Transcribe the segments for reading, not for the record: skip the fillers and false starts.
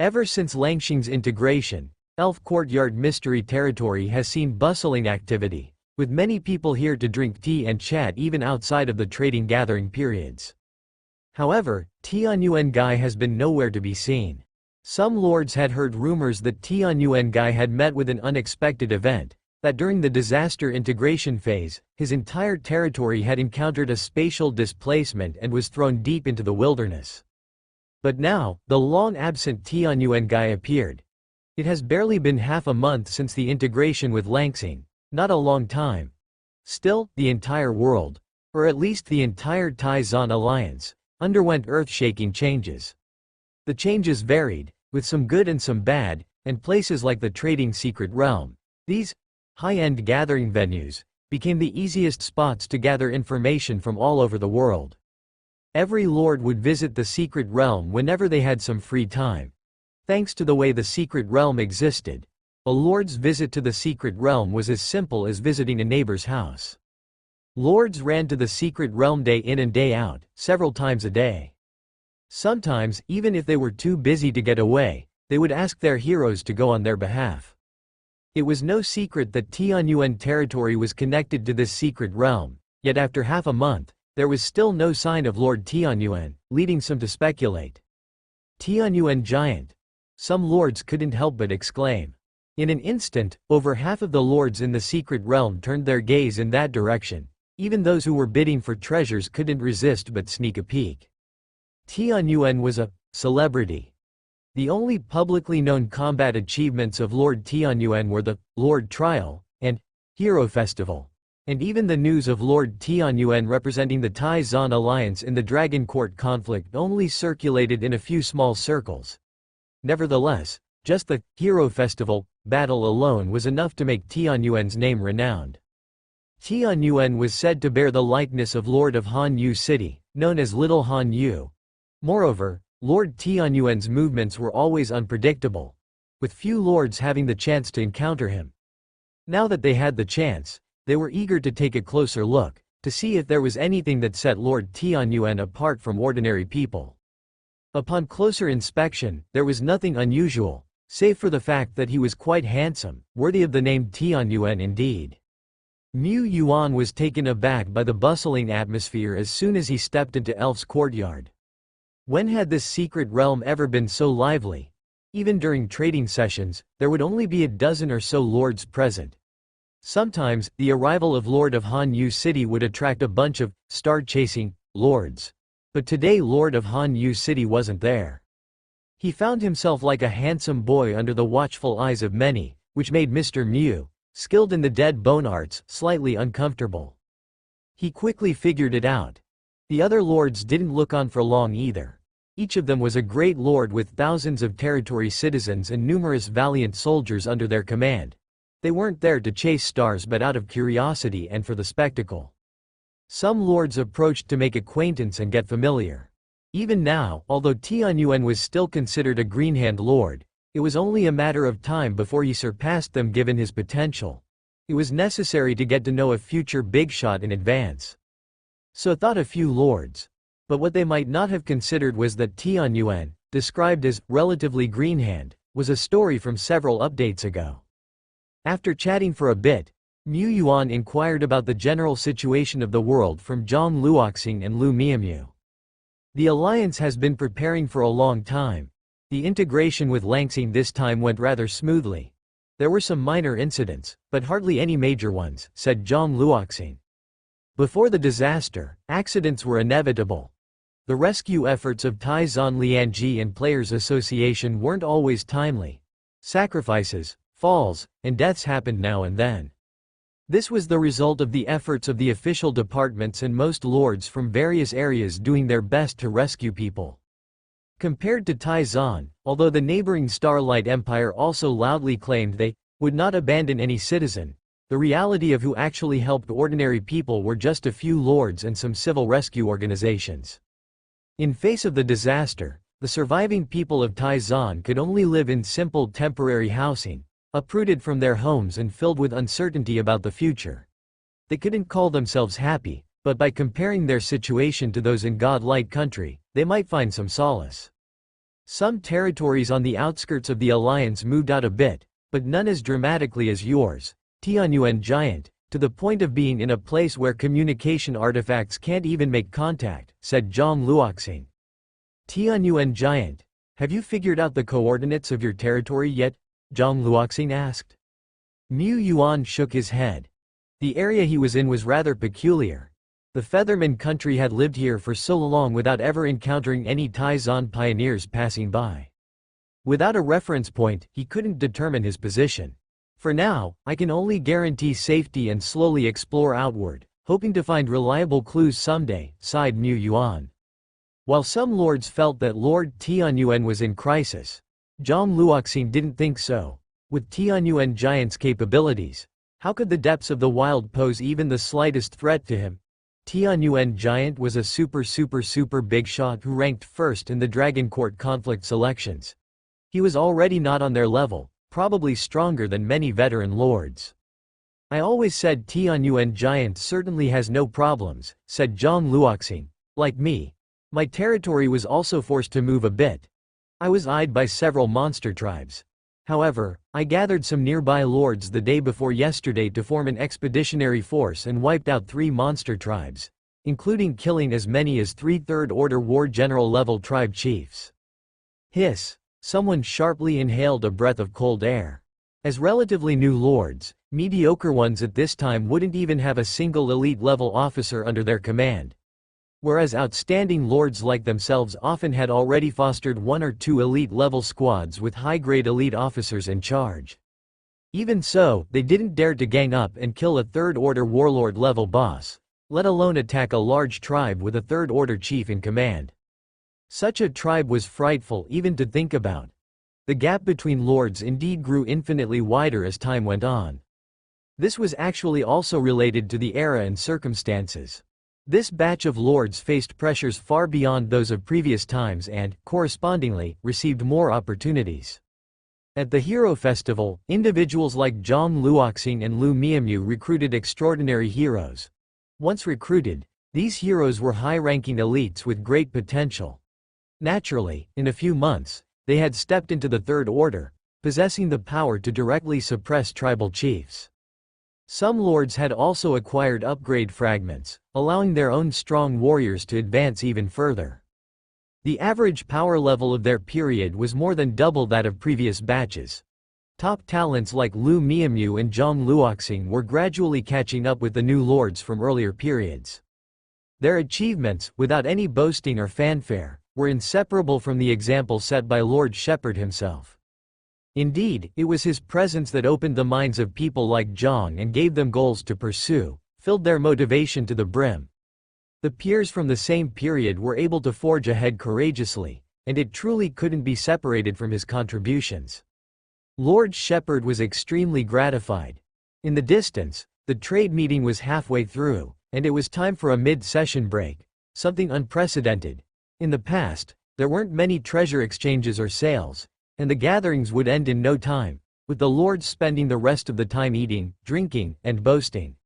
Ever since Langxing's integration, Elf Courtyard Mystery Territory has seen bustling activity, with many people here to drink tea and chat even outside of the trading gathering periods. However, Tianyuan has been nowhere to be seen. Some lords had heard rumors that Tianyuan had met with an unexpected event, that during the disaster integration phase, his entire territory had encountered a spatial displacement and was thrown deep into the wilderness. But now, the long-absent Tianyuan appeared. It has barely been half a month since the integration with Langxing, not a long time. Still, the entire world, or at least the entire Tai-Zan alliance, underwent earth-shaking changes. The changes varied, with some good and some bad, and places like the Trading Secret Realm. These high-end gathering venues became the easiest spots to gather information from all over the world. Every lord would visit the Secret Realm whenever they had some free time. Thanks to the way the Secret Realm existed, a lord's visit to the Secret Realm was as simple as visiting a neighbor's house. Lords ran to the Secret Realm day in and day out, several times a day. Sometimes, even if they were too busy to get away, they would ask their heroes to go on their behalf. It was no secret that Tianyuan territory was connected to this secret realm, yet after half a month, there was still no sign of Lord Tianyuan, leading some to speculate. Tianyuan giant. Some lords couldn't help but exclaim. In an instant, over half of the lords in the secret realm turned their gaze in that direction. Even those who were bidding for treasures couldn't resist but sneak a peek. Tianyuan was a celebrity. The only publicly known combat achievements of Lord Tianyuan were the Lord Trial and Hero Festival, and even the news of Lord Tianyuan representing the Tai-Zan alliance in the Dragon Court conflict only circulated in a few small circles. Nevertheless, just the Hero Festival battle alone was enough to make Tianyuan's name renowned. Tianyuan was said to bear the likeness of Lord of Han Yu City, known as Little Han Yu. Moreover, Lord Tianyuan's movements were always unpredictable, with few lords having the chance to encounter him. Now that they had the chance, they were eager to take a closer look, to see if there was anything that set Lord Tianyuan apart from ordinary people. Upon closer inspection, there was nothing unusual, save for the fact that he was quite handsome, worthy of the name Tianyuan indeed. Mu Yuan was taken aback by the bustling atmosphere as soon as he stepped into Elf's courtyard. When had this secret realm ever been so lively? Even during trading sessions, there would only be a dozen or so lords present. Sometimes, the arrival of Lord of Han Yu City would attract a bunch of star-chasing lords. But today Lord of Han Yu City wasn't there. He found himself like a handsome boy under the watchful eyes of many, which made Mr. Mu, skilled in the dead bone arts, slightly uncomfortable. He quickly figured it out. The other lords didn't look on for long either. Each of them was a great lord with thousands of territory citizens and numerous valiant soldiers under their command. They weren't there to chase stars but out of curiosity and for the spectacle. Some lords approached to make acquaintance and get familiar. Even now, although Tianyuan was still considered a Greenhand lord, it was only a matter of time before he surpassed them given his potential. It was necessary to get to know a future big shot in advance. So thought a few lords. But what they might not have considered was that Tianyuan, described as relatively greenhand, was a story from several updates ago. After chatting for a bit, Mu Yuan inquired about the general situation of the world from Zhang Luoxing and Lu Miamu. The alliance has been preparing for a long time. The integration with Langxing this time went rather smoothly. There were some minor incidents, but hardly any major ones, said Zhang Luoxing. Before the disaster, accidents were inevitable. The rescue efforts of Tai-Zan Lianji and Players Association weren't always timely. Sacrifices, falls, and deaths happened now and then. This was the result of the efforts of the official departments and most lords from various areas doing their best to rescue people. Compared to Tai-Zan, although the neighboring Starlight Empire also loudly claimed they would not abandon any citizen, the reality of who actually helped ordinary people were just a few lords and some civil rescue organizations. In face of the disaster, the surviving people of Tai-Zan could only live in simple temporary housing, uprooted from their homes and filled with uncertainty about the future. They couldn't call themselves happy, but by comparing their situation to those in godlike country, they might find some solace. Some territories on the outskirts of the alliance moved out a bit, but none as dramatically as yours, Tianyuan Giant, to the point of being in a place where communication artifacts can't even make contact, said Zhang Luoxing. Tianyuan Giant, have you figured out the coordinates of your territory yet? Zhang Luoxing asked. Mu Yuan shook his head. The area he was in was rather peculiar. The Featherman country had lived here for so long without ever encountering any Taizan pioneers passing by. Without a reference point, he couldn't determine his position. For now, I can only guarantee safety and slowly explore outward, hoping to find reliable clues someday, sighed Mu Yuan. While some lords felt that Lord Tianyuan was in crisis, Zhang Luoxing didn't think so. With Tianyuan Giant's capabilities, how could the depths of the wild pose even the slightest threat to him? Tianyuan Giant was a super big shot who ranked first in the Dragon Court conflict selections. He was already not on their level, probably stronger than many veteran lords. I always said Tianyuan Giant certainly has no problems, said Zhang Luoxing. Like me, my territory was also forced to move a bit. I was eyed by several monster tribes. However, I gathered some nearby lords the day before yesterday to form an expeditionary force and wiped out 3 monster tribes, including killing as many as 3 third-order war general level tribe chiefs. Hiss. Someone sharply inhaled a breath of cold air. As relatively new lords, mediocre ones at this time wouldn't even have a single elite-level officer under their command, whereas outstanding lords like themselves often had already fostered 1 or 2 elite-level squads with high-grade elite officers in charge. Even so, they didn't dare to gang up and kill a third-order warlord-level boss, let alone attack a large tribe with a third-order chief in command. Such a tribe was frightful even to think about. The gap between lords indeed grew infinitely wider as time went on. This was actually also related to the era and circumstances. This batch of lords faced pressures far beyond those of previous times and, correspondingly, received more opportunities. At the Hero Festival, individuals like Zhang Luoxing and Lu Mianmu recruited extraordinary heroes. Once recruited, these heroes were high-ranking elites with great potential. Naturally, in a few months, they had stepped into the Third Order, possessing the power to directly suppress tribal chiefs. Some lords had also acquired upgrade fragments, allowing their own strong warriors to advance even further. The average power level of their period was more than double that of previous batches. Top talents like Lu Mianmu and Zhang Luoxing were gradually catching up with the new lords from earlier periods. Their achievements, without any boasting or fanfare, were inseparable from the example set by Lord Shepherd himself. Indeed, it was his presence that opened the minds of people like Zhang and gave them goals to pursue, filled their motivation to the brim. The peers from the same period were able to forge ahead courageously, and it truly couldn't be separated from his contributions. Lord Shepherd was extremely gratified. In the distance, the trade meeting was halfway through, and it was time for a mid-session break, something unprecedented. In the past, there weren't many treasure exchanges or sales, and the gatherings would end in no time, with the lords spending the rest of the time eating, drinking, and boasting.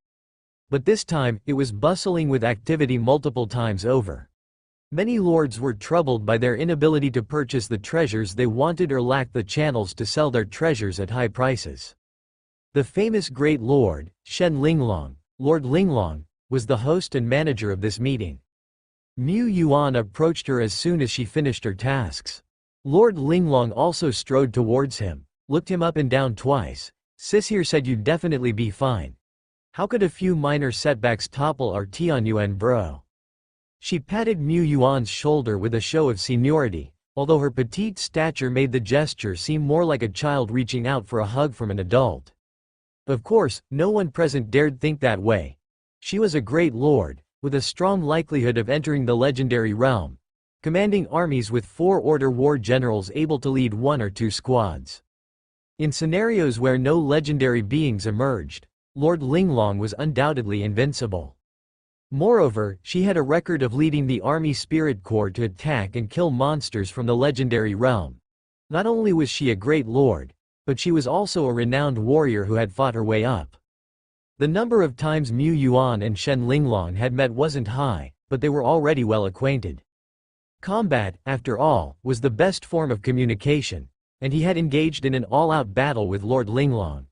But this time, it was bustling with activity multiple times over. Many lords were troubled by their inability to purchase the treasures they wanted or lacked the channels to sell their treasures at high prices. The famous Great Lord, Shen Linglong, Lord Linglong, was the host and manager of this meeting. Mu Yuan approached her as soon as she finished her tasks. Lord Linglong also strode towards him, looked him up and down twice. Sis here said you'd definitely be fine. How could a few minor setbacks topple our Tianyuan bro? She patted Mu Yuan's shoulder with a show of seniority, although her petite stature made the gesture seem more like a child reaching out for a hug from an adult. Of course, no one present dared think that way. She was a great lord, with a strong likelihood of entering the legendary realm, commanding armies with 4-order war generals able to lead 1 or 2 squads. In scenarios where no legendary beings emerged, Lord Linglong was undoubtedly invincible. Moreover, she had a record of leading the Army Spirit Corps to attack and kill monsters from the legendary realm. Not only was she a great lord, but she was also a renowned warrior who had fought her way up. The number of times Mu Yuan and Shen Linglong had met wasn't high, but they were already well acquainted. Combat, after all, was the best form of communication, and he had engaged in an all-out battle with Lord Linglong.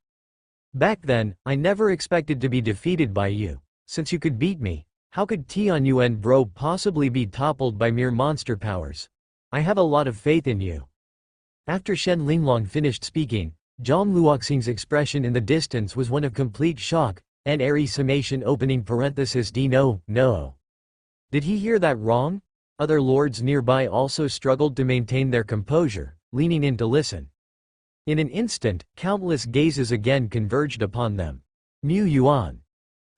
Back then, I never expected to be defeated by you. Since you could beat me, how could Tianyuan Bro possibly be toppled by mere monster powers? I have a lot of faith in you. After Shen Linglong finished speaking, Zhang Luoxing's expression in the distance was one of complete shock, and airy summation opening parenthesis d no. Did he hear that wrong? Other lords nearby also struggled to maintain their composure, leaning in to listen. In an instant, countless gazes again converged upon them. Mu Yuan.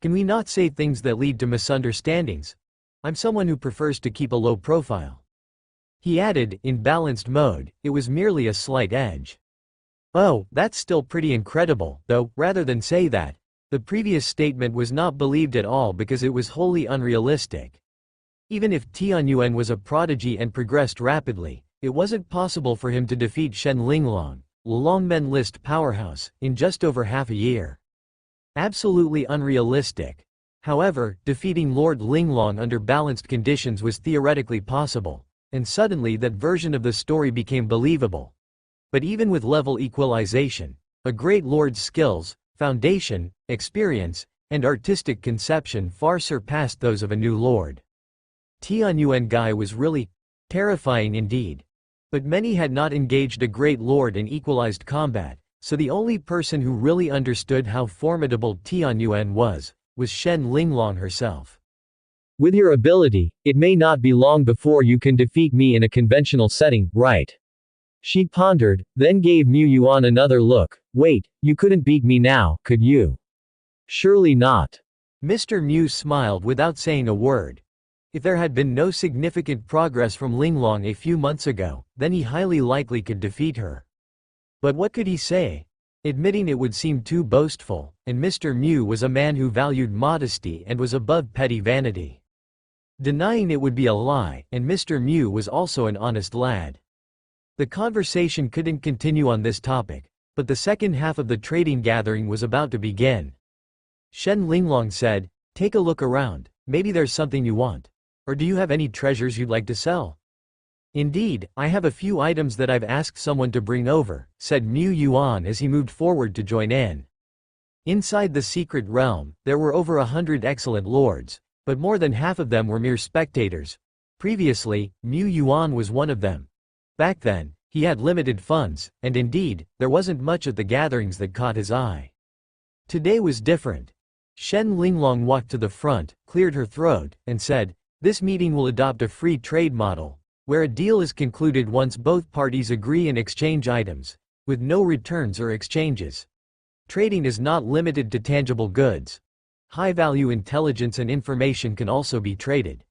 Can we not say things that lead to misunderstandings? I'm someone who prefers to keep a low profile. He added, in balanced mode, it was merely a slight edge. Oh, that's still pretty incredible, though, rather than say that. The previous statement was not believed at all because it was wholly unrealistic. Even if Tianyuan was a prodigy and progressed rapidly, it wasn't possible for him to defeat Shen Linglong, Longmen list powerhouse, in just over half a year. Absolutely unrealistic. However, defeating Lord Linglong under balanced conditions was theoretically possible, and suddenly that version of the story became believable. But even with level equalization, a great lord's skills, foundation, experience, and artistic conception far surpassed those of a new lord. Tianyuan Guy was really terrifying indeed. But many had not engaged a great lord in equalized combat, so the only person who really understood how formidable Tianyuan was Shen Linglong herself. With your ability, it may not be long before you can defeat me in a conventional setting, right? She pondered, then gave Mu Yuan another look. Wait, you couldn't beat me now, could you? Surely not. Mr. Mu smiled without saying a word. If there had been no significant progress from Linglong a few months ago, then he highly likely could defeat her. But what could he say? Admitting it would seem too boastful, and Mr. Mu was a man who valued modesty and was above petty vanity. Denying it would be a lie, and Mr. Mu was also an honest lad. The conversation couldn't continue on this topic, but the second half of the trading gathering was about to begin. Shen Linglong said, "Take a look around, maybe there's something you want. Or do you have any treasures you'd like to sell?" "Indeed, I have a few items that I've asked someone to bring over," said Mu Yuan as he moved forward to join in. Inside the secret realm, there were over 100 excellent lords, but more than half of them were mere spectators. Previously, Mu Yuan was one of them. Back then, he had limited funds, and indeed, there wasn't much at the gatherings that caught his eye. Today was different. Shen Linglong walked to the front, cleared her throat, and said, "This meeting will adopt a free trade model, where a deal is concluded once both parties agree and exchange items, with no returns or exchanges. Trading is not limited to tangible goods. High-value intelligence and information can also be traded.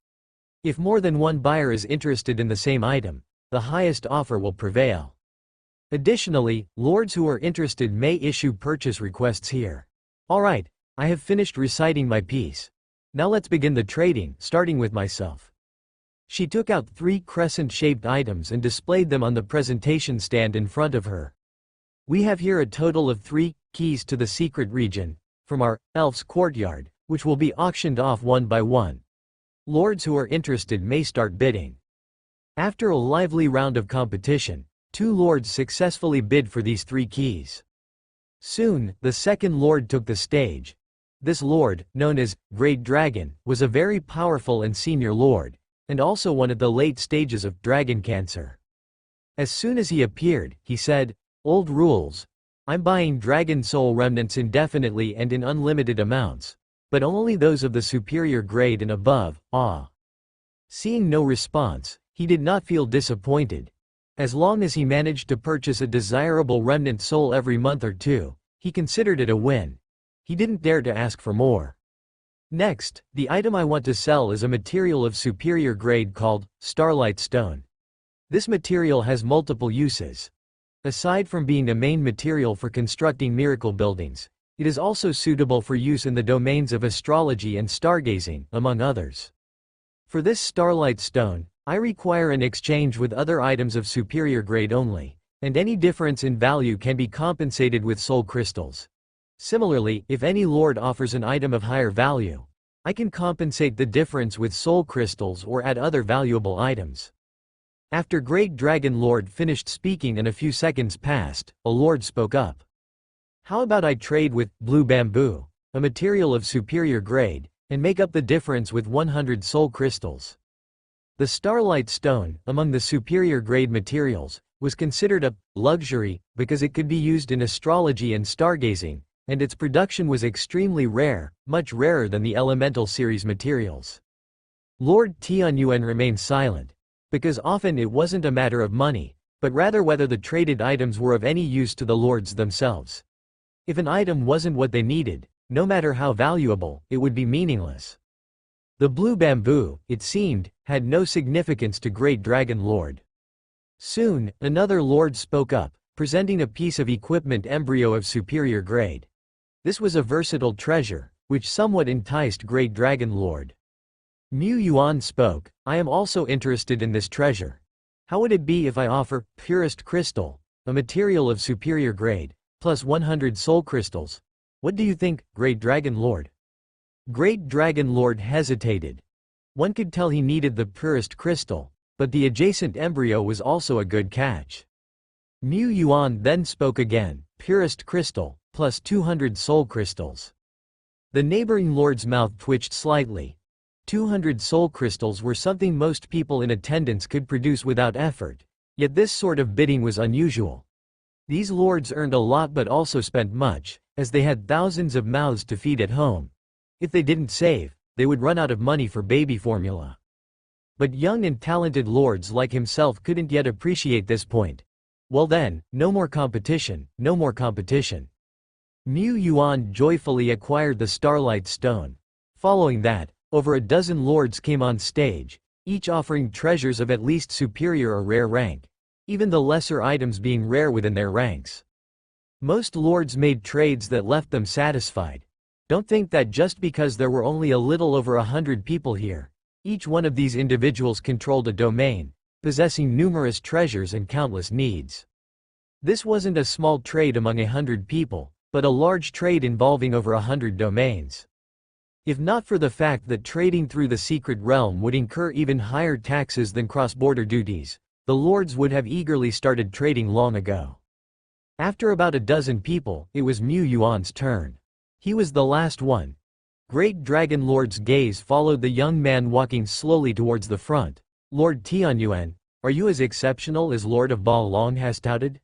If more than one buyer is interested in the same item, the highest offer will prevail. Additionally, lords who are interested may issue purchase requests here. Alright, I have finished reciting my piece. Now let's begin the trading, starting with myself." She took out 3 crescent-shaped items and displayed them on the presentation stand in front of her. "We have here a total of 3 keys to the secret region, from our elf's courtyard, which will be auctioned off one by one. Lords who are interested may start bidding." After a lively round of competition, 2 lords successfully bid for these 3 keys. Soon, the second lord took the stage. This lord, known as Great Dragon, was a very powerful and senior lord, and also one at the late stages of dragon cancer. As soon as he appeared, he said, "Old rules. I'm buying dragon soul remnants indefinitely and in unlimited amounts, but only those of the superior grade and above." Seeing no response, he did not feel disappointed. As long as he managed to purchase a desirable remnant soul every month or 2, he considered it a win. He didn't dare to ask for more. "Next, the item I want to sell is a material of superior grade called Starlight Stone. This material has multiple uses. Aside from being a main material for constructing miracle buildings, it is also suitable for use in the domains of astrology and stargazing, among others. For this Starlight Stone, I require an exchange with other items of superior grade only, and any difference in value can be compensated with soul crystals. Similarly, if any lord offers an item of higher value, I can compensate the difference with soul crystals or add other valuable items. After Great Dragon Lord finished speaking and a few seconds passed, a lord spoke up. How about I trade with blue bamboo, a material of superior grade, and make up the difference with 100 soul crystals? The Starlight Stone, among the superior grade materials, was considered a luxury because it could be used in astrology and stargazing, and its production was extremely rare, much rarer than the Elemental series materials. Lord Tianyuan remained silent, because often it wasn't a matter of money, but rather whether the traded items were of any use to the lords themselves. If an item wasn't what they needed, no matter how valuable, it would be meaningless. The blue bamboo, it seemed, had no significance to Great Dragon Lord. Soon, another lord spoke up, presenting a piece of equipment embryo of superior grade. This was a versatile treasure, which somewhat enticed Great Dragon Lord. Mu Yuan spoke, I am also interested in this treasure. How would it be if I offer purest crystal, a material of superior grade, plus 100 soul crystals? What do you think, Great Dragon Lord? Great Dragon Lord hesitated. One could tell he needed the purest crystal, but the adjacent embryo was also a good catch. Mu Yuan then spoke again, purest crystal, plus 200 soul crystals. The neighboring lord's mouth twitched slightly. 200 soul crystals were something most people in attendance could produce without effort, yet this sort of bidding was unusual. These lords earned a lot but also spent much, as they had thousands of mouths to feed at home. If they didn't save, they would run out of money for baby formula. But young and talented lords like himself couldn't yet appreciate this point. Well then, no more competition, no more competition. Mu Yuan joyfully acquired the Starlight Stone. Following that, over a dozen lords came on stage, each offering treasures of at least superior or rare rank, even the lesser items being rare within their ranks. Most lords made trades that left them satisfied. Don't think that just because there were only a little over 100 people here, each one of these individuals controlled a domain, possessing numerous treasures and countless needs. This wasn't a small trade among 100 people, but a large trade involving over 100 domains. If not for the fact that trading through the secret realm would incur even higher taxes than cross-border duties, the lords would have eagerly started trading long ago. After about a dozen people, it was Mu Yuan's turn. He was the last one. Great Dragon Lord's gaze followed the young man walking slowly towards the front. Lord Tianyuan, are you as exceptional as Lord of Ba Long has touted?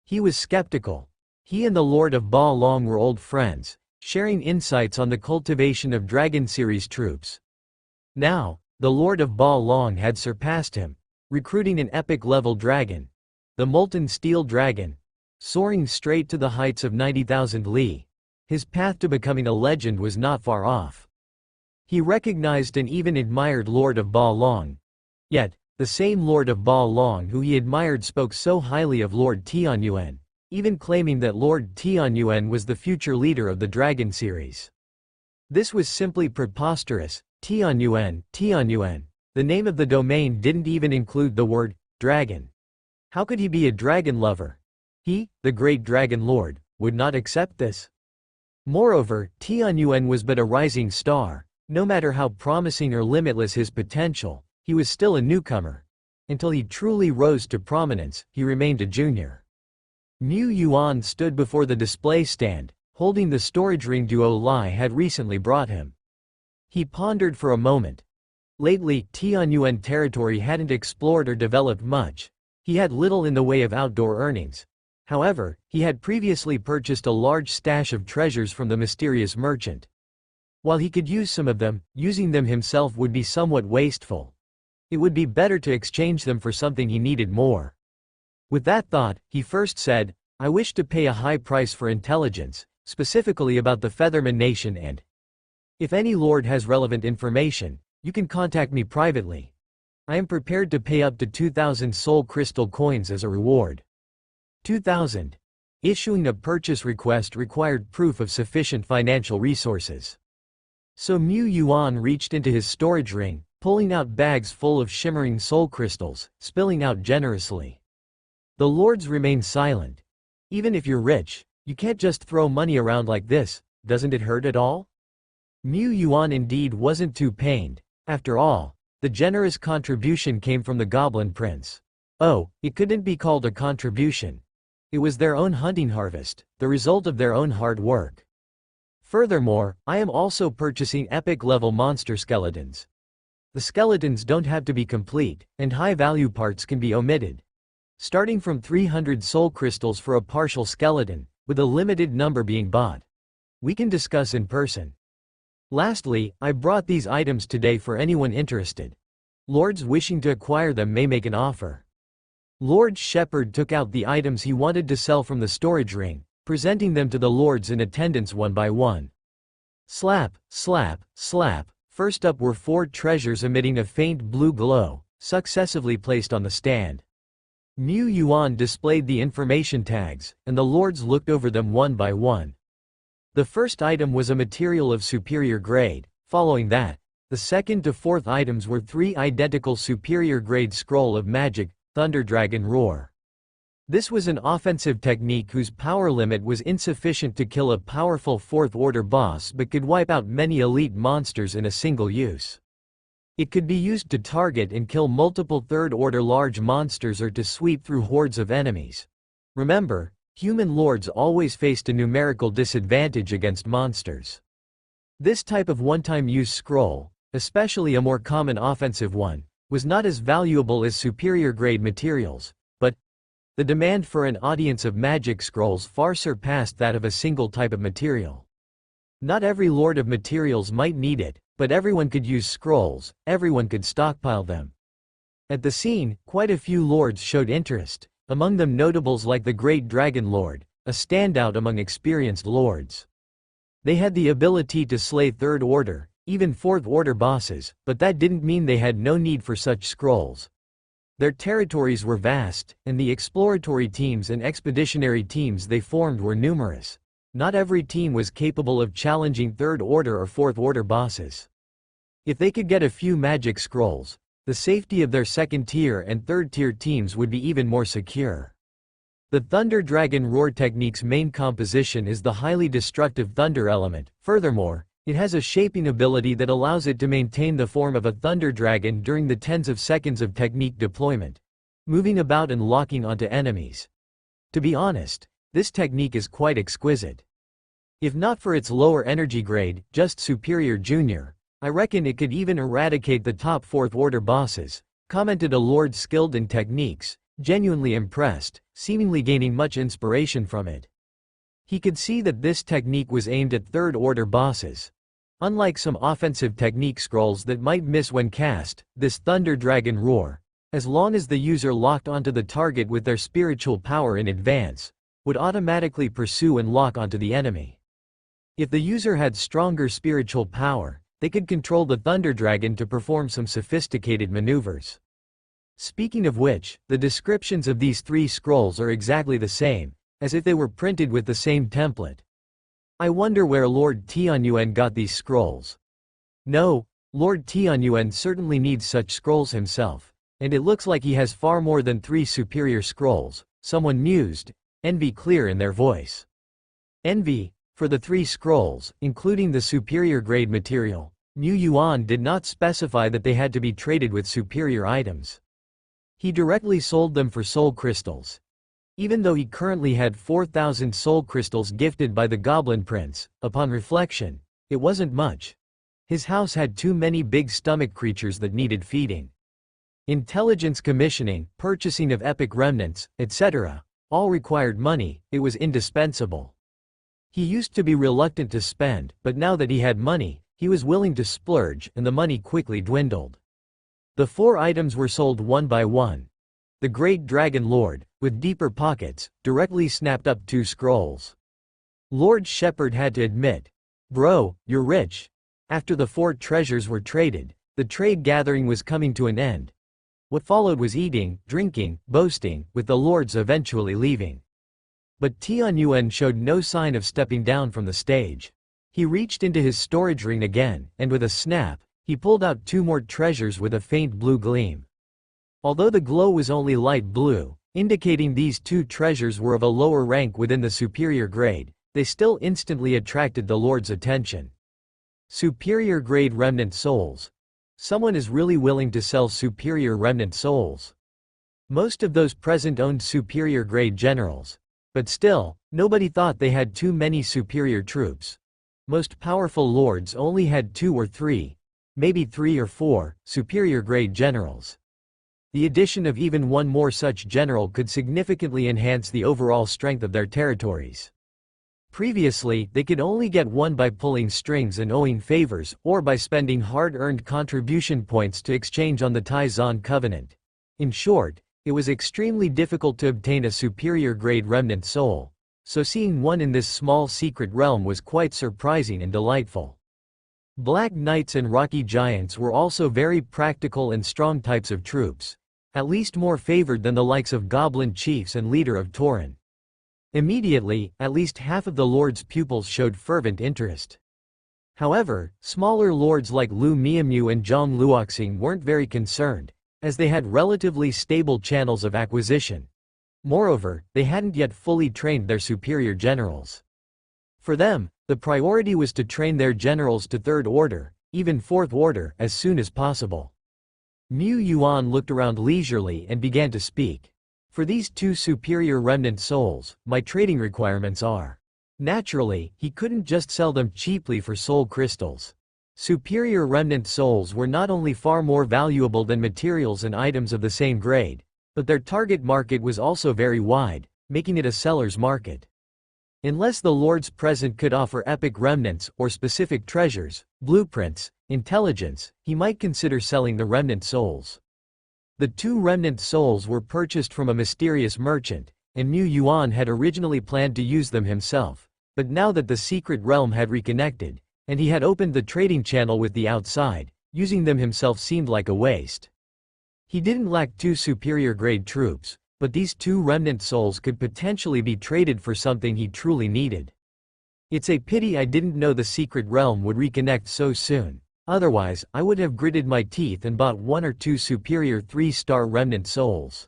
He was skeptical. He and the Lord of Ba Long were old friends, sharing insights on the cultivation of Dragon series troops. Now, the Lord of Ba Long had surpassed him, recruiting an epic-level dragon, the Molten Steel Dragon, soaring straight to the heights of 90,000 li. His path to becoming a legend was not far off. He recognized and even admired Lord of Ba Long. Yet, the same Lord of Ba Long who he admired spoke so highly of Lord Tianyuan, even claiming that Lord Tianyuan was the future leader of the Dragon series. This was simply preposterous. Tianyuan, Tianyuan. The name of the domain didn't even include the word dragon. How could he be a dragon lover? He, the great Dragon Lord, would not accept this. Moreover, Tianyuan was but a rising star. No matter how promising or limitless his potential, he was still a newcomer. Until he truly rose to prominence, he remained a junior. Mu Yuan stood before the display stand, holding the storage ring Duo Lai had recently brought him. He pondered for a moment. Lately, Tianyuan territory hadn't explored or developed much. He had little in the way of outdoor earnings. However, he had previously purchased a large stash of treasures from the mysterious merchant. While he could use some of them, using them himself would be somewhat wasteful. It would be better to exchange them for something he needed more. With that thought, he first said, I wish to pay a high price for intelligence, specifically about the Featherman Nation and if any lord has relevant information, you can contact me privately. I am prepared to pay up to 2,000 soul crystal coins as a reward. 2,000. Issuing a purchase request required proof of sufficient financial resources. So Mu Yuan reached into his storage ring, pulling out bags full of shimmering soul crystals, spilling out generously. The lords remained silent. Even if you're rich, you can't just throw money around like this, doesn't it hurt at all? Mu Yuan indeed wasn't too pained. After all, The generous contribution came from the Goblin Prince. Oh, it couldn't be called a contribution. It was their own hunting harvest, the result of their own hard work. Furthermore, I am also purchasing epic-level monster skeletons. The skeletons don't have to be complete, and high-value parts can be omitted. Starting from 300 soul crystals for a partial skeleton, with a limited number being bought. We can discuss in person. Lastly, I brought these items today for anyone interested. Lords wishing to acquire them may make an offer. Lord Shepherd took out the items he wanted to sell from the storage ring, presenting them to the lords in attendance one by one. Slap, slap, slap. First up were 4 treasures emitting a faint blue glow, successively placed on the stand. Mu Yuan displayed the information tags, and the lords looked over them one by one. The first item was a material of superior grade. Following that, the second to fourth items were 3 identical superior grade scroll of magic, Thunder Dragon Roar. This was an offensive technique whose power limit was insufficient to kill a powerful 4th order boss but could wipe out many elite monsters in a single use. It could be used to target and kill multiple 3rd order large monsters or to sweep through hordes of enemies. Remember, human lords always faced a numerical disadvantage against monsters. This type of one-time use scroll, especially a more common offensive one, was not as valuable as superior grade materials, but the demand for an audience of magic scrolls far surpassed that of a single type of material. Not every lord of materials might need it, but everyone could use scrolls, everyone could stockpile them. At the scene, quite a few lords showed interest, among them notables like the Great Dragon Lord, a standout among experienced lords. They had the ability to slay 3rd order, even 4th order bosses, but that didn't mean they had no need for such scrolls. Their territories were vast, and the exploratory teams and expeditionary teams they formed were numerous. Not every team was capable of challenging 3rd order or 4th order bosses. If they could get a few magic scrolls, the safety of their 2nd tier and 3rd tier teams would be even more secure. The Thunder Dragon Roar technique's main composition is the highly destructive thunder element. Furthermore, it has a shaping ability that allows it to maintain the form of a thunder dragon during the tens of seconds of technique deployment, moving about and locking onto enemies. To be honest, this technique is quite exquisite. If not for its lower energy grade, just superior junior, I reckon it could even eradicate the top 4th order bosses, commented a lord skilled in techniques, genuinely impressed, seemingly gaining much inspiration from it. He could see that this technique was aimed at 3rd order bosses. Unlike some offensive technique scrolls that might miss when cast, this Thunder Dragon Roar, as long as the user locked onto the target with their spiritual power in advance, would automatically pursue and lock onto the enemy. If the user had stronger spiritual power, they could control the Thunder Dragon to perform some sophisticated maneuvers. Speaking of which, the descriptions of these 3 scrolls are exactly the same, as if they were printed with the same template. I wonder where Lord Tianyuan got these scrolls. No, Lord Tianyuan certainly needs such scrolls himself, and it looks like he has far more than 3 superior scrolls, someone mused, envy clear in their voice. Envy, for the 3 scrolls, including the superior grade material, Mu Yuan did not specify that they had to be traded with superior items. He directly sold them for soul crystals. Even though he currently had 4,000 soul crystals gifted by the Goblin Prince, upon reflection, it wasn't much. His house had too many big stomach creatures that needed feeding. Intelligence commissioning, purchasing of epic remnants, etc., all required money. It was indispensable. He used to be reluctant to spend, but now that he had money, he was willing to splurge, and the money quickly dwindled. The 4 items were sold one by one. The Great Dragon Lord, with deeper pockets, directly snapped up 2 scrolls. Lord Shepherd had to admit, "Bro, you're rich." After the 4 treasures were traded, the trade gathering was coming to an end. What followed was eating, drinking, boasting, with the lords eventually leaving. But Tianyuan showed no sign of stepping down from the stage. He reached into his storage ring again, and with a snap, he pulled out 2 more treasures with a faint blue gleam. Although the glow was only light blue, indicating these 2 treasures were of a lower rank within the superior grade, they still instantly attracted the lord's attention. Superior grade remnant souls. Someone is really willing to sell superior remnant souls. Most of those present owned superior grade generals. But still, nobody thought they had too many superior troops. Most powerful lords only had 2 or 3, maybe 3 or 4, superior grade generals. The addition of even one more such general could significantly enhance the overall strength of their territories. Previously, they could only get one by pulling strings and owing favors, or by spending hard-earned contribution points to exchange on the Tai-Zan Covenant. In short, it was extremely difficult to obtain a superior grade remnant soul, so seeing one in this small secret realm was quite surprising and delightful. Black Knights and Rocky Giants were also very practical and strong types of troops, at least more favored than the likes of Goblin Chiefs and Leader of Tauren. Immediately, at least half of the Lord's pupils showed fervent interest. However, smaller lords like Lu Miamu and Zhang Luoxing weren't very concerned, as they had relatively stable channels of acquisition. Moreover, they hadn't yet fully trained their superior generals. For them, the priority was to train their generals to 3rd order, even 4th order, as soon as possible. Mu Yuan looked around leisurely and began to speak. For these 2 superior remnant souls, my trading requirements are. Naturally, he couldn't just sell them cheaply for soul crystals. Superior remnant souls were not only far more valuable than materials and items of the same grade, but their target market was also very wide, making it a seller's market. Unless the lords present could offer epic remnants or specific treasures, blueprints, intelligence, he might consider selling the remnant souls. The 2 remnant souls were purchased from a mysterious merchant, and Mu Yuan had originally planned to use them himself, but now that the secret realm had reconnected, and he had opened the trading channel with the outside, using them himself seemed like a waste. He didn't lack 2 superior grade troops, but these 2 remnant souls could potentially be traded for something he truly needed. It's a pity I didn't know the secret realm would reconnect so soon. Otherwise, I would have gritted my teeth and bought 1 or 2 superior 3-star remnant souls.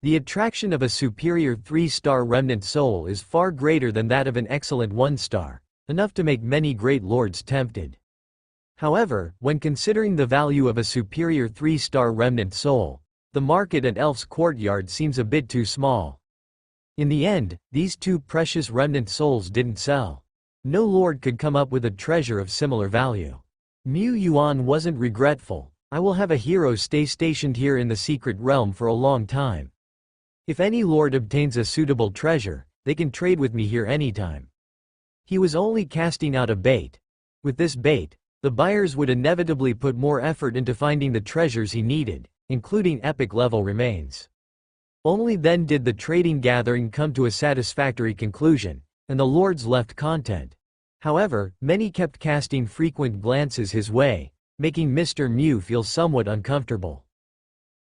The attraction of a superior 3-star remnant soul is far greater than that of an excellent 1-star, enough to make many great lords tempted. However, when considering the value of a superior 3-star remnant soul, the market at Elf's Courtyard seems a bit too small. In the end, these 2 precious remnant souls didn't sell. No lord could come up with a treasure of similar value. Mu Yuan wasn't regretful. I will have a hero stay stationed here in the secret realm for a long time. If any lord obtains a suitable treasure, they can trade with me here anytime. He was only casting out a bait. With this bait, the buyers would inevitably put more effort into finding the treasures he needed, including epic-level remains. Only then did the trading gathering come to a satisfactory conclusion, and the lords left content. However, many kept casting frequent glances his way, making Mr. Mu feel somewhat uncomfortable.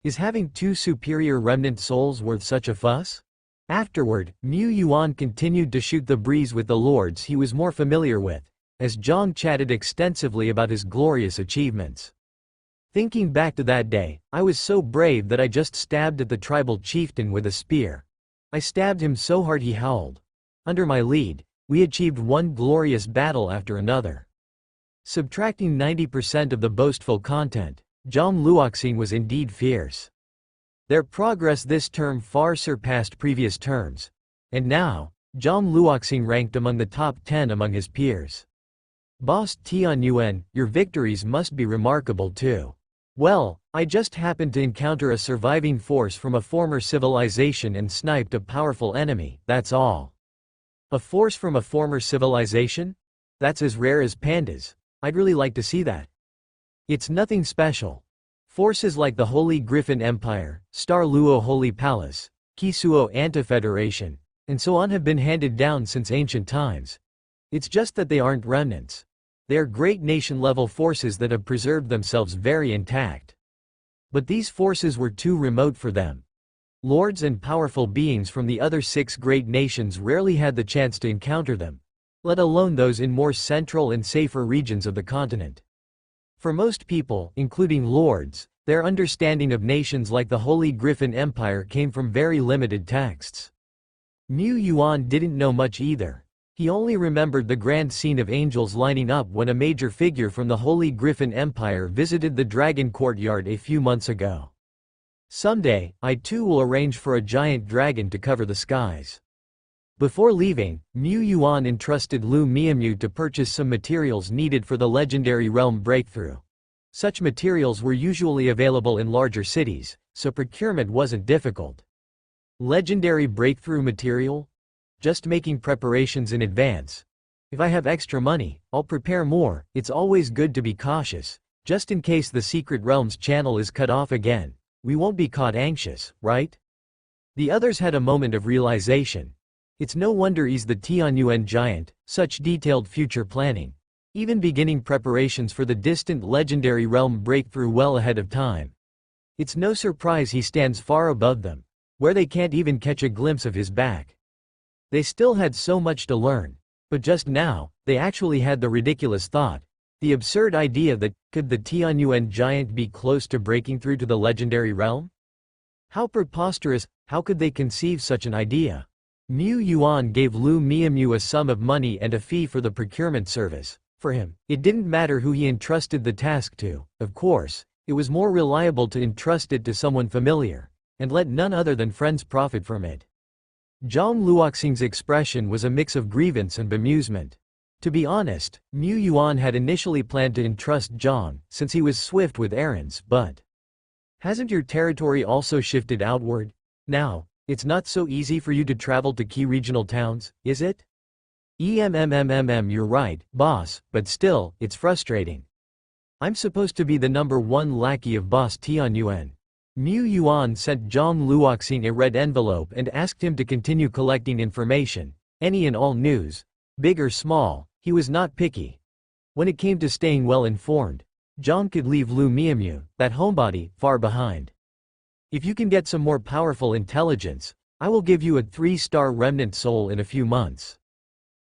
Is having 2 superior remnant souls worth such a fuss? Afterward, Mu Yuan continued to shoot the breeze with the lords he was more familiar with, as Zhang chatted extensively about his glorious achievements. Thinking back to that day, I was so brave that I just stabbed at the tribal chieftain with a spear. I stabbed him so hard he howled. Under my lead, we achieved one glorious battle after another. Subtracting 90% of the boastful content, Zhang Luoxing was indeed fierce. Their progress this term far surpassed previous terms, and now, Zhang Luoxing ranked among the top 10 among his peers. Boss Tianyuan, your victories must be remarkable too. Well, I just happened to encounter a surviving force from a former civilization and sniped a powerful enemy, that's all. A force from a former civilization? That's as rare as pandas. I'd really like to see that. It's nothing special. Forces like the Holy Griffin Empire, Star Luo Holy Palace, Kisuo Anti-Federation, and so on have been handed down since ancient times. It's just that they aren't remnants. They are great nation-level forces that have preserved themselves very intact. But these forces were too remote for them. Lords and powerful beings from the other 6 great nations rarely had the chance to encounter them, let alone those in more central and safer regions of the continent. For most people, including lords, their understanding of nations like the Holy Griffin Empire came from very limited texts. Mu Yuan didn't know much either. He only remembered the grand scene of angels lining up when a major figure from the Holy Griffin Empire visited the Dragon Courtyard a few months ago. Someday, I too will arrange for a giant dragon to cover the skies. Before leaving, Mu Yuan entrusted Lu Miamu to purchase some materials needed for the legendary realm breakthrough. Such materials were usually available in larger cities, so procurement wasn't difficult. Legendary breakthrough material? Just making preparations in advance. If I have extra money, I'll prepare more. It's always good to be cautious, just in case the secret realm's channel is cut off again. We won't be caught anxious, right? The others had a moment of realization. It's no wonder he's the Tianyuan giant, such detailed future planning. Even beginning preparations for the distant legendary realm breakthrough well ahead of time. It's no surprise he stands far above them, where they can't even catch a glimpse of his back. They still had so much to learn, but just now, they actually had the ridiculous thought, the absurd idea that, could the Tianyuan giant be close to breaking through to the legendary realm? How preposterous, how could they conceive such an idea? Mu Yuan gave Lu Miamu a sum of money and a fee for the procurement service. For him, it didn't matter who he entrusted the task to, of course, it was more reliable to entrust it to someone familiar, and let none other than friends profit from it. Zhang Luoxing's expression was a mix of grievance and bemusement. To be honest, Mu Yuan had initially planned to entrust Zhang, since he was swift with errands, but hasn't your territory also shifted outward? Now, it's not so easy for you to travel to key regional towns, is it? You're right, boss, but still, it's frustrating. I'm supposed to be the #1 lackey of boss Tianyuan. Mu Yuan sent Zhang Luoxing a red envelope and asked him to continue collecting information, any and all news, big or small. He was not picky. When it came to staying well informed, Zhang could leave Lu Miamu, that homebody, far behind. If you can get some more powerful intelligence, I will give you a 3-star remnant soul in a few months.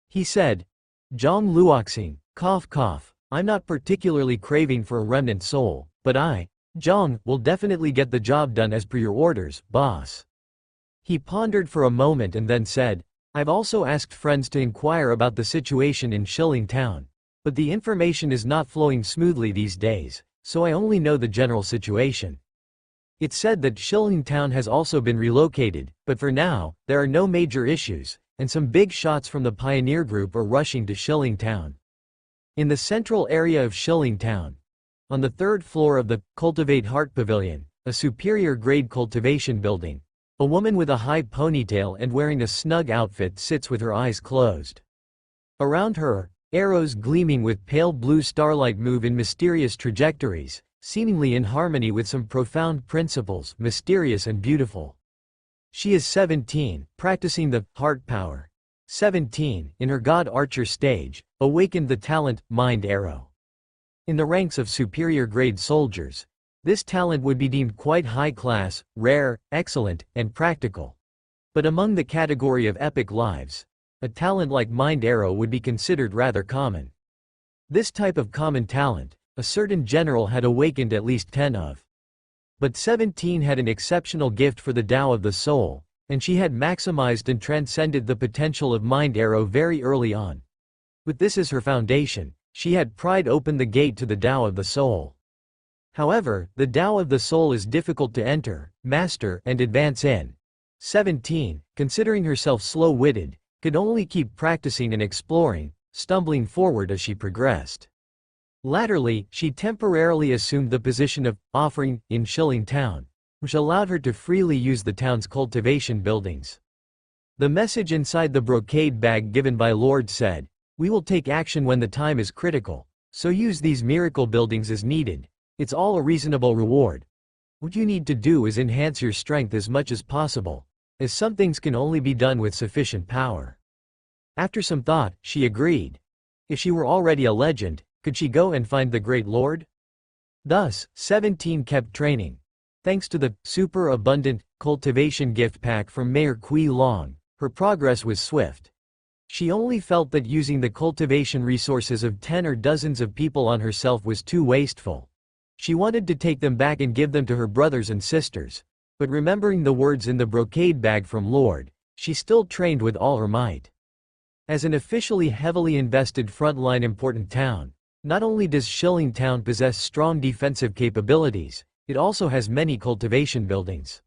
He said. Zhang Luoxing, cough cough, I'm not particularly craving for a remnant soul, but I, Zhang, will definitely get the job done as per your orders, boss. He pondered for a moment and then said, I've also asked friends to inquire about the situation in Shilling Town, but the information is not flowing smoothly these days, so I only know the general situation. It's said that Shilling Town has also been relocated, but for now, there are no major issues, and some big shots from the Pioneer Group are rushing to Shilling Town. In the central area of Shilling Town, on the 3rd floor of the Cultivate Heart Pavilion, a superior-grade cultivation building, a woman with a high ponytail and wearing a snug outfit sits with her eyes closed. Around her, arrows gleaming with pale blue starlight move in mysterious trajectories, seemingly in harmony with some profound principles, mysterious and beautiful. She is 17, practicing the heart power. 17, in her God Archer stage, awakened the talent, Mind Arrow. In the ranks of superior-grade soldiers, this talent would be deemed quite high-class, rare, excellent, and practical. But among the category of epic lives, a talent like Mind Arrow would be considered rather common. This type of common talent, a certain general had awakened at least 10 of. But 17 had an exceptional gift for the Tao of the soul, and she had maximized and transcended the potential of Mind Arrow very early on. With this as her foundation, she had pried open the gate to the Tao of the soul. However, the Tao of the soul is difficult to enter, master, and advance in. 17, considering herself slow-witted, could only keep practicing and exploring, stumbling forward as she progressed. Latterly, she temporarily assumed the position of offering in Shilling Town, which allowed her to freely use the town's cultivation buildings. The message inside the brocade bag given by Lord said, "We will take action when the time is critical, so use these miracle buildings as needed. It's all a reasonable reward. What you need to do is enhance your strength as much as possible, as some things can only be done with sufficient power." After some thought, she agreed. If she were already a legend, could she go and find the Great Lord? Thus, 17 kept training. Thanks to the super abundant cultivation gift pack from Mayor Kui Long, her progress was swift. She only felt that using the cultivation resources of 10 or dozens of people on herself was too wasteful. She wanted to take them back and give them to her brothers and sisters, but remembering the words in the brocade bag from Lord, she still trained with all her might. As an officially heavily invested frontline important town, not only does Shilling Town possess strong defensive capabilities, it also has many cultivation buildings.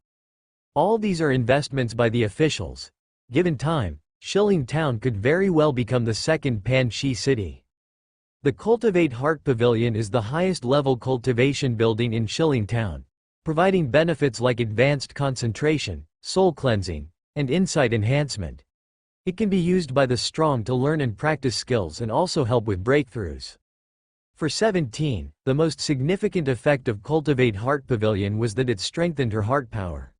All these are investments by the officials. Given time, Shilling Town could very well become the second Pan-Shi city. The Cultivate Heart Pavilion is the highest level cultivation building in Shilling Town, providing benefits like advanced concentration, soul cleansing, and insight enhancement. It can be used by the strong to learn and practice skills and also help with breakthroughs. For 17, the most significant effect of Cultivate Heart Pavilion was that it strengthened her heart power.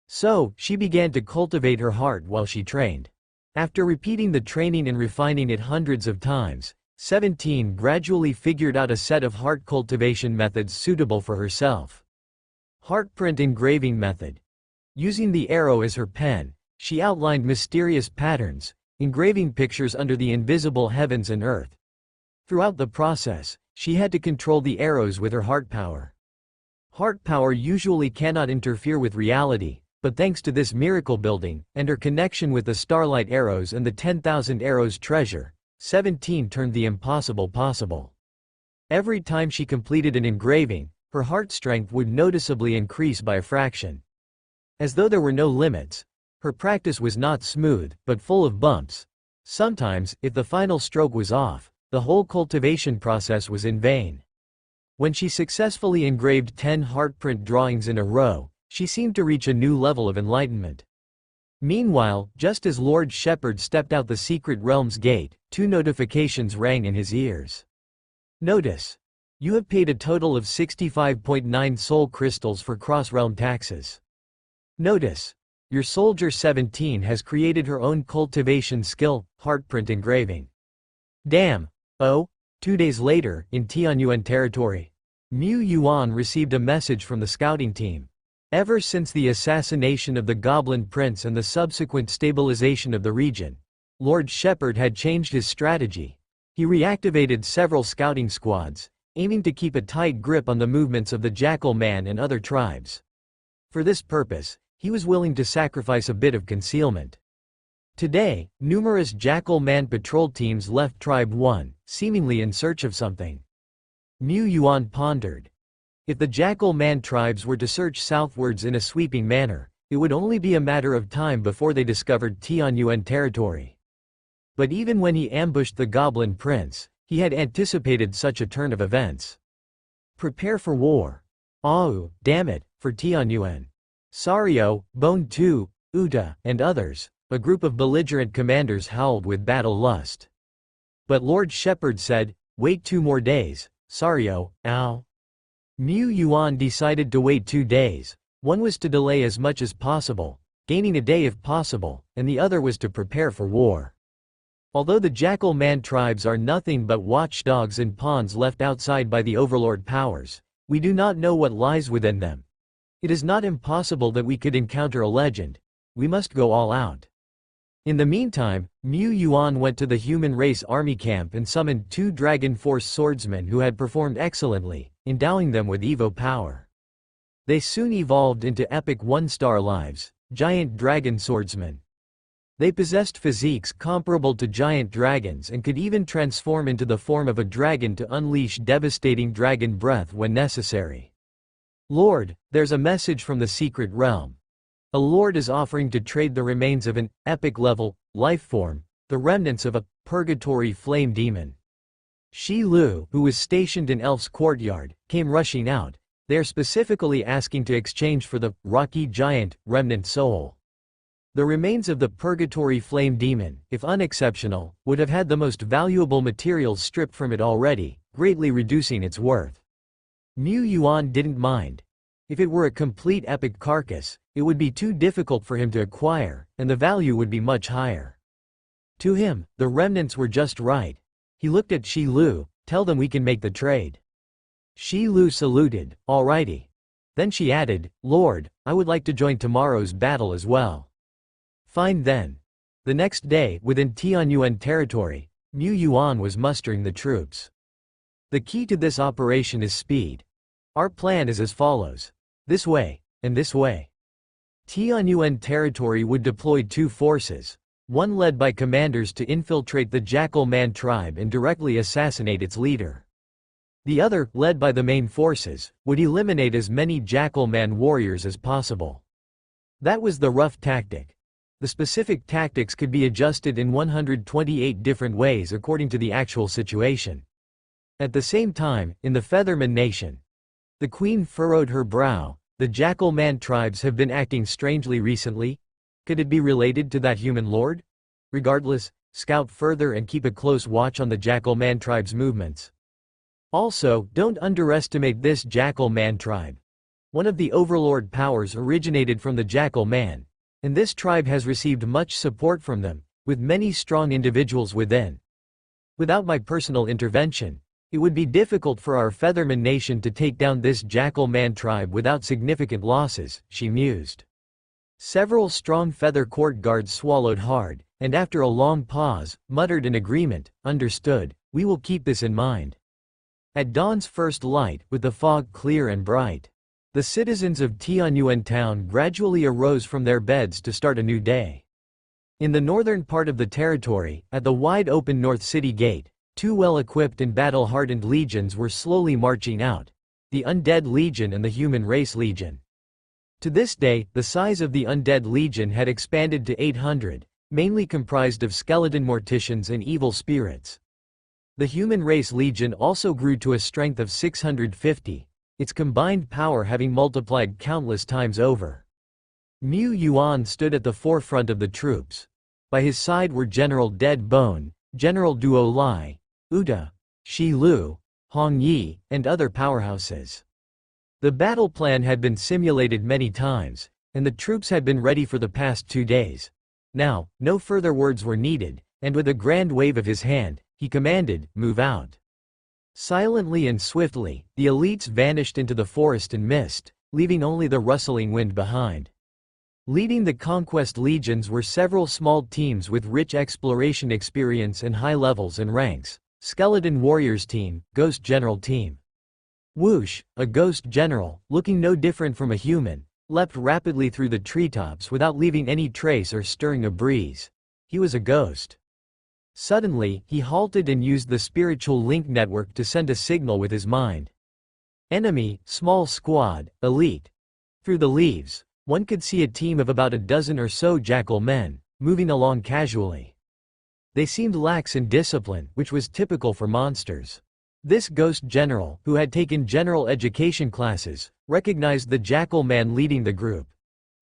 So, she began to cultivate her heart while she trained. After repeating the training and refining it hundreds of times, 17 gradually figured out a set of heart cultivation methods suitable for herself. Heartprint engraving method. Using the arrow as her pen, she outlined mysterious patterns, engraving pictures under the invisible heavens and earth. Throughout the process, she had to control the arrows with her heart power. Heart power usually cannot interfere with reality, but thanks to this miracle building, and her connection with the Starlight Arrows and the 10,000 Arrows treasure, 17 turned the impossible possible. Every time she completed an engraving, her heart strength would noticeably increase by a fraction. As though there were no limits, her practice was not smooth, but full of bumps. Sometimes, if the final stroke was off, the whole cultivation process was in vain. When she successfully engraved 10 heartprint drawings in a row, she seemed to reach a new level of enlightenment. Meanwhile, just as Lord Shepherd stepped out the secret realm's gate, 2 notifications rang in his ears. Notice: you have paid a total of 65.9 soul crystals for cross-realm taxes. Notice: your soldier 17 has created her own cultivation skill, heartprint engraving. Damn! Oh? 2 days later, in Tianyuan territory, Mu Yuan received a message from the scouting team. Ever since the assassination of the Goblin Prince and the subsequent stabilization of the region, Lord Shepherd had changed his strategy. He reactivated several scouting squads, aiming to keep a tight grip on the movements of the Jackal Man and other tribes. For this purpose, he was willing to sacrifice a bit of concealment. Today, numerous Jackal Man patrol teams left Tribe 1, seemingly in search of something. Mu Yuan pondered. If the Jackal Man tribes were to search southwards in a sweeping manner, it would only be a matter of time before they discovered Tianyuan territory. But even when he ambushed the Goblin Prince, he had anticipated such a turn of events. Prepare for war. Oh, damn it, for Tianyuan. Sario, Bone 2, Uta, and others, a group of belligerent commanders howled with battle lust. But Lord Shepherd said, wait 2 more days, Sario, ow. Mu Yuan decided to wait 2 days. One was to delay as much as possible, gaining a day if possible, and the other was to prepare for war. Although the Jackal Man tribes are nothing but watchdogs and pawns left outside by the overlord powers, we do not know what lies within them. It is not impossible that we could encounter a legend. We must go all out. In the meantime, Mu Yuan went to the human race army camp and summoned 2 Dragon Force swordsmen who had performed excellently, endowing them with Evo power. They soon evolved into epic 1-star lives, giant dragon swordsmen. They possessed physiques comparable to giant dragons and could even transform into the form of a dragon to unleash devastating dragon breath when necessary. Lord, there's a message from the secret realm. A lord is offering to trade the remains of an epic-level life form, the remnants of a purgatory flame demon. Shi Lu, who was stationed in Elf's courtyard, came rushing out. They are specifically asking to exchange for the rocky giant remnant soul. The remains of the purgatory flame demon, if unexceptional, would have had the most valuable materials stripped from it already, greatly reducing its worth. Mu Yuan didn't mind. If it were a complete epic carcass, it would be too difficult for him to acquire, and the value would be much higher. To him, the remnants were just right. He looked at Shi Lu, tell them we can make the trade. Shi Lu saluted, alrighty. Then she added, Lord, I would like to join tomorrow's battle as well. Fine then. The next day, within Tianyuan territory, Mu Yuan was mustering the troops. The key to this operation is speed. Our plan is as follows. This way, and this way. Tianyuan territory would deploy 2 forces. one led by commanders to infiltrate the Jackal Man tribe and directly assassinate its leader. The other, led by the main forces, would eliminate as many Jackal Man warriors as possible. That was the rough tactic. The specific tactics could be adjusted in 128 different ways according to the actual situation. At the same time, in the Featherman Nation, the Queen furrowed her brow. The Jackal Man tribes have been acting strangely recently. Could it be related to that human lord? Regardless, scout further and keep a close watch on the Jackal Man tribe's movements. Also, don't underestimate this Jackal Man tribe. One of the overlord powers originated from the Jackal Man, and this tribe has received much support from them, with many strong individuals within. Without my personal intervention, it would be difficult for our Featherman Nation to take down this Jackal Man tribe without significant losses, she mused. Several strong Feather Court guards swallowed hard, and after a long pause, muttered in agreement, "Understood, we will keep this in mind." At dawn's first light, with the fog clear and bright, the citizens of Tianyuan town gradually arose from their beds to start a new day. In the northern part of the territory, at the wide-open North City Gate, two well-equipped and battle-hardened legions were slowly marching out, the Undead Legion and the Human Race Legion. To this day, the size of the Undead Legion had expanded to 800, mainly comprised of skeleton morticians and evil spirits. The Human Race Legion also grew to a strength of 650, its combined power having multiplied countless times over. Mu Yuan stood at the forefront of the troops. By his side were General Dead Bone, General Duo Lai, Uda, Shi Lu, Hong Yi, and other powerhouses. The battle plan had been simulated many times, and the troops had been ready for the past 2 days. Now, no further words were needed, and with a grand wave of his hand, he commanded, "Move out." Silently and swiftly, the elites vanished into the forest and mist, leaving only the rustling wind behind. Leading the conquest legions were several small teams with rich exploration experience and high levels and ranks. Skeleton Warriors Team, Ghost General Team. Whoosh, a ghost general, looking no different from a human, leapt rapidly through the treetops without leaving any trace or stirring a breeze. He was a ghost. Suddenly, he halted and used the spiritual link network to send a signal with his mind. Enemy, small squad, elite. Through the leaves, one could see a team of about a dozen or so jackal men, moving along casually. They seemed lax in discipline, which was typical for monsters. This ghost general, who had taken general education classes, recognized the jackal man leading the group.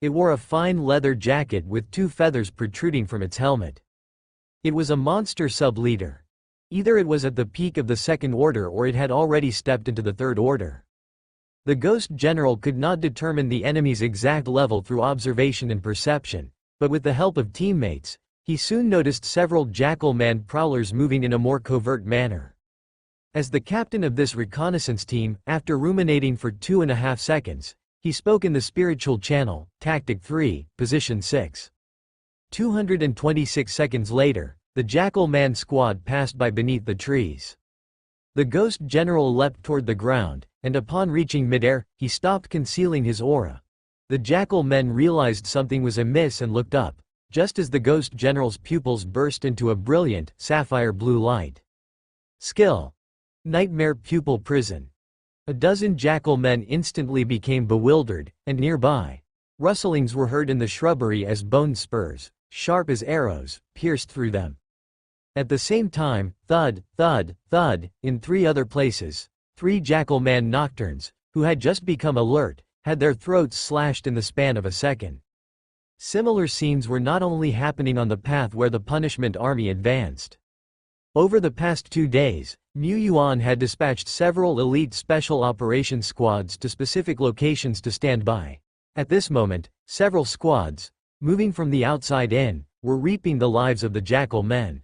It wore a fine leather jacket with 2 feathers protruding from its helmet. It was a monster sub-leader. Either it was at the peak of the Second Order or it had already stepped into the Third Order. The ghost general could not determine the enemy's exact level through observation and perception, but with the help of teammates, he soon noticed several jackal man prowlers moving in a more covert manner. As the captain of this reconnaissance team, after ruminating for 2.5 seconds, he spoke in the spiritual channel, Tactic 3, Position 6. 226 seconds later, the Jackal Man squad passed by beneath the trees. The ghost general leapt toward the ground, and upon reaching midair, he stopped concealing his aura. The Jackal men realized something was amiss and looked up, just as the ghost general's pupils burst into a brilliant, sapphire blue light. Skill. Nightmare Pupil Prison. A dozen jackal men instantly became bewildered, and nearby, rustlings were heard in the shrubbery as bone spurs, sharp as arrows, pierced through them. At the same time, thud, thud, thud, in 3 other places, 3 jackal man nocturnes, who had just become alert, had their throats slashed in the span of a second. Similar scenes were not only happening on the path where the punishment army advanced. Over the past 2 days, Mu Yuan had dispatched several elite special operations squads to specific locations to stand by. At this moment, several squads, moving from the outside in, were reaping the lives of the jackal men.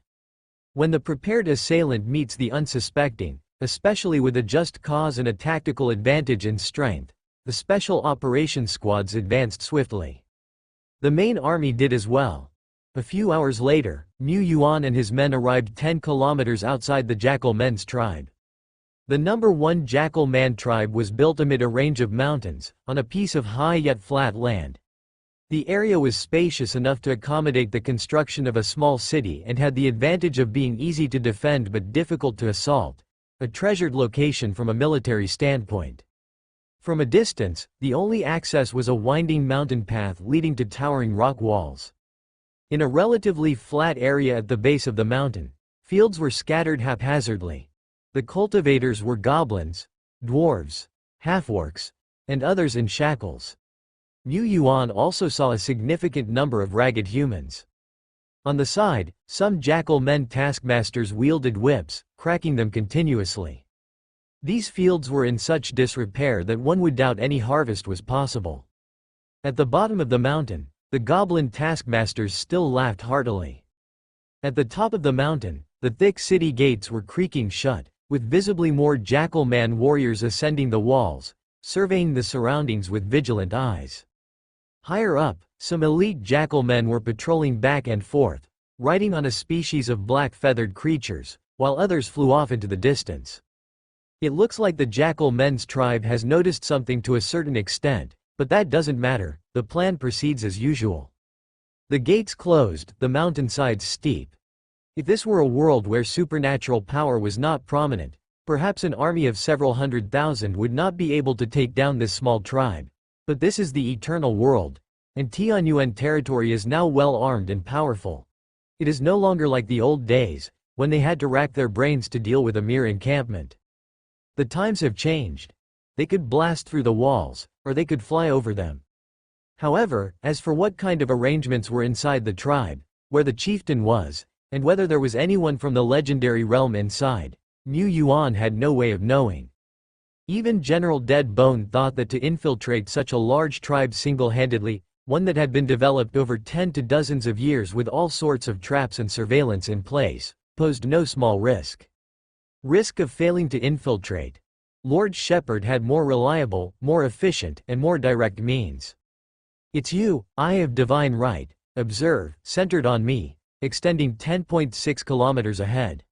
When the prepared assailant meets the unsuspecting, especially with a just cause and a tactical advantage in strength, the special operations squads advanced swiftly. The main army did as well. A few hours later, Mu Yuan and his men arrived 10 kilometers outside the Jackal Men's tribe. The number 1 Jackal Man tribe was built amid a range of mountains, on a piece of high yet flat land. The area was spacious enough to accommodate the construction of a small city and had the advantage of being easy to defend but difficult to assault, a treasured location from a military standpoint. From a distance, the only access was a winding mountain path leading to towering rock walls. In a relatively flat area at the base of the mountain, fields were scattered haphazardly. The cultivators were goblins, dwarves, half-orcs, and others in shackles. Mu Yuan also saw a significant number of ragged humans. On the side, some jackal men taskmasters wielded whips, cracking them continuously. These fields were in such disrepair that one would doubt any harvest was possible. At the bottom of the mountain, the goblin taskmasters still laughed heartily. At the top of the mountain, the thick city gates were creaking shut, with visibly more jackal man warriors ascending the walls, surveying the surroundings with vigilant eyes. Higher up, some elite jackal men were patrolling back and forth, riding on a species of black feathered creatures, while others flew off into the distance. It looks like the jackal men's tribe has noticed something to a certain extent, but that doesn't matter, the plan proceeds as usual. The gates closed, the mountainsides steep. If this were a world where supernatural power was not prominent, perhaps an army of several 100,000 would not be able to take down this small tribe. But this is the eternal world, and Tianyuan territory is now well armed and powerful. It is no longer like the old days, when they had to rack their brains to deal with a mere encampment. The times have changed. They could blast through the walls, or they could fly over them. However, as for what kind of arrangements were inside the tribe, where the chieftain was, and whether there was anyone from the legendary realm inside, Mu Yuan had no way of knowing. Even General Dead Bone thought that to infiltrate such a large tribe single-handedly, one that had been developed over 10 to dozens of years with all sorts of traps and surveillance in place, posed no small risk. Risk of failing to infiltrate. Lord Shepard had more reliable, more efficient, and more direct means. It's you, Eye of Divine Right, observe, centered on me, extending 10.6 kilometers ahead.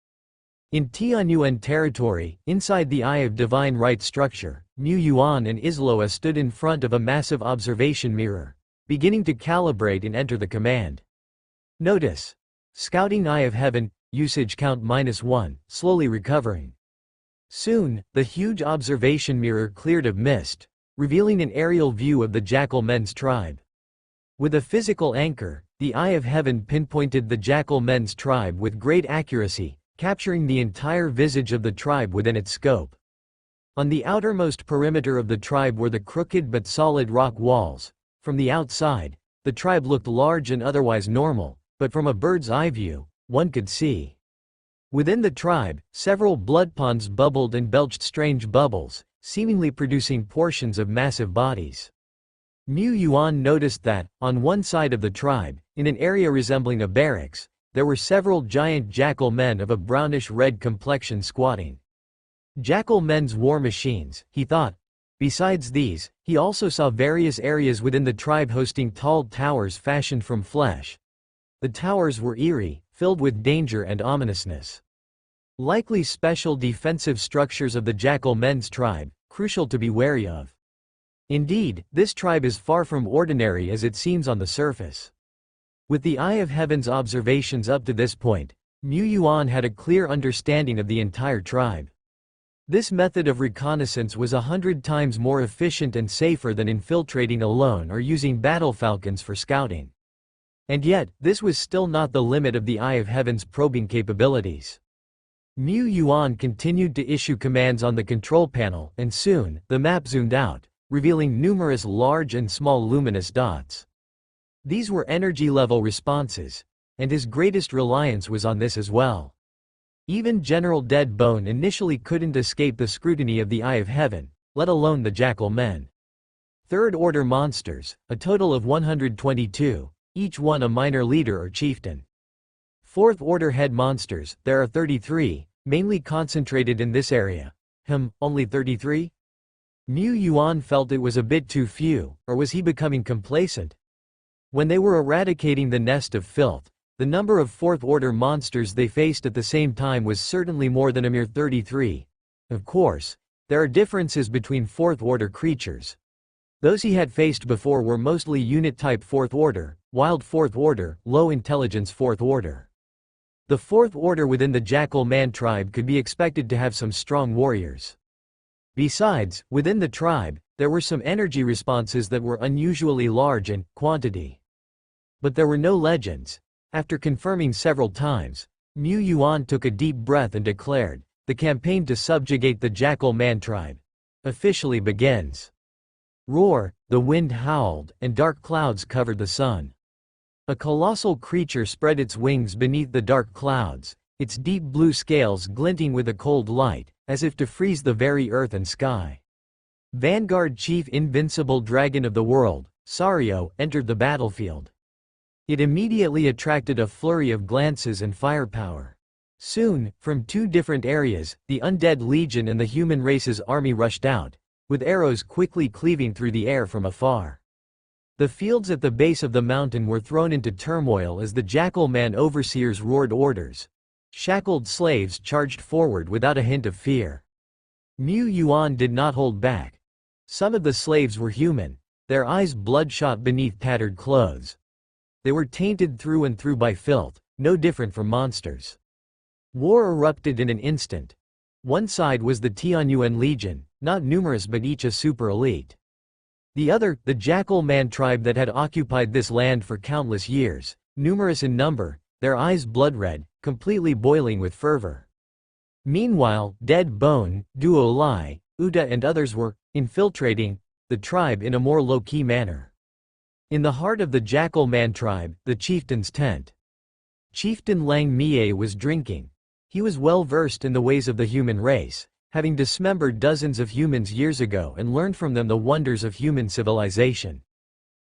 In Tianyuan territory, inside the Eye of Divine Right structure, Mu Yuan and Isloa stood in front of a massive observation mirror, beginning to calibrate and enter the command. Notice. Scouting Eye of Heaven, usage count -1, slowly recovering. Soon, the huge observation mirror cleared of mist, revealing an aerial view of the jackal men's tribe. With a physical anchor, the Eye of Heaven pinpointed the jackal men's tribe with great accuracy, capturing the entire visage of the tribe within its scope. On the outermost perimeter of the tribe were the crooked but solid rock walls. From the outside, the tribe looked large and otherwise normal, but from a bird's eye view, one could see. Within the tribe, several blood ponds bubbled and belched strange bubbles, seemingly producing portions of massive bodies. Mu Yuan noticed that, on one side of the tribe, in an area resembling a barracks, there were several giant jackal men of a brownish-red complexion squatting. Jackal men's war machines, he thought. Besides these, he also saw various areas within the tribe hosting tall towers fashioned from flesh. The towers were eerie, filled with danger and ominousness. Likely special defensive structures of the jackal men's tribe, crucial to be wary of. Indeed, this tribe is far from ordinary as it seems on the surface. With the Eye of Heaven's observations up to this point, Mu Yuan had a clear understanding of the entire tribe. This method of reconnaissance was 100 times more efficient and safer than infiltrating alone or using battle falcons for scouting. And yet, this was still not the limit of the Eye of Heaven's probing capabilities. Mu Yuan continued to issue commands on the control panel, and soon, the map zoomed out, revealing numerous large and small luminous dots. These were energy-level responses, and his greatest reliance was on this as well. Even General Dead Bone initially couldn't escape the scrutiny of the Eye of Heaven, let alone the jackal men. Third-order monsters, a total of 122, each one a minor leader or chieftain. Fourth-order head monsters, there are 33, mainly concentrated in this area. Only 33? Mu Yuan felt it was a bit too few, or was he becoming complacent? When they were eradicating the nest of filth, the number of fourth-order monsters they faced at the same time was certainly more than a mere 33. Of course, there are differences between fourth-order creatures. Those he had faced before were mostly unit-type Fourth Order, Wild Fourth Order, Low-Intelligence Fourth Order. The Fourth Order within the Jackal Man tribe could be expected to have some strong warriors. Besides, within the tribe, there were some energy responses that were unusually large in quantity. But there were no legends. After confirming several times, Mu Yuan took a deep breath and declared, "The campaign to subjugate the Jackal Man tribe officially begins." Roar, the wind howled, and dark clouds covered the sun. A colossal creature spread its wings beneath the dark clouds, its deep blue scales glinting with a cold light, as if to freeze the very earth and sky. Vanguard Chief Invincible Dragon of the World, Sario, entered the battlefield. It immediately attracted a flurry of glances and firepower. Soon, from two different areas, the Undead Legion and the human race's army rushed out, with arrows quickly cleaving through the air from afar. The fields at the base of the mountain were thrown into turmoil as the Jackal Man overseers roared orders. Shackled slaves charged forward without a hint of fear. Mu Yuan did not hold back. Some of the slaves were human, their eyes bloodshot beneath tattered clothes. They were tainted through and through by filth, no different from monsters. War erupted in an instant. One side was the Tianyuan Legion, not numerous but each a super elite. The other, the Jackal Man tribe that had occupied this land for countless years, numerous in number, their eyes blood-red, completely boiling with fervor. Meanwhile, Dead Bone, Duo Lai, Uda and others were infiltrating the tribe in a more low-key manner. In the heart of the Jackal Man tribe, the chieftain's tent. Chieftain Lang Mie was drinking. He was well versed in the ways of the human race, having dismembered dozens of humans years ago and learned from them the wonders of human civilization.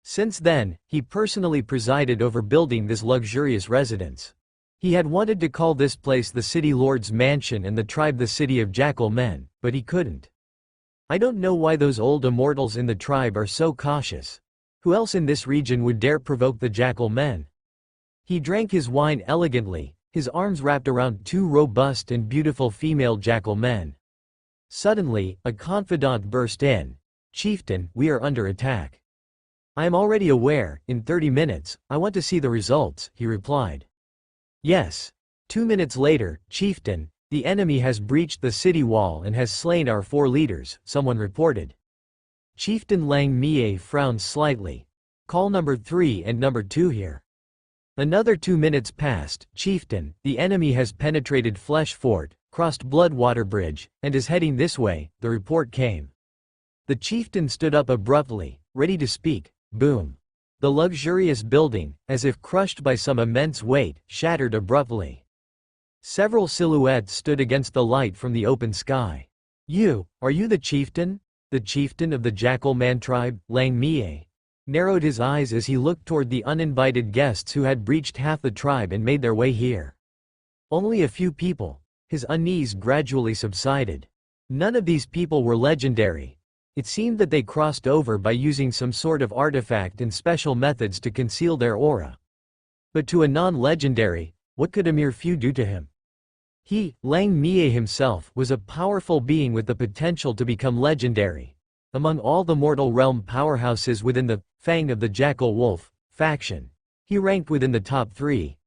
Since then, he personally presided over building this luxurious residence. He had wanted to call this place the City Lord's Mansion and the tribe the City of Jackal Men, but he couldn't. I don't know why those old immortals in the tribe are so cautious. Who else in this region would dare provoke the Jackal Men? He drank his wine elegantly, his arms wrapped around two robust and beautiful female Jackal Men. Suddenly, a confidant burst in. "Chieftain, we are under attack." "I am already aware, in 30 minutes, I want to see the results," he replied. "Yes. 2 minutes later, Chieftain, the enemy has breached the city wall and has slain our 4 leaders," someone reported. Chieftain Lang Mie frowned slightly. "Call number 3 and number 2 here." Another 2 minutes passed. "Chieftain, the enemy has penetrated Flesh Fort, crossed Bloodwater Bridge, and is heading this way," the report came. The chieftain stood up abruptly, ready to speak. Boom. The luxurious building, as if crushed by some immense weight, shattered abruptly. Several silhouettes stood against the light from the open sky. Are you the chieftain? The chieftain of the Jackal Man tribe?" Lang Mie narrowed his eyes as he looked toward the uninvited guests who had breached half the tribe and made their way here. Only a few people. His unease gradually subsided. None of these people were legendary. It seemed that they crossed over by using some sort of artifact and special methods to conceal their aura. But to a non-legendary, what could a mere few do to him? He, Lang Mie himself, was a powerful being with the potential to become legendary. Among all the mortal realm powerhouses within the Fang of the Jackal Wolf faction, he ranked within the top 3.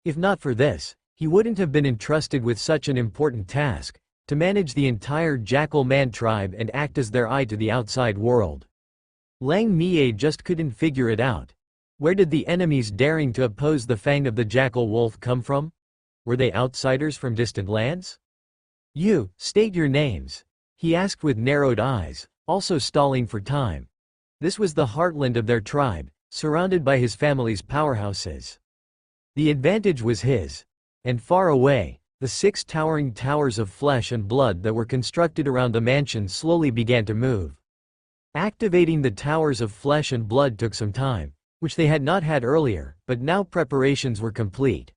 If not for this, he wouldn't have been entrusted with such an important task, to manage the entire Jackal Man tribe and act as their eye to the outside world. Lang Mie just couldn't figure it out. Where did the enemies daring to oppose the Fang of the Jackal Wolf come from? Were they outsiders from distant lands? State your names, he asked with narrowed eyes, also stalling for time. This was the heartland of their tribe, surrounded by his family's powerhouses. The advantage was his. And far away, the 6 towering towers of flesh and blood that were constructed around the mansion slowly began to move. Activating the towers of flesh and blood took some time, which they had not had earlier, but now preparations were complete.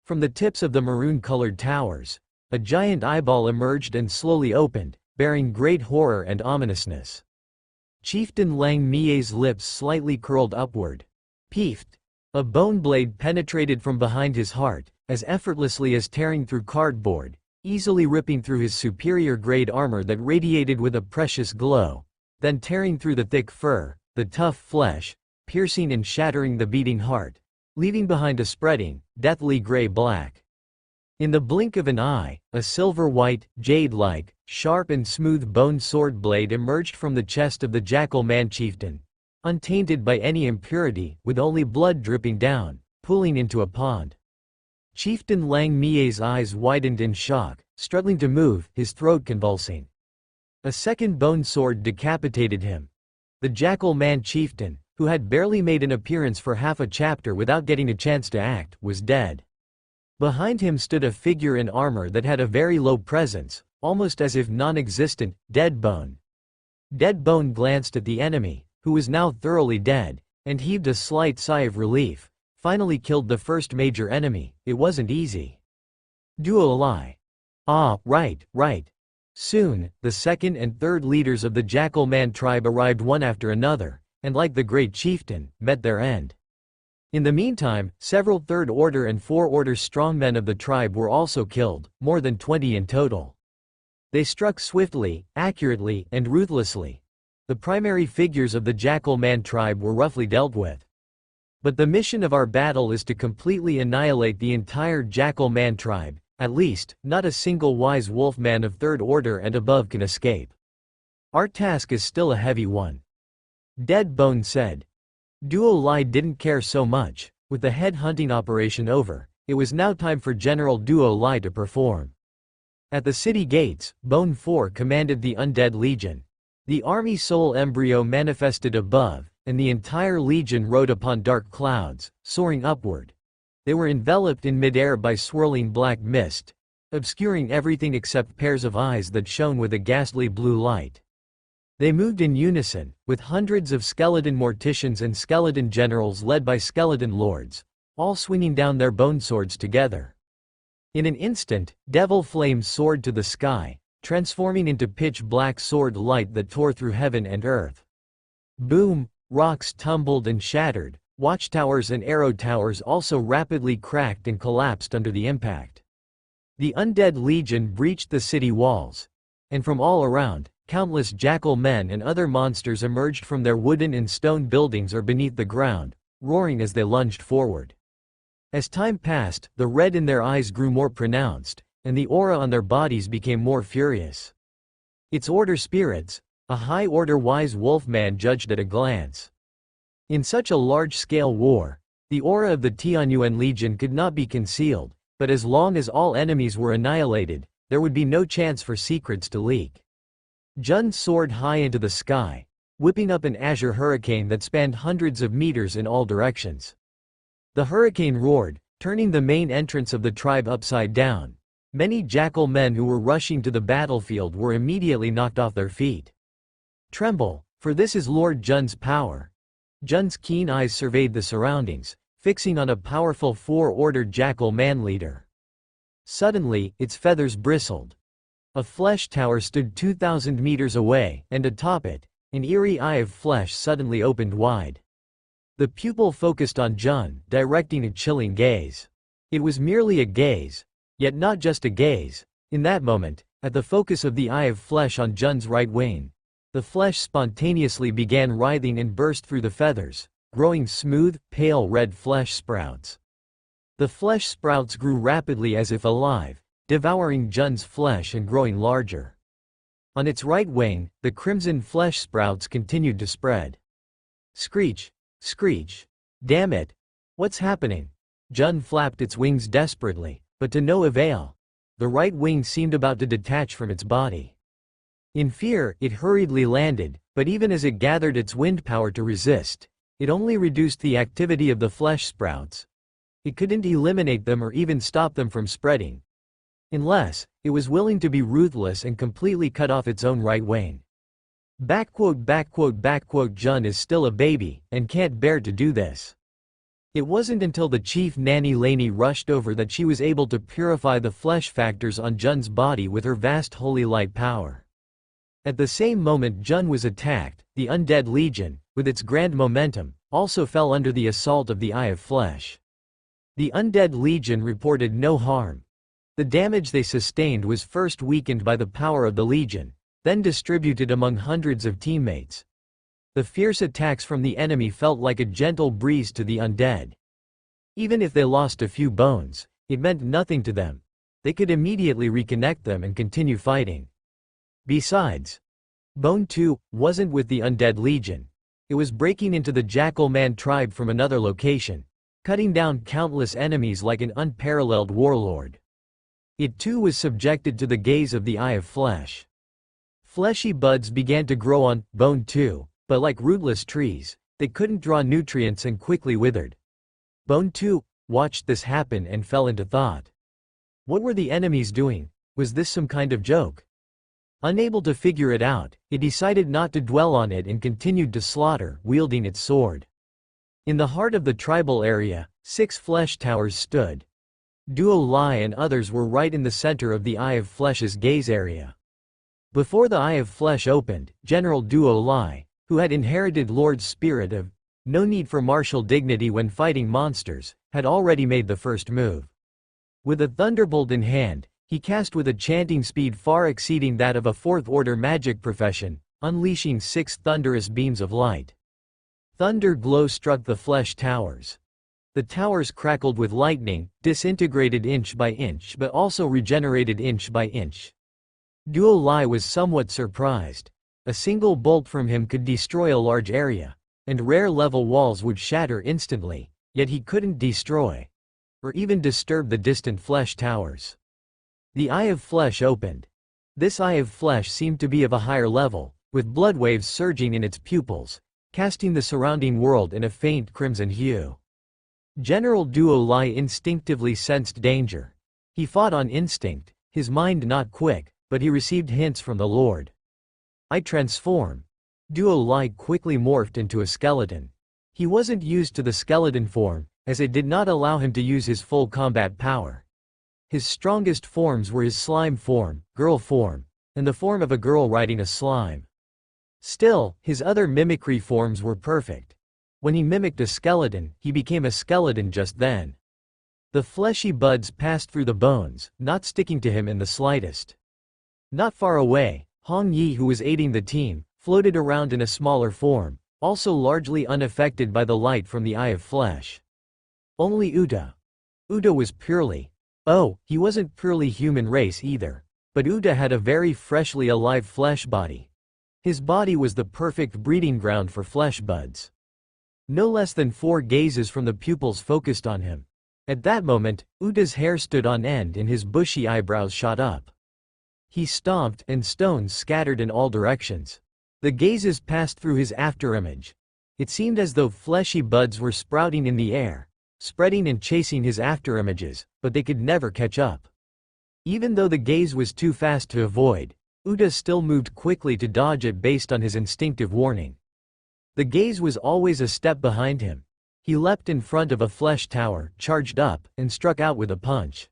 From the tips of the maroon-colored towers, a giant eyeball emerged and slowly opened, bearing great horror and ominousness. Chieftain Lang Mie's lips slightly curled upward. Peefed. A bone blade penetrated from behind his heart, as effortlessly as tearing through cardboard, easily ripping through his superior-grade armor that radiated with a precious glow. then tearing through the thick fur, the tough flesh, piercing and shattering the beating heart, leaving behind a spreading, deathly gray-black. In the blink of an eye, a silver-white, jade-like, sharp and smooth-boned sword blade emerged from the chest of the Jackal Man chieftain, untainted by any impurity, with only blood dripping down, pooling into a pond. Chieftain Lang Mie's eyes widened in shock, struggling to move, his throat convulsing. A second bone sword decapitated him. The Jackal Man chieftain, who had barely made an appearance for half a chapter without getting a chance to act, was dead. Behind him stood a figure in armor that had a very low presence, almost as if non-existent, Deadbone. Deadbone glanced at the enemy, who was now thoroughly dead, and heaved a slight sigh of relief. Finally killed the first major enemy. It wasn't easy. Duo Lai. Ah, right. Soon, the second and third leaders of the Jackal Man tribe arrived one after another, and like the great chieftain, met their end. In the meantime, several Third Order and Four Order strongmen of the tribe were also killed, more than 20 in total. They struck swiftly, accurately, and ruthlessly. The primary figures of the Jackal Man tribe were roughly dealt with. But the mission of our battle is to completely annihilate the entire Jackal Man tribe. At least, not a single wise wolfman of Third Order and above can escape. Our task is still a heavy one. Deadbone said. Duo Lai didn't care so much. With the head-hunting operation over, it was now time for General Duo Lai to perform. At the city gates, Bone 4 commanded the Undead Legion. The army soul embryo manifested above, and the entire legion rode upon dark clouds, soaring upward. They were enveloped in midair by swirling black mist, obscuring everything except pairs of eyes that shone with a ghastly blue light. They moved in unison, with hundreds of skeleton morticians and skeleton generals led by skeleton lords, all swinging down their bone swords together. In an instant, devil flames soared to the sky, transforming into pitch-black sword light that tore through heaven and earth. Boom! Rocks tumbled and shattered, watchtowers and arrow towers also rapidly cracked and collapsed under the impact. The Undead Legion breached the city walls, and from all around, countless jackal men and other monsters emerged from their wooden and stone buildings or beneath the ground, roaring as they lunged forward. As time passed, the red in their eyes grew more pronounced, and the aura on their bodies became more furious. Its order spirits, a high-order wise wolfman judged at a glance. In such a large-scale war, the aura of the Tianyuan Legion could not be concealed, but as long as all enemies were annihilated, there would be no chance for secrets to leak. Jun soared high into the sky, whipping up an azure hurricane that spanned hundreds of meters in all directions. The hurricane roared, turning the main entrance of the tribe upside down. Many jackal men who were rushing to the battlefield were immediately knocked off their feet. Tremble, for this is Lord Jun's power. Jun's keen eyes surveyed the surroundings, fixing on a powerful four-ordered jackal man leader. Suddenly, its feathers bristled. A flesh tower stood 2,000 meters away, and atop it, an eerie eye of flesh suddenly opened wide. The pupil focused on Jun, directing a chilling gaze. It was merely a gaze, yet not just a gaze. In that moment, at the focus of the eye of flesh on Jun's right wing, the flesh spontaneously began writhing and burst through the feathers, growing smooth, pale red flesh sprouts. The flesh sprouts grew rapidly as if alive, devouring Jun's flesh and growing larger. On its right wing, the crimson flesh sprouts continued to spread. Screech! Screech! Damn it! What's happening? Jun flapped its wings desperately, but to no avail. The right wing seemed about to detach from its body. In fear, it hurriedly landed, but even as it gathered its wind power to resist, it only reduced the activity of the flesh sprouts. It couldn't eliminate them or even stop them from spreading, unless it was willing to be ruthless and completely cut off its own right wing. Jun is still a baby, and can't bear to do this. It wasn't until the chief Nanny Laney rushed over that she was able to purify the flesh factors on Jun's body with her vast holy light power. At the same moment Jun was attacked, the Undead Legion, with its grand momentum, also fell under the assault of the Eye of Flesh. The Undead Legion reported no harm. The damage they sustained was first weakened by the power of the Legion, then distributed among hundreds of teammates. The fierce attacks from the enemy felt like a gentle breeze to the undead. Even if they lost a few bones, it meant nothing to them. They could immediately reconnect them and continue fighting. Besides, Bone 2 wasn't with the Undead Legion. It was breaking into the Jackal Man tribe from another location, cutting down countless enemies like an unparalleled warlord. It too was subjected to the gaze of the Eye of Flesh. Fleshy buds began to grow on Bone 2, but like rootless trees, they couldn't draw nutrients and quickly withered. Bone 2 watched this happen and fell into thought. What were the enemies doing? Was this some kind of joke? Unable to figure it out, it decided not to dwell on it and continued to slaughter, wielding its sword. In the heart of the tribal area, 6 flesh towers stood. Duo Lai and others were right in the center of the Eye of Flesh's gaze area. Before the Eye of Flesh opened, General Duo Lai, who had inherited Lord's spirit of no need for martial dignity when fighting monsters, had already made the first move. With a thunderbolt in hand, he cast with a chanting speed far exceeding that of a fourth-order magic profession, unleashing 6 thunderous beams of light. Thunder glow struck the flesh towers. The towers crackled with lightning, disintegrated inch by inch but also regenerated inch by inch. Duo Lai was somewhat surprised. A single bolt from him could destroy a large area, and rare level walls would shatter instantly, yet he couldn't destroy or even disturb the distant flesh towers. The Eye of Flesh opened. This Eye of Flesh seemed to be of a higher level, with blood waves surging in its pupils, casting the surrounding world in a faint crimson hue. General Duo Lai instinctively sensed danger. He fought on instinct, his mind not quick, but he received hints from the Lord. I transform. Duo Lai quickly morphed into a skeleton. He wasn't used to the skeleton form, as it did not allow him to use his full combat power. His strongest forms were his slime form, girl form, and the form of a girl riding a slime. Still, his other mimicry forms were perfect. When he mimicked a skeleton, he became a skeleton just then. The fleshy buds passed through the bones, not sticking to him in the slightest. Not far away, Hong Yi, who was aiding the team, floated around in a smaller form, also largely unaffected by the light from the Eye of Flesh. Only Uta. Uta was purely. Oh, he wasn't purely human race either. But Uta had a very freshly alive flesh body. His body was the perfect breeding ground for flesh buds. No less than 4 gazes from the pupils focused on him. At that moment, Uta's hair stood on end and his bushy eyebrows shot up. He stomped, and stones scattered in all directions. The gazes passed through his afterimage. It seemed as though fleshy buds were sprouting in the air, spreading and chasing his afterimages, but they could never catch up. Even though the gaze was too fast to avoid, Uta still moved quickly to dodge it based on his instinctive warning. The gaze was always a step behind him. He leapt in front of a flesh tower, charged up, and struck out with a punch.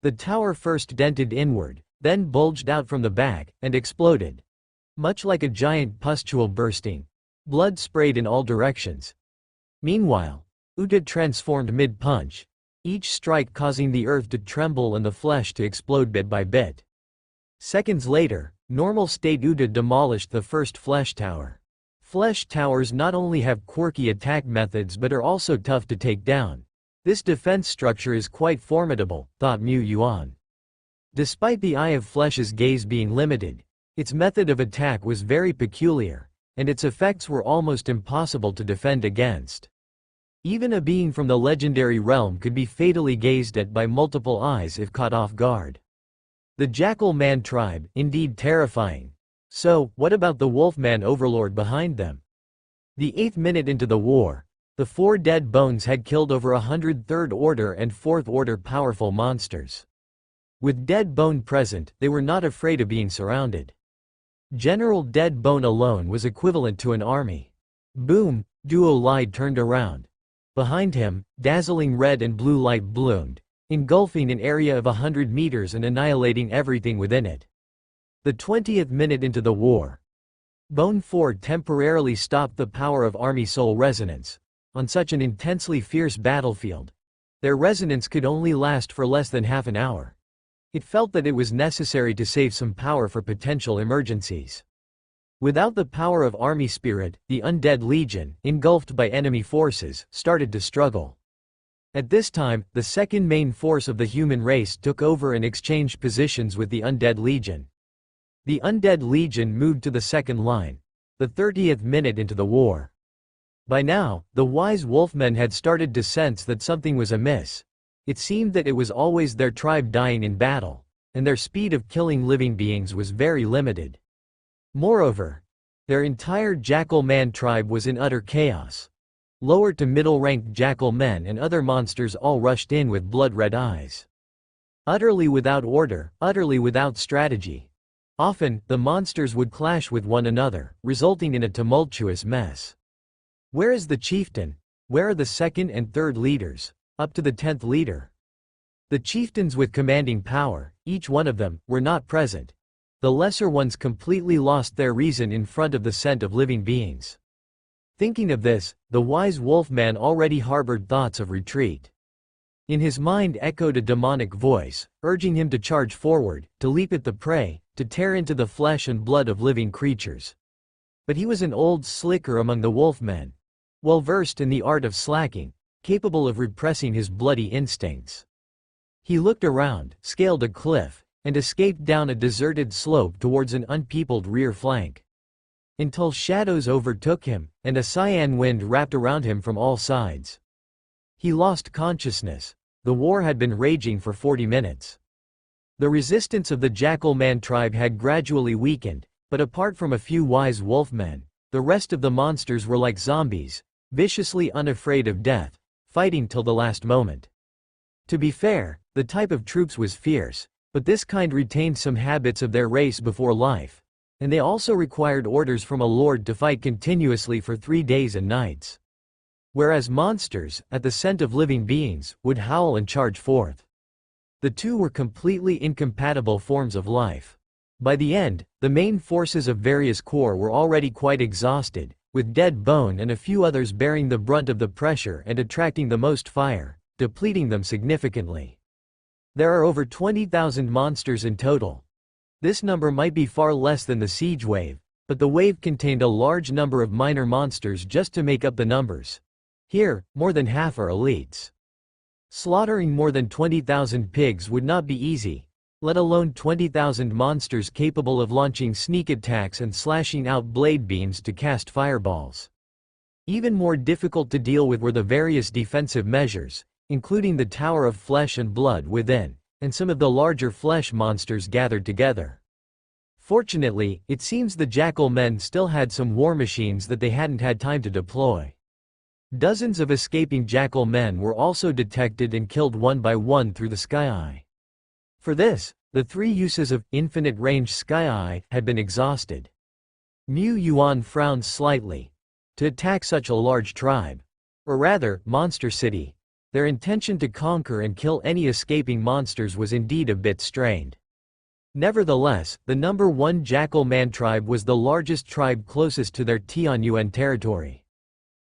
The tower first dented inward, then bulged out from the back, and exploded. Much like a giant pustule bursting, blood sprayed in all directions. Meanwhile, Uta transformed mid-punch, each strike causing the earth to tremble and the flesh to explode bit by bit. Seconds later, normal state Uta demolished the first flesh tower. Flesh towers not only have quirky attack methods but are also tough to take down. This defense structure is quite formidable, thought Mu Yuan. Despite the Eye of Flesh's gaze being limited, its method of attack was very peculiar, and its effects were almost impossible to defend against. Even a being from the legendary realm could be fatally gazed at by multiple eyes if caught off guard. The Jackal Man tribe, indeed terrifying. So, what about the Wolfman overlord behind them? The 8th minute into the war, the 4 dead bones had killed over 100 third-order and fourth-order powerful monsters. With Dead Bone present, they were not afraid of being surrounded. General Dead Bone alone was equivalent to an army. Boom, Duo Lai turned around. Behind him, dazzling red and blue light bloomed, engulfing an area of 100 meters and annihilating everything within it. The 20th minute into the war, Bone 4 temporarily stopped the power of Army Soul Resonance. On such an intensely fierce battlefield, their resonance could only last for less than half an hour. It felt that it was necessary to save some power for potential emergencies. Without the power of army spirit, the Undead Legion, engulfed by enemy forces, started to struggle. At this time, the second main force of the human race took over and exchanged positions with the Undead Legion. The Undead Legion moved to the second line, the 30th minute into the war. By now, the wise wolfmen had started to sense that something was amiss. It seemed that it was always their tribe dying in battle, and their speed of killing living beings was very limited. Moreover, their entire Jackal Man tribe was in utter chaos. Lower to middle-ranked Jackal men and other monsters all rushed in with blood-red eyes. Utterly without order, utterly without strategy. Often, the monsters would clash with one another, resulting in a tumultuous mess. Where is the chieftain? Where are the second and third leaders, up to the 10th leader? The chieftains with commanding power, each one of them, were not present. The lesser ones completely lost their reason in front of the scent of living beings. Thinking of this, the wise wolfman already harbored thoughts of retreat. In his mind echoed a demonic voice, urging him to charge forward, to leap at the prey, to tear into the flesh and blood of living creatures. But he was an old slicker among the wolfmen, well versed in the art of slacking, capable of repressing his bloody instincts. He looked around, scaled a cliff, and escaped down a deserted slope towards an unpeopled rear flank. Until shadows overtook him, and a cyan wind wrapped around him from all sides. He lost consciousness. The war had been raging for 40 minutes. The resistance of the Jackal Man tribe had gradually weakened, but apart from a few wise wolfmen, the rest of the monsters were like zombies, viciously unafraid of death, fighting till the last moment. To be fair, the type of troops was fierce, but this kind retained some habits of their race before life, and they also required orders from a lord to fight continuously for 3 days and nights. Whereas monsters, at the scent of living beings, would howl and charge forth. The two were completely incompatible forms of life. By the end, the main forces of various corps were already quite exhausted, with Dead Bone and a few others bearing the brunt of the pressure and attracting the most fire, depleting them significantly. There are over 20,000 monsters in total. This number might be far less than the siege wave, but the wave contained a large number of minor monsters just to make up the numbers. Here, more than half are elites. Slaughtering more than 20,000 pigs would not be easy, let alone 20,000 monsters capable of launching sneak attacks and slashing out blade beams to cast fireballs. Even more difficult to deal with were the various defensive measures, including the Tower of Flesh and Blood within, and some of the larger flesh monsters gathered together. Fortunately, it seems the Jackal men still had some war machines that they hadn't had time to deploy. Dozens of escaping Jackal men were also detected and killed one by one through the Sky Eye. For this, the 3 uses of infinite range Sky Eye had been exhausted. Mu Yuan frowned slightly. To attack such a large tribe, or rather, monster city, their intention to conquer and kill any escaping monsters was indeed a bit strained. Nevertheless, the number 1 Jackal Man tribe was the largest tribe closest to their Tianyuan territory.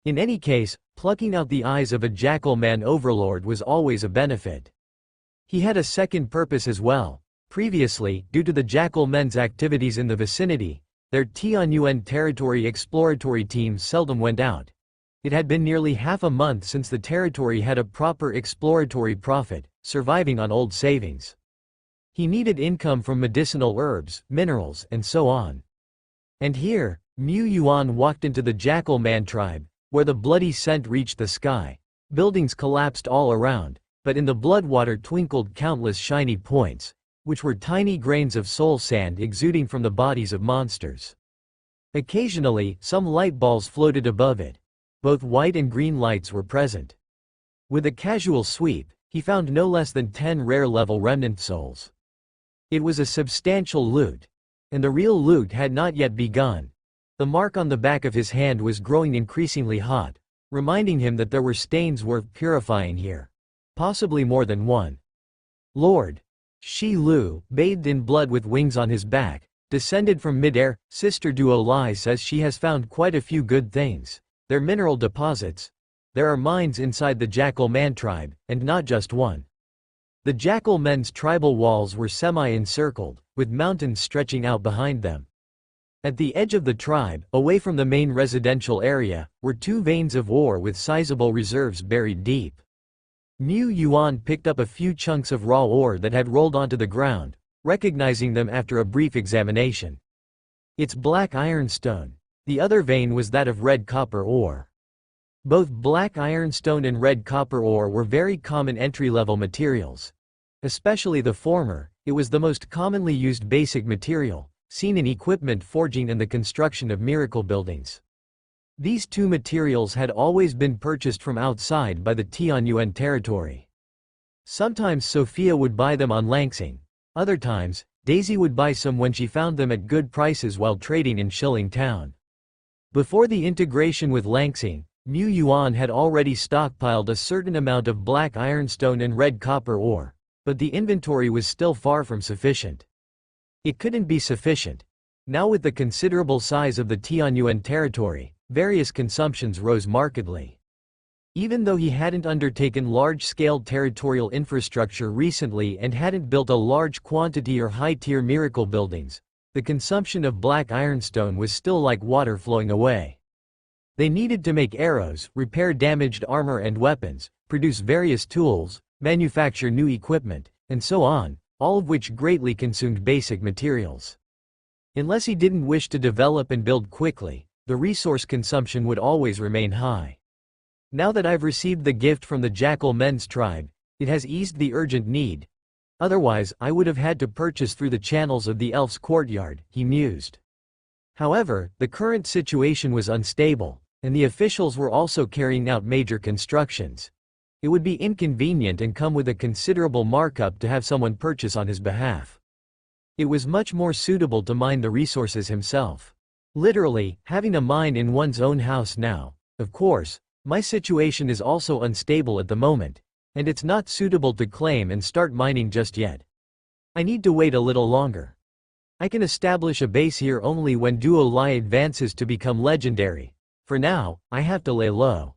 In any case, plucking out the eyes of a Jackal Man overlord was always a benefit. He had a second purpose as well. Previously, due to the Jackal Men's activities in the vicinity, their Tianyuan territory exploratory teams seldom went out. It had been nearly half a month since the territory had a proper exploratory profit, surviving on old savings. He needed income from medicinal herbs, minerals, and so on. And here, Mu Yuan walked into the Jackal Man tribe, where the bloody scent reached the sky. Buildings collapsed all around, but in the bloodwater twinkled countless shiny points, which were tiny grains of soul sand exuding from the bodies of monsters. Occasionally, some light balls floated above it. Both white and green lights were present. With a casual sweep, he found no less than 10 rare-level remnant souls. It was a substantial loot. And the real loot had not yet begun. The mark on the back of his hand was growing increasingly hot, reminding him that there were stains worth purifying here. Possibly more than one. Lord Shi Lu, bathed in blood with wings on his back, descended from mid-air. Sister Duo Lai says she has found quite a few good things. They're mineral deposits. There are mines inside the Jackal Man tribe, and not just one. The Jackal men's tribal walls were semi-encircled, with mountains stretching out behind them. At the edge of the tribe, away from the main residential area, were two veins of ore with sizable reserves buried deep. Mu Yuan picked up a few chunks of raw ore that had rolled onto the ground, recognizing them after a brief examination. It's black ironstone. The other vein was that of red copper ore. Both black ironstone and red copper ore were very common entry-level materials. Especially the former, it was the most commonly used basic material, seen in equipment forging and the construction of miracle buildings. These two materials had always been purchased from outside by the Tianyuan territory. Sometimes Sophia would buy them on Langsing. Other times, Daisy would buy some when she found them at good prices while trading in Shilling Town. Before the integration with Langsing, Mu Yuan had already stockpiled a certain amount of black ironstone and red copper ore, but the inventory was still far from sufficient. It couldn't be sufficient. Now with the considerable size of the Tianyuan territory, various consumptions rose markedly. Even though he hadn't undertaken large-scale territorial infrastructure recently and hadn't built a large quantity or high-tier miracle buildings, the consumption of black ironstone was still like water flowing away. They needed to make arrows, repair damaged armor and weapons, produce various tools, manufacture new equipment, and so on, all of which greatly consumed basic materials. Unless he didn't wish to develop and build quickly, the resource consumption would always remain high. Now that I've received the gift from the Jackal men's tribe, it has eased the urgent need. Otherwise, I would have had to purchase through the channels of the elf's courtyard, he mused. However, the current situation was unstable, and the officials were also carrying out major constructions. It would be inconvenient and come with a considerable markup to have someone purchase on his behalf. It was much more suitable to mine the resources himself. Literally, having a mine in one's own house now. Of course, my situation is also unstable at the moment, and it's not suitable to claim and start mining just yet. I need to wait a little longer. I can establish a base here only when Duo Lai advances to become legendary. For now, I have to lay low.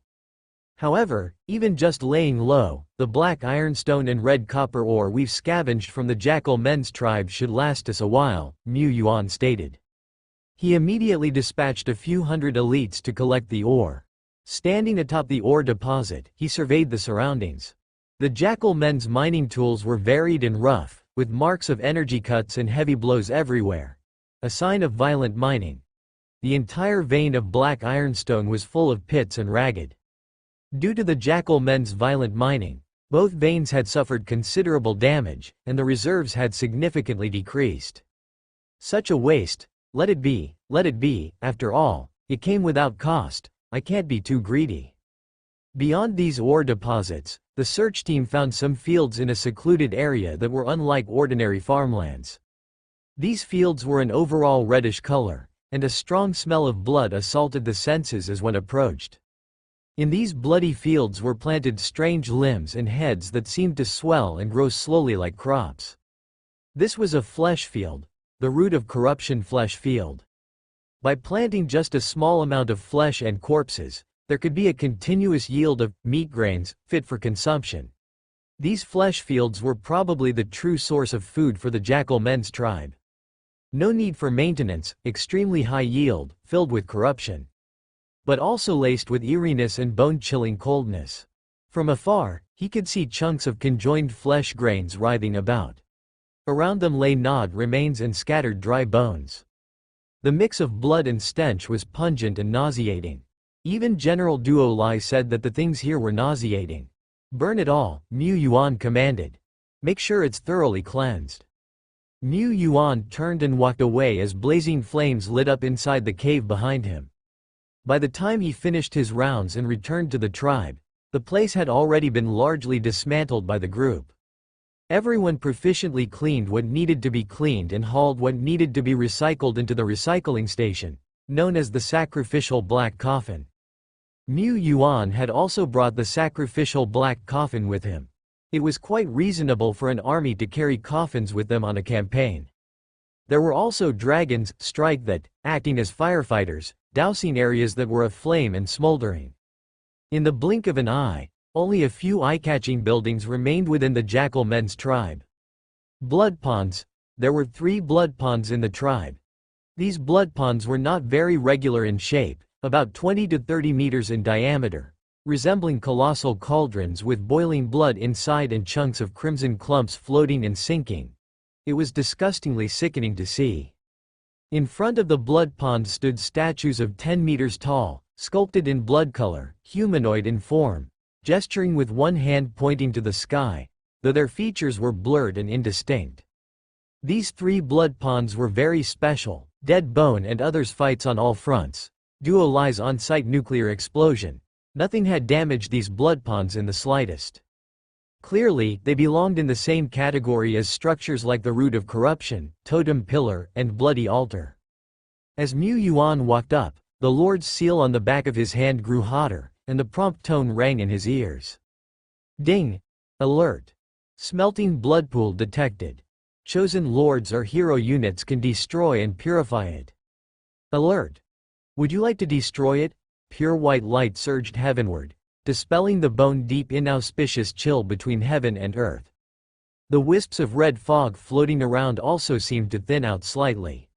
However, even just laying low, the black ironstone and red copper ore we've scavenged from the Jackal men's tribe should last us a while, Mu Yuan stated. He immediately dispatched a few hundred elites to collect the ore. Standing atop the ore deposit, he surveyed the surroundings. The Jackal men's mining tools were varied and rough, with marks of energy cuts and heavy blows everywhere. A sign of violent mining. The entire vein of black ironstone was full of pits and ragged. Due to the Jackal men's violent mining, both veins had suffered considerable damage, and the reserves had significantly decreased. Such a waste. Let it be, after all, it came without cost. I can't be too greedy. Beyond these ore deposits, the search team found some fields in a secluded area that were unlike ordinary farmlands. These fields were an overall reddish color, and a strong smell of blood assaulted the senses as one approached. In these bloody fields were planted strange limbs and heads that seemed to swell and grow slowly like crops. This was a flesh field, the root of corruption flesh field. By planting just a small amount of flesh and corpses, there could be a continuous yield of meat grains, fit for consumption. These flesh fields were probably the true source of food for the Jackal men's tribe. No need for maintenance, extremely high yield, filled with corruption. But also laced with eeriness and bone-chilling coldness. From afar, he could see chunks of conjoined flesh grains writhing about. Around them lay gnawed remains and scattered dry bones. The mix of blood and stench was pungent and nauseating. Even General Duo Lai said that the things here were nauseating. Burn it all, Mu Yuan commanded. Make sure it's thoroughly cleansed. Mu Yuan turned and walked away as blazing flames lit up inside the cave behind him. By the time he finished his rounds and returned to the tribe, the place had already been largely dismantled by the group. Everyone proficiently cleaned what needed to be cleaned and hauled what needed to be recycled into the recycling station, known as the sacrificial black coffin. Mu Yuan had also brought the sacrificial black coffin with him. It was quite reasonable for an army to carry coffins with them on a campaign. There were also dragons, that, acting as firefighters, dousing areas that were aflame and smoldering. In the blink of an eye, Only a few eye-catching buildings remained within the Jackal men's tribe. Blood ponds. There were 3 blood ponds in the tribe. These blood ponds were not very regular in shape, about 20 to 30 meters in diameter, resembling colossal cauldrons with boiling blood inside and chunks of crimson clumps floating and sinking. It was disgustingly sickening to see. In front of the blood ponds stood statues of 10 meters tall, sculpted in blood color, humanoid in form, gesturing with one hand pointing to the sky, though their features were blurred and indistinct. These 3 blood ponds were very special. Dead bone and others fights on all fronts. Duo Lies on-site nuclear explosion. Nothing had damaged these blood ponds in the slightest. Clearly, they belonged in the same category as structures like the Root of Corruption, Totem Pillar, and Bloody Altar. As Mu Yuan walked up, the Lord's seal on the back of his hand grew hotter, and the prompt tone rang in his ears. Ding! Alert! Smelting blood pool detected. Chosen lords or hero units can destroy and purify it. Alert! Would you like to destroy it? Pure white light surged heavenward, dispelling the bone-deep inauspicious chill between heaven and earth. The wisps of red fog floating around also seemed to thin out slightly.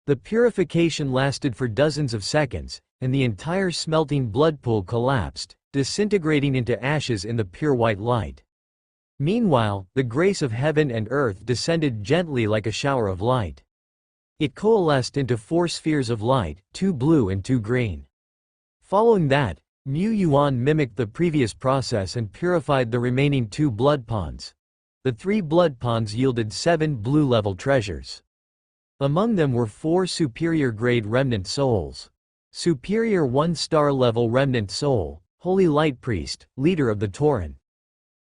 The purification lasted for dozens of seconds, and the entire smelting blood pool collapsed, disintegrating into ashes in the pure white light. Meanwhile, the grace of heaven and earth descended gently like a shower of light. It coalesced into 4 spheres of light, 2 blue and 2 green. Following that, Mu Yuan mimicked the previous process and purified the remaining 2 blood ponds. The 3 blood ponds yielded 7 blue-level treasures. Among them were 4 superior-grade remnant souls. Superior 1-star level remnant soul, Holy Light Priest, leader of the Tauren.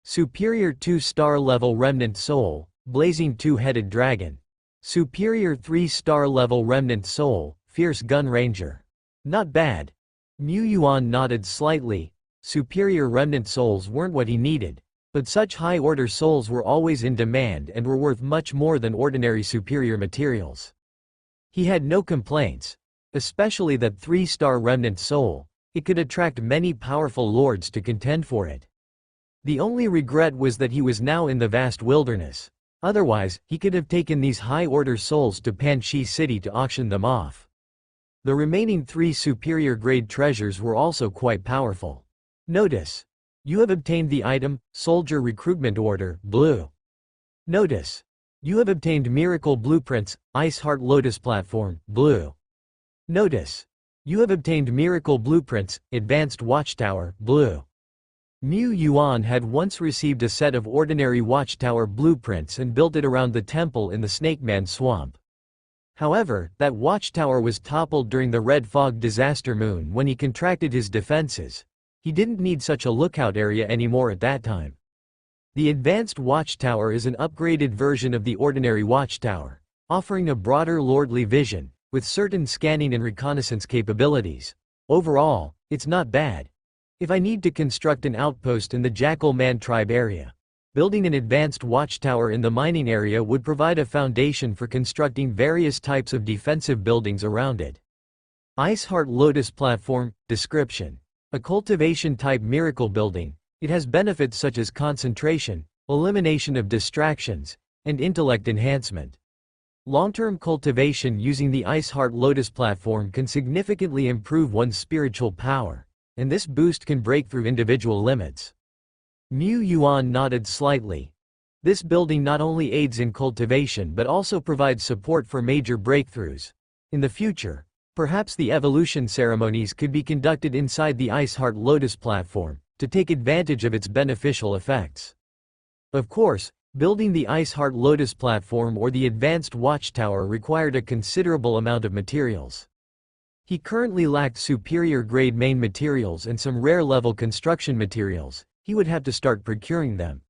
Superior 2-star level remnant soul, blazing 2-headed dragon. Superior 3-star level remnant soul, fierce gun ranger. Not bad. Mu Yuan nodded slightly. Superior remnant souls weren't what he needed, but such high-order souls were always in demand and were worth much more than ordinary superior materials. He had no complaints, especially that 3-star remnant soul. It could attract many powerful lords to contend for it. The only regret was that he was now in the vast wilderness. Otherwise, he could have taken these high-order souls to Panshi City to auction them off. The remaining 3 superior-grade treasures were also quite powerful. Notice. You have obtained the item, Soldier Recruitment Order, Blue. Notice. You have obtained Miracle Blueprints, Ice Heart Lotus Platform, Blue. Notice. You have obtained Miracle Blueprints, Advanced Watchtower, Blue. Mu Yuan had once received a set of ordinary watchtower blueprints and built it around the temple in the Snake Man Swamp. However, that watchtower was toppled during the Red Fog disaster moon when he contracted his defenses. He didn't need such a lookout area anymore at that time. The Advanced Watchtower is an upgraded version of the ordinary watchtower, offering a broader lordly vision, with certain scanning and reconnaissance capabilities. Overall, it's not bad. If I need to construct an outpost in the Jackal Man tribe area, building an advanced watchtower in the mining area would provide a foundation for constructing various types of defensive buildings around it. Ice Heart Lotus Platform. Description. A cultivation-type miracle building. It has benefits such as concentration, elimination of distractions, and intellect enhancement. Long-term cultivation using the Ice Heart Lotus Platform can significantly improve one's spiritual power, and this boost can break through individual limits. Mu Yuan nodded slightly. This building not only aids in cultivation but also provides support for major breakthroughs. In the future, perhaps the evolution ceremonies could be conducted inside the Ice Heart Lotus Platform, to take advantage of its beneficial effects. Of course, building the Ice Heart Lotus Platform or the Advanced Watchtower required a considerable amount of materials. He currently lacked superior-grade main materials and some rare-level construction materials. He would have to start procuring them.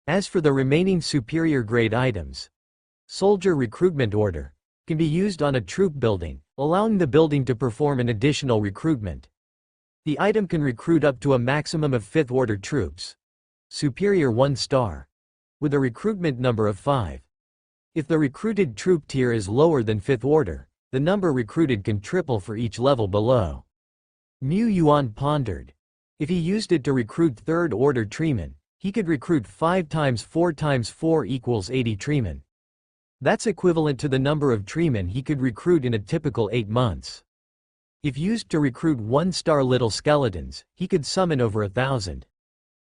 As for the remaining superior-grade items, Soldier Recruitment Order can be used on a troop building, allowing the building to perform an additional recruitment. The item can recruit up to a maximum of 5th-order troops. Superior 1-star. With a recruitment number of 5. If the recruited troop tier is lower than 5th order, the number recruited can triple for each level below. Mu Yuan pondered. If he used it to recruit third-order treemen, he could recruit 5 times 4 times 4 equals 80 treemen. That's equivalent to the number of treemen he could recruit in a typical 8 months. If used to recruit 1-star little skeletons, he could summon over 1,000.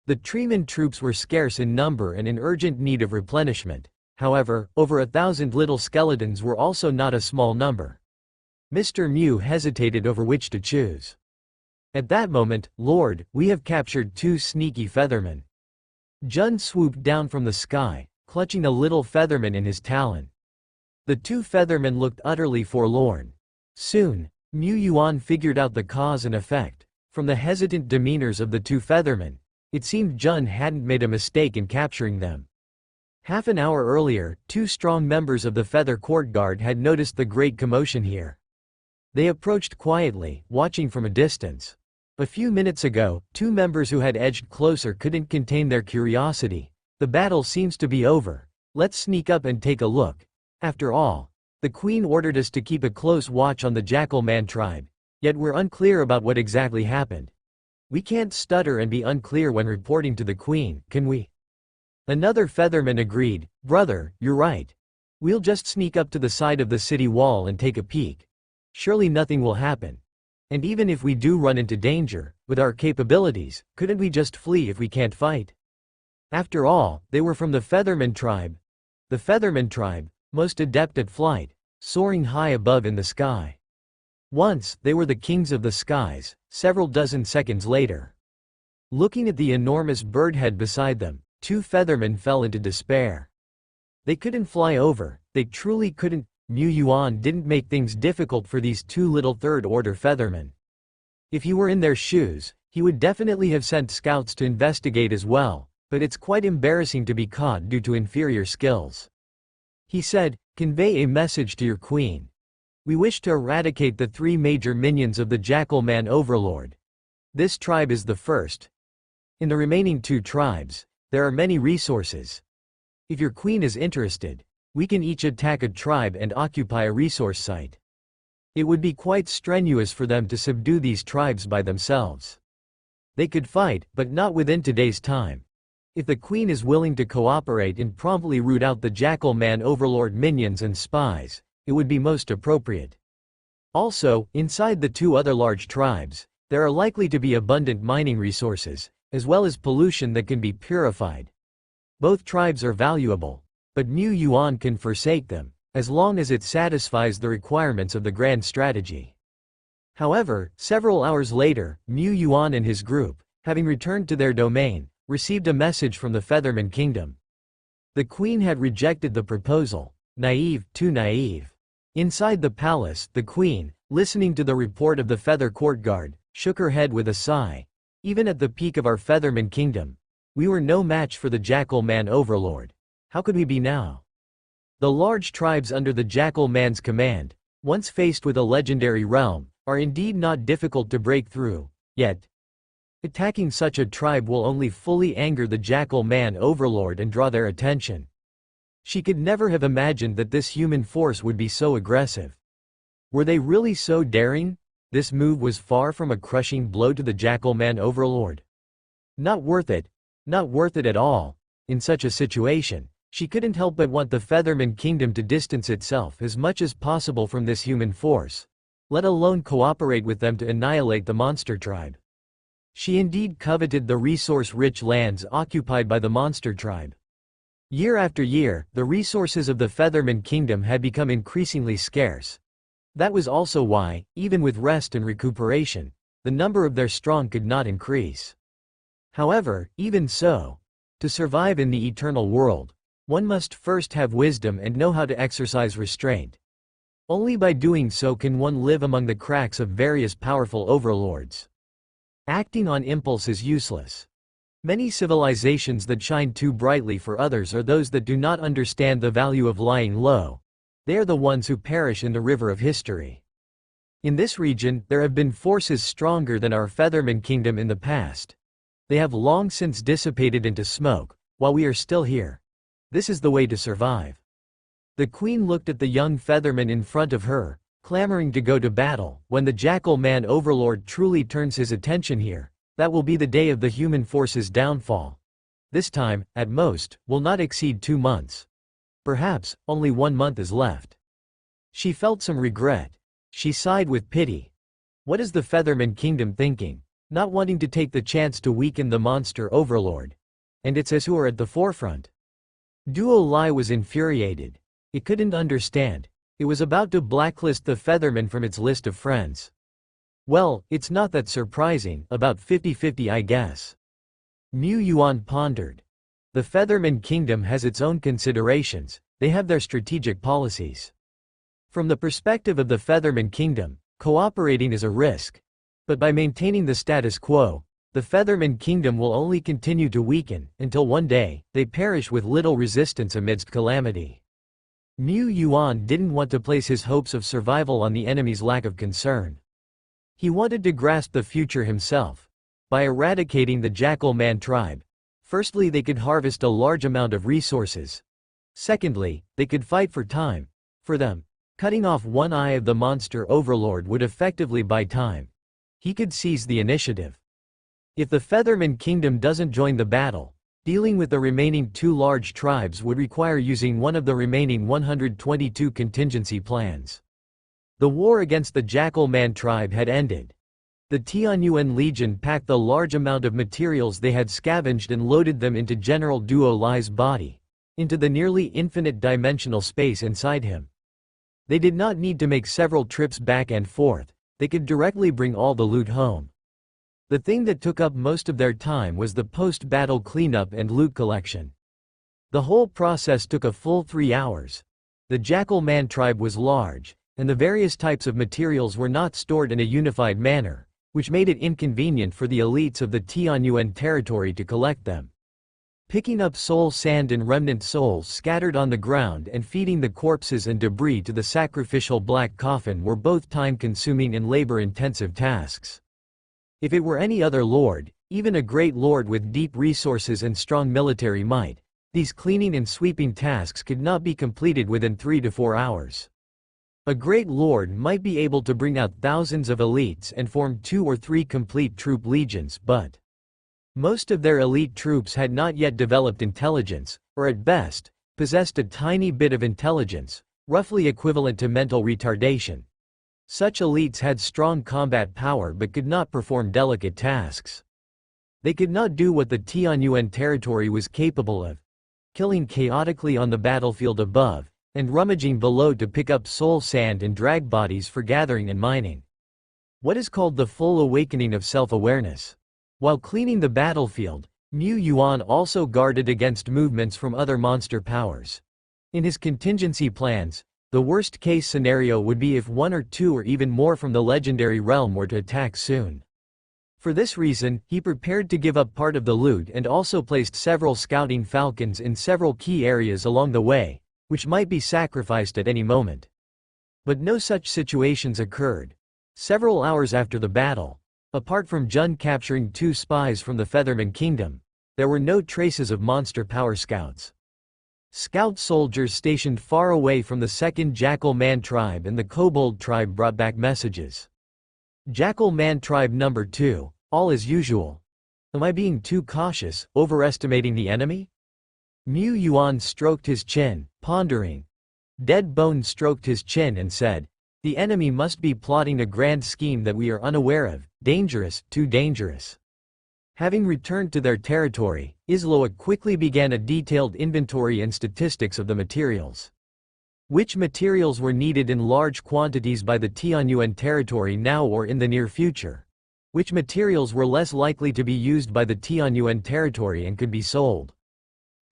The treeman troops were scarce in number and in urgent need of replenishment. However, over 1,000 little skeletons were also not a small number. Mr. Mew hesitated over which to choose. At that moment, "Lord, we have captured 2 sneaky feathermen." Jun swooped down from the sky, clutching a little featherman in his talon. The 2 feathermen looked utterly forlorn. Soon, Mu Yuan figured out the cause and effect. From the hesitant demeanors of the 2 feathermen, it seemed Jun hadn't made a mistake in capturing them. Half an hour earlier, 2 strong members of the Feather Court Guard had noticed the great commotion here. They approached quietly, watching from a distance. A few minutes ago, 2 members who had edged closer couldn't contain their curiosity. "The battle seems to be over. Let's sneak up and take a look. After all, the Queen ordered us to keep a close watch on the Jackal Man tribe, yet we're unclear about what exactly happened. We can't stutter and be unclear when reporting to the Queen, can we?" Another featherman agreed. "Brother, you're right. We'll just sneak up to the side of the city wall and take a peek. Surely nothing will happen. And even if we do run into danger, with our capabilities, couldn't we just flee if we can't fight?" After all, they were from the Featherman tribe. The Featherman tribe, most adept at flight, soaring high above in the sky. Once, they were the kings of the skies, several dozen seconds later. Looking at the enormous bird head beside them, 2 feathermen fell into despair. They couldn't fly over, they truly couldn't. Mu Yuan didn't make things difficult for these 2 little third-order feathermen. If he were in their shoes, he would definitely have sent scouts to investigate as well, but it's quite embarrassing to be caught due to inferior skills. He said, "Convey a message to your queen. We wish to eradicate the 3 major minions of the Jackal Man Overlord. This tribe is the first. In the remaining 2 tribes, there are many resources. If your queen is interested, we can each attack a tribe and occupy a resource site. It would be quite strenuous for them to subdue these tribes by themselves. They could fight, but not within today's time. If the Queen is willing to cooperate and promptly root out the Jackal Man Overlord minions and spies, it would be most appropriate. Also, inside the 2 other large tribes, there are likely to be abundant mining resources, as well as pollution that can be purified. Both tribes are valuable, but Mu Yuan can forsake them, as long as it satisfies the requirements of the grand strategy." However, several hours later, Mu Yuan and his group, having returned to their domain, received a message from the Featherman Kingdom. The Queen had rejected the proposal. Naive, too naive. Inside the palace, the Queen, listening to the report of the Feather Court Guard, shook her head with a sigh. "Even at the peak of our Featherman Kingdom, we were no match for the Jackal Man Overlord. How could we be now?" The large tribes under the Jackal Man's command, once faced with a legendary realm, are indeed not difficult to break through, yet attacking such a tribe will only fully anger the Jackal Man Overlord and draw their attention. She could never have imagined that this human force would be so aggressive. Were they really so daring? This move was far from a crushing blow to the Jackal Man Overlord. Not worth it. Not worth it at all. In such a situation, she couldn't help but want the Featherman Kingdom to distance itself as much as possible from this human force, let alone cooperate with them to annihilate the monster tribe. She indeed coveted the resource-rich lands occupied by the monster tribe. Year after year, the resources of the Featherman Kingdom had become increasingly scarce. That was also why, even with rest and recuperation, the number of their strong could not increase. However, even so, to survive in the eternal world, one must first have wisdom and know how to exercise restraint. Only by doing so can one live among the cracks of various powerful overlords. Acting on impulse is useless. Many civilizations that shine too brightly for others are those that do not understand the value of lying low. They are the ones who perish in the river of history. In this region, there have been forces stronger than our Featherman Kingdom in the past. They have long since dissipated into smoke, while we are still here. This is the way to survive. The Queen looked at the young Featherman in front of her, clamoring to go to battle. When the Jackal Man Overlord truly turns his attention here, That will be the day of the human force's downfall. This time, at most, will not exceed 2 months. Perhaps, only 1 month is left. She felt some regret. She sighed with pity. What is the Featherman Kingdom thinking? Not wanting to take the chance to weaken the monster overlord. And it's us who are at the forefront. Duo Lai was infuriated. It couldn't understand. It was about to blacklist the Featherman from its list of friends. Well, it's not that surprising, about 50-50 I guess. Mu Yuan pondered. The Featherman Kingdom has its own considerations, they have their strategic policies. From the perspective of the Featherman Kingdom, cooperating is a risk. But by maintaining the status quo, the Featherman Kingdom will only continue to weaken, until one day, they perish with little resistance amidst calamity. Mu Yuan didn't want to place his hopes of survival on the enemy's lack of concern. He wanted to grasp the future himself. By eradicating the Jackal Man tribe, firstly they could harvest a large amount of resources. Secondly, they could fight for time. For them, cutting off one eye of the monster overlord would effectively buy time. He could seize the initiative. If the Featherman Kingdom doesn't join the battle, dealing with the remaining 2 large tribes would require using one of the remaining 122 contingency plans. The war against the Jackal Man tribe had ended. The Tianyuan Legion packed the large amount of materials they had scavenged and loaded them into General Duo Lai's body, into the nearly infinite dimensional space inside him. They did not need to make several trips back and forth, they could directly bring all the loot home. The thing that took up most of their time was the post-battle cleanup and loot collection. The whole process took a full 3 hours. The Jackal Man tribe was large, and the various types of materials were not stored in a unified manner, which made it inconvenient for the elites of the Tianyuan territory to collect them. Picking up soul sand and remnant souls scattered on the ground and feeding the corpses and debris to the sacrificial black coffin were both time-consuming and labor-intensive tasks. If it were any other lord, even a great lord with deep resources and strong military might, these cleaning and sweeping tasks could not be completed within 3 to 4 hours. A great lord might be able to bring out thousands of elites and form 2 or 3 complete troop legions, but most of their elite troops had not yet developed intelligence, or at best, possessed a tiny bit of intelligence, roughly equivalent to mental retardation. Such elites had strong combat power but could not perform delicate tasks. They could not do what the Tianyuan territory was capable of, killing chaotically on the battlefield above, and rummaging below to pick up soul sand and drag bodies for gathering and mining. What is called the full awakening of self-awareness. While cleaning the battlefield, Mu Yuan also guarded against movements from other monster powers. In his contingency plans, the worst-case scenario would be if 1 or 2 or even more from the legendary realm were to attack soon. For this reason, he prepared to give up part of the loot and also placed several scouting falcons in several key areas along the way, which might be sacrificed at any moment. But no such situations occurred. Several hours after the battle, apart from Jun capturing 2 spies from the Featherman Kingdom, there were no traces of monster power scouts. Scout soldiers stationed far away from the 2nd Jackal Man tribe and the Kobold tribe brought back messages. Jackal Man tribe number 2, all as usual. Am I being too cautious, overestimating the enemy? Mu Yuan stroked his chin, pondering. Dead Bone stroked his chin and said, the enemy must be plotting a grand scheme that we are unaware of, dangerous, too dangerous. Having returned to their territory, Isloa quickly began a detailed inventory and statistics of the materials. Which materials were needed in large quantities by the Tianyuan territory now or in the near future? Which materials were less likely to be used by the Tianyuan territory and could be sold?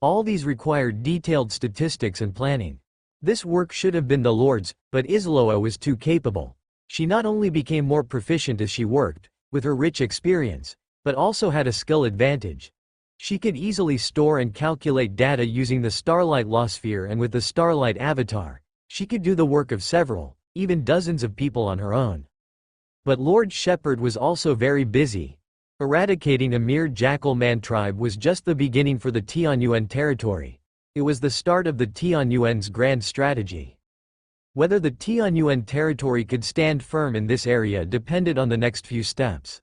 All these required detailed statistics and planning. This work should have been the Lord's, but Isloa was too capable. She not only became more proficient as she worked, with her rich experience, but also had a skill advantage. She could easily store and calculate data using the Starlight Lawsphere, and with the Starlight Avatar, she could do the work of several, even dozens of people on her own. But Lord Shepherd was also very busy. Eradicating a mere Jackal Man tribe was just the beginning for the Tianyuan territory. It was the start of the Tianyuan's grand strategy. Whether the Tianyuan territory could stand firm in this area depended on the next few steps.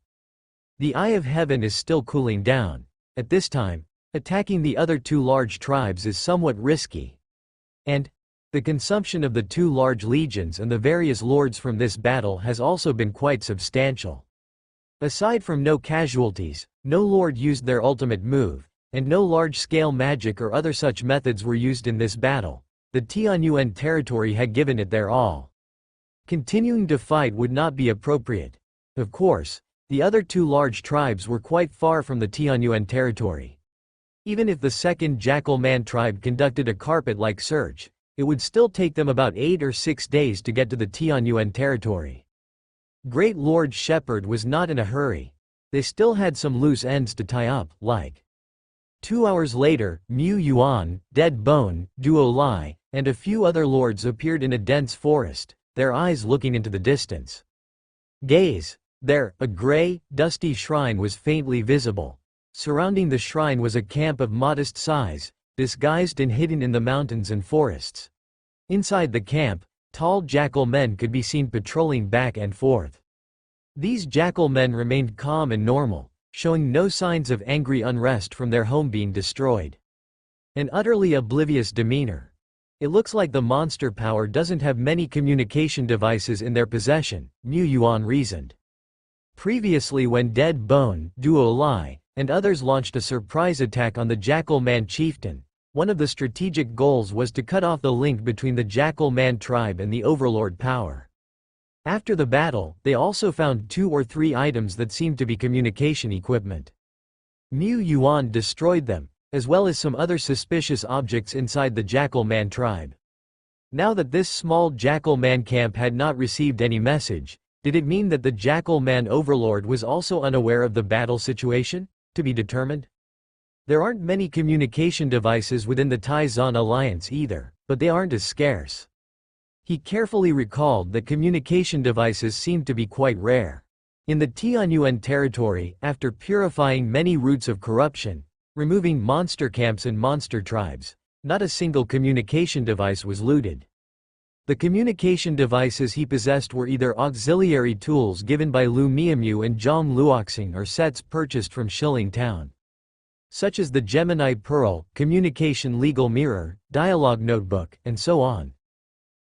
The Eye of Heaven is still cooling down. At this time, attacking the other two large tribes is somewhat risky. And the consumption of the two large legions and the various lords from this battle has also been quite substantial. Aside from no casualties, no lord used their ultimate move, and no large-scale magic or other such methods were used in this battle. The Tianyuan territory had given it their all. Continuing to fight would not be appropriate. Of course, the other two large tribes were quite far from the Tianyuan territory. Even if the second Jackal Man tribe conducted a carpet-like search, it would still take them about 8 or 6 days to get to the Tianyuan territory. Great Lord Shepherd was not in a hurry. They still had some loose ends to tie up, like 2 hours later, Mu Yuan, Dead Bone, Duo Lai, and a few other lords appeared in a dense forest, their eyes looking into the distance. Gaze. There, a gray, dusty shrine was faintly visible. Surrounding the shrine was a camp of modest size, disguised and hidden in the mountains and forests. Inside the camp, tall jackal men could be seen patrolling back and forth. These jackal men remained calm and normal, showing no signs of angry unrest from their home being destroyed. An utterly oblivious demeanor. It looks like the monster power doesn't have many communication devices in their possession, Mu Yuan reasoned. Previously, when Dead Bone, Duo Lai, and others launched a surprise attack on the Jackal Man chieftain, one of the strategic goals was to cut off the link between the Jackal Man tribe and the Overlord power. After the battle, they also found 2 or 3 items that seemed to be communication equipment. Mu Yuan destroyed them, as well as some other suspicious objects inside the Jackal Man tribe. Now that this small Jackal Man camp had not received any message, did it mean that the Jackal Man Overlord was also unaware of the battle situation? To be determined. There aren't many communication devices within the Tai-Zan Alliance either, but they aren't as scarce. He carefully recalled that communication devices seemed to be quite rare. In the Tianyuan territory, after purifying many roots of corruption, removing monster camps and monster tribes, not a single communication device was looted. The communication devices he possessed were either auxiliary tools given by Lu Miamu and Zhang Luoxing or sets purchased from Shilling Town, such as the Gemini Pearl, Communication Legal Mirror, Dialogue Notebook, and so on.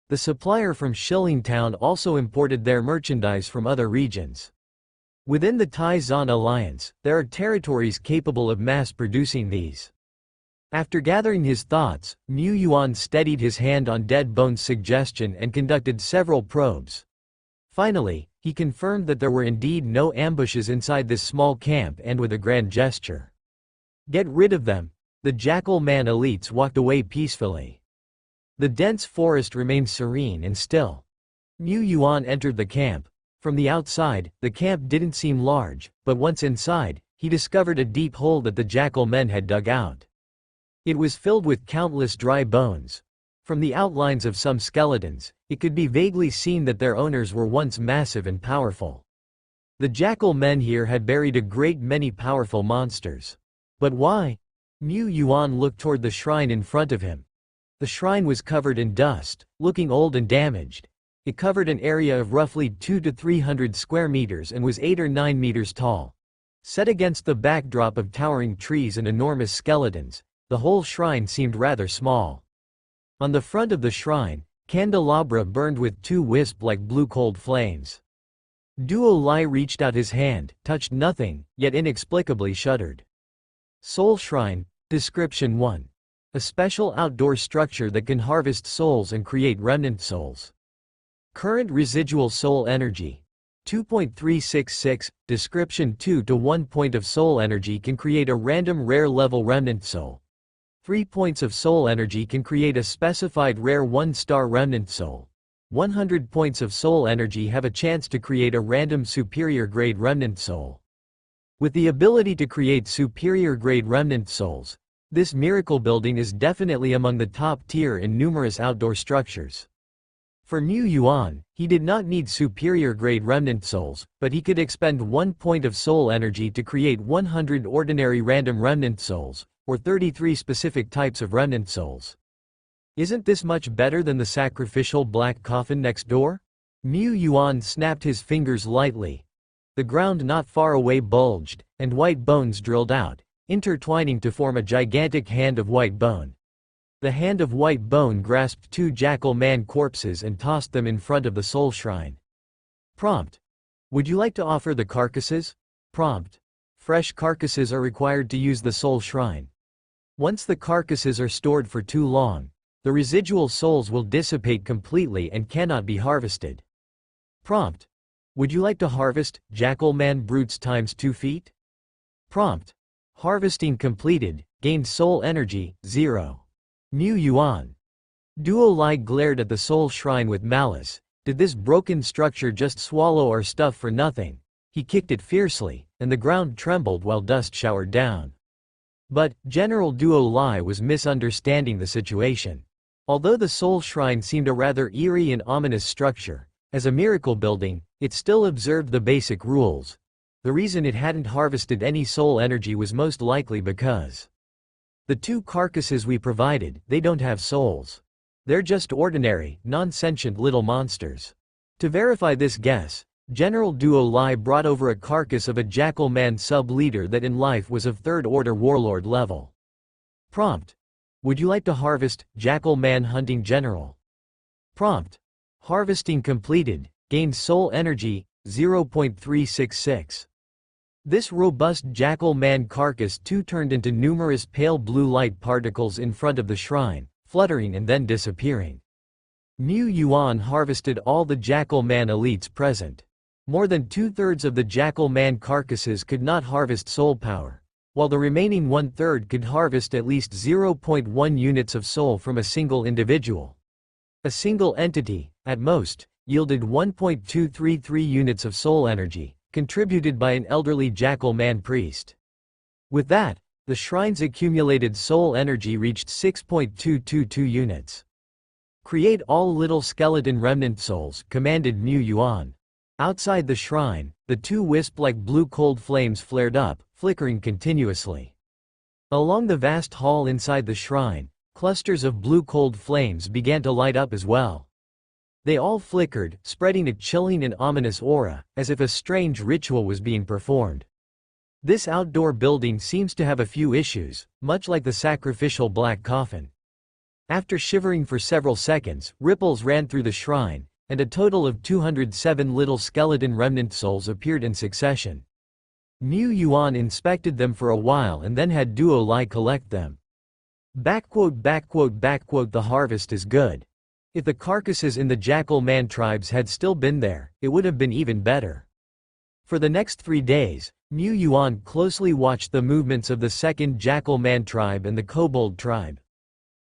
The supplier from Shilling Town also imported their merchandise from other regions. Within the Tai-Zan Alliance, there are territories capable of mass-producing these. After gathering his thoughts, Mu Yuan steadied his hand on Dead Bone's suggestion and conducted several probes. Finally, he confirmed that there were indeed no ambushes inside this small camp, and with a grand gesture, "Get rid of them," the Jackal Man elites walked away peacefully. The dense forest remained serene and still. Mu Yuan entered the camp. From the outside, the camp didn't seem large, but once inside, he discovered a deep hole that the Jackal Men had dug out. It was filled with countless dry bones. From the outlines of some skeletons, it could be vaguely seen that their owners were once massive and powerful. The Jackal Men here had buried a great many powerful monsters. But why? Mu Yuan looked toward the shrine in front of him. The shrine was covered in dust, looking old and damaged. It covered an area of roughly 200 to 300 square meters and was 8 or 9 meters tall. Set against the backdrop of towering trees and enormous skeletons, the whole shrine seemed rather small. On the front of the shrine, candelabra burned with 2 wisp-like blue cold flames. Duo Lai reached out his hand, touched nothing, yet inexplicably shuddered. Soul Shrine, Description 1. A special outdoor structure that can harvest souls and create remnant souls. Current residual soul energy. 2.366, Description 2 to 1 point of soul energy can create a random rare level remnant soul. 3 points of soul energy can create a specified rare 1-star remnant soul. 100 points of soul energy have a chance to create a random superior grade remnant soul. With the ability to create superior grade remnant souls, this miracle building is definitely among the top tier in numerous outdoor structures. For Mu Yuan, he did not need superior grade remnant souls, but he could expend 1 point of soul energy to create 100 ordinary random remnant souls, or 33 specific types of remnant souls. Isn't this much better than the sacrificial black coffin next door? Mu Yuan snapped his fingers lightly. The ground not far away bulged, and white bones drilled out, intertwining to form a gigantic hand of white bone. The hand of white bone grasped 2 jackal man corpses and tossed them in front of the soul shrine. Prompt: would you like to offer the carcasses? Prompt: fresh carcasses are required to use the soul shrine. Once the carcasses are stored for too long, the residual souls will dissipate completely and cannot be harvested. Prompt: would you like to harvest jackal man brutes times 2 feet? Prompt: harvesting completed, gained soul energy, 0. Mu Yuan. Duo Lai glared at the soul shrine with malice. Did this broken structure just swallow our stuff for nothing? He kicked it fiercely, and the ground trembled while dust showered down. But General Duo Lai was misunderstanding the situation. Although the soul shrine seemed a rather eerie and ominous structure, as a miracle building, it still observed the basic rules. The reason it hadn't harvested any soul energy was most likely because the 2 carcasses we provided, they don't have souls. They're just ordinary, non-sentient little monsters. To verify this guess, General Duo Lai brought over a carcass of a jackal man sub-leader that in life was of 3rd order warlord level. Prompt: would you like to harvest jackal man hunting general? Prompt: harvesting completed, gained soul energy, 0.366. This robust jackal man carcass too turned into numerous pale blue light particles in front of the shrine, fluttering and then disappearing. Mu Yuan harvested all the jackal man elites present. More than 2/3 of the jackal man carcasses could not harvest soul power, while the remaining 1/3 could harvest at least 0.1 units of soul from a single individual. A single entity, at most, yielded 1.233 units of soul energy, contributed by an elderly jackal man priest. With that, the shrine's accumulated soul energy reached 6.222 units. Create all little skeleton remnant souls, commanded Mu Yuan. Outside the shrine, the 2 wisp-like blue cold flames flared up, flickering continuously. Along the vast hall inside the shrine, clusters of blue cold flames began to light up as well. They all flickered, spreading a chilling and ominous aura, as if a strange ritual was being performed. This outdoor building seems to have a few issues, much like the sacrificial black coffin. After shivering for several seconds, ripples ran through the shrine, and a total of 207 little skeleton remnant souls appeared in succession. Mu Yuan inspected them for a while and then had Duo Lai collect them. The harvest is good. If the carcasses in the jackal man tribes had still been there, it would have been even better. For the next 3 days, Mu Yuan closely watched the movements of the 2nd jackal man tribe and the kobold tribe.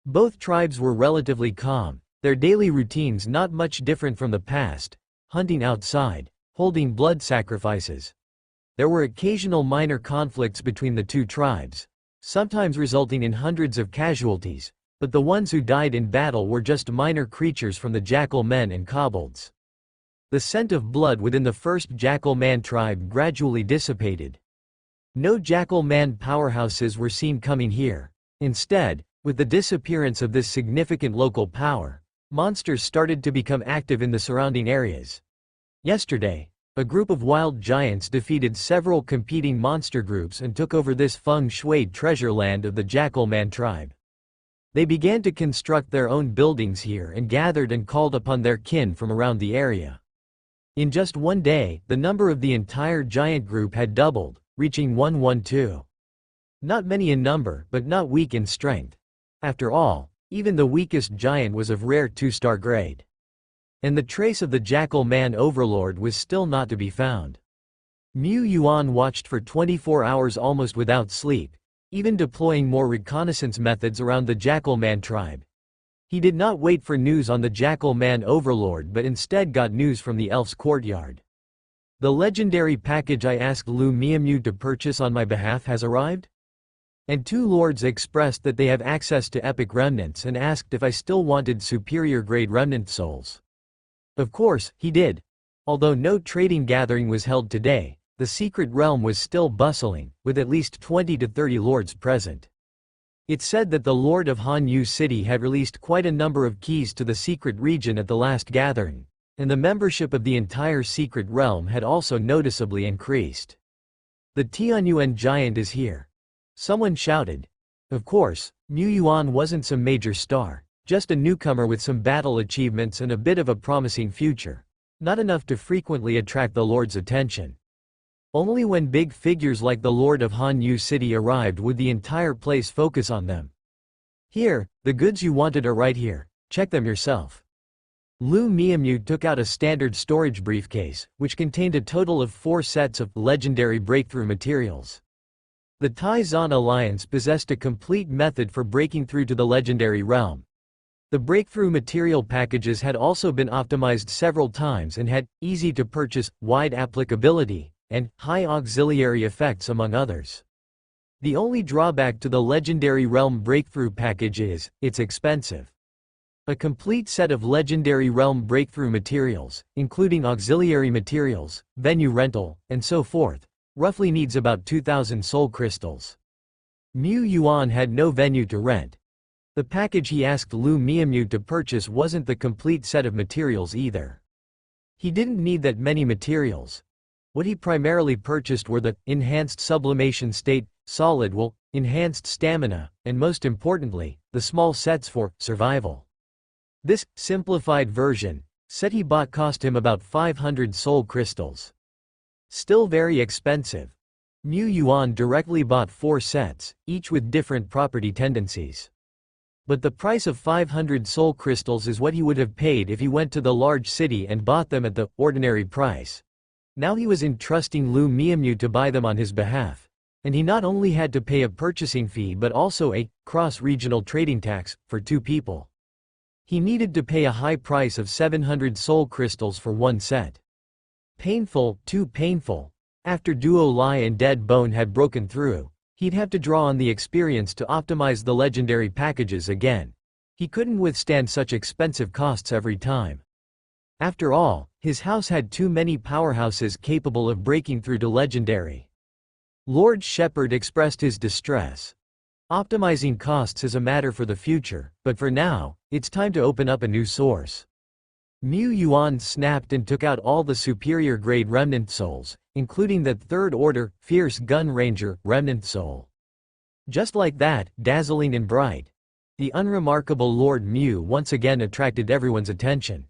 Both tribes were relatively calm, their daily routines not much different from the past: hunting outside, holding blood sacrifices. There were occasional minor conflicts between the 2 tribes, sometimes resulting in hundreds of casualties, but the ones who died in battle were just minor creatures from the jackal men and kobolds. The scent of blood within the 1st jackal man tribe gradually dissipated. No jackal man powerhouses were seen coming here. Instead, with the disappearance of this significant local power, monsters started to become active in the surrounding areas. Yesterday, a group of wild giants defeated several competing monster groups and took over this feng shui treasure land of the jackal man tribe. They began to construct their own buildings here and gathered and called upon their kin from around the area. In just 1 day, the number of the entire giant group had doubled, reaching 112. Not many in number, but not weak in strength. After all, even the weakest giant was of rare 2-star grade. And the trace of the jackal man overlord was still not to be found. Mu Yuan watched for 24 hours almost without sleep, even deploying more reconnaissance methods around the jackal man tribe. He did not wait for news on the jackal man overlord but instead got news from the elf's courtyard. The legendary package I asked Lu Miamu to purchase on my behalf has arrived? And 2 lords expressed that they have access to epic remnants and asked if I still wanted superior grade remnant souls. Of course, he did. Although no trading gathering was held today, the secret realm was still bustling, with at least 20 to 30 lords present. It said that the Lord of Han Yu City had released quite a number of keys to the secret region at the last gathering, and the membership of the entire secret realm had also noticeably increased. The Tianyuan giant is here, someone shouted. Of course, Mu Yuan wasn't some major star, just a newcomer with some battle achievements and a bit of a promising future. Not enough to frequently attract the Lord's attention. Only when big figures like the Lord of Han Yu City arrived would the entire place focus on them. Here, the goods you wanted are right here, check them yourself. Lu Miamute took out a standard storage briefcase, which contained a total of 4 sets of legendary breakthrough materials. The Tai-Zan Alliance possessed a complete method for breaking through to the legendary realm. The breakthrough material packages had also been optimized several times and had easy-to-purchase, wide applicability, and high auxiliary effects among others. The only drawback to the Legendary Realm Breakthrough package is, it's expensive. A complete set of Legendary Realm Breakthrough materials, including auxiliary materials, venue rental, and so forth, roughly needs about 2,000 soul crystals. Mu Yuan had no venue to rent. The package he asked Lu Miamute to purchase wasn't the complete set of materials either. He didn't need that many materials. What he primarily purchased were the enhanced sublimation state, solid wool, enhanced stamina, and most importantly, the small sets for survival. This simplified version, set he bought cost him about 500 soul crystals. Still very expensive. Mu Yuan directly bought 4 sets, each with different property tendencies. But the price of 500 soul crystals is what he would have paid if he went to the large city and bought them at the ordinary price. Now he was entrusting Lu Miamute to buy them on his behalf, and he not only had to pay a purchasing fee but also a cross-regional trading tax for 2 people. He needed to pay a high price of 700 soul crystals for 1 set. Painful, too painful. After Duo Lai and Dead Bone had broken through, he'd have to draw on the experience to optimize the legendary packages again. He couldn't withstand such expensive costs every time. After all, his house had too many powerhouses capable of breaking through to legendary. Lord Shepherd expressed his distress. Optimizing costs is a matter for the future, but for now, it's time to open up a new source. Mu Yuan snapped and took out all the superior grade remnant souls, including the 3rd order, Fierce Gun Ranger, remnant soul. Just like that, dazzling and bright. The unremarkable Lord Mu once again attracted everyone's attention.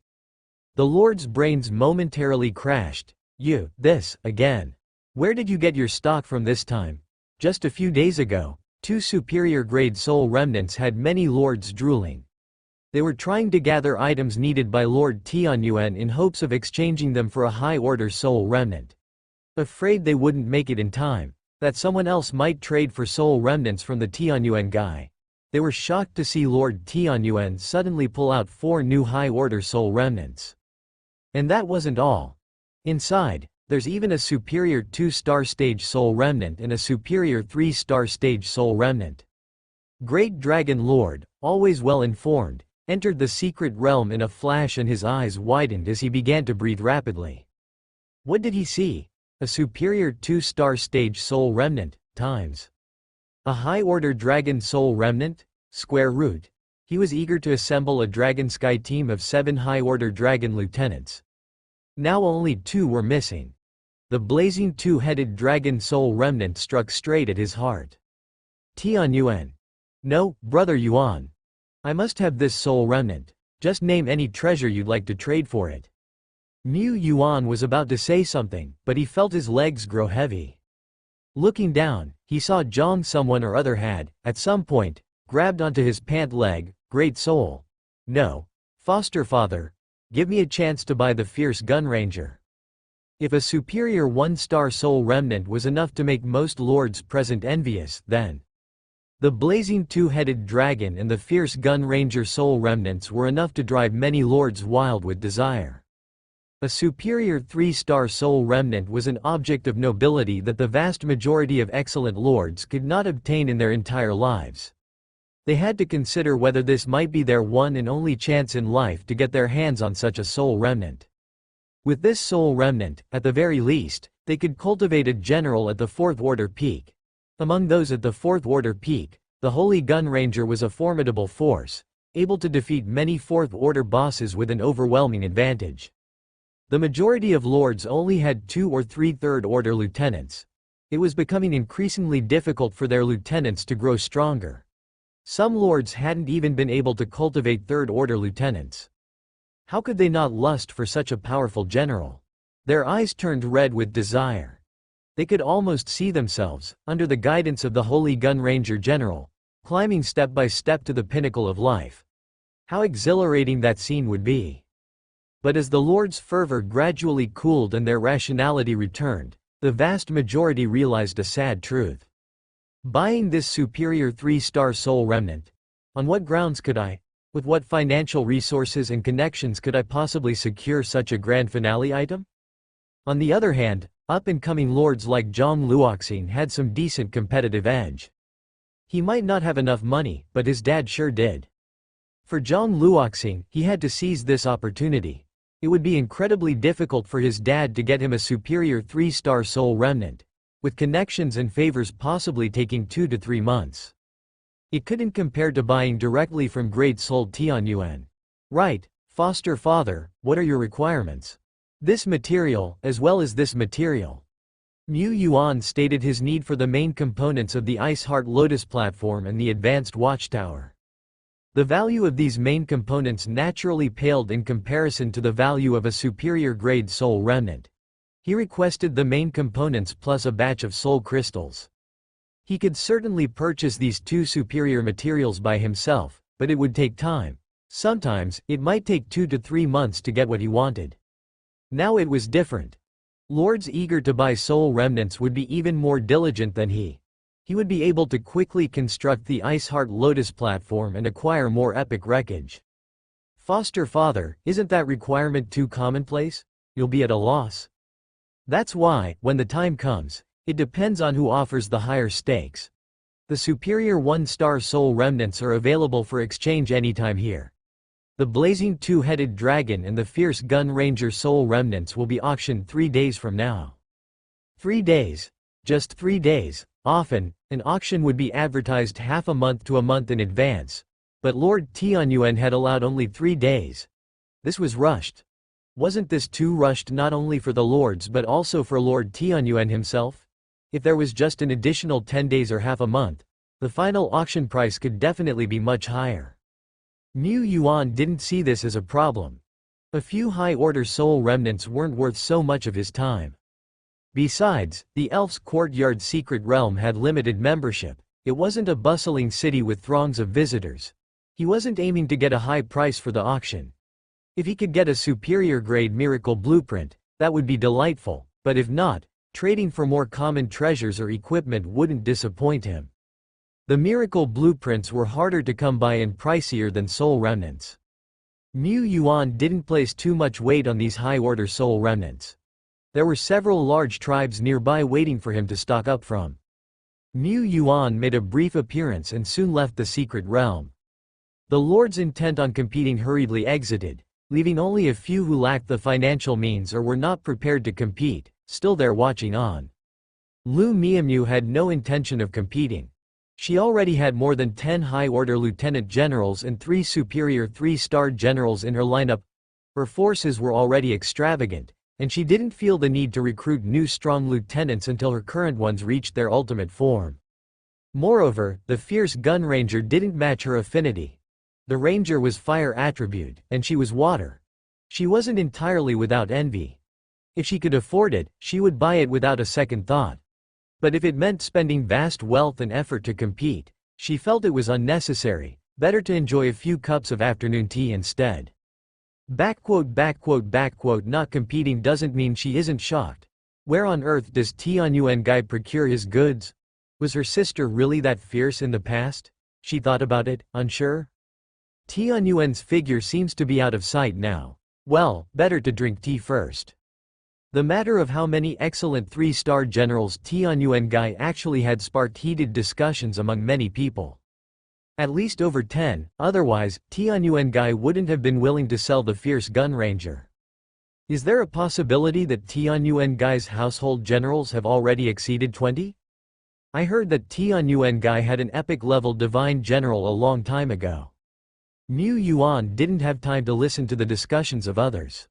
The Lord's brains momentarily crashed. This, again. Where did you get your stock from this time? Just a few days ago, 2 superior grade soul remnants had many lords drooling. They were trying to gather items needed by Lord Tianyuan in hopes of exchanging them for a high-order soul remnant. Afraid they wouldn't make it in time, that someone else might trade for soul remnants from the Tianyuan guy. They were shocked to see Lord Tianyuan suddenly pull out 4 new high-order soul remnants. And that wasn't all. Inside, there's even a superior 2-star stage soul remnant and a superior 3-star stage soul remnant. Great Dragon Lord, always well informed, entered the secret realm in a flash and his eyes widened as he began to breathe rapidly. What did he see? A superior 2-star stage soul remnant, times a high-order dragon soul remnant, square root. He was eager to assemble a Dragon Sky team of 7 high-order dragon lieutenants. Now only 2 were missing. The blazing 2-headed dragon soul remnant struck straight at his heart. Tianyuan. No, Brother Yuan. I must have this soul remnant. Just name any treasure you'd like to trade for it. Mu Yuan was about to say something, but he felt his legs grow heavy. Looking down, he saw Zhang someone or other had, at some point, grabbed onto his pant leg. Great soul. No. Foster father. Give me a chance to buy the Fierce Gun Ranger. If a superior 1-star soul remnant was enough to make most lords present envious, then the blazing 2-headed dragon and the Fierce Gun Ranger soul remnants were enough to drive many lords wild with desire. A superior 3-star soul remnant was an object of nobility that the vast majority of excellent lords could not obtain in their entire lives. They had to consider whether this might be their one and only chance in life to get their hands on such a soul remnant. With this soul remnant, at the very least, they could cultivate a general at the 4th order peak. Among those at the 4th order peak, the Holy Gun Ranger was a formidable force, able to defeat many 4th order bosses with an overwhelming advantage. The majority of lords only had 2 or 3 third-order lieutenants. It was becoming increasingly difficult for their lieutenants to grow stronger. Some lords hadn't even been able to cultivate third-order lieutenants. How could they not lust for such a powerful general? Their eyes turned red with desire. They could almost see themselves, under the guidance of the Holy Gun Ranger General, climbing step by step to the pinnacle of life. How exhilarating that scene would be! But as the lords' fervor gradually cooled and their rationality returned, the vast majority realized a sad truth. Buying this superior 3-star soul remnant? On what grounds could I? With what financial resources and connections could I possibly secure such a grand finale item? On the other hand, up-and-coming lords like Zhang Luoxin had some decent competitive edge. He might not have enough money, but his dad sure did. For Zhang Luoxin, he had to seize this opportunity. It would be incredibly difficult for his dad to get him a superior 3-star soul remnant, with connections and favors possibly taking 2 to 3 months. It couldn't compare to buying directly from Great Soul Tianyuan. Right, foster father, what are your requirements? This material, as well as this material. Mu Yuan stated his need for the main components of the Ice Heart Lotus platform and the advanced watchtower. The value of these main components naturally paled in comparison to the value of a superior grade soul remnant. He requested the main components plus a batch of soul crystals. He could certainly purchase these 2 superior materials by himself, but it would take time. Sometimes, it might take 2 to 3 months to get what he wanted. Now it was different. Lords eager to buy soul remnants would be even more diligent than he. He would be able to quickly construct the Ice Heart Lotus platform and acquire more epic wreckage. Foster father, isn't that requirement too commonplace? You'll be at a loss. That's why, when the time comes, it depends on who offers the higher stakes. The superior 1-star soul remnants are available for exchange anytime here. The blazing 2-headed dragon and the fierce gun ranger soul remnants will be auctioned 3 days from now. 3 days. Just 3 days. Often, an auction would be advertised half a month to a month in advance, but Lord Tianyuan had allowed only 3 days. This was rushed. Wasn't this too rushed not only for the lords but also for Lord Tianyuan himself? If there was just an additional 10 days or half a month, the final auction price could definitely be much higher. Mu Yuan didn't see this as a problem. A few high-order soul remnants weren't worth so much of his time. Besides, the Elf's Courtyard Secret Realm had limited membership. It wasn't a bustling city with throngs of visitors. He wasn't aiming to get a high price for the auction. If he could get a superior grade miracle blueprint, that would be delightful, but if not, trading for more common treasures or equipment wouldn't disappoint him. The miracle blueprints were harder to come by and pricier than soul remnants. Mu Yuan didn't place too much weight on these high-order soul remnants. There were several large tribes nearby waiting for him to stock up from. Mu Yuan made a brief appearance and soon left the secret realm. The lords intent on competing hurriedly exited, leaving only a few who lacked the financial means or were not prepared to compete, still there watching on. Lu Miamu had no intention of competing. She already had more than 10 high-order lieutenant generals and 3 superior 3-star generals in her lineup. Her forces were already extravagant, and she didn't feel the need to recruit new strong lieutenants until her current ones reached their ultimate form. Moreover, the fierce gun ranger didn't match her affinity. The ranger was fire attribute, and she was water. She wasn't entirely without envy. If she could afford it, she would buy it without a second thought. But if it meant spending vast wealth and effort to compete, she felt it was unnecessary, better to enjoy a few cups of afternoon tea instead. Not competing doesn't mean she isn't shocked. Where on earth does Tianyuan guy procure his goods? Was her sister really that fierce in the past? She thought about it, unsure. Tianyuan's figure seems to be out of sight now. Well, better to drink tea first. The matter of how many excellent 3-star generals Tianyuan guy actually had sparked heated discussions among many people. At least over 10, otherwise, Tianyuan guy wouldn't have been willing to sell the fierce gun ranger. Is there a possibility that Tianyuan guy's household generals have already exceeded 20? I heard that Tianyuan guy had an epic-level divine general a long time ago. Mu Yuan didn't have time to listen to the discussions of others.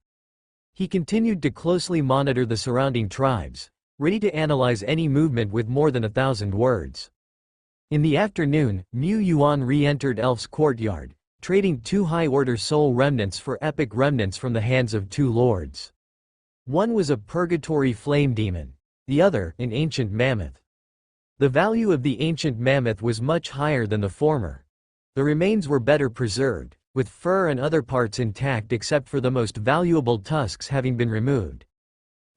He continued to closely monitor the surrounding tribes, ready to analyze any movement with more than 1,000 words. In the afternoon, Mu Yuan re-entered Elf's courtyard, trading 2 high-order soul remnants for epic remnants from the hands of 2 lords. One was a purgatory flame demon, the other, an ancient mammoth. The value of the ancient mammoth was much higher than the former. The remains were better preserved, with fur and other parts intact except for the most valuable tusks having been removed.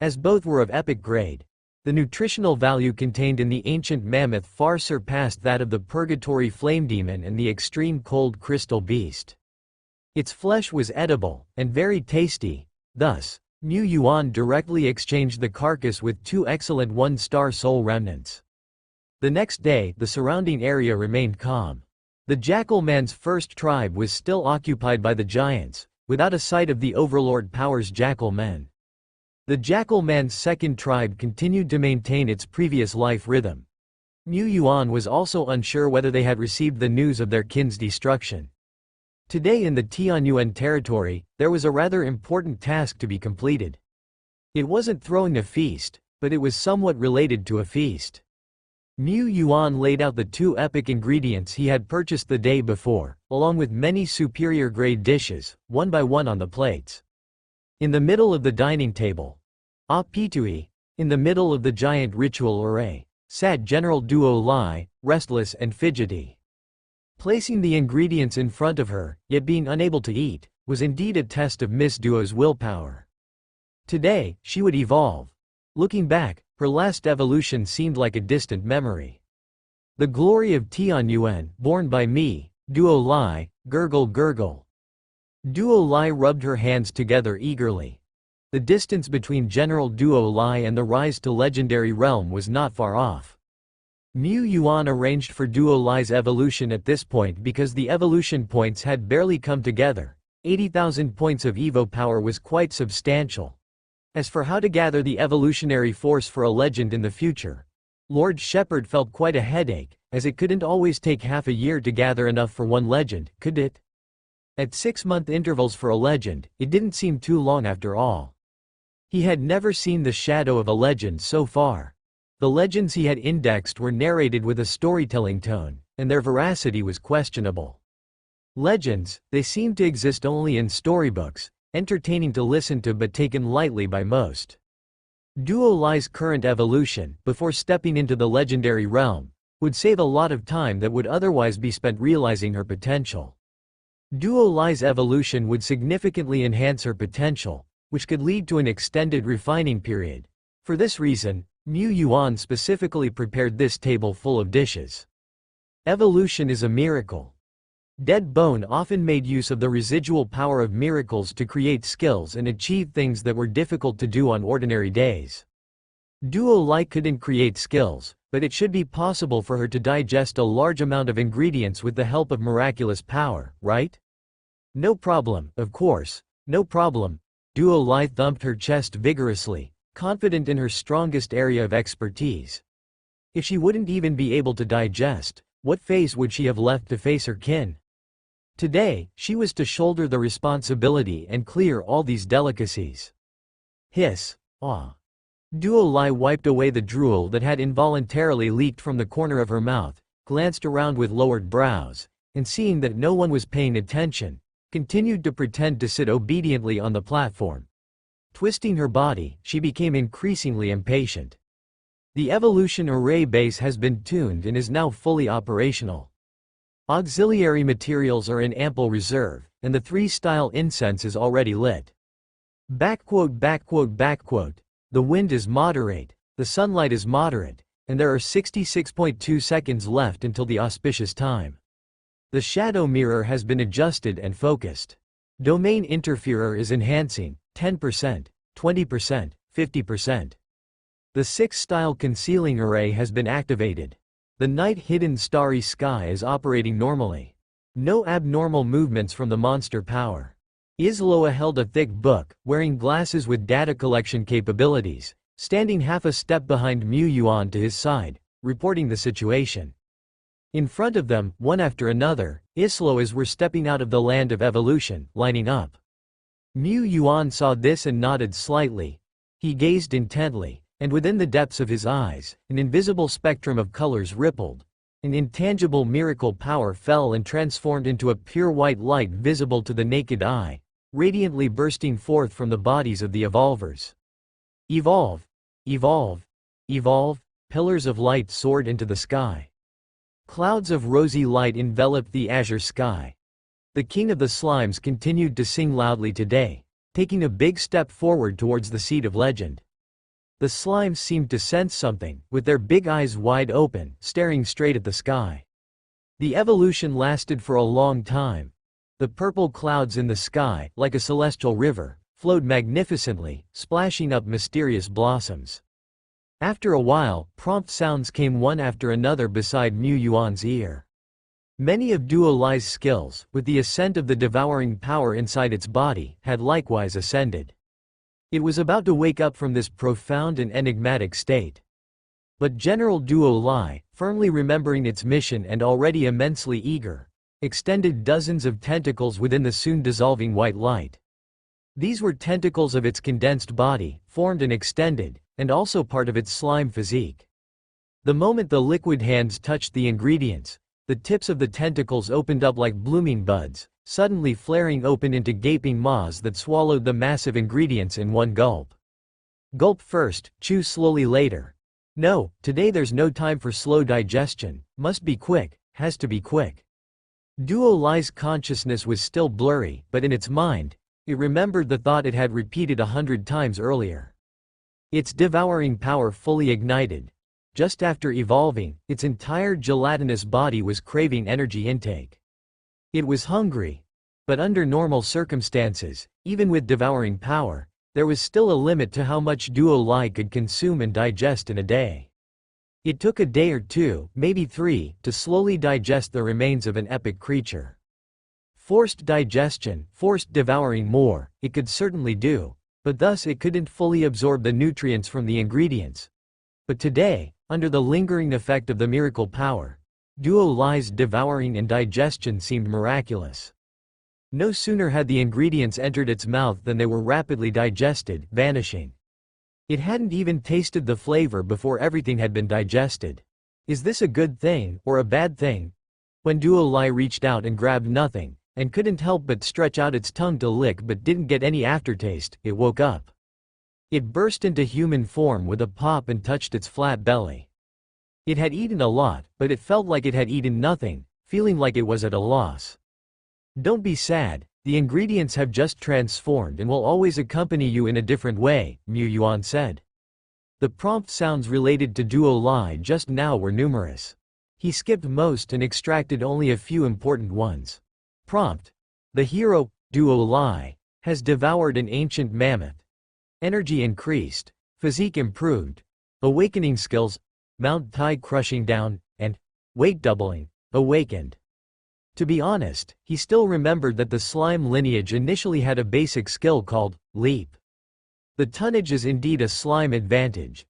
As both were of epic grade, the nutritional value contained in the ancient mammoth far surpassed that of the purgatory flame demon and the extreme cold crystal beast. Its flesh was edible, and very tasty, thus, Mu Yuan directly exchanged the carcass with 2 excellent 1-star soul remnants. The next day, the surrounding area remained calm. The Jackal Man's first tribe was still occupied by the giants, without a sight of the Overlord Power's Jackal Men. The Jackal Man's second tribe continued to maintain its previous life rhythm. Mu Yuan was also unsure whether they had received the news of their kin's destruction. Today in the Tianyuan territory, there was a rather important task to be completed. It wasn't throwing a feast, but it was somewhat related to a feast. Mu Yuan laid out the 2 epic ingredients he had purchased the day before, along with many superior grade dishes, one by one on the plates. In the middle of the dining table, in the middle of the giant ritual array, sat General Duo Lai, restless and fidgety. Placing the ingredients in front of her, yet being unable to eat, was indeed a test of Miss Duo's willpower. Today, she would evolve. Looking back, her last evolution seemed like a distant memory. The glory of Tianyuan, born by me, Duo Lai, gurgle gurgle. Duo Lai rubbed her hands together eagerly. The distance between General Duo Lai and the rise to legendary realm was not far off. Mu Yuan arranged for Duo Lai's evolution at this point because the evolution points had barely come together. 80,000 points of Evo power was quite substantial. As for how to gather the evolutionary force for a legend in the future, Lord Shepard felt quite a headache, as it couldn't always take half a year to gather enough for one legend, could it? At 6-month intervals for a legend, it didn't seem too long after all. He had never seen the shadow of a legend so far. The legends he had indexed were narrated with a storytelling tone, and their veracity was questionable. Legends, they seemed to exist only in storybooks, entertaining to listen to but taken lightly by most. Duo Lai's current evolution, before stepping into the legendary realm, would save a lot of time that would otherwise be spent realizing her potential. Duo Lai's evolution would significantly enhance her potential, which could lead to an extended refining period. For this reason, Mu Yuan specifically prepared this table full of dishes. Evolution is a miracle. Dead Bone often made use of the residual power of miracles to create skills and achieve things that were difficult to do on ordinary days. Duo Lai couldn't create skills, but it should be possible for her to digest a large amount of ingredients with the help of miraculous power, right? No problem, of course, no problem. Duo Lai thumped her chest vigorously, confident in her strongest area of expertise. If she wouldn't even be able to digest, what face would she have left to face her kin? Today, she was to shoulder the responsibility and clear all these delicacies. Hiss, ah. Duo Lai wiped away the drool that had involuntarily leaked from the corner of her mouth, glanced around with lowered brows, and seeing that no one was paying attention, continued to pretend to sit obediently on the platform. Twisting her body, she became increasingly impatient. The evolution array base has been tuned and is now fully operational. Auxiliary materials are in ample reserve, and the 3-style incense is already lit. The wind is moderate, the sunlight is moderate, and there are 66.2 seconds left until the auspicious time. The shadow mirror has been adjusted and focused. Domain interferer is enhancing, 10%, 20%, 50%. The 6-style concealing array has been activated. The night-hidden starry sky is operating normally. No abnormal movements from the monster power. Isloa held a thick book, wearing glasses with data collection capabilities, standing half a step behind Mu Yuan to his side, reporting the situation. In front of them, one after another, Isloas were stepping out of the land of evolution, lining up. Mu Yuan saw this and nodded slightly. He gazed intently, and within the depths of his eyes, an invisible spectrum of colors rippled. An intangible miracle power fell and transformed into a pure white light visible to the naked eye, radiantly bursting forth from the bodies of the evolvers. Evolve! Evolve! Evolve! Pillars of light soared into the sky. Clouds of rosy light enveloped the azure sky. The king of the slimes continued to sing loudly today, taking a big step forward towards the seat of legend. The slimes seemed to sense something, with their big eyes wide open, staring straight at the sky. The evolution lasted for a long time. The purple clouds in the sky, like a celestial river, flowed magnificently, splashing up mysterious blossoms. After a while, prompt sounds came one after another beside Mu Yuan's ear. Many of Duo Lai's skills, with the ascent of the devouring power inside its body, had likewise ascended. It was about to wake up from this profound and enigmatic state. But General Duo Lai, firmly remembering its mission and already immensely eager, extended dozens of tentacles within the soon dissolving white light. These were tentacles of its condensed body, formed and extended, and also part of its slime physique. The moment the liquid hands touched the ingredients, the tips of the tentacles opened up like blooming buds, suddenly flaring open into gaping maws that swallowed the massive ingredients in one gulp. Gulp first, chew slowly later. No, today there's no time for slow digestion, must be quick, has to be quick. Duo Lai's consciousness was still blurry, but in its mind, it remembered the thought it had repeated 100 times earlier. Its devouring power fully ignited. Just after evolving, its entire gelatinous body was craving energy intake. It was hungry. But under normal circumstances, even with devouring power, there was still a limit to how much Duo Lai could consume and digest in a day. It took a day or two, maybe 3, to slowly digest the remains of an epic creature. Forced digestion, forced devouring more, it could certainly do, but thus it couldn't fully absorb the nutrients from the ingredients. But today, under the lingering effect of the miracle power, Duo Lai's devouring and digestion seemed miraculous. No sooner had the ingredients entered its mouth than they were rapidly digested, vanishing. It hadn't even tasted the flavor before everything had been digested. Is this a good thing, or a bad thing? When Duo Lai reached out and grabbed nothing, and couldn't help but stretch out its tongue to lick but didn't get any aftertaste, it woke up. It burst into human form with a pop and touched its flat belly. It had eaten a lot, but it felt like it had eaten nothing, feeling like it was at a loss. Don't be sad, the ingredients have just transformed and will always accompany you in a different way, Mu Yuan said. The prompt sounds related to Duo Lai just now were numerous. He skipped most and extracted only a few important ones. Prompt. The hero, Duo Lai, has devoured an ancient mammoth. Energy increased, physique improved, awakening skills, Mount Tai crushing down, and weight doubling, awakened. To be honest, he still remembered that the slime lineage initially had a basic skill called leap. The tonnage is indeed a slime advantage.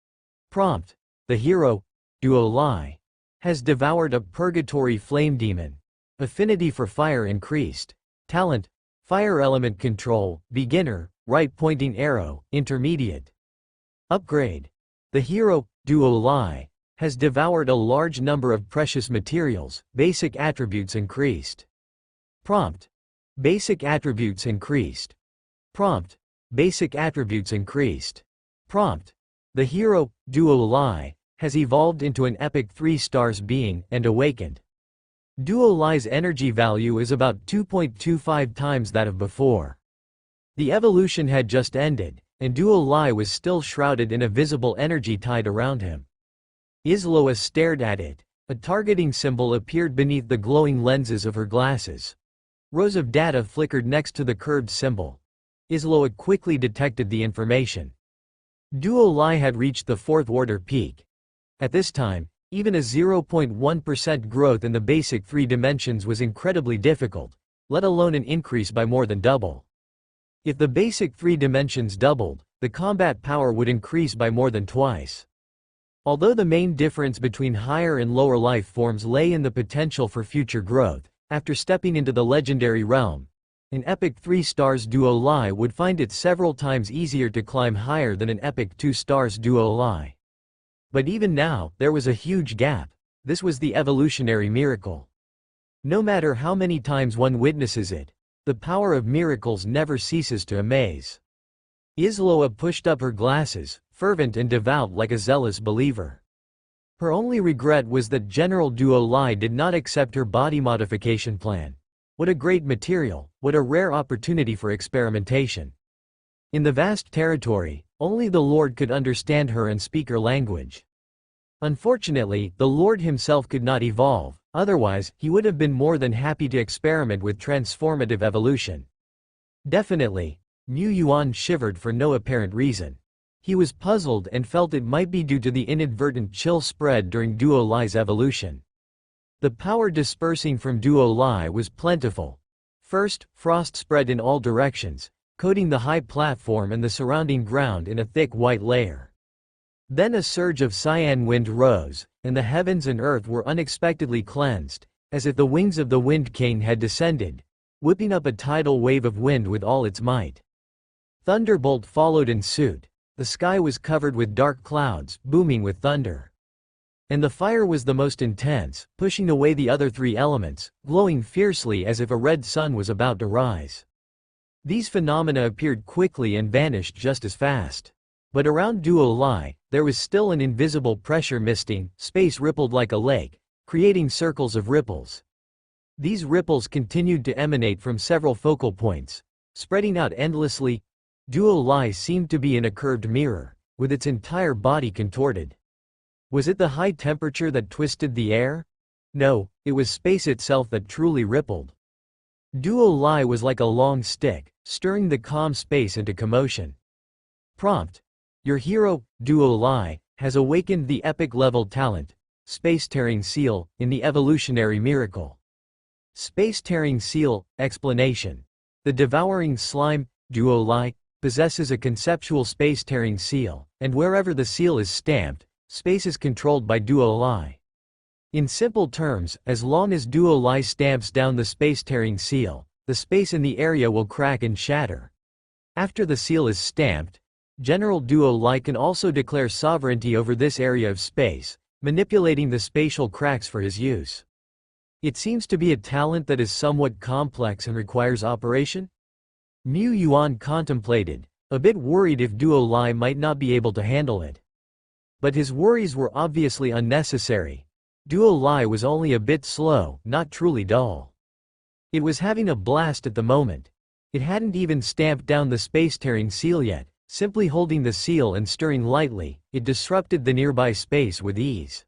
Prompt. The hero, Duo Lai, has devoured a purgatory flame demon. Affinity for fire increased. Talent, fire element control, beginner, right pointing arrow, intermediate. Upgrade. The hero, Duo Lai, has devoured a large number of precious materials, basic attributes increased. Prompt. Basic attributes increased. Prompt. Basic attributes increased. Prompt. The hero, Duo Lai, has evolved into an epic 3 stars being and awakened. Duo Lai's energy value is about 2.25 times that of before. The evolution had just ended, and Duo Lai was still shrouded in a visible energy tide around him. Isloa stared at it. A targeting symbol appeared beneath the glowing lenses of her glasses. Rows of data flickered next to the curved symbol. Isloa quickly detected the information. Duo Lai had reached the 4th order peak. At this time, even a 0.1% growth in the basic 3 dimensions was incredibly difficult, let alone an increase by more than double. If the basic 3 dimensions doubled, the combat power would increase by more than twice. Although the main difference between higher and lower life forms lay in the potential for future growth, after stepping into the legendary realm, An epic 3 stars duo Lie would find it several times easier to climb higher than an epic 2 stars duo Lie. But even now, there was a huge gap. This was the evolutionary miracle. No matter how many times one witnesses it, the power of miracles never ceases to amaze. Isloa pushed up her glasses, fervent and devout like a zealous believer. Her only regret was that General Duo Lie did not accept her body modification plan. What a great material, what a rare opportunity for experimentation. In the vast territory, only the Lord could understand her and speak her language. Unfortunately, the Lord himself could not evolve, otherwise, he would have been more than happy to experiment with transformative evolution. Definitely, Mu Yuan shivered for no apparent reason. He was puzzled and felt it might be due to the inadvertent chill spread during Duo Lie's evolution. The power dispersing from Duo Lie was plentiful. First, frost spread in all directions, coating the high platform and the surrounding ground in a thick white layer. Then a surge of cyan wind rose, and the heavens and earth were unexpectedly cleansed, as if the wings of the wind king had descended, whipping up a tidal wave of wind with all its might. Thunderbolt followed in suit. The sky was covered with dark clouds, booming with thunder. And the fire was the most intense, pushing away the other three elements, glowing fiercely as if a red sun was about to rise. These phenomena appeared quickly and vanished just as fast. But around Duo Lie, there was still an invisible pressure misting. Space rippled like a lake, creating circles of ripples. These ripples continued to emanate from several focal points, spreading out endlessly. Duo Lie seemed to be in a curved mirror, with its entire body contorted. Was it the high temperature that twisted the air? No, it was space itself that truly rippled. Duo Lie was like a long stick, stirring the calm space into commotion. Prompt. Your hero, Duo Lie, has awakened the epic-level talent, Space-Tearing Seal, in the evolutionary miracle. Space-Tearing Seal, explanation. The devouring slime, Duo Lie, possesses a conceptual space-tearing seal, and wherever the seal is stamped, space is controlled by Duo Lie. In simple terms, as long as Duo Lie stamps down the space-tearing seal, the space in the area will crack and shatter. After the seal is stamped, General Duo Lie can also declare sovereignty over this area of space, manipulating the spatial cracks for his use. It seems to be a talent that is somewhat complex and requires operation? Mu Yuan contemplated, a bit worried if Duo Lie might not be able to handle it. But his worries were obviously unnecessary. Duo Lie was only a bit slow, not truly dull. It was having a blast at the moment. It hadn't even stamped down the space-tearing seal yet. Simply holding the seal and stirring lightly, it disrupted the nearby space with ease.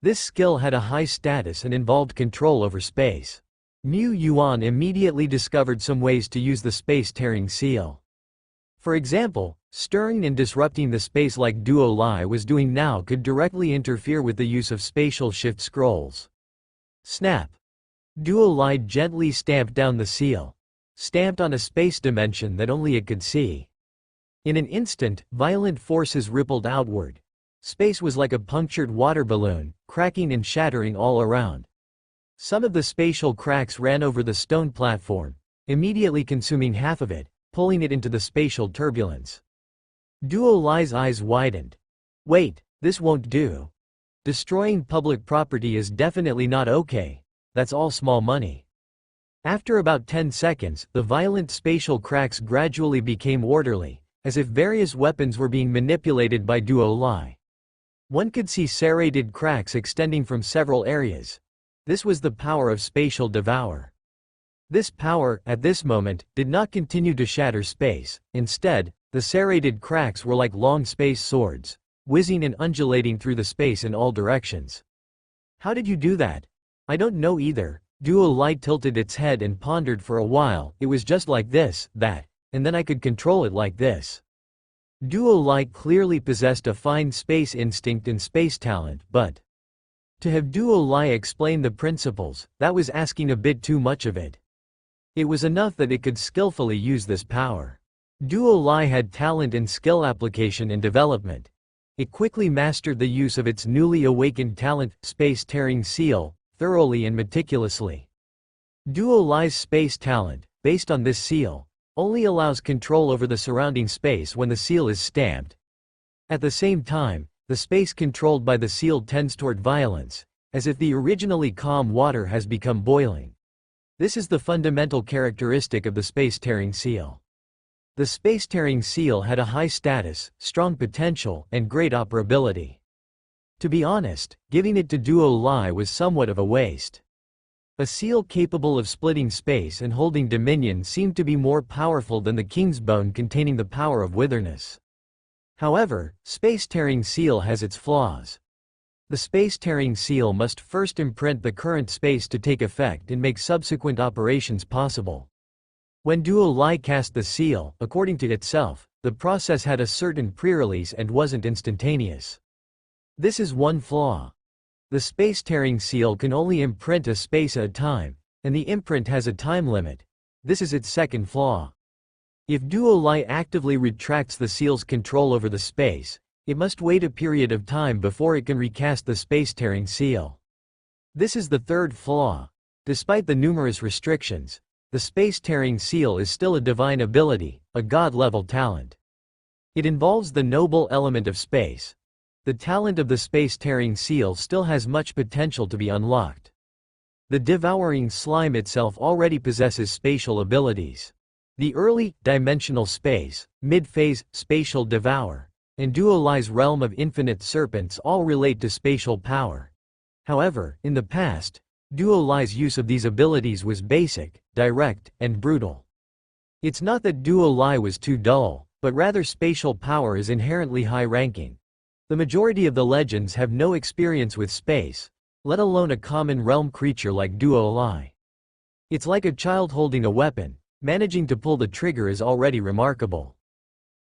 This skill had a high status and involved control over space. Mu Yuan immediately discovered some ways to use the space-tearing seal. For example, stirring and disrupting the space like Duo Lie was doing now could directly interfere with the use of spatial shift scrolls. Snap. Duo Lie gently stamped down the seal. Stamped on a space dimension that only it could see. In an instant, violent forces rippled outward. Space was like a punctured water balloon, cracking and shattering all around. Some of the spatial cracks ran over the stone platform, immediately consuming half of it, pulling it into the spatial turbulence. Duo Lie's eyes widened. Wait, this won't do. Destroying public property is definitely not okay. That's all small money. After about 10 seconds, the violent spatial cracks gradually became orderly, as if various weapons were being manipulated by Duo Lie. One could see serrated cracks extending from several areas. This was the power of Spatial Devour. This power, at this moment, did not continue to shatter space. Instead, the serrated cracks were like long space swords, whizzing and undulating through the space in all directions. How did you do that? I don't know either. Duo Lie tilted its head and pondered for a while. It was just like this, that, and then I could control it like this. Duo Lie clearly possessed a fine space instinct and space talent, but to have Duo Lie explain the principles, that was asking a bit too much of it. It was enough that it could skillfully use this power. Duo Lie had talent in skill application and development. It quickly mastered the use of its newly awakened talent, Space-Tearing Seal, thoroughly and meticulously. Duo Lie's space talent, based on this seal, only allows control over the surrounding space when the seal is stamped. At the same time, the space controlled by the seal tends toward violence, as if the originally calm water has become boiling. This is the fundamental characteristic of the space-tearing seal. The space-tearing seal had a high status, strong potential, and great operability. To be honest, giving it to Duo Lai was somewhat of a waste. A seal capable of splitting space and holding dominion seemed to be more powerful than the King's Bone containing the power of witherness. However, space-tearing seal has its flaws. The space-tearing seal must first imprint the current space to take effect and make subsequent operations possible. When Duo Lai cast the seal, according to itself, the process had a certain pre-release and wasn't instantaneous. This is one flaw. The space-tearing seal can only imprint a space at a time, and the imprint has a time limit. This is its second flaw. If Duo Lai actively retracts the seal's control over the space, it must wait a period of time before it can recast the space-tearing seal. This is the third flaw. Despite the numerous restrictions, the space-tearing seal is still a divine ability, a god-level talent. It involves the noble element of space. The talent of the space-tearing seal still has much potential to be unlocked. The devouring slime itself already possesses spatial abilities. The early, dimensional space, mid-phase, spatial devour, and Duo Lai's realm of infinite serpents all relate to spatial power. However, in the past, Duo Lai's use of these abilities was basic, direct, and brutal. It's not that Duo Lai was too dull, but rather spatial power is inherently high-ranking. The majority of the legends have no experience with space, let alone a common realm creature like Duo Lai. It's like a child holding a weapon, managing to pull the trigger is already remarkable.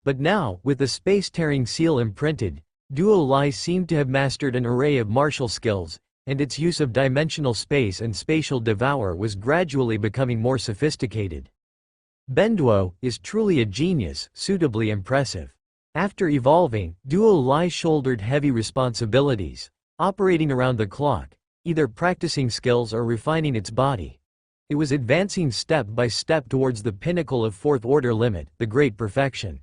But now, with the space-tearing seal imprinted, Duo Lai seemed to have mastered an array of martial skills, and its use of dimensional space and spatial devour was gradually becoming more sophisticated. Benduo is truly a genius, suitably impressive. After evolving, Duo Lai shouldered heavy responsibilities, operating around the clock, either practicing skills or refining its body. It was advancing step by step towards the pinnacle of fourth order limit, the great perfection.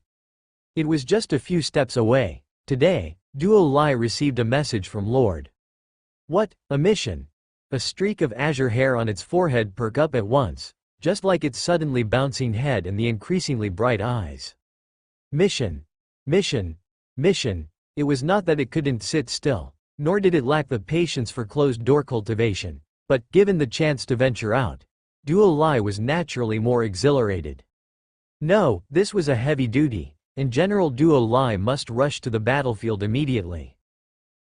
It was just a few steps away. Today, Duo Lai received a message from Lord. What, a mission? A streak of azure hair on its forehead perked up at once, just like its suddenly bouncing head and the increasingly bright eyes. Mission. Mission. Mission. It was not that it couldn't sit still, nor did it lack the patience for closed-door cultivation, but, given the chance to venture out, Duo Lai was naturally more exhilarated. No, this was a heavy duty, and General Duo Lai must rush to the battlefield immediately.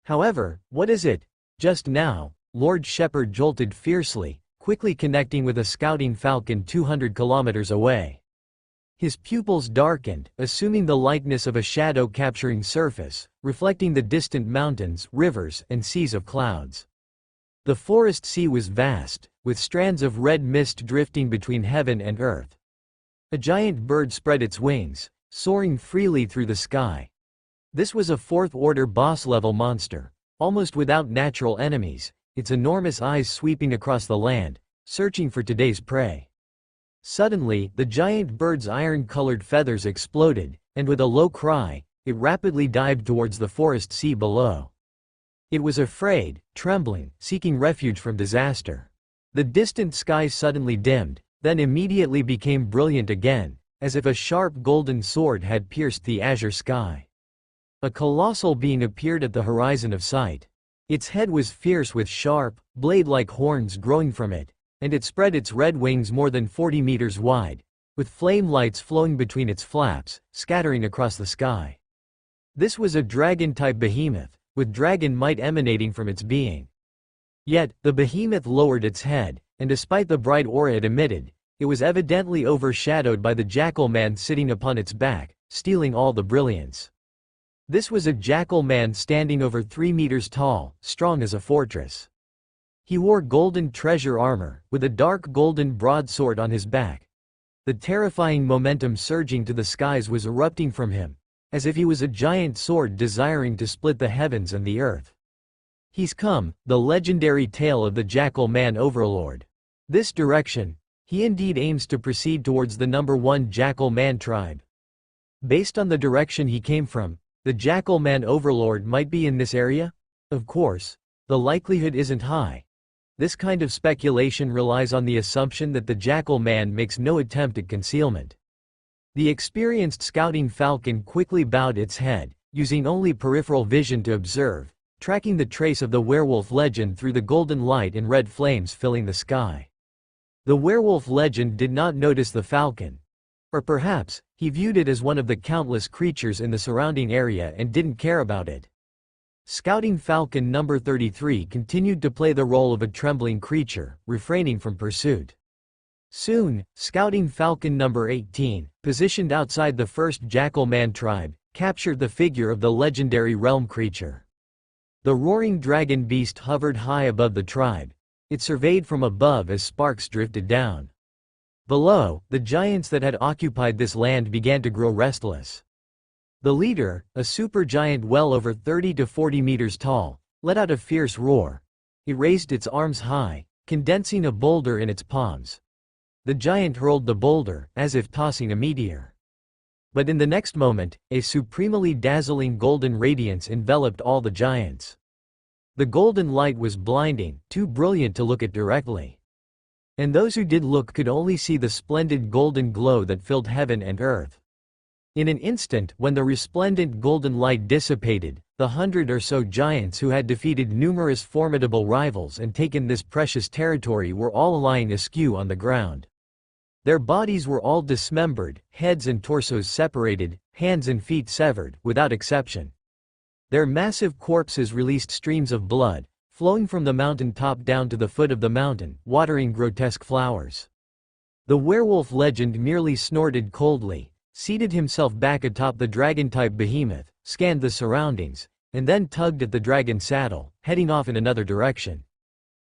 However, what is it? Just now, Lord Shepard jolted fiercely, quickly connecting with a scouting falcon 200 kilometers away. His pupils darkened, assuming the likeness of a shadow-capturing surface, reflecting the distant mountains, rivers, and seas of clouds. The forest sea was vast, with strands of red mist drifting between heaven and earth. A giant bird spread its wings, soaring freely through the sky. This was a fourth-order boss-level monster, almost without natural enemies, its enormous eyes sweeping across the land, searching for today's prey. Suddenly, the giant bird's iron-colored feathers exploded, and with a low cry, it rapidly dived towards the forest sea below. It was afraid, trembling, seeking refuge from disaster. The distant sky suddenly dimmed, then immediately became brilliant again, as if a sharp golden sword had pierced the azure sky. A colossal being appeared at the horizon of sight. Its head was fierce with sharp, blade-like horns growing from it, and it spread its red wings more than 40 meters wide, with flame lights flowing between its flaps, scattering across the sky. This was a dragon-type behemoth, with dragon might emanating from its being. Yet, the behemoth lowered its head, and despite the bright aura it emitted, it was evidently overshadowed by the jackal man sitting upon its back, stealing all the brilliance. This was a jackal man standing over 3 meters tall, strong as a fortress. He wore golden treasure armor, with a dark golden broadsword on his back. The terrifying momentum surging to the skies was erupting from him, as if he was a giant sword desiring to split the heavens and the earth. He's come, the legendary tale of the Jackal Man Overlord. This direction, He indeed aims to proceed towards the number 1 Jackal Man tribe. Based on the direction he came from, the Jackal Man overlord might be in this area? Of course, the likelihood isn't high. This kind of speculation relies on the assumption that the Jackal Man makes no attempt at concealment. The experienced scouting falcon quickly bowed its head, using only peripheral vision to observe, tracking the trace of the werewolf legend through the golden light and red flames filling the sky. The werewolf legend did not notice the falcon. Or perhaps, he viewed it as one of the countless creatures in the surrounding area and didn't care about it. Scouting Falcon number 33 continued to play the role of a trembling creature, refraining from pursuit. Soon, Scouting Falcon number 18, positioned outside the first Jackal Man tribe, captured the figure of the legendary realm creature. The roaring dragon beast hovered high above the tribe. It surveyed from above as sparks drifted down. Below, the giants that had occupied this land began to grow restless. The leader, a supergiant well over 30 to 40 meters tall, let out a fierce roar. It raised its arms high, condensing a boulder in its palms. The giant hurled the boulder, as if tossing a meteor. But in the next moment, a supremely dazzling golden radiance enveloped all the giants. The golden light was blinding, too brilliant to look at directly. And those who did look could only see the splendid golden glow that filled heaven and earth. In an instant, when the resplendent golden light dissipated, the 100 or so giants who had defeated numerous formidable rivals and taken this precious territory were all lying askew on the ground. Their bodies were all dismembered, heads and torsos separated, hands and feet severed, without exception. Their massive corpses released streams of blood, flowing from the mountain top down to the foot of the mountain, watering grotesque flowers. The werewolf legend merely snorted coldly, seated himself back atop the dragon-type behemoth, scanned the surroundings, and then tugged at the dragon saddle, heading off in another direction.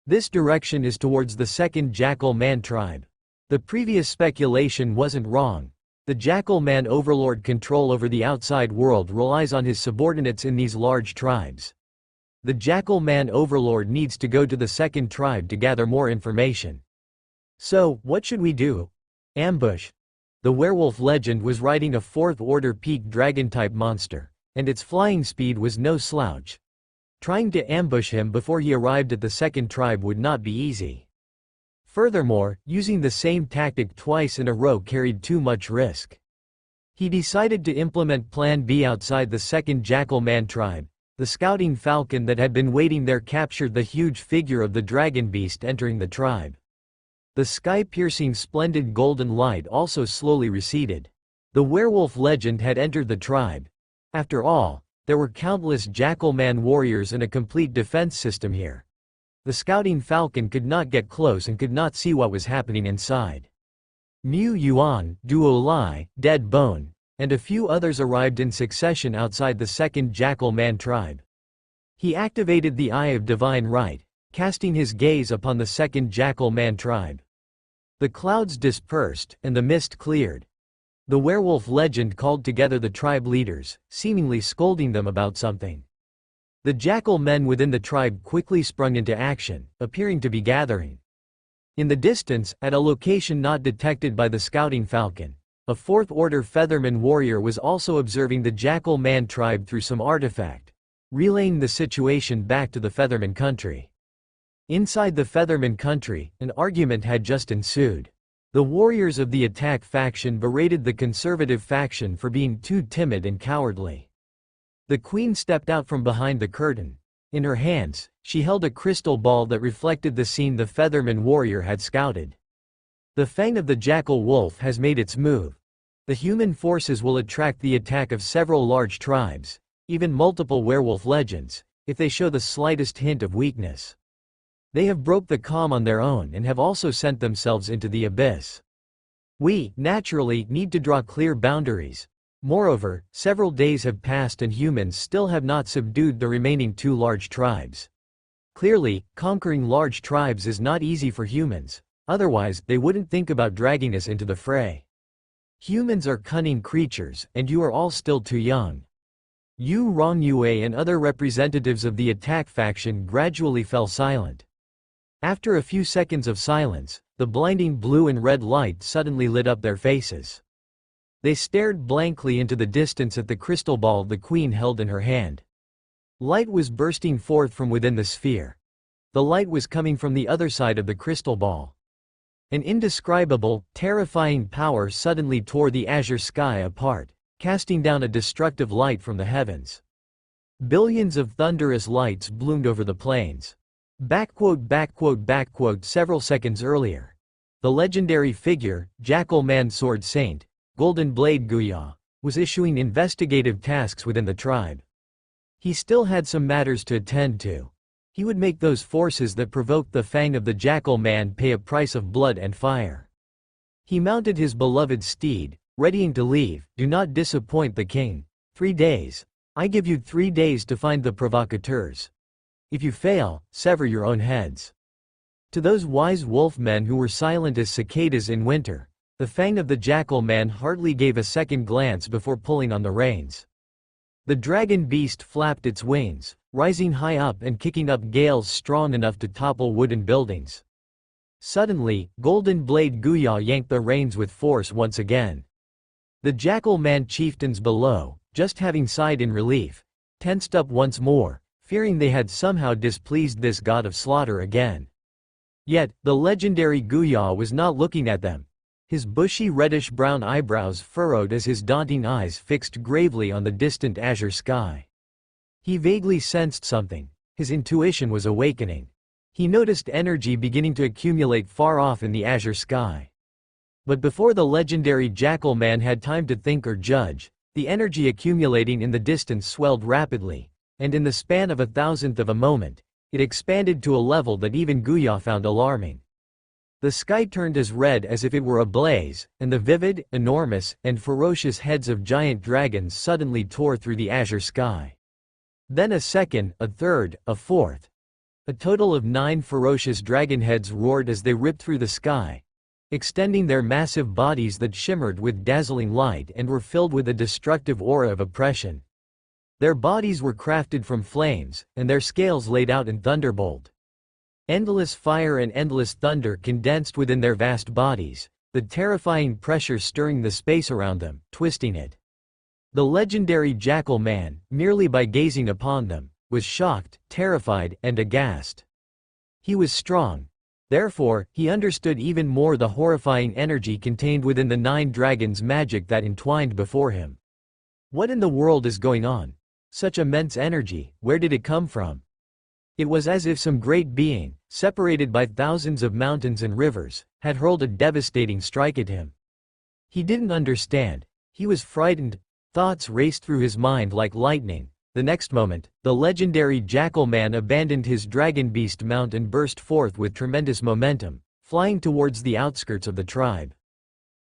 This direction is towards the second Jackal Man tribe. The previous speculation wasn't wrong. The Jackal Man overlord control over the outside world relies on his subordinates in these large tribes. The Jackal Man overlord needs to go to the second tribe to gather more information. So, what should we do? Ambush. The werewolf legend was riding a 4th-order peak dragon-type monster, and its flying speed was no slouch. Trying to ambush him before he arrived at the second tribe would not be easy. Furthermore, using the same tactic twice in a row carried too much risk. He decided to implement Plan B outside the second Jackal Man tribe. The scouting falcon that had been waiting there captured the huge figure of the dragon beast entering the tribe. The sky-piercing splendid golden light also slowly receded. The werewolf legend had entered the tribe. After all, there were countless Jackal Man warriors and a complete defense system here. The scouting falcon could not get close and could not see what was happening inside. Mu Yuan, Duo Lai, Dead Bone, and a few others arrived in succession outside the second Jackal Man tribe. He activated the Eye of Divine Right, casting his gaze upon the second Jackal Man tribe. The clouds dispersed, and the mist cleared. The werewolf legend called together the tribe leaders, seemingly scolding them about something. The Jackal men within the tribe quickly sprung into action, appearing to be gathering. In the distance, at a location not detected by the scouting falcon, a 4th-order Featherman warrior was also observing the Jackal Man tribe through some artifact, relaying the situation back to the Featherman country. Inside the Featherman country, an argument had just ensued. The warriors of the attack faction berated the conservative faction for being too timid and cowardly. The queen stepped out from behind the curtain. In her hands, she held a crystal ball that reflected the scene the Featherman warrior had scouted. The fang of the jackal wolf has made its move. The human forces will attract the attack of several large tribes, even multiple werewolf legends, if they show the slightest hint of weakness. They have broke the calm on their own and have also sent themselves into the abyss. We, naturally, need to draw clear boundaries. Moreover, several days have passed and humans still have not subdued the remaining 2 large tribes. Clearly, conquering large tribes is not easy for humans, otherwise they wouldn't think about dragging us into the fray. Humans are cunning creatures, and you are all still too young. Yu Rongyue and other representatives of the attack faction gradually fell silent. After a few seconds of silence, the blinding blue and red light suddenly lit up their faces. They stared blankly into the distance at the crystal ball the queen held in her hand. Light was bursting forth from within the sphere. The light was coming from the other side of the crystal ball. An indescribable, terrifying power suddenly tore the azure sky apart, casting down a destructive light from the heavens. Billions of thunderous lights bloomed over the plains. Several seconds earlier, the legendary figure, Jackal Man Sword Saint, Golden Blade Guya, was issuing investigative tasks within the tribe. He still had some matters to attend to. He would make those forces that provoked the Fang of the Jackal Man pay a price of blood and fire. He mounted his beloved steed, readying to leave. Do not disappoint the king. 3 days. I give you 3 days to find the provocateurs. If you fail, sever your own heads. To those wise wolf men who were silent as cicadas in winter, the Fang of the Jackal Man hardly gave a second glance before pulling on the reins. The dragon beast flapped its wings, rising high up and kicking up gales strong enough to topple wooden buildings. Suddenly, Golden Blade Guya yanked the reins with force once again. The Jackal Man chieftains below, just having sighed in relief, tensed up once more, fearing they had somehow displeased this god of slaughter again. Yet, the legendary Guya was not looking at them. His bushy reddish-brown eyebrows furrowed as his daunting eyes fixed gravely on the distant azure sky. He vaguely sensed something. His intuition was awakening. He noticed energy beginning to accumulate far off in the azure sky. But before the legendary Jackal Man had time to think or judge, the energy accumulating in the distance swelled rapidly, and in the span of 1,000th of a moment, it expanded to a level that even Guya found alarming. The sky turned as red as if it were ablaze, and the vivid, enormous, and ferocious heads of giant dragons suddenly tore through the azure sky. Then a second, a third, a fourth. A total of 9 ferocious dragon heads roared as they ripped through the sky, extending their massive bodies that shimmered with dazzling light and were filled with a destructive aura of oppression. Their bodies were crafted from flames, and their scales laid out in thunderbolt. Endless fire and endless thunder condensed within their vast bodies, the terrifying pressure stirring the space around them, twisting it. The legendary Jackal Man, merely by gazing upon them, was shocked, terrified, and aghast. He was strong. Therefore, he understood even more the horrifying energy contained within the 9 dragons' magic that entwined before him. What in the world is going on? Such immense energy, where did it come from? It was as if some great being, separated by thousands of mountains and rivers, had hurled a devastating strike at him. He didn't understand. He was frightened. Thoughts raced through his mind like lightning. The next moment, the legendary Jackal Man abandoned his dragon beast mount and burst forth with tremendous momentum, flying towards the outskirts of the tribe.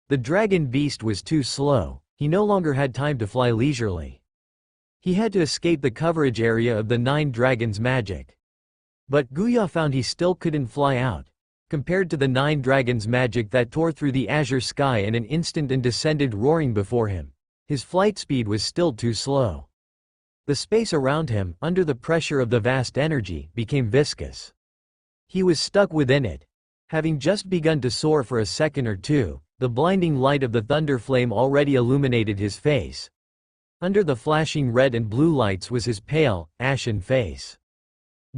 The dragon beast was too slow. He no longer had time to fly leisurely. He had to escape the coverage area of the 9 dragons' magic. But Guya found he still couldn't fly out. Compared to the 9 dragons' magic that tore through the azure sky in an instant and descended roaring before him, his flight speed was still too slow. The space around him, under the pressure of the vast energy, became viscous. He was stuck within it. Having just begun to soar for a second or two, the blinding light of the thunder flame already illuminated his face. Under the flashing red and blue lights was his pale, ashen face.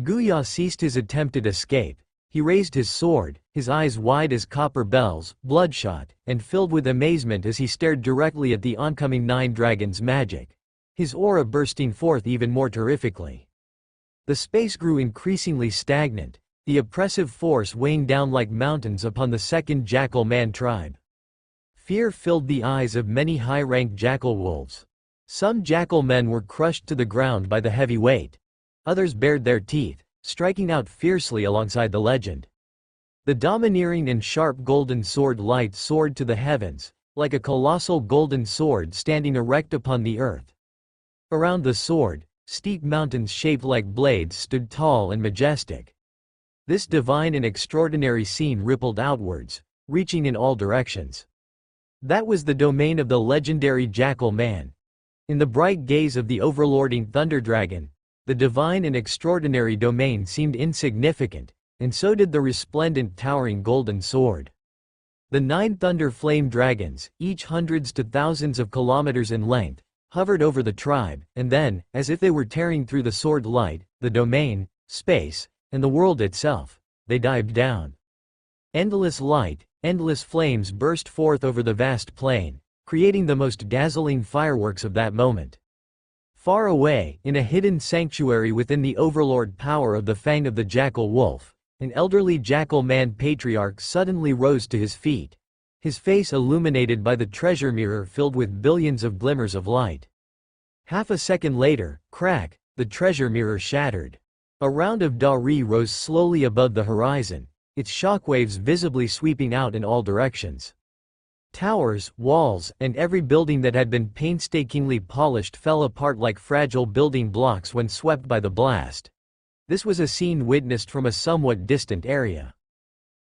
Guya ceased his attempted escape. He raised his sword, his eyes wide as copper bells, bloodshot, and filled with amazement as he stared directly at the oncoming 9 dragons' magic, his aura bursting forth even more terrifically. The space grew increasingly stagnant, the oppressive force weighing down like mountains upon the second Jackal Man tribe. Fear filled the eyes of many high-ranked jackal wolves. Some jackal men were crushed to the ground by the heavy weight. Others bared their teeth, striking out fiercely alongside the legend. The domineering and sharp golden sword light soared to the heavens, like a colossal golden sword standing erect upon the earth. Around the sword, steep mountains shaped like blades stood tall and majestic. This divine and extraordinary scene rippled outwards, reaching in all directions. That was the domain of the legendary Jackal Man. In the bright gaze of the overlording Thunder Dragon, the divine and extraordinary domain seemed insignificant, and so did the resplendent towering golden sword. The 9 thunder flame dragons, each hundreds to thousands of kilometers in length, hovered over the tribe, and then, as if they were tearing through the sword light, the domain, space, and the world itself, they dived down. Endless light, endless flames burst forth over the vast plain, creating the most dazzling fireworks of that moment. Far away, in a hidden sanctuary within the overlord power of the fang of the jackal wolf, an elderly jackal man patriarch suddenly rose to his feet, his face illuminated by the treasure mirror filled with billions of glimmers of light. Half a second later, crack, the treasure mirror shattered. A round of Dari rose slowly above the horizon, its shockwaves visibly sweeping out in all directions. Towers, walls, and every building that had been painstakingly polished fell apart like fragile building blocks when swept by the blast. This was a scene witnessed from a somewhat distant area.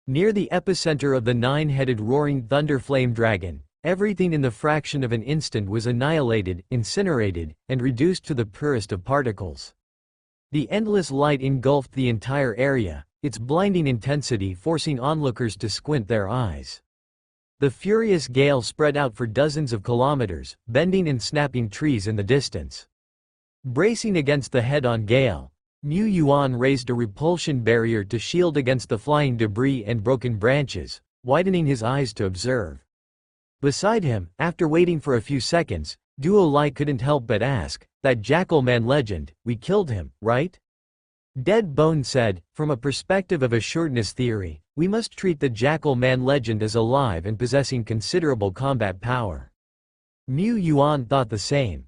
Near the epicenter of the 9-headed roaring thunder flame dragon, everything in the fraction of an instant was annihilated, incinerated, and reduced to the purest of particles. The endless light engulfed the entire area, its blinding intensity forcing onlookers to squint their eyes. The furious gale spread out for dozens of kilometers, bending and snapping trees in the distance. Bracing against the head-on gale, Mu Yuan raised a repulsion barrier to shield against the flying debris and broken branches, widening his eyes to observe. Beside him, after waiting for a few seconds, Duo Lai couldn't help but ask, "That Jackal Man legend, we killed him, right?" Dead Bone said, "From a perspective of assuredness theory, we must treat the Jackal Man legend as alive and possessing considerable combat power." Mu Yuan thought the same.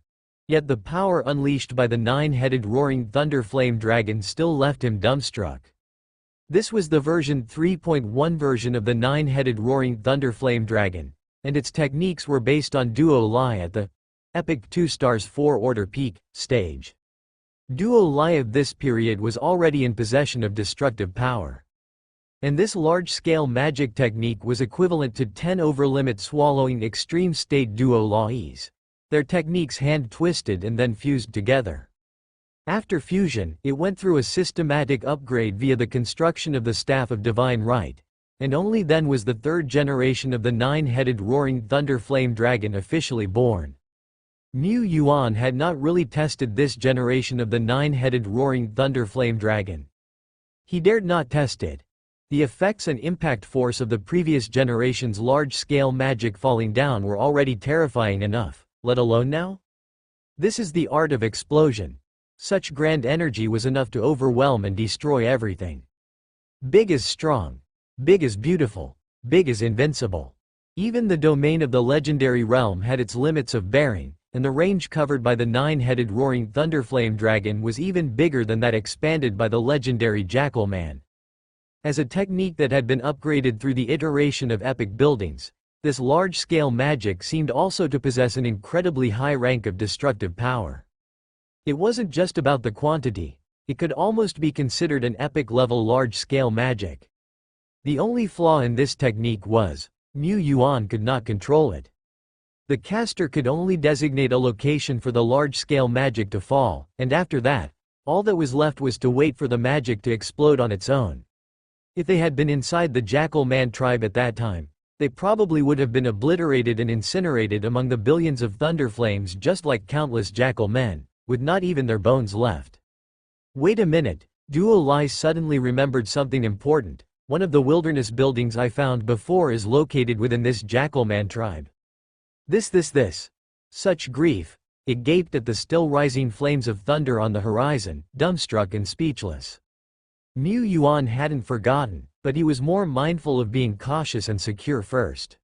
Yet the power unleashed by the 9-headed roaring thunder flame dragon still left him dumbstruck. This was the version 3.1 version of the 9-headed roaring thunder flame dragon, and its techniques were based on Duo Lai at the epic 2 stars 4 order peak stage. Duo Lai of this period was already in possession of destructive power. And this large-scale magic technique was equivalent to 10 over-limit swallowing extreme state Duo Lais. Their techniques hand-twisted and then fused together. After fusion, it went through a systematic upgrade via the construction of the Staff of Divine Right, and only then was the 3rd generation of the 9-headed roaring thunder flame dragon officially born. Mu Yuan had not really tested this generation of the 9-headed roaring thunder flame dragon. He dared not test it. The effects and impact force of the previous generation's large-scale magic falling down were already terrifying enough, let alone now? This is the art of explosion. Such grand energy was enough to overwhelm and destroy everything. Big is strong. Big is beautiful. Big is invincible. Even the domain of the legendary realm had its limits of bearing, and the range covered by the 9-headed roaring thunderflame dragon was even bigger than that expanded by the legendary Jackal Man. As a technique that had been upgraded through the iteration of epic buildings, this large-scale magic seemed also to possess an incredibly high rank of destructive power. It wasn't just about the quantity, it could almost be considered an epic-level large-scale magic. The only flaw in this technique was, Mu Yuan could not control it. The caster could only designate a location for the large-scale magic to fall, and after that, all that was left was to wait for the magic to explode on its own. If they had been inside the Jackal Man tribe at that time, they probably would have been obliterated and incinerated among the billions of thunder flames just like countless jackal men, with not even their bones left. Wait a minute, Duo Lai suddenly remembered something important. One of the wilderness buildings I found before is located within this Jackal Man tribe. This. Such grief, it gaped at the still rising flames of thunder on the horizon, dumbstruck and speechless. Mu Yuan hadn't forgotten, but he was more mindful of being cautious and secure first.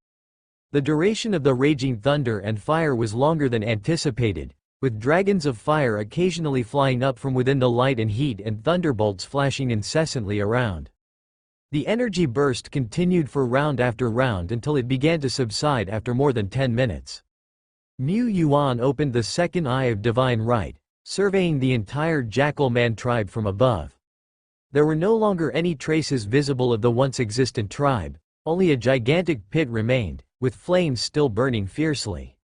The duration of the raging thunder and fire was longer than anticipated, with dragons of fire occasionally flying up from within the light and heat and thunderbolts flashing incessantly around. The energy burst continued for round after round until it began to subside after more than 10 minutes. Mu Yuan opened the second eye of Divine Right, surveying the entire Jackal Man tribe from above. There were no longer any traces visible of the once existent tribe, only a gigantic pit remained, with flames still burning fiercely.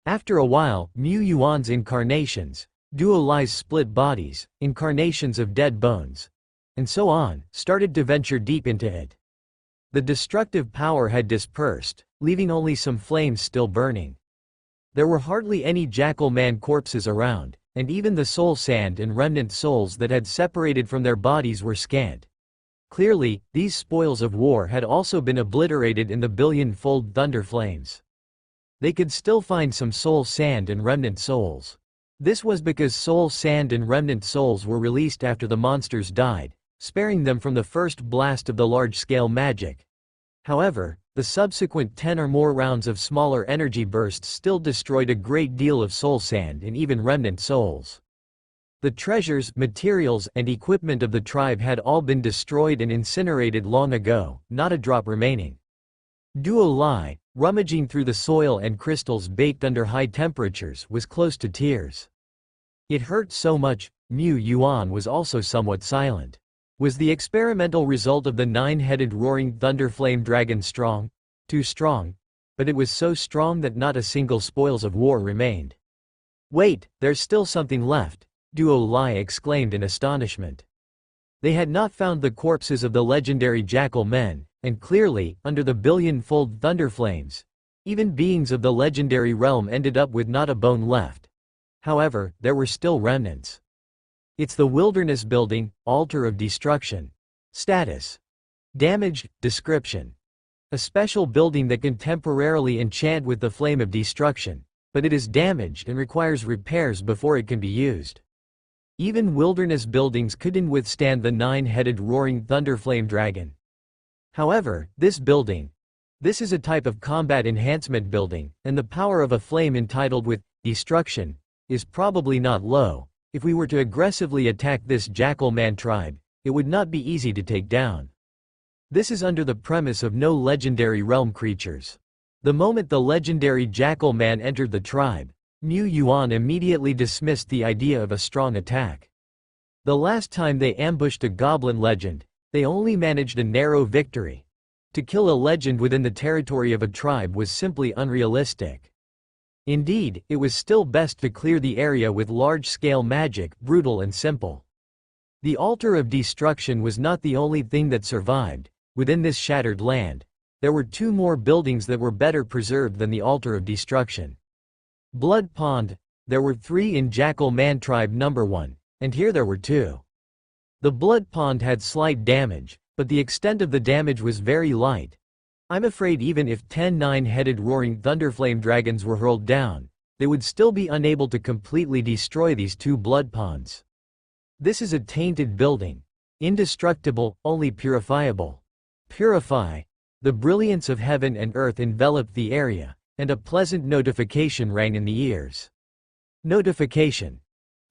After a while, Mu Yuan's incarnations, Duo Lai's split bodies, incarnations of dead bones, and so on, started to venture deep into it. The destructive power had dispersed, leaving only some flames still burning. There were hardly any Jackal Man corpses around, and even the soul sand and remnant souls that had separated from their bodies were scant. Clearly, these spoils of war had also been obliterated in the billion-fold thunder flames. They could still find some soul sand and remnant souls. This was because soul sand and remnant souls were released after the monsters died, sparing them from the first blast of the large-scale magic. However, the subsequent 10 or more rounds of smaller energy bursts still destroyed a great deal of soul sand and even remnant souls. The treasures, materials, and equipment of the tribe had all been destroyed and incinerated long ago, not a drop remaining. Duo Lai, rummaging through the soil and crystals baked under high temperatures, was close to tears. It hurt so much. Mu Yuan was also somewhat silent. Was the experimental result of the 9-headed roaring thunder flame dragon strong? Too strong. But it was so strong that not a single spoils of war remained. Wait, there's still something left, Duo Lai exclaimed in astonishment. They had not found the corpses of the legendary Jackal Men, and clearly, under the billion-fold thunder flames, even beings of the legendary realm ended up with not a bone left. However, there were still remnants. It's the Wilderness Building, Altar of Destruction. Status: damaged. Description: a special building that can temporarily enchant with the flame of destruction, but it is damaged and requires repairs before it can be used. Even wilderness buildings couldn't withstand the 9-headed roaring thunder flame dragon. However, this is a type of combat enhancement building, and the power of a flame entitled with destruction is probably not low. If we were to aggressively attack this Jackal Man tribe, it would not be easy to take down. This is under the premise of no legendary realm creatures. The moment the legendary Jackal Man entered the tribe, Mu Yuan immediately dismissed the idea of a strong attack. The last time they ambushed a goblin legend, they only managed a narrow victory. To kill a legend within the territory of a tribe was simply unrealistic. Indeed, it was still best to clear the area with large-scale magic, brutal and simple. The Altar of Destruction was not the only thing that survived. Within this shattered land, there were 2 more buildings that were better preserved than the Altar of Destruction. Blood Pond: there were 3 in Jackal Man Tribe number 1, and here there were 2. The Blood Pond had slight damage, but the extent of the damage was very light. I'm afraid even if 10 9-headed roaring thunderflame dragons were hurled down, they would still be unable to completely destroy these 2 blood ponds. This is a tainted building. Indestructible, only purifiable. Purify. The brilliance of heaven and earth enveloped the area, and a pleasant notification rang in the ears. Notification.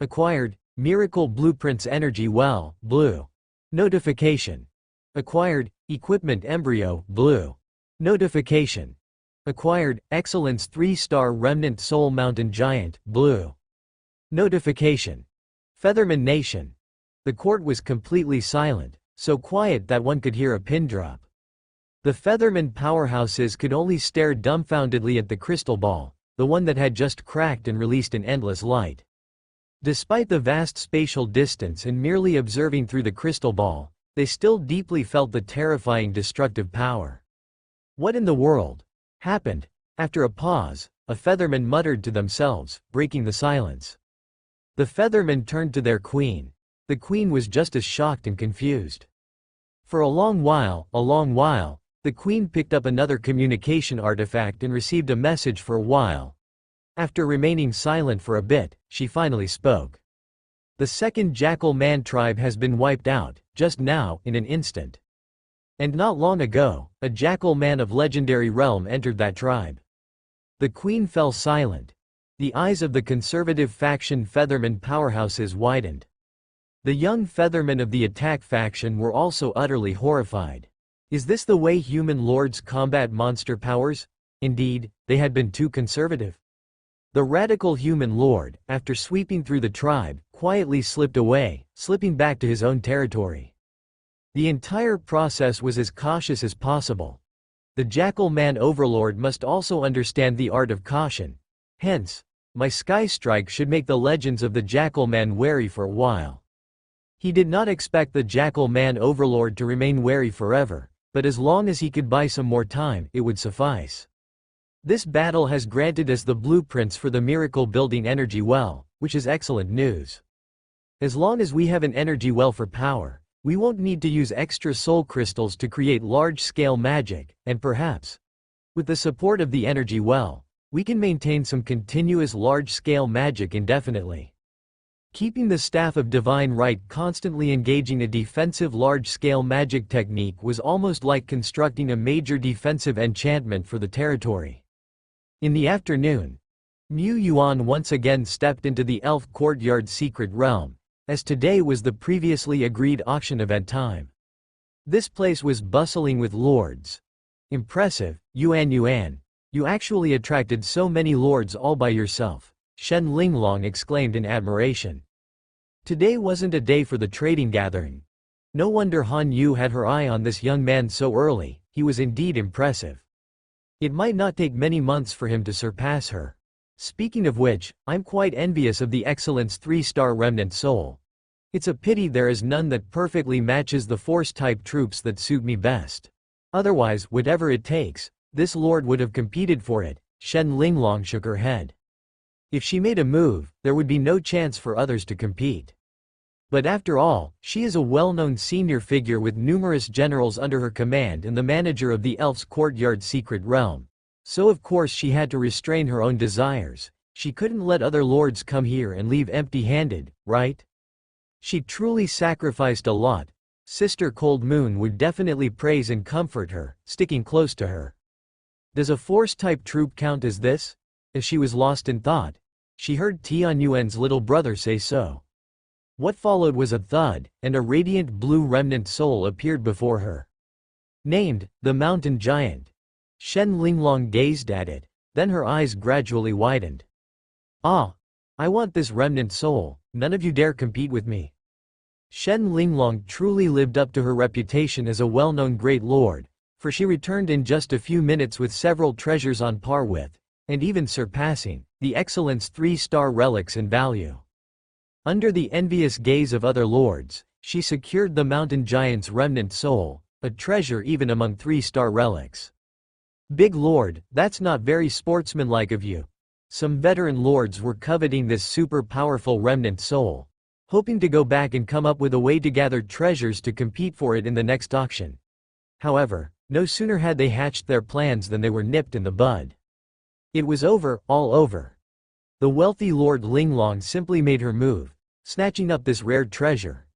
Acquired, Miracle Blueprints Energy Well, Blue. Notification. Acquired, Equipment Embryo, Blue. Notification. Acquired, Excellence 3-star Remnant Soul Mountain Giant, Blue. Notification. Featherman Nation. The court was completely silent, so quiet that one could hear a pin drop. The Featherman powerhouses could only stare dumbfoundedly at the crystal ball, the one that had just cracked and released an endless light. Despite the vast spatial distance and merely observing through the crystal ball, they still deeply felt the terrifying destructive power. What in the world happened? After a pause, a Featherman muttered to themselves, breaking the silence. The Featherman turned to their queen. The queen was just as shocked and confused. For a long while, the queen picked up another communication artifact and received a message for a while. After remaining silent for a bit, she finally spoke. The second Jackal Man tribe has been wiped out, just now, in an instant. And not long ago, a Jackal Man of legendary realm entered that tribe. The queen fell silent. The eyes of the conservative faction Featherman powerhouses widened. The young Feathermen of the attack faction were also utterly horrified. Is this the way human lords combat monster powers? Indeed, they had been too conservative. The radical human lord, after sweeping through the tribe, quietly slipped away, slipping back to his own territory. The entire process was as cautious as possible. The Jackal Man overlord must also understand the art of caution. Hence, my sky strike should make the legends of the Jackal Man wary for a while. He did not expect the Jackal Man Overlord to remain wary forever, but as long as he could buy some more time, it would suffice. This battle has granted us the blueprints for the miracle building energy well, which is excellent news. As long as we have an energy well for power, we won't need to use extra soul crystals to create large-scale magic, and perhaps, with the support of the energy well, we can maintain some continuous large-scale magic indefinitely. Keeping the Staff of Divine Right constantly engaging a defensive large-scale magic technique was almost like constructing a major defensive enchantment for the territory. In the afternoon, Mu Yuan once again stepped into the Elf Courtyard's secret realm, as today was the previously agreed auction event time. This place was bustling with lords. Impressive, Yuan, you actually attracted so many lords all by yourself, Shen Linglong exclaimed in admiration. Today wasn't a day for the trading gathering. No wonder Han Yu had her eye on this young man so early, he was indeed impressive. It might not take many months for him to surpass her. Speaking of which, I'm quite envious of the Excellence 3-star Remnant Soul. It's a pity there is none that perfectly matches the Force-type troops that suit me best. Otherwise, whatever it takes, this lord would have competed for it, Shen Linglong shook her head. If she made a move, there would be no chance for others to compete. But after all, she is a well-known senior figure with numerous generals under her command and the manager of the Elf's Courtyard secret realm. So of course she had to restrain her own desires. She couldn't let other lords come here and leave empty-handed, right? She truly sacrificed a lot. Sister Cold Moon would definitely praise and comfort her, sticking close to her. Does a Force-type troop count as this? As she was lost in thought, she heard Tianyuan's little brother say so. What followed was a thud, and a radiant blue remnant soul appeared before her. Named, the Mountain Giant. Shen Linglong gazed at it, then her eyes gradually widened. Ah! I want this remnant soul, none of you dare compete with me. Shen Linglong truly lived up to her reputation as a well-known great lord, for she returned in just a few minutes with several treasures on par with, and even surpassing, the Excellence 3-star relics in value. Under the envious gaze of other lords, she secured the Mountain Giant's remnant soul, a treasure even among 3-star relics. Big Lord, that's not very sportsmanlike of you. Some veteran lords were coveting this super powerful remnant soul, hoping to go back and come up with a way to gather treasures to compete for it in the next auction. However, no sooner had they hatched their plans than they were nipped in the bud. It was over, all over. The wealthy Lord Linglong simply made her move, snatching up this rare treasure.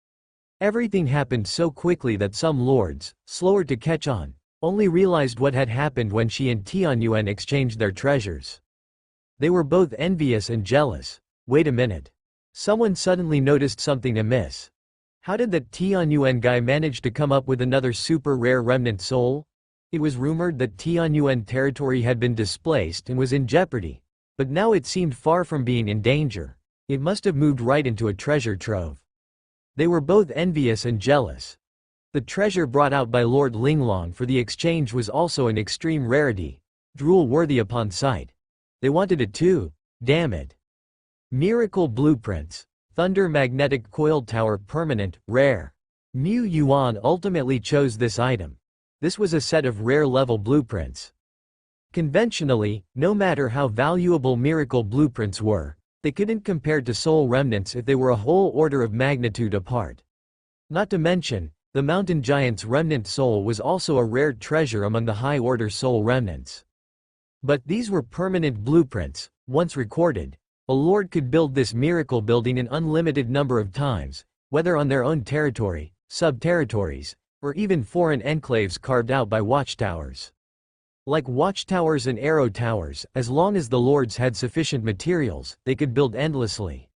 Everything happened so quickly that some lords, slower to catch on, only realized what had happened when she and Tianyuan exchanged their treasures. They were both envious and jealous. Wait a minute. Someone suddenly noticed something amiss. How did that Tianyuan guy manage to come up with another super rare remnant soul? It was rumored that Tianyuan territory had been displaced and was in jeopardy, but now it seemed far from being in danger. It must have moved right into a treasure trove. They were both envious and jealous. The treasure brought out by Lord Linglong for the exchange was also an extreme rarity, drool-worthy upon sight. They wanted it too, damn it. Miracle Blueprints. Thunder Magnetic Coil Tower Permanent, Rare. Mu Yuan ultimately chose this item. This was a set of rare-level blueprints. Conventionally, no matter how valuable miracle blueprints were, they couldn't compare to soul remnants if they were a whole order of magnitude apart. Not to mention, the Mountain Giant's remnant soul was also a rare treasure among the high-order soul remnants. But these were permanent blueprints. Once recorded, a lord could build this miracle building an unlimited number of times, whether on their own territory, sub-territories, or even foreign enclaves carved out by watchtowers. Like watchtowers and arrow towers, as long as the lords had sufficient materials, they could build endlessly.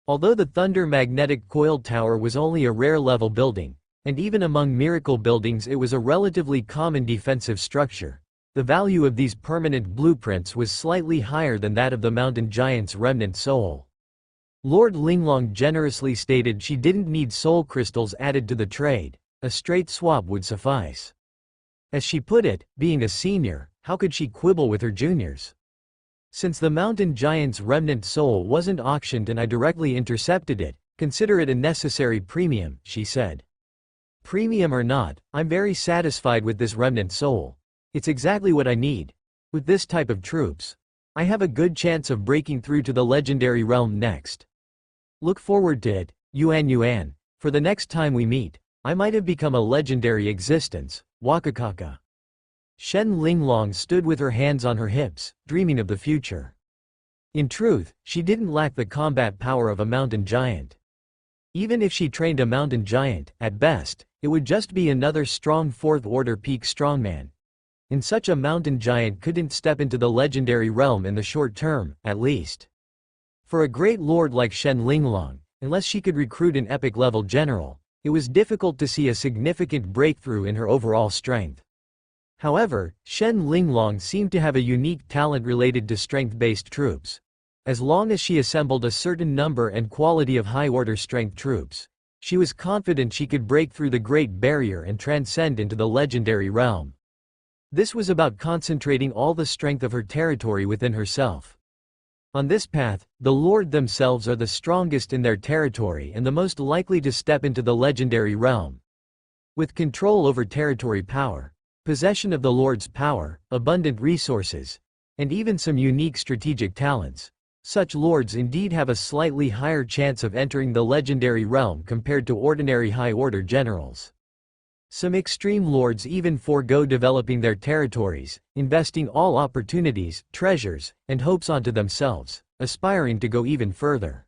Although the Thunder Magnetic Coil Tower was only a rare-level building, and even among miracle buildings it was a relatively common defensive structure, the value of these permanent blueprints was slightly higher than that of the Mountain Giant's remnant soul. Lord Linglong generously stated she didn't need soul crystals added to the trade, a straight swap would suffice. As she put it, being a senior, how could she quibble with her juniors? Since the Mountain Giant's remnant soul wasn't auctioned and I directly intercepted it, Consider it a necessary premium, she said. Premium or not, I'm very satisfied with this remnant soul. It's exactly what I need. With this type of troops, I have a good chance of breaking through to the legendary realm next. Look forward to it, Yuan. For the next time we meet, I might have become a legendary existence, Wakakaka. Shen Linglong stood with her hands on her hips, dreaming of the future. In truth, she didn't lack the combat power of a mountain giant. Even if she trained a mountain giant, at best, it would just be another strong fourth-order peak strongman. And such a mountain giant couldn't step into the legendary realm in the short term, at least. For a great lord like Shen Linglong, unless she could recruit an epic-level general, it was difficult to see a significant breakthrough in her overall strength. However, Shen Linglong seemed to have a unique talent related to strength-based troops. As long as she assembled a certain number and quality of high-order strength troops, she was confident she could break through the Great Barrier and transcend into the legendary realm. This was about concentrating all the strength of her territory within herself. On this path, the Lord themselves are the strongest in their territory and the most likely to step into the legendary realm. With control over territory power, possession of the Lord's power, abundant resources, and even some unique strategic talents, such lords indeed have a slightly higher chance of entering the legendary realm compared to ordinary high-order generals. Some extreme lords even forego developing their territories, investing all opportunities, treasures, and hopes onto themselves, aspiring to go even further.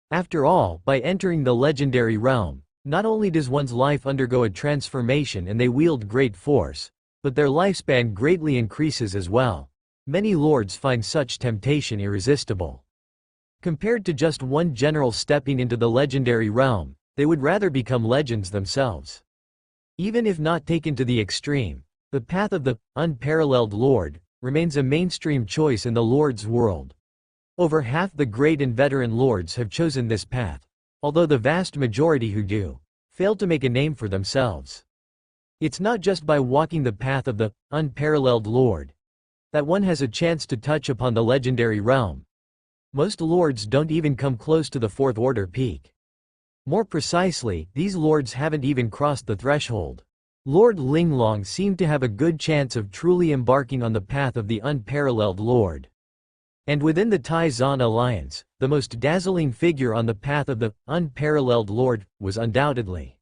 After all, by entering the legendary realm, not only does one's life undergo a transformation and they wield great force, but their lifespan greatly increases as well. Many lords find such temptation irresistible. Compared to just one general stepping into the legendary realm, they would rather become legends themselves. Even if not taken to the extreme, the path of the unparalleled Lord remains a mainstream choice in the Lord's world. Over half the great and veteran lords have chosen this path, although the vast majority who do, fail to make a name for themselves. It's not just by walking the path of the unparalleled Lord that one has a chance to touch upon the legendary realm. Most lords don't even come close to the fourth order peak. More precisely, these lords haven't even crossed the threshold. Lord Linglong seemed to have a good chance of truly embarking on the path of the unparalleled Lord. And within the Tai-Zan alliance, the most dazzling figure on the path of the unparalleled Lord was undoubtedly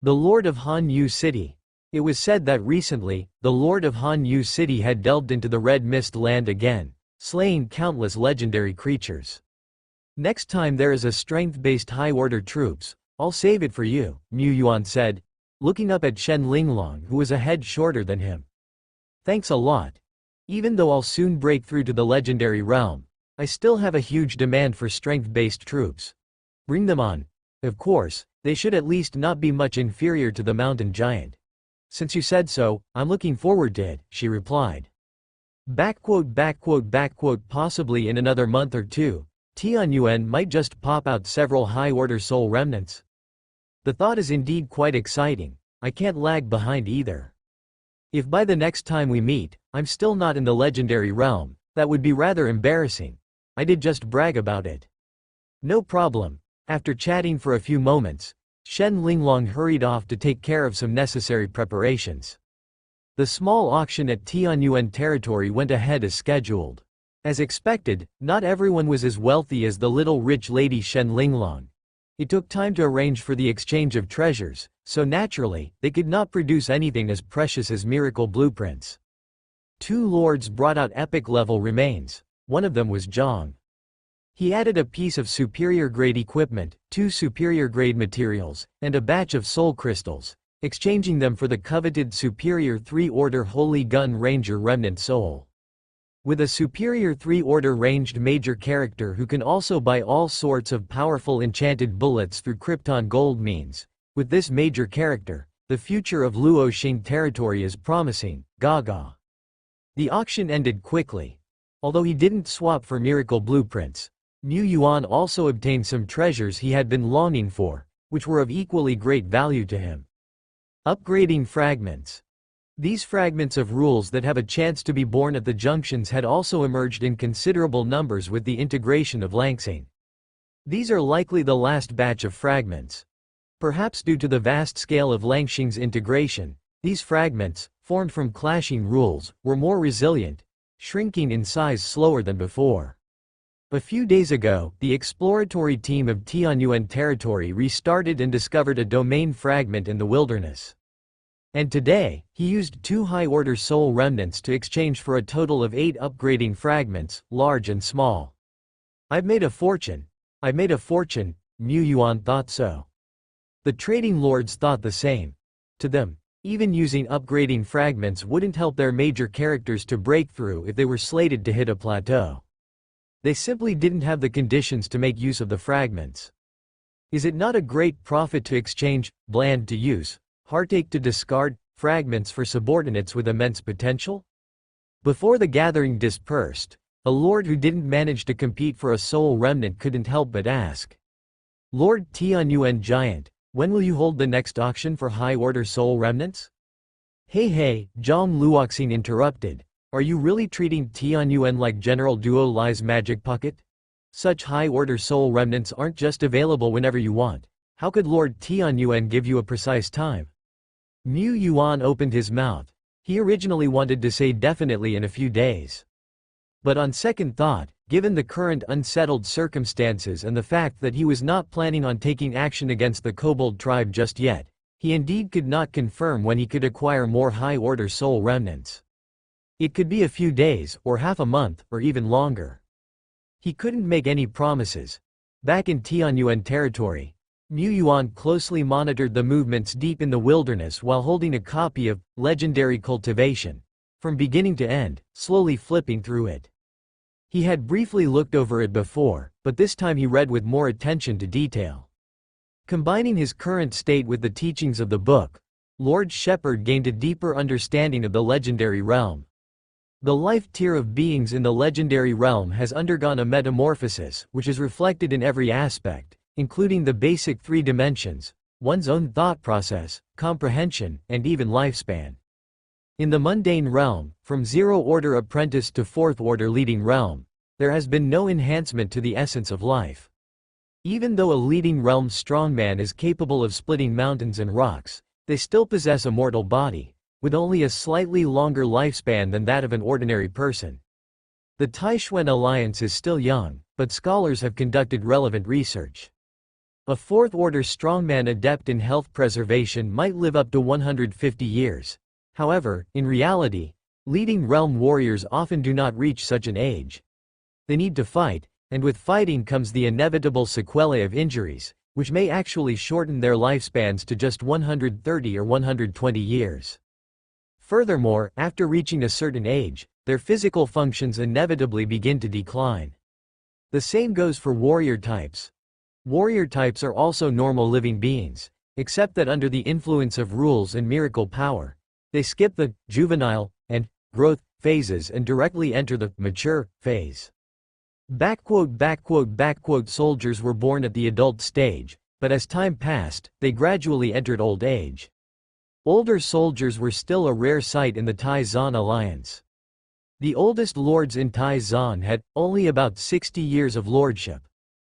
the Lord of Han Yu City. It was said that recently, the Lord of Han Yu City had delved into the Red Mist land again, slaying countless legendary creatures. Next time there is a strength-based high-order troops, I'll save it for you, Mu Yuan said, looking up at Shen Linglong who was a head shorter than him. Thanks a lot. Even though I'll soon break through to the legendary realm, I still have a huge demand for strength-based troops. Bring them on. Of course, they should at least not be much inferior to the mountain giant. Since you said so, I'm looking forward to it, she replied. Possibly in another month or two, Tianyuan might just pop out several high-order soul remnants. The thought is indeed quite exciting. I can't lag behind either. If by the next time we meet, I'm still not in the legendary realm, that would be rather embarrassing. I did just brag about it. No problem. After chatting for a few moments, Shen Linglong hurried off to take care of some necessary preparations. The small auction at Tianyuan territory went ahead as scheduled. As expected, not everyone was as wealthy as the little rich lady Shen Linglong. It took time to arrange for the exchange of treasures, so naturally, they could not produce anything as precious as miracle blueprints. Two lords brought out epic-level remains. One of them was Zhang. He added a piece of superior-grade equipment, 2 superior-grade materials, and a batch of soul crystals, exchanging them for the coveted superior 3-order Holy Gun Ranger Remnant Soul. With a superior 3-order ranged major character who can also buy all sorts of powerful enchanted bullets through Krypton gold means, with this major character, the future of Luoxing territory is promising. Gaga. The auction ended quickly. Although he didn't swap for miracle blueprints, Mu Yuan also obtained some treasures he had been longing for, which were of equally great value to him. Upgrading fragments. These fragments of rules that have a chance to be born at the junctions had also emerged in considerable numbers with the integration of Langsing. These are likely the last batch of fragments. Perhaps due to the vast scale of Langxing's integration, these fragments, formed from clashing rules, were more resilient, shrinking in size slower than before. A few days ago, the exploratory team of Tianyuan territory restarted and discovered a domain fragment in the wilderness. And today, he used 2 high-order soul remnants to exchange for a total of 8 upgrading fragments, large and small. I've made a fortune, Mu Yuan thought so. The trading lords thought the same. To them, even using upgrading fragments wouldn't help their major characters to break through if they were slated to hit a plateau. They simply didn't have the conditions to make use of the fragments. Is it not a great profit to exchange, bland to use, heartache to discard, fragments for subordinates with immense potential? Before the gathering dispersed, a lord who didn't manage to compete for a soul remnant couldn't help but ask. Lord Tianyuan Giant, when will you hold the next auction for high-order soul remnants? Hey, Zhang Luoxin interrupted. Are you really treating Tianyuan like General Duo Lai's magic pocket? Such high-order soul remnants aren't just available whenever you want. How could Lord Tianyuan give you a precise time? Mu Yuan opened his mouth. He originally wanted to say definitely in a few days. But on second thought, given the current unsettled circumstances and the fact that he was not planning on taking action against the Kobold tribe just yet, he indeed could not confirm when he could acquire more high-order soul remnants. It could be a few days, or half a month, or even longer. He couldn't make any promises. Back in Tianyuan territory, Mu Yuan closely monitored the movements deep in the wilderness while holding a copy of Legendary Cultivation, from beginning to end, slowly flipping through it. He had briefly looked over it before, but this time he read with more attention to detail. Combining his current state with the teachings of the book, Lord Shepherd gained a deeper understanding of the legendary realm. The life tier of beings in the legendary realm has undergone a metamorphosis which is reflected in every aspect, including the basic 3 dimensions, one's own thought process, comprehension, and even lifespan. In the mundane realm, from 0-order apprentice to 4th-order leading realm, there has been no enhancement to the essence of life. Even though a leading realm strongman is capable of splitting mountains and rocks, they still possess a mortal body, with only a slightly longer lifespan than that of an ordinary person. The Taishuan Alliance is still young, but scholars have conducted relevant research. A 4th-order strongman adept in health preservation might live up to 150 years. However, in reality, leading realm warriors often do not reach such an age. They need to fight, and with fighting comes the inevitable sequelae of injuries, which may actually shorten their lifespans to just 130 or 120 years. Furthermore, after reaching a certain age, their physical functions inevitably begin to decline. The same goes for warrior types. Warrior types are also normal living beings, except that under the influence of rules and miracle power, they skip the juvenile and growth phases and directly enter the mature phase. Soldiers were born at the adult stage, but as time passed, they gradually entered old age. Older soldiers were still a rare sight in the Tai-Zan alliance. The oldest lords in Tai-Zan had only about 60 years of lordship.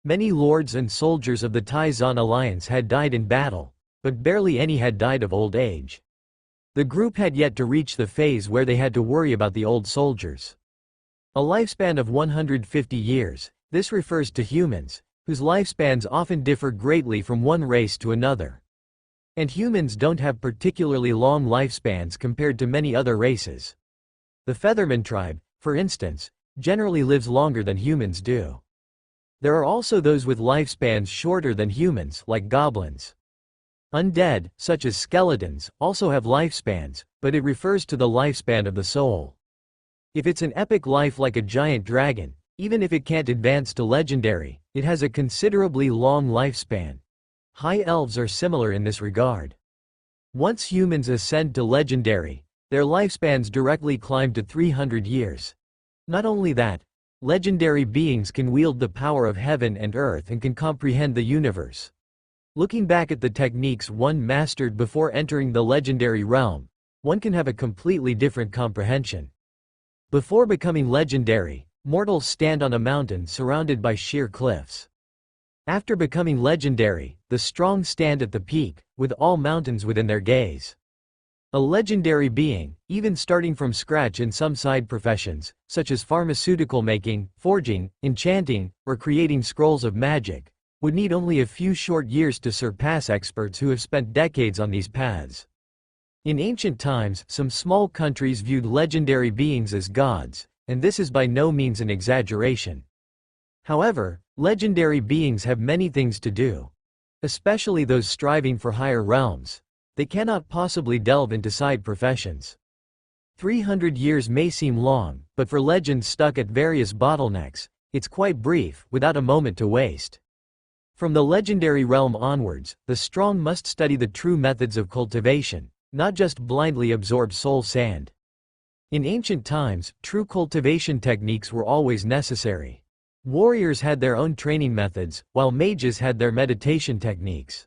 Many lords and soldiers of the Tai-Zan alliance had died in battle, but barely any had died of old age. The group had yet to reach the phase where they had to worry about the old soldiers. A lifespan of 150 years, this refers to humans, whose lifespans often differ greatly from one race to another. And humans don't have particularly long lifespans compared to many other races. The Featherman tribe, for instance, generally lives longer than humans do. There are also those with lifespans shorter than humans, like goblins. Undead, such as skeletons, also have lifespans, but it refers to the lifespan of the soul. If it's an epic life like a giant dragon, even if it can't advance to legendary, it has a considerably long lifespan. High elves are similar in this regard. Once humans ascend to legendary, their lifespans directly climb to 300 years. Not only that, legendary beings can wield the power of heaven and earth and can comprehend the universe. Looking back at the techniques one mastered before entering the legendary realm, one can have a completely different comprehension. Before becoming legendary, mortals stand on a mountain surrounded by sheer cliffs. After becoming legendary, the strong stand at the peak, with all mountains within their gaze. A legendary being, even starting from scratch in some side professions, such as pharmaceutical making, forging, enchanting, or creating scrolls of magic, would need only a few short years to surpass experts who have spent decades on these paths. In ancient times, some small countries viewed legendary beings as gods, and this is by no means an exaggeration. However, legendary beings have many things to do. Especially those striving for higher realms. They cannot possibly delve into side professions. 300 years may seem long, but for legends stuck at various bottlenecks, it's quite brief, without a moment to waste. From the legendary realm onwards, the strong must study the true methods of cultivation, not just blindly absorb soul sand. In ancient times, true cultivation techniques were always necessary. Warriors had their own training methods, while mages had their meditation techniques.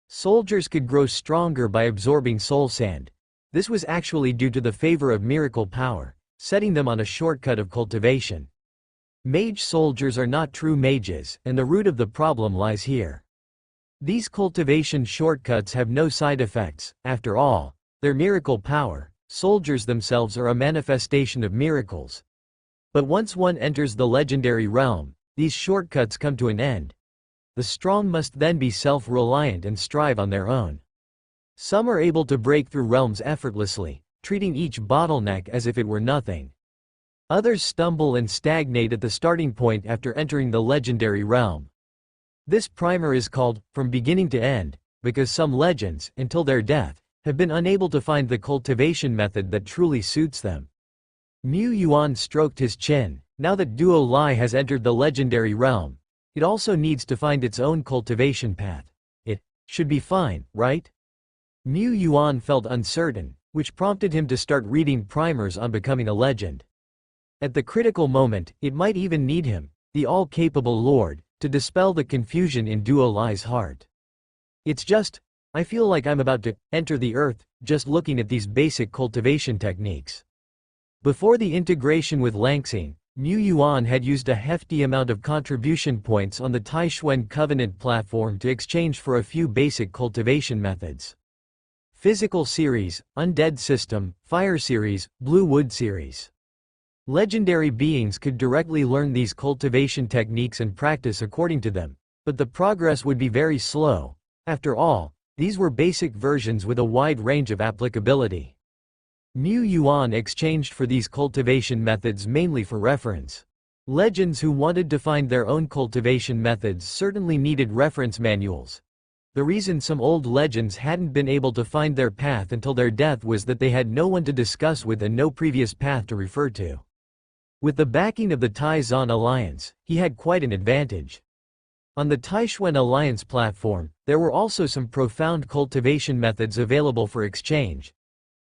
Soldiers could grow stronger by absorbing soul sand. This was actually due to the favor of miracle power, setting them on a shortcut of cultivation. Mage soldiers are not true mages, and the root of the problem lies here. These cultivation shortcuts have no side effects. After all, they're miracle power. Soldiers themselves are a manifestation of miracles. But once one enters the legendary realm, these shortcuts come to an end. The strong must then be self-reliant and strive on their own. Some are able to break through realms effortlessly, treating each bottleneck as if it were nothing. Others stumble and stagnate at the starting point after entering the legendary realm. This primer is called, from beginning to end, because some legends, until their death, have been unable to find the cultivation method that truly suits them. Mu Yuan stroked his chin. Now that Duo Lai has entered the legendary realm, it also needs to find its own cultivation path. It should be fine, right? Mu Yuan felt uncertain, which prompted him to start reading primers on becoming a legend. At the critical moment, it might even need him, the all-capable Lord, to dispel the confusion in Duo Lai's heart. It's just, I feel like I'm about to enter the earth, just looking at these basic cultivation techniques. Before the integration with Langxing, Mu Yuan had used a hefty amount of contribution points on the Taishuan Covenant platform to exchange for a few basic cultivation methods. Physical Series, Undead System, Fire Series, Blue Wood Series. Legendary beings could directly learn these cultivation techniques and practice according to them, but the progress would be very slow. After all, these were basic versions with a wide range of applicability. Mu Yuan exchanged for these cultivation methods mainly for reference. Legends who wanted to find their own cultivation methods certainly needed reference manuals. The reason some old legends hadn't been able to find their path until their death was that they had no one to discuss with and no previous path to refer to. With the backing of the Tai-Zan Alliance, he had quite an advantage. On the Taishuan Alliance platform, there were also some profound cultivation methods available for exchange.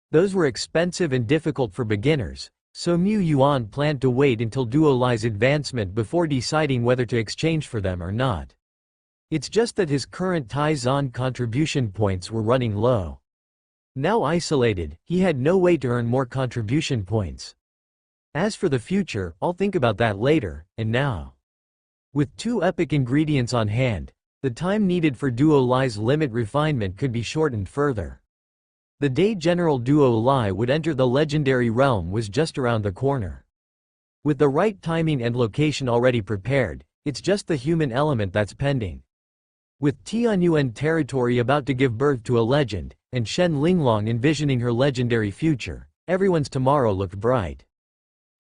Those were expensive and difficult for beginners, so Mu Yuan planned to wait until Duo Lai's advancement before deciding whether to exchange for them or not. It's just that his current Tai-Zan contribution points were running low. Now isolated, he had no way to earn more contribution points. As for the future, I'll think about that later, and now. With two epic ingredients on hand, the time needed for Duo Lai's limit refinement could be shortened further. The day General Duo Lai would enter the legendary realm was just around the corner. With the right timing and location already prepared, it's just the human element that's pending. With Tianyuan territory about to give birth to a legend, and Shen Linglong envisioning her legendary future, everyone's tomorrow looked bright.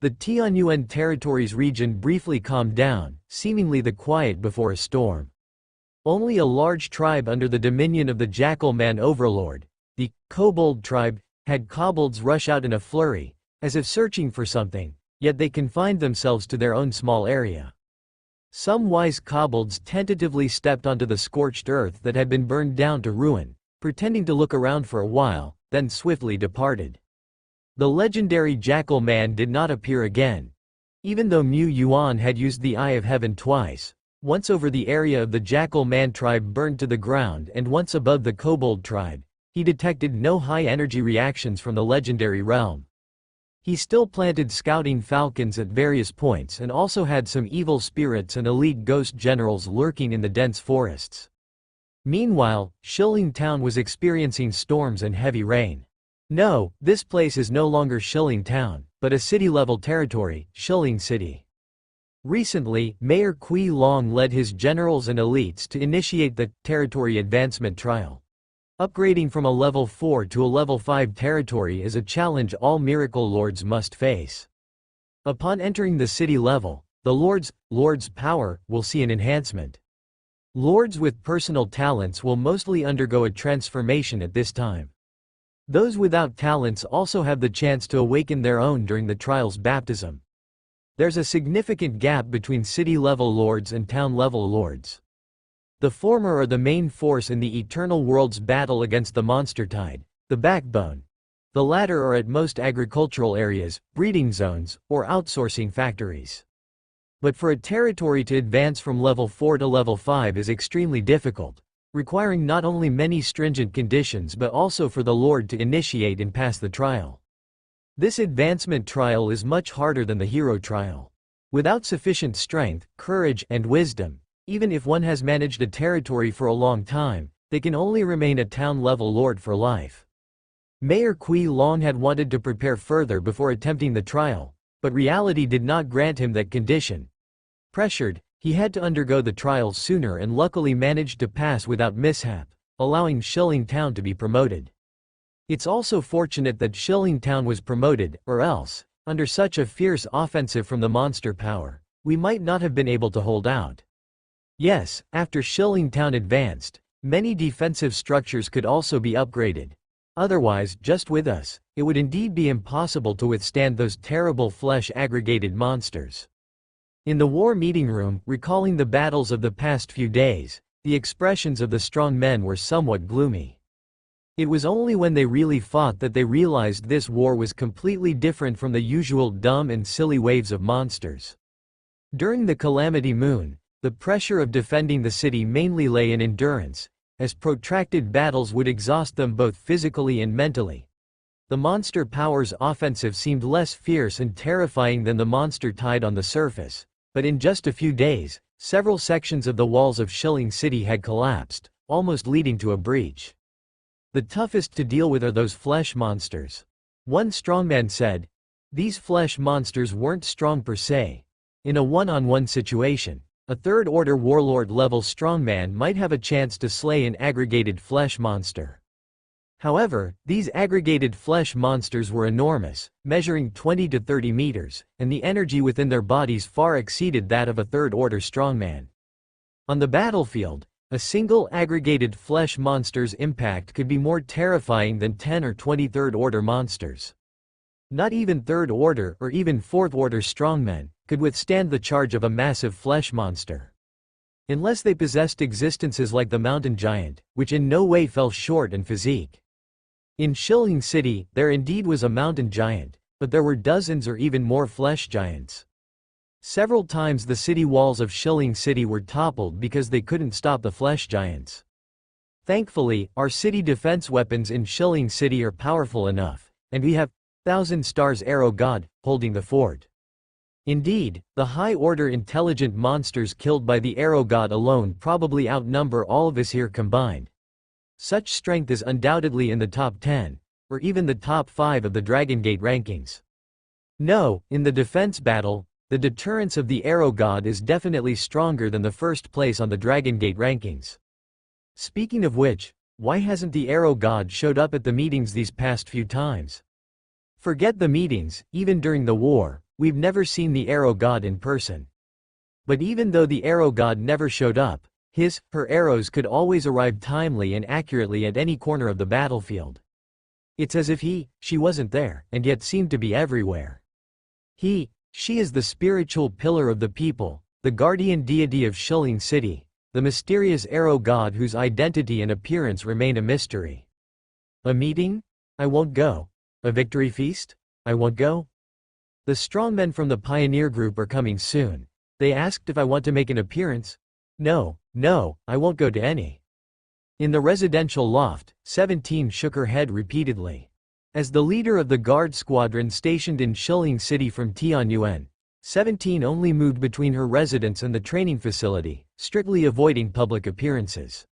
The Tianyuan territory's region briefly calmed down, seemingly the quiet before a storm. Only a large tribe under the dominion of the Jackal Man Overlord, the Kobold tribe, had kobolds rush out in a flurry, as if searching for something, yet they confined themselves to their own small area. Some wise kobolds tentatively stepped onto the scorched earth that had been burned down to ruin, pretending to look around for a while, then swiftly departed. The legendary Jackal Man did not appear again. Even though Mu Yuan had used the Eye of Heaven twice, once over the area of the Jackal Man tribe burned to the ground and once above the Kobold tribe, he detected no high-energy reactions from the legendary realm. He still planted scouting falcons at various points and also had some evil spirits and elite ghost generals lurking in the dense forests. Meanwhile, Shilling Town was experiencing storms and heavy rain. No, this place is no longer Shilling Town, but a city-level territory, Shilling City. Recently, Mayor Kui Long led his generals and elites to initiate the Territory Advancement Trial. Upgrading from a level 4 to a level 5 territory is a challenge all Miracle Lords must face. Upon entering the city level, the Lord's power will see an enhancement. Lords with personal talents will mostly undergo a transformation at this time. Those without talents also have the chance to awaken their own during the trial's baptism. There's a significant gap between city-level lords and town-level lords. The former are the main force in the Eternal World's battle against the Monster Tide, the backbone. The latter are at most agricultural areas, breeding zones, or outsourcing factories. But for a territory to advance from level 4 to level 5 is extremely difficult, requiring not only many stringent conditions but also for the Lord to initiate and pass the trial. This advancement trial is much harder than the hero trial. Without sufficient strength, courage, and wisdom, even if one has managed a territory for a long time, they can only remain a town-level lord for life. Mayor Kui Long had wanted to prepare further before attempting the trial, but reality did not grant him that condition. Pressured, he had to undergo the trial sooner and luckily managed to pass without mishap, allowing Shilling Town to be promoted. It's also fortunate that Shilling Town was promoted, or else, under such a fierce offensive from the monster power, we might not have been able to hold out. Yes, after Shilling Town advanced, many defensive structures could also be upgraded. Otherwise, just with us, it would indeed be impossible to withstand those terrible flesh-aggregated monsters. In the war meeting room, recalling the battles of the past few days, the expressions of the strong men were somewhat gloomy. It was only when they really fought that they realized this war was completely different from the usual dumb and silly waves of monsters. During the Calamity Moon, the pressure of defending the city mainly lay in endurance, as protracted battles would exhaust them both physically and mentally. The monster power's offensive seemed less fierce and terrifying than the monster tide on the surface, but in just a few days, several sections of the walls of Shilling City had collapsed, almost leading to a breach. The toughest to deal with are those flesh monsters. One strongman said. These flesh monsters weren't strong per se. In a one-on-one situation, a third-order warlord-level strongman might have a chance to slay an aggregated flesh monster. However, these aggregated flesh monsters were enormous, measuring 20 to 30 meters, and the energy within their bodies far exceeded that of a third-order strongman. On the battlefield, a single aggregated flesh monster's impact could be more terrifying than 10 or 20 third-order monsters. Not even third-order or even fourth-order strongmen could withstand the charge of a massive flesh monster. Unless they possessed existences like the mountain giant, which in no way fell short in physique. In Shilling City, there indeed was a mountain giant, but there were dozens or even more flesh giants. Several times the city walls of Shilling City were toppled because they couldn't stop the flesh giants. Thankfully, our city defense weapons in Shilling City are powerful enough, and we have 1,000 Stars Arrow God holding the fort. Indeed, the high-order intelligent monsters killed by the Arrow God alone probably outnumber all of us here combined. Such strength is undoubtedly in the top 10, or even the top 5 of the Dragon Gate rankings. No, in the defense battle, the deterrence of the Arrow God is definitely stronger than the first place on the Dragon Gate rankings. Speaking of which, why hasn't the Arrow God showed up at the meetings these past few times? Forget the meetings, even during the war, we've never seen the Arrow God in person. But even though the Arrow God never showed up, her arrows could always arrive timely and accurately at any corner of the battlefield. It's as if she wasn't there, and yet seemed to be everywhere. She is the spiritual pillar of the people, the guardian deity of Shilling City, the mysterious Arrow God whose identity and appearance remain a mystery. A meeting? I won't go. A victory feast? I won't go. The strongmen from the Pioneer Group are coming soon. They asked if I want to make an appearance. No, I won't go to any. In the residential loft, 17 shook her head repeatedly. As the leader of the guard squadron stationed in Shilling City from Tianyuan, 17 only moved between her residence and the training facility, strictly avoiding public appearances.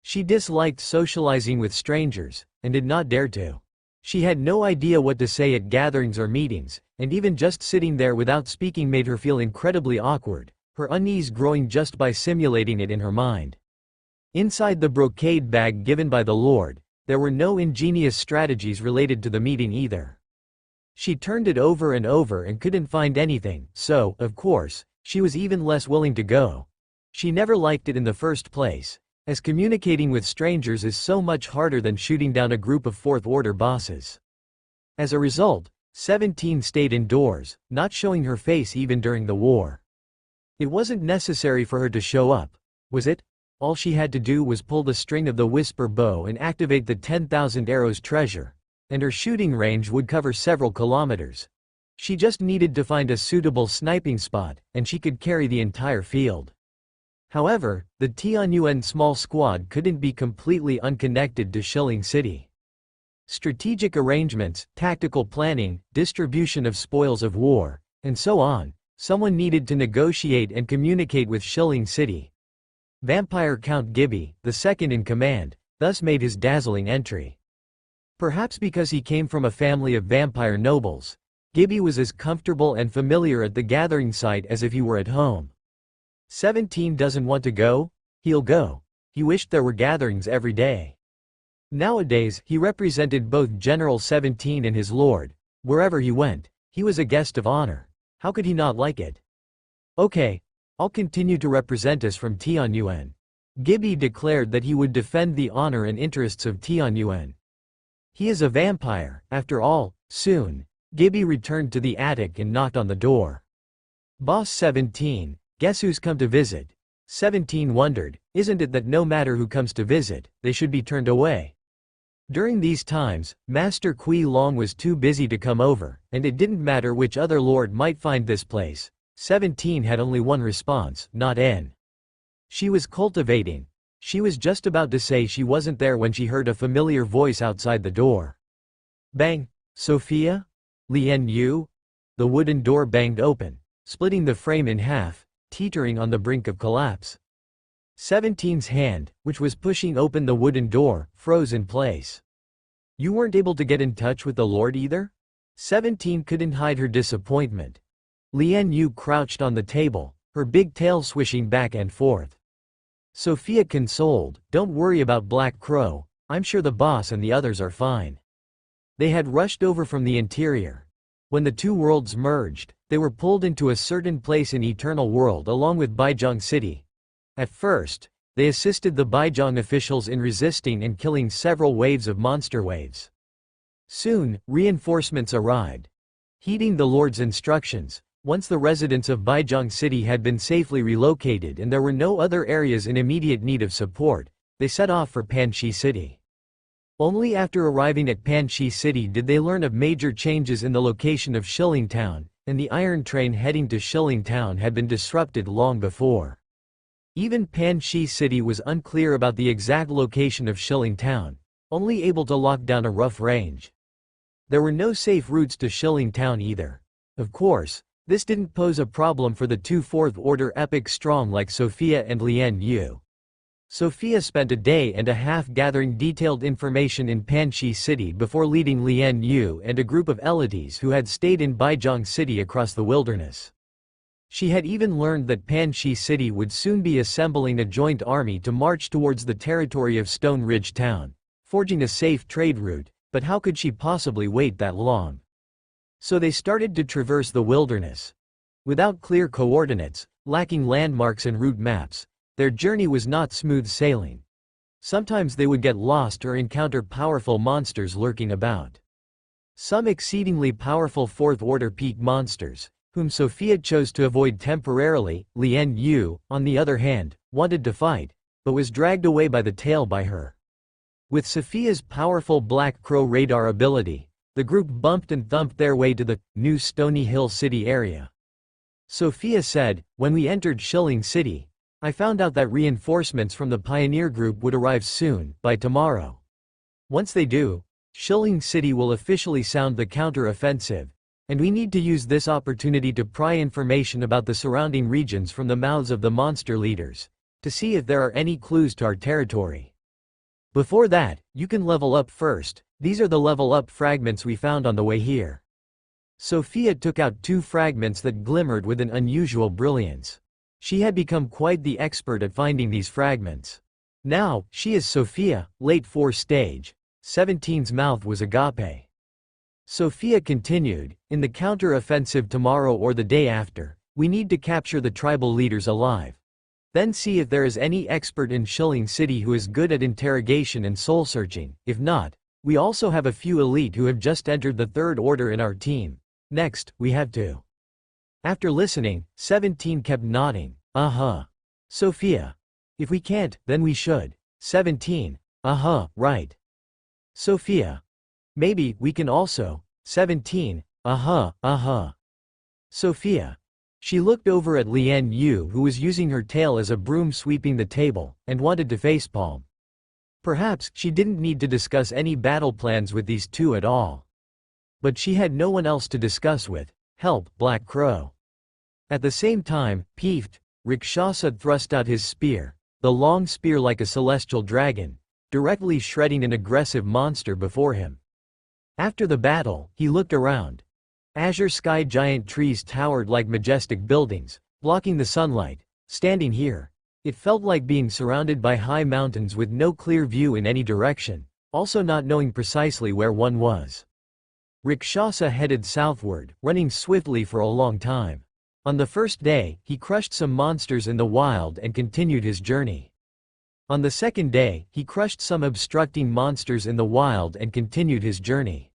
She disliked socializing with strangers, and did not dare to. She had no idea what to say at gatherings or meetings, and even just sitting there without speaking made her feel incredibly awkward, her unease growing just by simulating it in her mind. Inside the brocade bag given by the Lord, there were no ingenious strategies related to the meeting either. She turned it over and over and couldn't find anything, so, of course, she was even less willing to go. She never liked it in the first place, as communicating with strangers is so much harder than shooting down a group of fourth-order bosses. As a result, 17 stayed indoors, not showing her face even during the war. It wasn't necessary for her to show up, was it? All she had to do was pull the string of the Whisper bow and activate the 10,000 arrows treasure, and her shooting range would cover several kilometers. She just needed to find a suitable sniping spot, and she could carry the entire field. However, the Tianyuan small squad couldn't be completely unconnected to Shilling City. Strategic arrangements, tactical planning, distribution of spoils of war, and so on, someone needed to negotiate and communicate with Shilling City. Vampire Count Gibby, the second in command, thus made his dazzling entry. Perhaps because he came from a family of vampire nobles, Gibby was as comfortable and familiar at the gathering site as if he were at home. 17 doesn't want to go? He'll go. He wished there were gatherings every day. Nowadays, he represented both General 17 and his lord. Wherever he went, he was a guest of honor. How could he not like it? Okay, I'll continue to represent us from Tianyuan. Gibby declared that he would defend the honor and interests of Tianyuan. He is a vampire, after all. Soon, Gibby returned to the attic and knocked on the door. Boss 17, guess who's come to visit? 17 wondered, isn't it that no matter who comes to visit, they should be turned away? During these times, Master Kui Long was too busy to come over, and it didn't matter which other lord might find this place. 17 had only one response, not N. She was cultivating. She was just about to say she wasn't there when she heard a familiar voice outside the door. Bang! Sophia? Lien Yu? The wooden door banged open, splitting the frame in half, teetering on the brink of collapse. 17's hand, which was pushing open the wooden door, froze in place. You weren't able to get in touch with the Lord either? 17 couldn't hide her disappointment. Lien Yu crouched on the table, her big tail swishing back and forth. Sophia consoled, don't worry about Black Crow, I'm sure the boss and the others are fine. They had rushed over from the interior. When the two worlds merged, they were pulled into a certain place in Eternal World along with Baizhang City. At first, they assisted the Baizhang officials in resisting and killing several waves of monster waves. Soon, reinforcements arrived. Heeding the Lord's instructions, once the residents of Baizhang City had been safely relocated and there were no other areas in immediate need of support, they set off for Panshi City. Only after arriving at Panshi City did they learn of major changes in the location of Shilling Town, and the iron train heading to Shilling Town had been disrupted long before. Even Panshi City was unclear about the exact location of Shilling Town, only able to lock down a rough range. There were no safe routes to Shilling Town either. Of course, this didn't pose a problem for the two fourth-order epic strong like Sophia and Lien Yu. Sophia spent a day and a half gathering detailed information in Panshi City before leading Lien Yu and a group of elites who had stayed in Baizhang City across the wilderness. She had even learned that Panshi City would soon be assembling a joint army to march towards the territory of Stone Ridge Town, forging a safe trade route, but how could she possibly wait that long? So they started to traverse the wilderness. Without clear coordinates, lacking landmarks and route maps, their journey was not smooth sailing. Sometimes they would get lost or encounter powerful monsters lurking about. Some exceedingly powerful fourth-order peak monsters, whom Sophia chose to avoid temporarily. Lien Yu, on the other hand, wanted to fight, but was dragged away by the tail by her. With Sophia's powerful Black Crow radar ability, the group bumped and thumped their way to the new Stony Hill City area. Sophia said, when we entered Shilling City, I found out that reinforcements from the Pioneer Group would arrive soon, by tomorrow. Once they do, Shilling City will officially sound the counter-offensive, and we need to use this opportunity to pry information about the surrounding regions from the mouths of the monster leaders, to see if there are any clues to our territory. Before that, you can level up first. These are the level up fragments we found on the way here. Sophia took out 2 fragments that glimmered with an unusual brilliance. She had become quite the expert at finding these fragments. Now, she is Sophia, late 4th stage. 17's mouth was agape. Sophia continued, in the counter-offensive tomorrow or the day after, we need to capture the tribal leaders alive. Then see if there is any expert in Shilling City who is good at interrogation and soul-searching. If not, we also have a few elite who have just entered the 3rd order in our team. Next, we have to. After listening, 17 kept nodding. Sophia. If we can't, then we should. 17. Right. Sophia. Maybe we can also. 17. Sophia. She looked over at Lian Yu, who was using her tail as a broom sweeping the table, and wanted to facepalm. Perhaps she didn't need to discuss any battle plans with these two at all. But she had no one else to discuss with. Help, Black Crow. At the same time, peeved, Rakshasa thrust out his spear, the long spear like a celestial dragon, directly shredding an aggressive monster before him. After the battle, he looked around. Azure sky giant trees towered like majestic buildings, blocking the sunlight. Standing here, it felt like being surrounded by high mountains with no clear view in any direction, also not knowing precisely where one was. Rakshasa headed southward, running swiftly for a long time. On the first day, he crushed some monsters in the wild and continued his journey. On the second day, he crushed some obstructing monsters in the wild and continued his journey.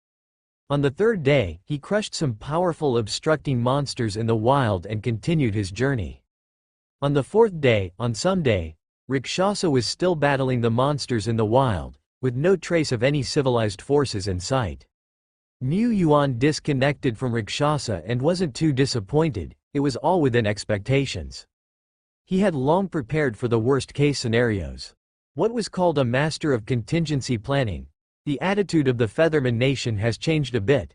On the third day, he crushed some powerful obstructing monsters in the wild and continued his journey. On the fourth day, on some day, Rakshasa was still battling the monsters in the wild, with no trace of any civilized forces in sight. Mu Yuan disconnected from Rakshasa and wasn't too disappointed. It was all within expectations. He had long prepared for the worst-case scenarios. What was called a master of contingency planning, the attitude of the Featherman nation has changed a bit.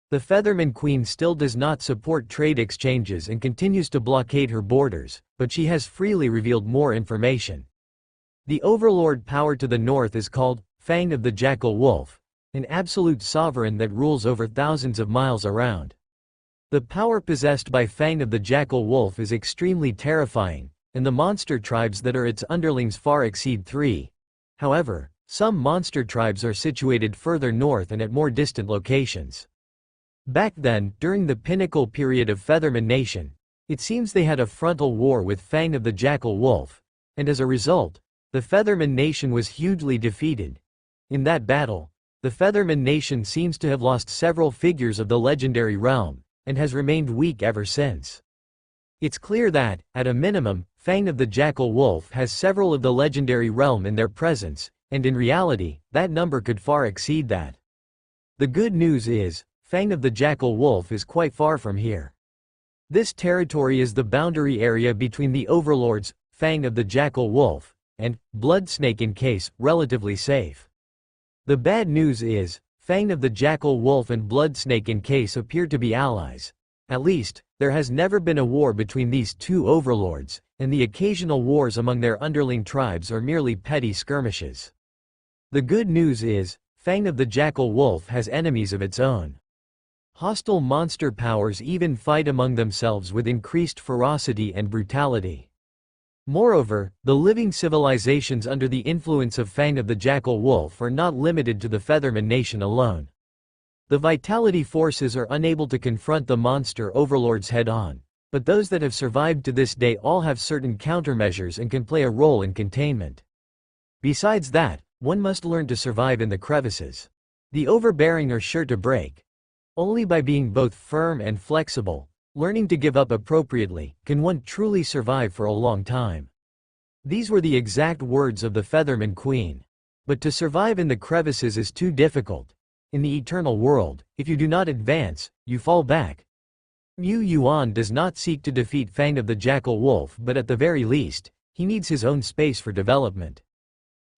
The Featherman Queen still does not support trade exchanges and continues to blockade her borders, but she has freely revealed more information. The overlord power to the north is called Fang of the Jackal Wolf, an absolute sovereign that rules over thousands of miles around. The power possessed by Fang of the Jackal Wolf is extremely terrifying, and the monster tribes that are its underlings far exceed 3. However, some monster tribes are situated further north and at more distant locations. Back then, during the pinnacle period of Featherman Nation, it seems they had a frontal war with Fang of the Jackal Wolf, and as a result, the Featherman Nation was hugely defeated. In that battle, the Featherman Nation seems to have lost several figures of the legendary realm, and has remained weak ever since. It's clear that, at a minimum, Fang of the Jackal Wolf has several of the legendary realm in their presence, and in reality, that number could far exceed that. The good news is, Fang of the Jackal Wolf is quite far from here. This territory is the boundary area between the overlords, Fang of the Jackal Wolf, and Bloodsnake in case, relatively safe. The bad news is, Fang of the Jackal Wolf and Bloodsnake in case appear to be allies. At least, there has never been a war between these two overlords, and the occasional wars among their underling tribes are merely petty skirmishes. The good news is, Fang of the Jackal Wolf has enemies of its own. Hostile monster powers even fight among themselves with increased ferocity and brutality. Moreover, the living civilizations under the influence of Fang of the Jackal Wolf are not limited to the Featherman Nation alone. The Vitality forces are unable to confront the monster overlords head-on, but those that have survived to this day all have certain countermeasures and can play a role in containment. Besides that, one must learn to survive in the crevices. The overbearing are sure to break. Only by being both firm and flexible, learning to give up appropriately, can one truly survive for a long time. These were the exact words of the Featherman Queen. But to survive in the crevices is too difficult. In the eternal world, if you do not advance, you fall back. Mu Yuan does not seek to defeat Fang of the Jackal Wolf, but at the very least, he needs his own space for development.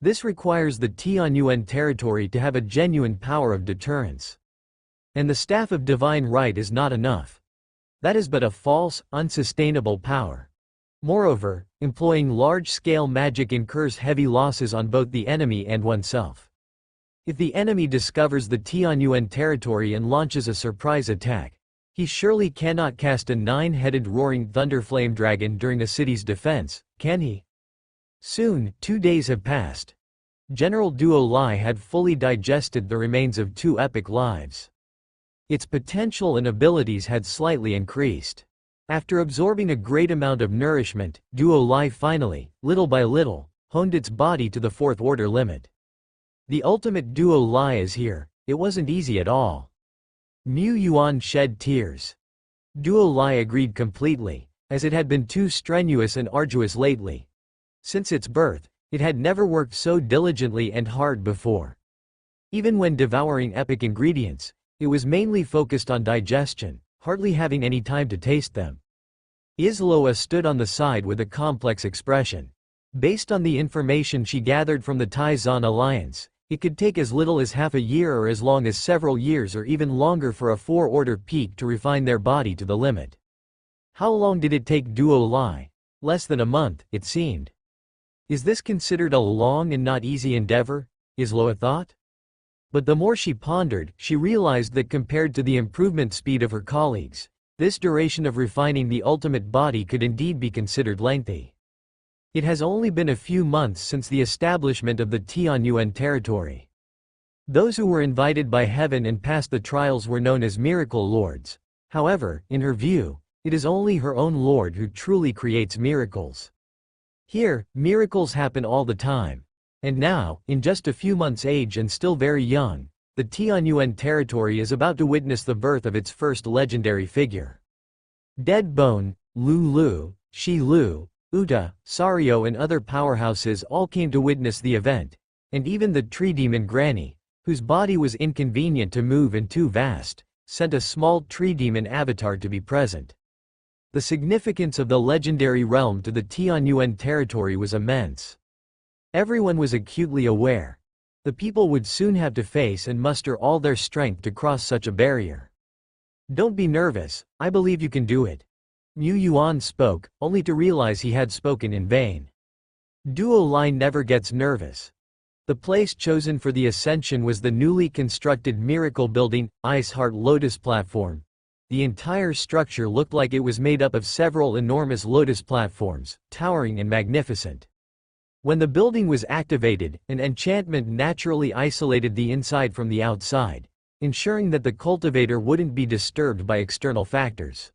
This requires the Tianyuan territory to have a genuine power of deterrence. And the staff of divine right is not enough. That is but a false, unsustainable power. Moreover, employing large-scale magic incurs heavy losses on both the enemy and oneself. If the enemy discovers the Tianyuan territory and launches a surprise attack, he surely cannot cast a 9-headed roaring thunderflame dragon during the city's defense, can he? Soon, 2 days have passed. General Duo Lai had fully digested the remains of 2 epic lives. Its potential and abilities had slightly increased. After absorbing a great amount of nourishment, Duo Lai finally, little by little, honed its body to the 4th order limit. The ultimate Duo Lai is here. It wasn't easy at all. Mu Yuan shed tears. Duo Lai agreed completely, as it had been too strenuous and arduous lately. Since its birth, it had never worked so diligently and hard before. Even when devouring epic ingredients, it was mainly focused on digestion, hardly having any time to taste them. Isloa stood on the side with a complex expression. Based on the information she gathered from the Tai-Zan alliance, it could take as little as half a year or as long as several years or even longer for a 4-order peak to refine their body to the limit. How long did it take Duo Lai? Less than a month, it seemed. Is this considered a long and not easy endeavor? Isloa thought. But the more she pondered, she realized that compared to the improvement speed of her colleagues, this duration of refining the ultimate body could indeed be considered lengthy. It has only been a few months since the establishment of the Tianyuan territory. Those who were invited by heaven and passed the trials were known as miracle lords. However, in her view, it is only her own Lord who truly creates miracles. Here, miracles happen all the time. And now, in just a few months' age and still very young, the Tianyuan territory is about to witness the birth of its first legendary figure. Dead Bone, Lu Lu, Shi Lu, Uta, Sario and other powerhouses all came to witness the event, and even the tree demon Granny, whose body was inconvenient to move and too vast, sent a small tree demon avatar to be present. The significance of the legendary realm to the Tianyuan territory was immense. Everyone was acutely aware. The people would soon have to face and muster all their strength to cross such a barrier. Don't be nervous, I believe you can do it. Mu Yuan spoke, only to realize he had spoken in vain. Duo Lai never gets nervous. The place chosen for the ascension was the newly constructed miracle building, Ice Heart Lotus platform. The entire structure looked like it was made up of several enormous lotus platforms, towering and magnificent. When the building was activated, an enchantment naturally isolated the inside from the outside, ensuring that the cultivator wouldn't be disturbed by external factors.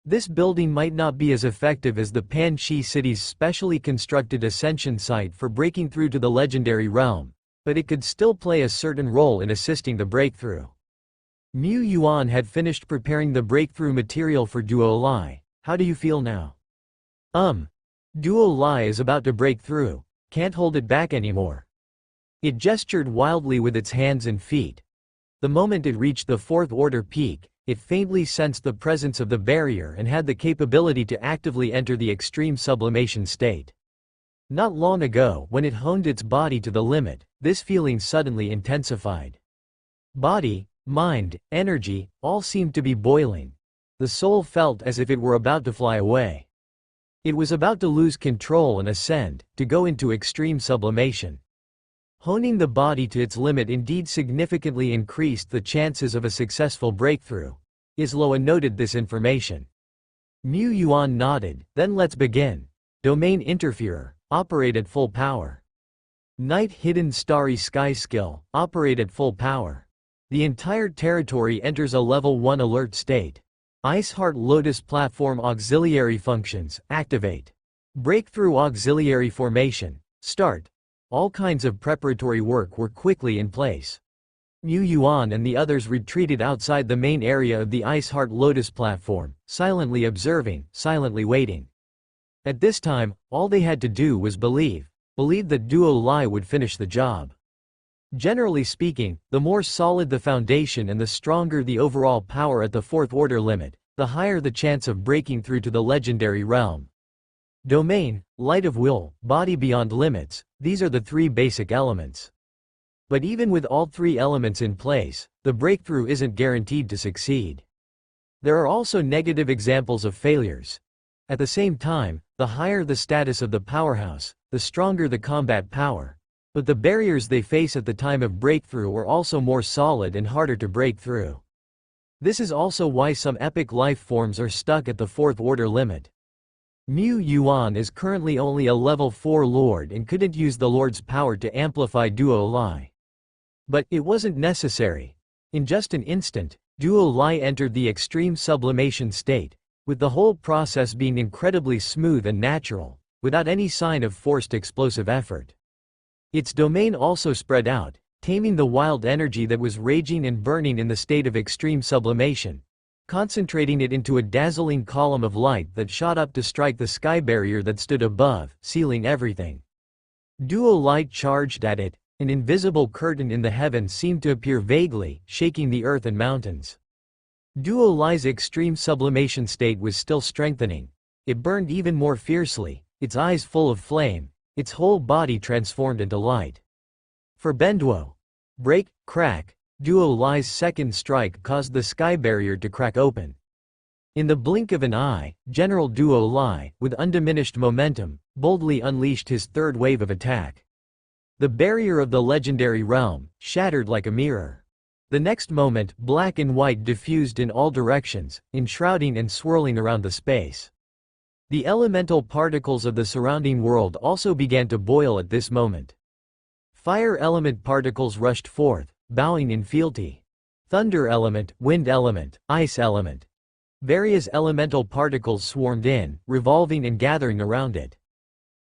This building might not be as effective as the Panshi city's specially constructed ascension site for breaking through to the legendary realm, but it could still play a certain role in assisting the breakthrough. Mu Yuan had finished preparing the breakthrough material for Duo Lai. How do you feel now? Duo Lai is about to break through. Can't hold it back anymore. It gestured wildly with its hands and feet. The moment it reached the 4th order peak, it faintly sensed the presence of the barrier and had the capability to actively enter the extreme sublimation state. Not long ago, when it honed its body to the limit, this feeling suddenly intensified. Body, mind, energy, all seemed to be boiling. The soul felt as if it were about to fly away. It was about to lose control and ascend, to go into extreme sublimation. Honing the body to its limit indeed significantly increased the chances of a successful breakthrough. Isloa noted this information. Mu Yuan nodded, then let's begin. Domain Interferer, operate at full power. Night Hidden Starry Sky skill, operate at full power. The entire territory enters a level 1 alert state. Ice Heart Lotus platform auxiliary functions, activate. Breakthrough auxiliary formation, start. All kinds of preparatory work were quickly in place. Mu Yuan and the others retreated outside the main area of the Ice Heart Lotus platform, silently observing, silently waiting. At this time, all they had to do was believe that Duo Lai would finish the job. Generally speaking, the more solid the foundation and the stronger the overall power at the 4th order limit, the higher the chance of breaking through to the legendary realm. Domain, light of will, body beyond limits, these are the three basic elements. But even with all three elements in place, the breakthrough isn't guaranteed to succeed. There are also negative examples of failures. At the same time, the higher the status of the powerhouse, the stronger the combat power. But the barriers they face at the time of breakthrough are also more solid and harder to break through. This is also why some epic life forms are stuck at the fourth order limit. Mu Yuan is currently only a level 4 lord and couldn't use the lord's power to amplify Duo Lai. But it wasn't necessary. In just an instant, Duo Lai entered the extreme sublimation state, with the whole process being incredibly smooth and natural, without any sign of forced explosive effort. Its domain also spread out, taming the wild energy that was raging and burning in the state of extreme sublimation, concentrating it into a dazzling column of light that shot up to strike the sky barrier that stood above, sealing everything. Duo light charged at it. An invisible curtain in the heavens seemed to appear vaguely, shaking the earth and mountains. Duo Lai's extreme sublimation state was still strengthening. It burned even more fiercely, its eyes full of flame, its whole body transformed into light. For Benduo, break, crack, Duo Lai's second strike caused the sky barrier to crack open. In the blink of an eye, General Duo Lai, with undiminished momentum, boldly unleashed his third wave of attack. The barrier of the legendary realm shattered like a mirror. The next moment, black and white diffused in all directions, enshrouding and swirling around the space. The elemental particles of the surrounding world also began to boil at this moment. Fire element particles rushed forth, bowing in fealty. Thunder element, wind element, ice element. Various elemental particles swarmed in, revolving and gathering around it.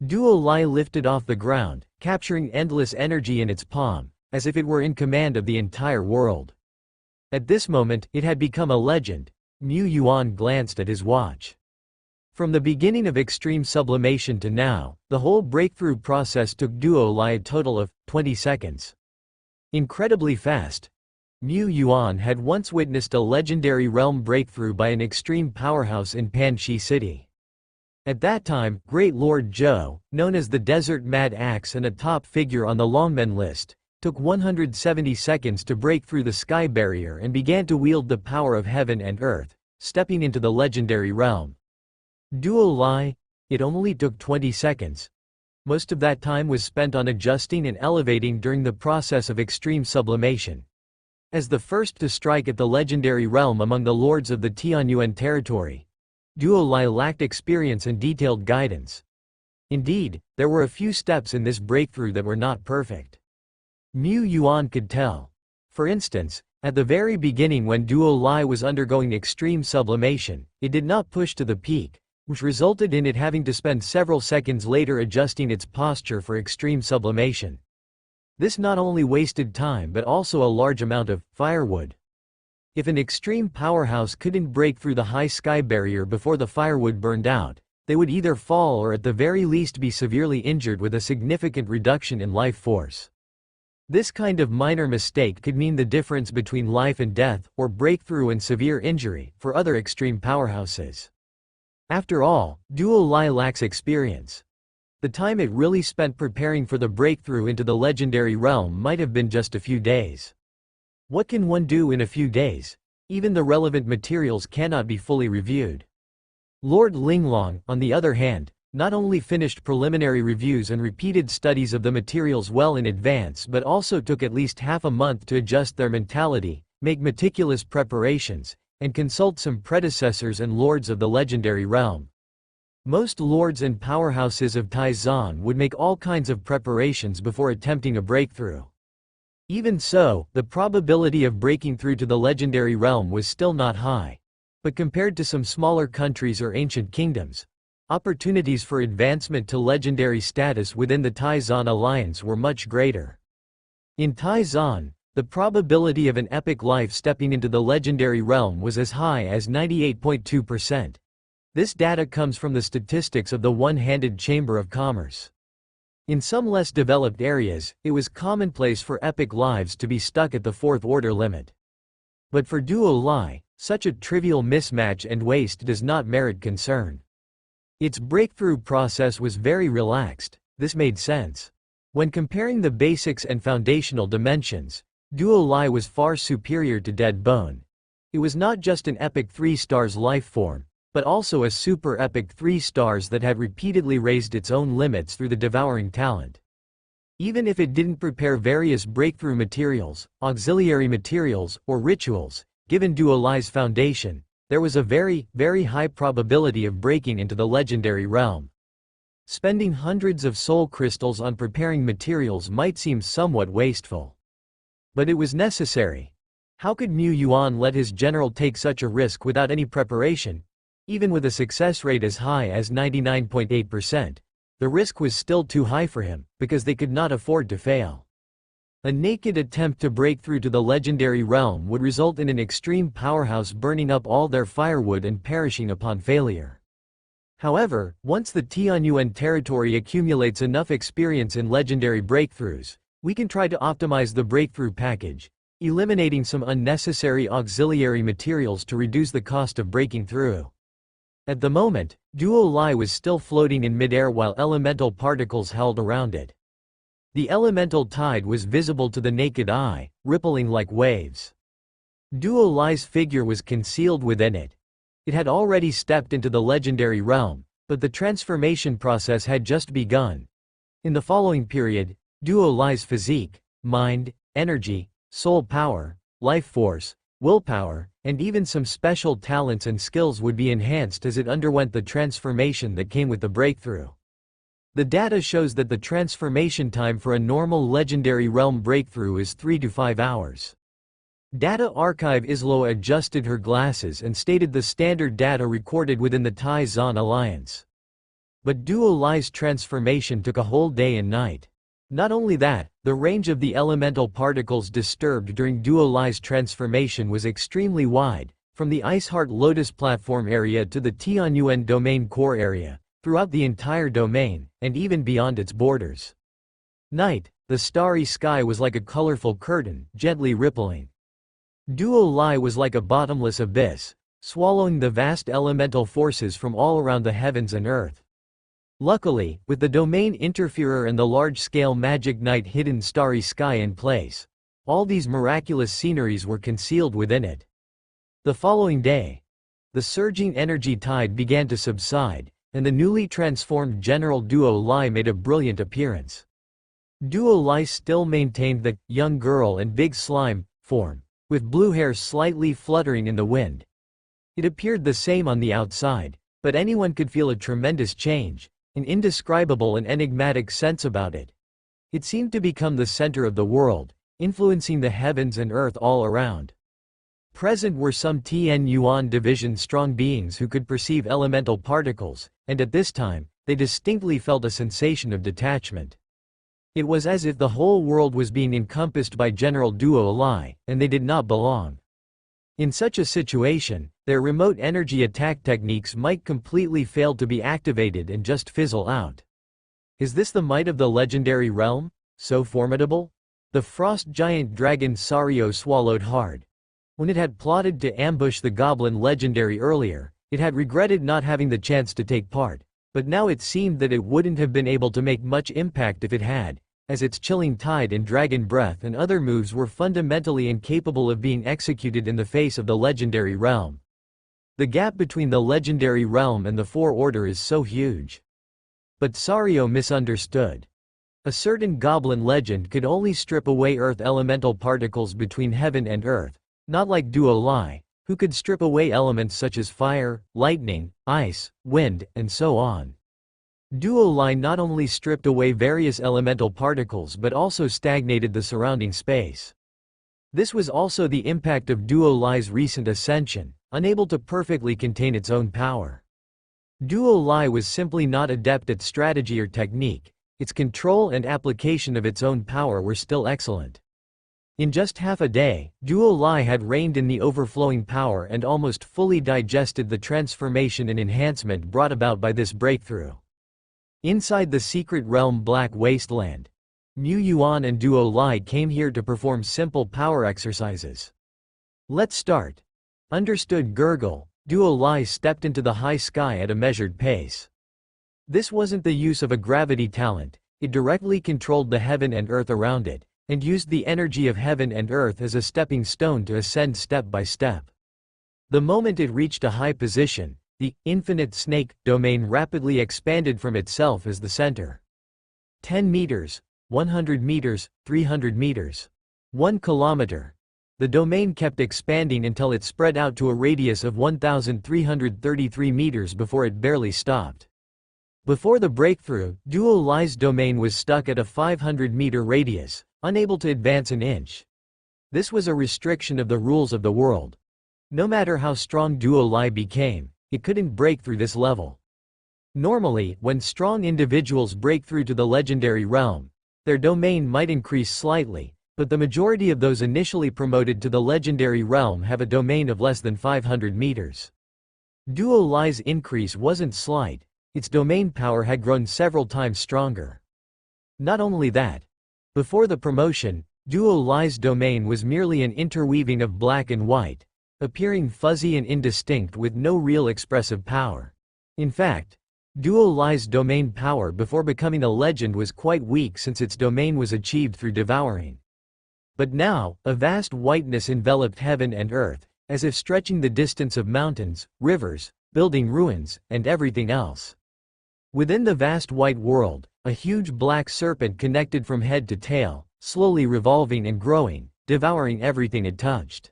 Duo Lai lifted off the ground, capturing endless energy in its palm, as if it were in command of the entire world. At this moment, it had become a legend. Mu Yuan glanced at his watch. From the beginning of extreme sublimation to now, the whole breakthrough process took Duo Lai a total of 20 seconds. Incredibly fast. Mu Yuan had once witnessed a legendary realm breakthrough by an extreme powerhouse in Panxi City. At that time, Great Lord Zhou, known as the Desert Mad Axe and a top figure on the Longmen list, took 170 seconds to break through the sky barrier and began to wield the power of heaven and earth, stepping into the legendary realm. Duo Lai, it only took 20 seconds. Most of that time was spent on adjusting and elevating during the process of extreme sublimation. As the first to strike at the legendary realm among the lords of the Tianyuan territory, Duo Lai lacked experience and detailed guidance. Indeed, there were a few steps in this breakthrough that were not perfect. Mu Yuan could tell. For instance, at the very beginning when Duo Lai was undergoing extreme sublimation, it did not push to the peak, which resulted in it having to spend several seconds later adjusting its posture for extreme sublimation. This not only wasted time but also a large amount of firewood. If an extreme powerhouse couldn't break through the high sky barrier before the firewood burned out, they would either fall or at the very least be severely injured with a significant reduction in life force. This kind of minor mistake could mean the difference between life and death, or breakthrough and severe injury, for other extreme powerhouses. After all, Duo Lai lacks experience. The time it really spent preparing for the breakthrough into the legendary realm might have been just a few days. What can one do in a few days? Even the relevant materials cannot be fully reviewed. Lord Linglong, on the other hand, not only finished preliminary reviews and repeated studies of the materials well in advance but also took at least half a month to adjust their mentality, make meticulous preparations, and consult some predecessors and lords of the legendary realm. Most lords and powerhouses of Taizan would make all kinds of preparations before attempting a breakthrough. Even so, the probability of breaking through to the legendary realm was still not high. But compared to some smaller countries or ancient kingdoms, opportunities for advancement to legendary status within the Taizan alliance were much greater. In Taizan, the probability of an epic life stepping into the legendary realm was as high as 98.2%. This data comes from the statistics of the One-Handed Chamber of Commerce. In some less developed areas, it was commonplace for epic lives to be stuck at the fourth order limit. But for Duo Lai, such a trivial mismatch and waste does not merit concern. Its breakthrough process was very relaxed. This made sense. When comparing the basics and foundational dimensions, Duo Lie was far superior to Dead Bone. It was not just an epic 3 stars life form, but also a super epic 3 stars that had repeatedly raised its own limits through the devouring talent. Even if it didn't prepare various breakthrough materials, auxiliary materials, or rituals, given Duo Lie's foundation, there was a very, very high probability of breaking into the legendary realm. Spending hundreds of soul crystals on preparing materials might seem somewhat wasteful. But it was necessary. How could Mu Yuan let his general take such a risk without any preparation? Even with a success rate as high as 99.8%, the risk was still too high for him, because they could not afford to fail. A naked attempt to break through to the legendary realm would result in an extreme powerhouse burning up all their firewood and perishing upon failure. However, once the Tianyuan territory accumulates enough experience in legendary breakthroughs, we can try to optimize the breakthrough package, eliminating some unnecessary auxiliary materials to reduce the cost of breaking through. At the moment, Duo Lie was still floating in midair while elemental particles held around it. The elemental tide was visible to the naked eye, rippling like waves. Duo Lie's figure was concealed within it. It had already stepped into the legendary realm, but the transformation process had just begun. In the following period, Duo Lie's physique, mind, energy, soul power, life force, willpower, and even some special talents and skills would be enhanced as it underwent the transformation that came with the breakthrough. The data shows that the transformation time for a normal legendary realm breakthrough is 3 to 5 hours. Data Archive Islo adjusted her glasses and stated the standard data recorded within the Tai Zan Alliance. But Duo Lie's transformation took a whole day and night. Not only that, the range of the elemental particles disturbed during Duo Lie's transformation was extremely wide, from the Iceheart Lotus platform area to the Tianyuan domain core area, throughout the entire domain, and even beyond its borders. Night, the starry sky was like a colorful curtain, gently rippling. Duo Lie was like a bottomless abyss, swallowing the vast elemental forces from all around the heavens and earth. Luckily, with the domain interferer and the large-scale magic night hidden starry sky in place, all these miraculous sceneries were concealed within it. The following day, the surging energy tide began to subside, and the newly transformed General Duo Lie made a brilliant appearance. Duo Lie still maintained the young girl and big slime form, with blue hair slightly fluttering in the wind. It appeared the same on the outside, but anyone could feel a tremendous change, an indescribable and enigmatic sense about it. It seemed to become the center of the world, influencing the heavens and earth all around. Present were some Tianyuan division strong beings who could perceive elemental particles, and at this time, they distinctly felt a sensation of detachment. It was as if the whole world was being encompassed by General Duo Lie, and they did not belong. In such a situation, their remote energy attack techniques might completely fail to be activated and just fizzle out. Is this the might of the legendary realm? So formidable? The frost giant dragon Sario swallowed hard. When it had plotted to ambush the goblin legendary earlier, it had regretted not having the chance to take part, but now it seemed that it wouldn't have been able to make much impact if it had, as its chilling tide and dragon breath and other moves were fundamentally incapable of being executed in the face of the legendary realm. The gap between the legendary realm and the Four Order is so huge. But Sario misunderstood. A certain goblin legend could only strip away earth elemental particles between heaven and earth, not like Duo Lie, who could strip away elements such as fire, lightning, ice, wind, and so on. Duo Lie not only stripped away various elemental particles but also stagnated the surrounding space. This was also the impact of Duo Lie's recent ascension, unable to perfectly contain its own power. Duo Lie was simply not adept at strategy or technique. Its control and application of its own power were still excellent. In just half a day, Duo Lie had reigned in the overflowing power and almost fully digested the transformation and enhancement brought about by this breakthrough. Inside the secret realm Black Wasteland, Mu Yuan and Duo Lie came here to perform simple power exercises. Let's start. Understood. Gurgle. Duo Lie stepped into the high sky at a measured pace. This wasn't the use of a gravity talent, it directly controlled the heaven and earth around it, and used the energy of heaven and earth as a stepping stone to ascend step by step. The moment it reached a high position, the infinite snake domain rapidly expanded from itself as the center. 10 meters, 100 meters, 300 meters. 1 kilometer. The domain kept expanding until it spread out to a radius of 1,333 meters before it barely stopped. Before the breakthrough, Duo Li's domain was stuck at a 500-meter radius, unable to advance an inch. This was a restriction of the rules of the world. No matter how strong Duo Li became, it couldn't break through this level. Normally, when strong individuals break through to the legendary realm, their domain might increase slightly, but the majority of those initially promoted to the legendary realm have a domain of less than 500 meters. Duo Li's increase wasn't slight, its domain power had grown several times stronger. Not only that, before the promotion, Duo Li's domain was merely an interweaving of black and white, appearing fuzzy and indistinct with no real expressive power. In fact, Duo Li's domain power before becoming a legend was quite weak since its domain was achieved through devouring. But now, a vast whiteness enveloped heaven and earth, as if stretching the distance of mountains, rivers, building ruins, and everything else. Within the vast white world, a huge black serpent connected from head to tail, slowly revolving and growing, devouring everything it touched.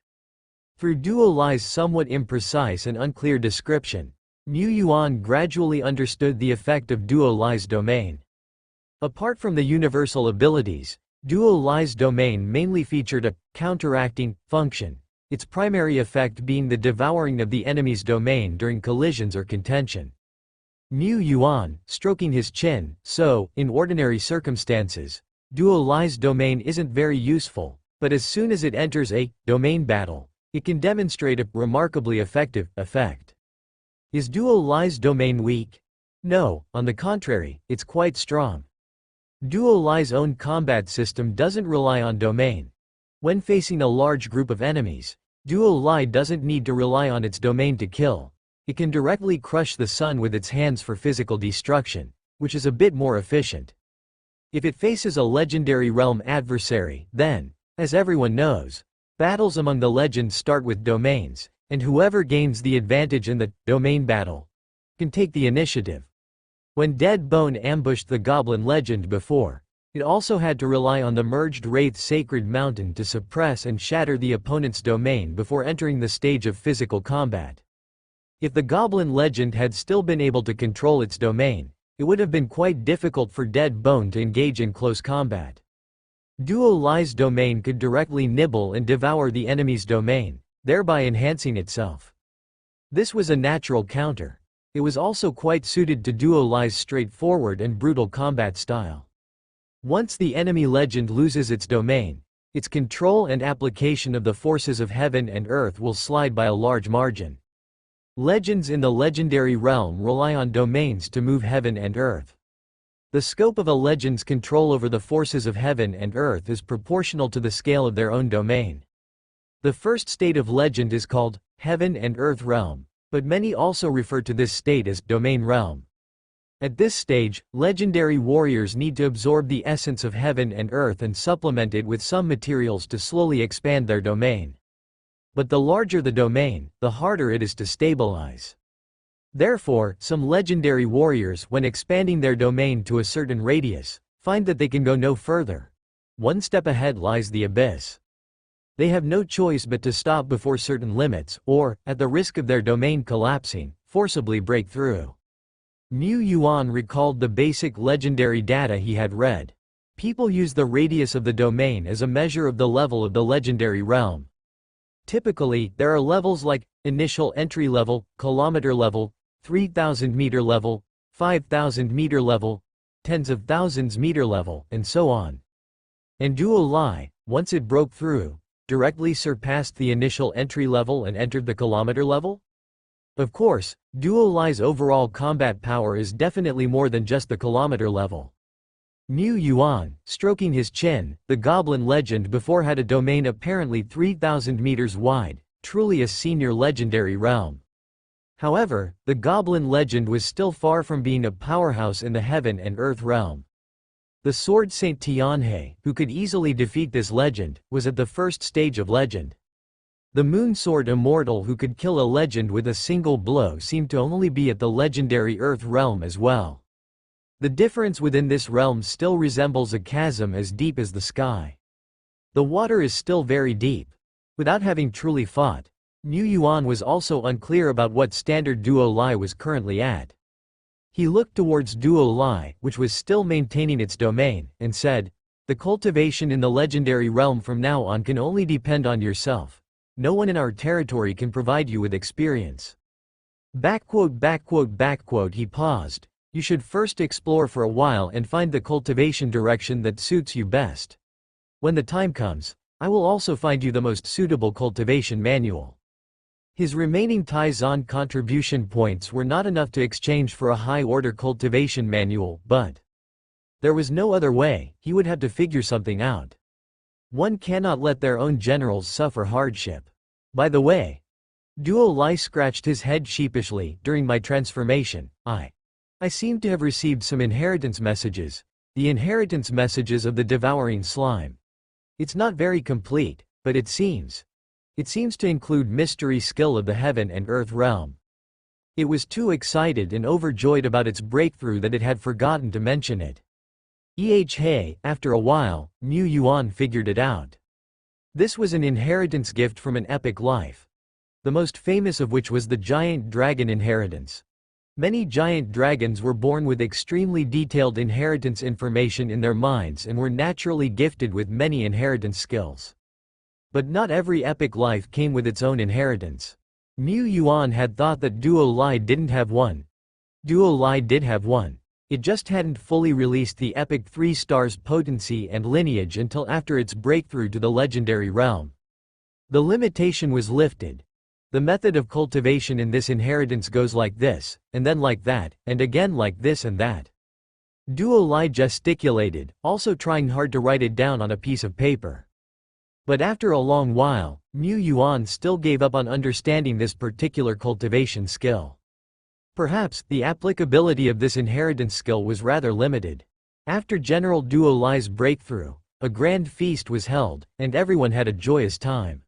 Through Duo Li's somewhat imprecise and unclear description, Mu Yuan gradually understood the effect of Duo Li's domain. Apart from the universal abilities, Duo Li's domain mainly featured a counteracting function, its primary effect being the devouring of the enemy's domain during collisions or contention. Mu Yuan, stroking his chin, so, in ordinary circumstances, Duo Li's domain isn't very useful, but as soon as it enters a domain battle, it can demonstrate a remarkably effective effect. Is Duo Li's domain weak? No, on the contrary, it's quite strong. Duo Li's own combat system doesn't rely on domain. When facing a large group of enemies, Duo Li doesn't need to rely on its domain to kill. It can directly crush the sun with its hands for physical destruction, which is a bit more efficient. If it faces a legendary realm adversary, then, as everyone knows, battles among the legends start with domains, and whoever gains the advantage in the domain battle can take the initiative. When Dead Bone ambushed the Goblin legend before, it also had to rely on the merged Wraith Sacred Mountain to suppress and shatter the opponent's domain before entering the stage of physical combat. If the Goblin legend had still been able to control its domain, it would have been quite difficult for Dead Bone to engage in close combat. Duo Li's domain could directly nibble and devour the enemy's domain, thereby enhancing itself. This was a natural counter. It was also quite suited to Duo Li's straightforward and brutal combat style. Once the enemy legend loses its domain, its control and application of the forces of heaven and earth will slide by a large margin. Legends in the legendary realm rely on domains to move heaven and earth. The scope of a legend's control over the forces of heaven and earth is proportional to the scale of their own domain. The first state of legend is called Heaven and Earth Realm, but many also refer to this state as Domain Realm. At this stage, legendary warriors need to absorb the essence of heaven and earth and supplement it with some materials to slowly expand their domain. But the larger the domain, the harder it is to stabilize. Therefore, some legendary warriors, when expanding their domain to a certain radius, find that they can go no further. One step ahead lies the abyss. They have no choice but to stop before certain limits, or, at the risk of their domain collapsing, forcibly break through. Mu Yuan recalled the basic legendary data he had read. People use the radius of the domain as a measure of the level of the legendary realm. Typically, there are levels like initial entry level, kilometer level, 3,000 meter level, 5,000 meter level, tens of thousands meter level, and so on. And Duo Li, once it broke through, directly surpassed the initial entry level and entered the kilometer level? Of course, Duo Li's overall combat power is definitely more than just the kilometer level. Mu Yuan, stroking his chin, the Goblin legend before had a domain apparently 3,000 meters wide, truly a senior legendary realm. However, the Goblin legend was still far from being a powerhouse in the heaven and earth realm. The sword Saint Tianhe, who could easily defeat this legend, was at the first stage of legend. The Moon Sword Immortal, who could kill a legend with a single blow, seemed to only be at the legendary earth realm as well. The difference within this realm still resembles a chasm as deep as the sky. The water is still very deep. Without having truly fought, Niu Yuan was also unclear about what standard Duo Lai was currently at. He looked towards Duo Lai, which was still maintaining its domain, and said, "The cultivation in the legendary realm from now on can only depend on yourself. No one in our territory can provide you with experience." He paused. "You should first explore for a while and find the cultivation direction that suits you best. When the time comes, I will also find you the most suitable cultivation manual." His remaining Taizan contribution points were not enough to exchange for a high-order cultivation manual, but there was no other way. He would have to figure something out. One cannot let their own generals suffer hardship. By the way, Duo Lai scratched his head sheepishly. "During my transformation, I seem to have received some inheritance messages, the inheritance messages of the devouring slime. It's not very complete, but it seems to include mystery skill of the heaven and earth realm." It was too excited and overjoyed about its breakthrough that it had forgotten to mention it. After a while, Niu Yuan figured it out. This was an inheritance gift from an epic life, the most famous of which was the giant dragon inheritance. Many giant dragons were born with extremely detailed inheritance information in their minds and were naturally gifted with many inheritance skills. But not every epic life came with its own inheritance. Niu Yuan had thought that Duo Lai didn't have one. Duo Lai did have one. It just hadn't fully released the epic 3 stars potency and lineage until after its breakthrough to the legendary realm. The limitation was lifted. The method of cultivation in this inheritance goes like this, and then like that, and again like this and that. Duo Lai gesticulated, also trying hard to write it down on a piece of paper. But after a long while, Niu Yuan still gave up on understanding this particular cultivation skill. Perhaps, the applicability of this inheritance skill was rather limited. After General Duo Lai's breakthrough, a grand feast was held, and everyone had a joyous time.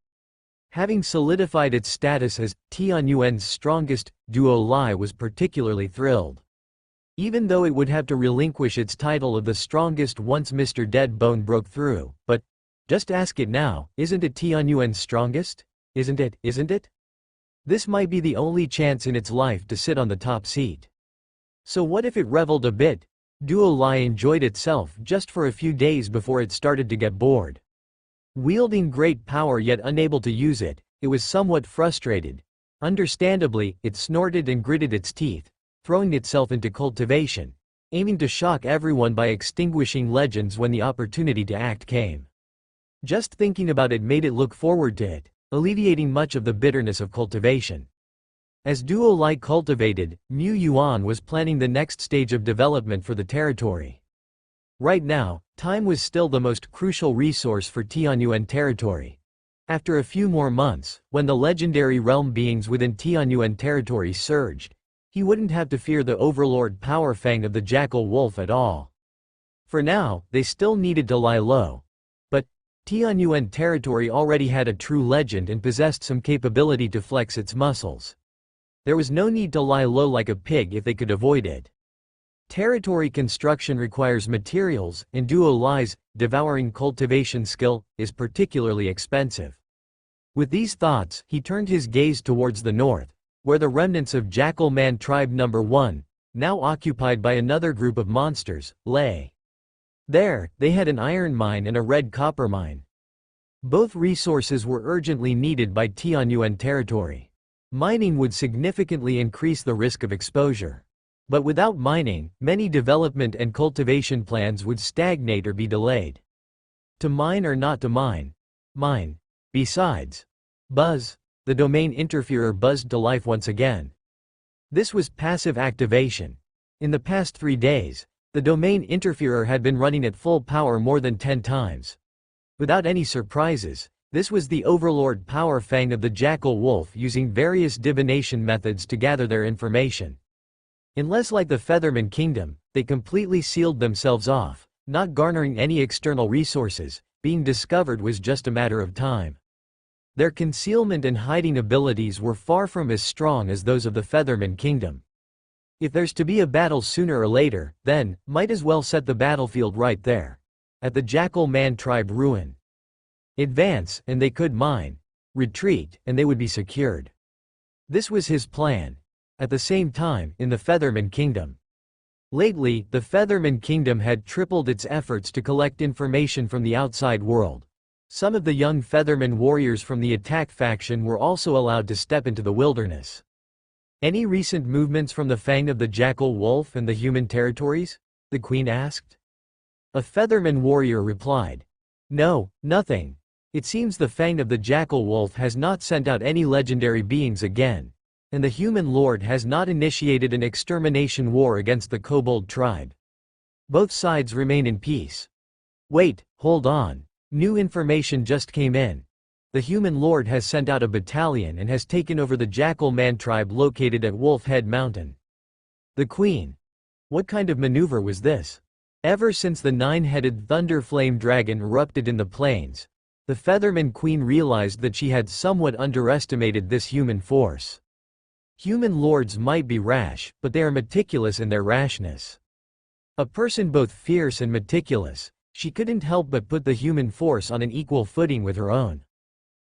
Having solidified its status as Tianyuan's strongest, Duo Lai was particularly thrilled. Even though it would have to relinquish its title of the strongest once Mr. Deadbone broke through, but just ask it now, isn't it Tianyuan's strongest? Isn't it? This might be the only chance in its life to sit on the top seat. So what if it reveled a bit? Duo Lai enjoyed itself just for a few days before it started to get bored. Wielding great power yet unable to use it, it was somewhat frustrated. Understandably, it snorted and gritted its teeth, throwing itself into cultivation, aiming to shock everyone by extinguishing legends when the opportunity to act came. Just thinking about it made it look forward to it, alleviating much of the bitterness of cultivation. As Duo Lai cultivated, Niu Yuan was planning the next stage of development for the territory. Right now, time was still the most crucial resource for Tianyuan territory. After a few more months, when the legendary realm beings within Tianyuan territory surged, he wouldn't have to fear the overlord Power Fang of the Jackal Wolf at all. For now, they still needed to lie low. But Tianyuan territory already had a true legend and possessed some capability to flex its muscles. There was no need to lie low like a pig if they could avoid it. Territory construction requires materials, and Duo Lai's devouring cultivation skill is particularly expensive. With these thoughts, he turned his gaze towards the north, where the remnants of Jackal Man Tribe No. 1, now occupied by another group of monsters, lay. There, they had an iron mine and a red copper mine. Both resources were urgently needed by Tianyuan territory. Mining would significantly increase the risk of exposure. But without mining, many development and cultivation plans would stagnate or be delayed. To mine or not to mine? Mine. Besides. Buzz. The domain interferer buzzed to life once again. This was passive activation. In the past 3 days, the domain interferer had been running at full power more than 10 times. Without any surprises, This was the overlord power fang of the jackal wolf using various divination methods to gather their information. Unless like the Featherman Kingdom, they completely sealed themselves off, not garnering any external resources, being discovered was just a matter of time. Their concealment and hiding abilities were far from as strong as those of the Featherman Kingdom. If there's to be a battle sooner or later, then, might as well set the battlefield right there. At the Jackal Man tribe ruin. Advance, and they could mine. Retreat, and they would be secured. This was his plan. At the same time, in the Featherman Kingdom. Lately, the Featherman Kingdom had tripled its efforts to collect information from the outside world. Some of the young Featherman warriors from the attack faction were also allowed to step into the wilderness. Any recent movements from the fang of the jackal wolf and the human territories? The queen asked. A Featherman warrior replied. No, nothing. It seems the fang of the jackal wolf has not sent out any legendary beings again, and the human lord has not initiated an extermination war against the kobold tribe. Both sides remain in peace. Wait, hold on. New information just came in. The human lord has sent out a battalion and has taken over the Jackal Man tribe located at Wolf Head Mountain. The queen. What kind of maneuver was this? Ever since the nine-headed thunder flame dragon erupted in the plains, the Featherman Queen realized that she had somewhat underestimated this human force. Human lords might be rash, but they are meticulous in their rashness. A person both fierce and meticulous, she couldn't help but put the human force on an equal footing with her own.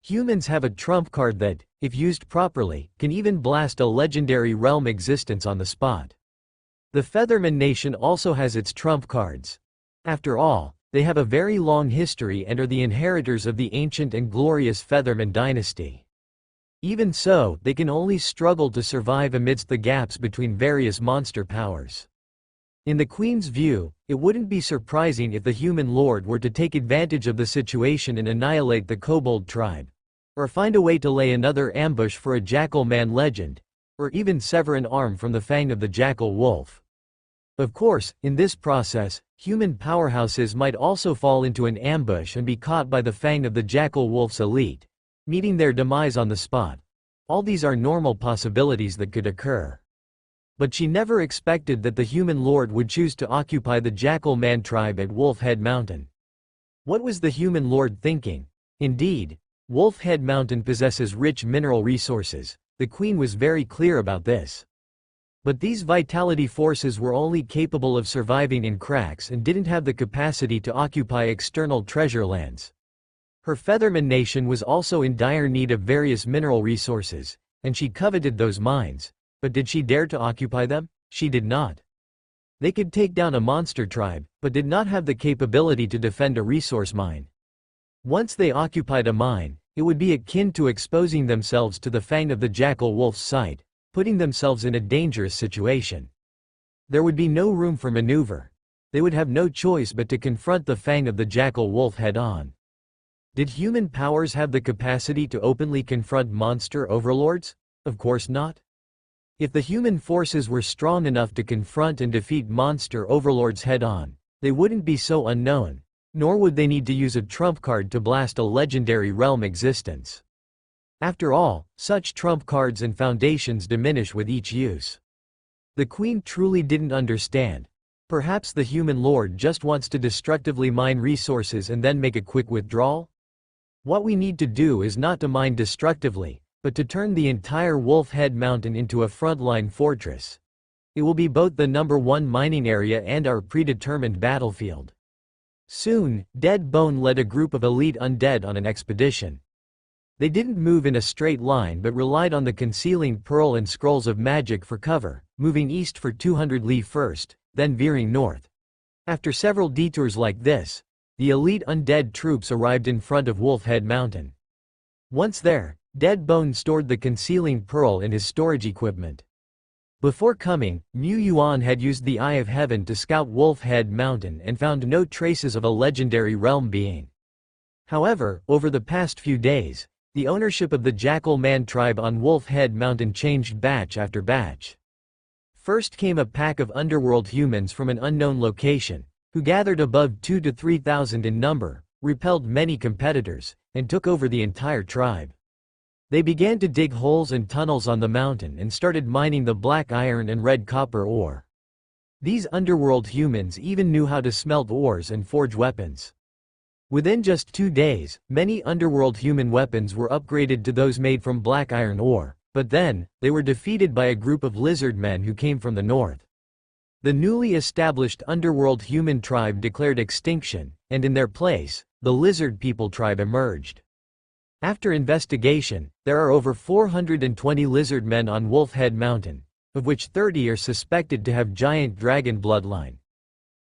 Humans have a trump card that, if used properly, can even blast a legendary realm existence on the spot. The Featherman Nation also has its trump cards. After all, they have a very long history and are the inheritors of the ancient and glorious Featherman dynasty. Even so, they can only struggle to survive amidst the gaps between various monster powers. In the Queen's view, it wouldn't be surprising if the human lord were to take advantage of the situation and annihilate the kobold tribe. Or find a way to lay another ambush for a Jackal Man legend, or even sever an arm from the fang of the jackal wolf. Of course, in this process, human powerhouses might also fall into an ambush and be caught by the fang of the jackal wolf's elite, meeting their demise on the spot. All these are normal possibilities that could occur. But she never expected that the human lord would choose to occupy the Jackal Man tribe at Wolf Head Mountain. What was the human lord thinking? Indeed, Wolf Head Mountain possesses rich mineral resources. The queen was very clear about this. But these vitality forces were only capable of surviving in cracks and didn't have the capacity to occupy external treasure lands. Her Featherman Nation was also in dire need of various mineral resources, and she coveted those mines. But did she dare to occupy them? She did not. They could take down a monster tribe, but did not have the capability to defend a resource mine. Once they occupied a mine, it would be akin to exposing themselves to the fang of the jackal wolf's sight, putting themselves in a dangerous situation. There would be no room for maneuver. They would have no choice but to confront the fang of the jackal wolf head-on. Did human powers have the capacity to openly confront monster overlords? Of course not. If the human forces were strong enough to confront and defeat monster overlords head-on, they wouldn't be so unknown, nor would they need to use a trump card to blast a legendary realm existence. After all, such trump cards and foundations diminish with each use. The queen truly didn't understand. Perhaps the human lord just wants to destructively mine resources and then make a quick withdrawal? What we need to do is not to mine destructively, but to turn the entire Wolf Head Mountain into a frontline fortress. It will be both the #1 mining area and our predetermined battlefield. Soon, Dead Bone led a group of elite undead on an expedition. They didn't move in a straight line but relied on the concealing pearl and scrolls of magic for cover, moving east for 200 li first, then veering north. After several detours like this, the elite undead troops arrived in front of Wolf Head Mountain. Once there, Dead Bone stored the concealing pearl in his storage equipment. Before coming, Mu Yuan had used the Eye of Heaven to scout Wolf Head Mountain and found no traces of a legendary realm being. However, over the past few days, the ownership of the Jackal Man tribe on Wolf Head Mountain changed batch after batch. First came a pack of underworld humans from an unknown location, who gathered above 2,000 to 3,000 in number, repelled many competitors, and took over the entire tribe. They began to dig holes and tunnels on the mountain and started mining the black iron and red copper ore. These underworld humans even knew how to smelt ores and forge weapons. Within just 2 days, many underworld human weapons were upgraded to those made from black iron ore, but then, they were defeated by a group of lizard men who came from the north. The newly established underworld human tribe declared extinction, and in their place, the lizard people tribe emerged. After investigation, there are over 420 lizard men on Wolfhead Mountain, of which 30 are suspected to have giant dragon bloodline.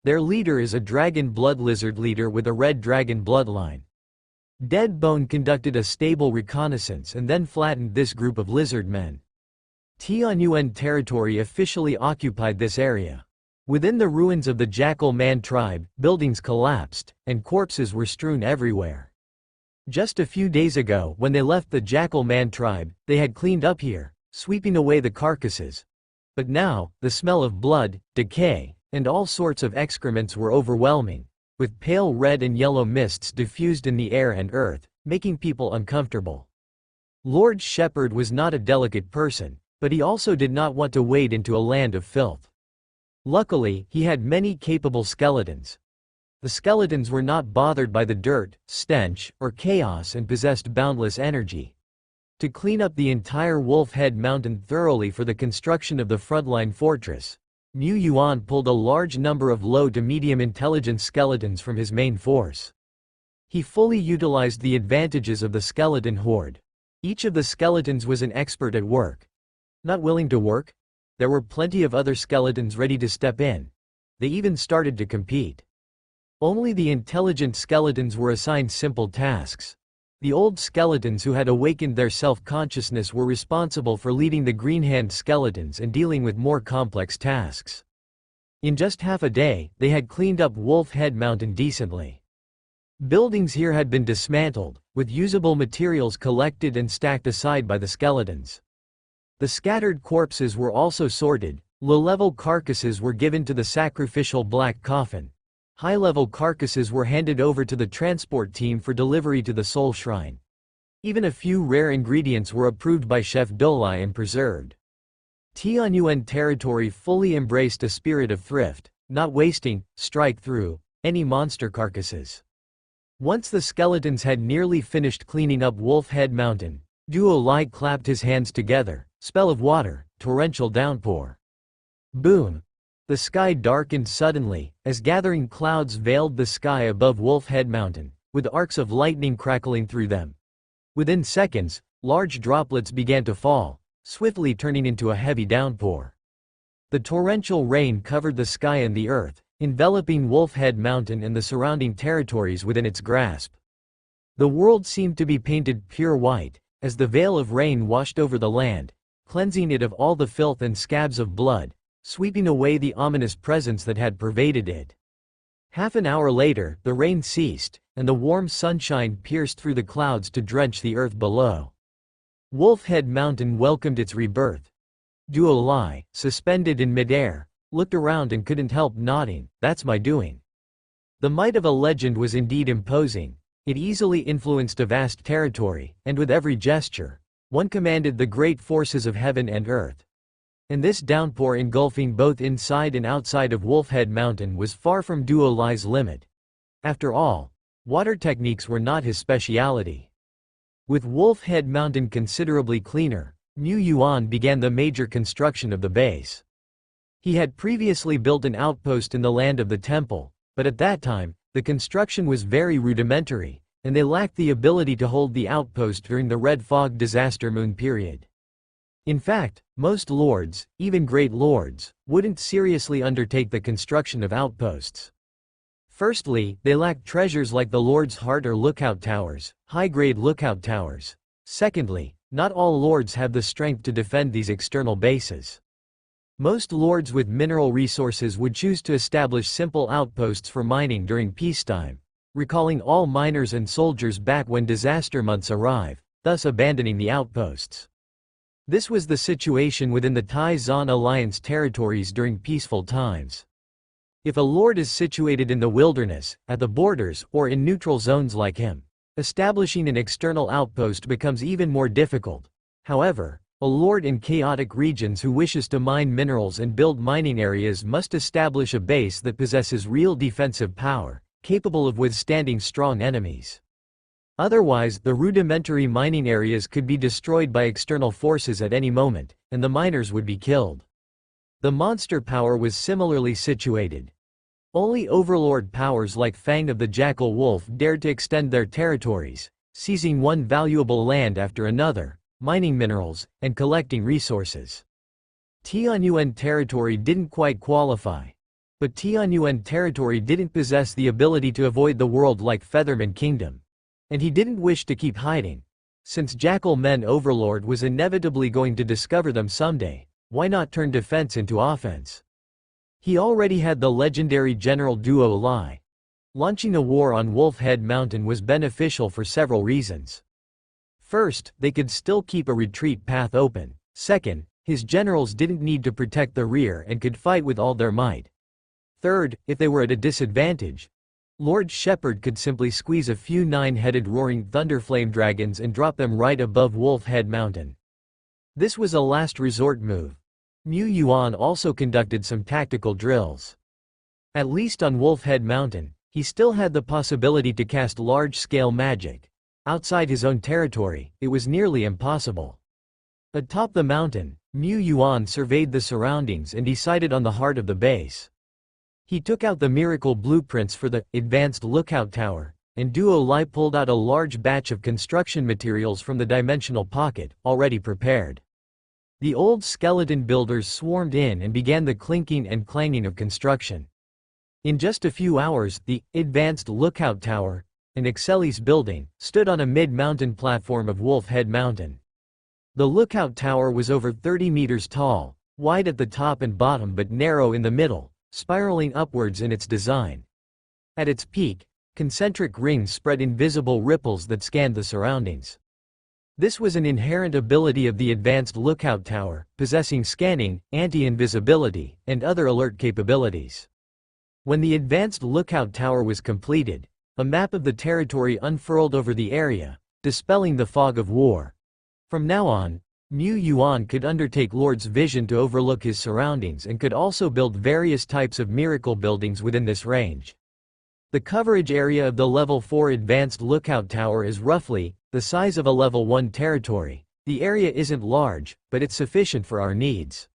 Their leader is a dragon blood lizard leader with a red dragon bloodline. Deadbone conducted a stable reconnaissance and then flattened this group of lizard men. Tianyuan territory officially occupied this area. Within the ruins of the Jackal Man tribe, buildings collapsed, and corpses were strewn everywhere. Just a few days ago, when they left the Jackal Man tribe, they had cleaned up here, sweeping away the carcasses. But now, the smell of blood, decay, and all sorts of excrements were overwhelming, with pale red and yellow mists diffused in the air and earth, making people uncomfortable. Lord Shepherd was not a delicate person, but he also did not want to wade into a land of filth. Luckily, he had many capable skeletons. The skeletons were not bothered by the dirt, stench, or chaos and possessed boundless energy. To clean up the entire Wolfhead Mountain thoroughly for the construction of the frontline fortress, Mu Yuan pulled a large number of low to medium intelligence skeletons from his main force. He fully utilized the advantages of the skeleton horde. Each of the skeletons was an expert at work. Not willing to work? There were plenty of other skeletons ready to step in. They even started to compete. Only the intelligent skeletons were assigned simple tasks. The old skeletons who had awakened their self-consciousness were responsible for leading the green-hand skeletons and dealing with more complex tasks. In just half a day, they had cleaned up Wolfhead Mountain decently. Buildings here had been dismantled, with usable materials collected and stacked aside by the skeletons. The scattered corpses were also sorted, low-level carcasses were given to the sacrificial black coffin. High-level carcasses were handed over to the transport team for delivery to the Soul Shrine. Even a few rare ingredients were approved by Chef Dolai and preserved. Tianyuan territory fully embraced a spirit of thrift, not wasting, strike through, any monster carcasses. Once the skeletons had nearly finished cleaning up Wolfhead Mountain, Duo Lai clapped his hands together, spell of water, torrential downpour. Boom! The sky darkened suddenly, as gathering clouds veiled the sky above Wolfhead Mountain, with arcs of lightning crackling through them. Within seconds, large droplets began to fall, swiftly turning into a heavy downpour. The torrential rain covered the sky and the earth, enveloping Wolfhead Mountain and the surrounding territories within its grasp. The world seemed to be painted pure white, as the veil of rain washed over the land, cleansing it of all the filth and scabs of blood, sweeping away the ominous presence that had pervaded it. Half an hour later, the rain ceased, and the warm sunshine pierced through the clouds to drench the earth below. Wolfhead Mountain welcomed its rebirth. Duo Lai, suspended in midair, looked around and couldn't help nodding, "That's my doing." The might of a legend was indeed imposing. It easily influenced a vast territory, and with every gesture, one commanded the great forces of heaven and earth. And this downpour engulfing both inside and outside of Wolfhead Mountain was far from Duo Lai's limit. After all, water techniques were not his speciality. With Wolfhead Mountain considerably cleaner, Mu Yuan began the major construction of the base. He had previously built an outpost in the land of the temple, but at that time, the construction was very rudimentary, and they lacked the ability to hold the outpost during the Red Fog disaster moon period. In fact, most lords, even great lords, wouldn't seriously undertake the construction of outposts. Firstly, they lacked treasures like the Lord's Heart or lookout towers, high-grade lookout towers. Secondly, not all lords have the strength to defend these external bases. Most lords with mineral resources would choose to establish simple outposts for mining during peacetime, recalling all miners and soldiers back when disaster months arrive, thus abandoning the outposts. This was the situation within the Tai-Zan Alliance territories during peaceful times. If a lord is situated in the wilderness, at the borders, or in neutral zones like him, establishing an external outpost becomes even more difficult. However, a lord in chaotic regions who wishes to mine minerals and build mining areas must establish a base that possesses real defensive power, capable of withstanding strong enemies. Otherwise, the rudimentary mining areas could be destroyed by external forces at any moment, and the miners would be killed. The monster power was similarly situated. Only overlord powers like Fang of the Jackal Wolf dared to extend their territories, seizing one valuable land after another, mining minerals, and collecting resources. Tianyuan territory didn't quite qualify. But Tianyuan territory didn't possess the ability to avoid the world like Featherman Kingdom. And he didn't wish to keep hiding. Since Jackal Men Overlord was inevitably going to discover them someday, why not turn defense into offense? He already had the legendary General Duo Lai. Launching a war on Wolf Head Mountain was beneficial for several reasons. First, they could still keep a retreat path open. Second, his generals didn't need to protect the rear and could fight with all their might. Third, if they were at a disadvantage, Lord Shepherd could simply squeeze a few 9-headed roaring thunderflame dragons and drop them right above Wolf Head Mountain. This was a last resort move. Mu Yuan also conducted some tactical drills. At least on Wolf Head Mountain, he still had the possibility to cast large-scale magic. Outside his own territory, it was nearly impossible. Atop the mountain, Mu Yuan surveyed the surroundings and decided on the heart of the base. He took out the miracle blueprints for the advanced lookout tower, and Duo Lai pulled out a large batch of construction materials from the dimensional pocket, already prepared. The old skeleton builders swarmed in and began the clinking and clanging of construction. In just a few hours, the advanced lookout tower, an Excelis building, stood on a mid-mountain platform of Wolf Head Mountain. The lookout tower was over 30 meters tall, wide at the top and bottom but narrow in the middle, spiraling upwards in its design. At its peak, concentric rings spread invisible ripples that scanned the surroundings. This was an inherent ability of the advanced lookout tower, possessing scanning, anti-invisibility, and other alert capabilities. When the advanced lookout tower was completed, a map of the territory unfurled over the area, dispelling the fog of war. From now on, Mu Yuan could undertake Lord's vision to overlook his surroundings and could also build various types of miracle buildings within this range. The coverage area of the Level 4 Advanced Lookout Tower is roughly the size of a Level 1 territory. The area isn't large, but it's sufficient for our needs.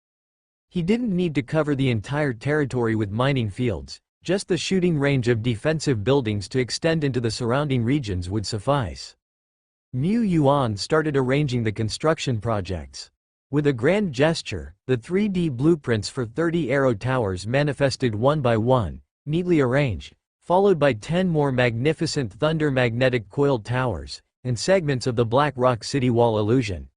He didn't need to cover the entire territory with mining fields, just the shooting range of defensive buildings to extend into the surrounding regions would suffice. Mu Yuan started arranging the construction projects. With a grand gesture, the 3D blueprints for 30 arrow towers manifested one by one, neatly arranged, followed by 10 more magnificent thunder magnetic coiled towers, and segments of the Black Rock City Wall illusion.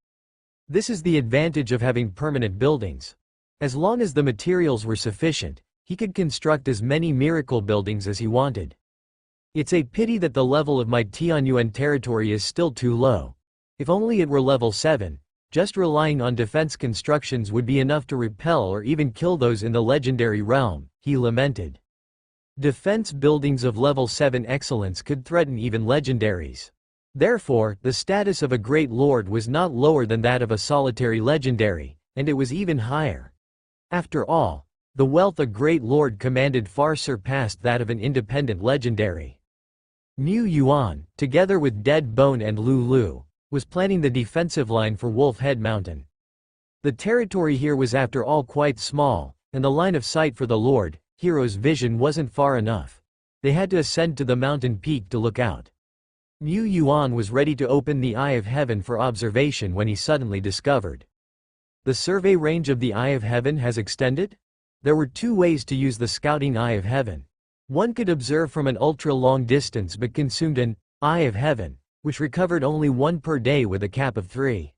This is the advantage of having permanent buildings. As long as the materials were sufficient, he could construct as many miracle buildings as he wanted. It's a pity that the level of my Tianyuan territory is still too low. If only it were level 7, just relying on defense constructions would be enough to repel or even kill those in the legendary realm, he lamented. Defense buildings of level 7 excellence could threaten even legendaries. Therefore, the status of a great lord was not lower than that of a solitary legendary, and it was even higher. After all, the wealth a great lord commanded far surpassed that of an independent legendary. Mu Yuan, together with Dead Bone and Lulu, was planning the defensive line for Wolf Head Mountain. The territory here was after all quite small, and the line of sight for the Lord, Hero's vision wasn't far enough. They had to ascend to the mountain peak to look out. Mu Yuan was ready to open the Eye of Heaven for observation when he suddenly discovered. The survey range of the Eye of Heaven has extended? There were two ways to use the scouting Eye of Heaven. One could observe from an ultra-long distance but consumed an Eye of Heaven, which recovered only one per day with a cap of 3.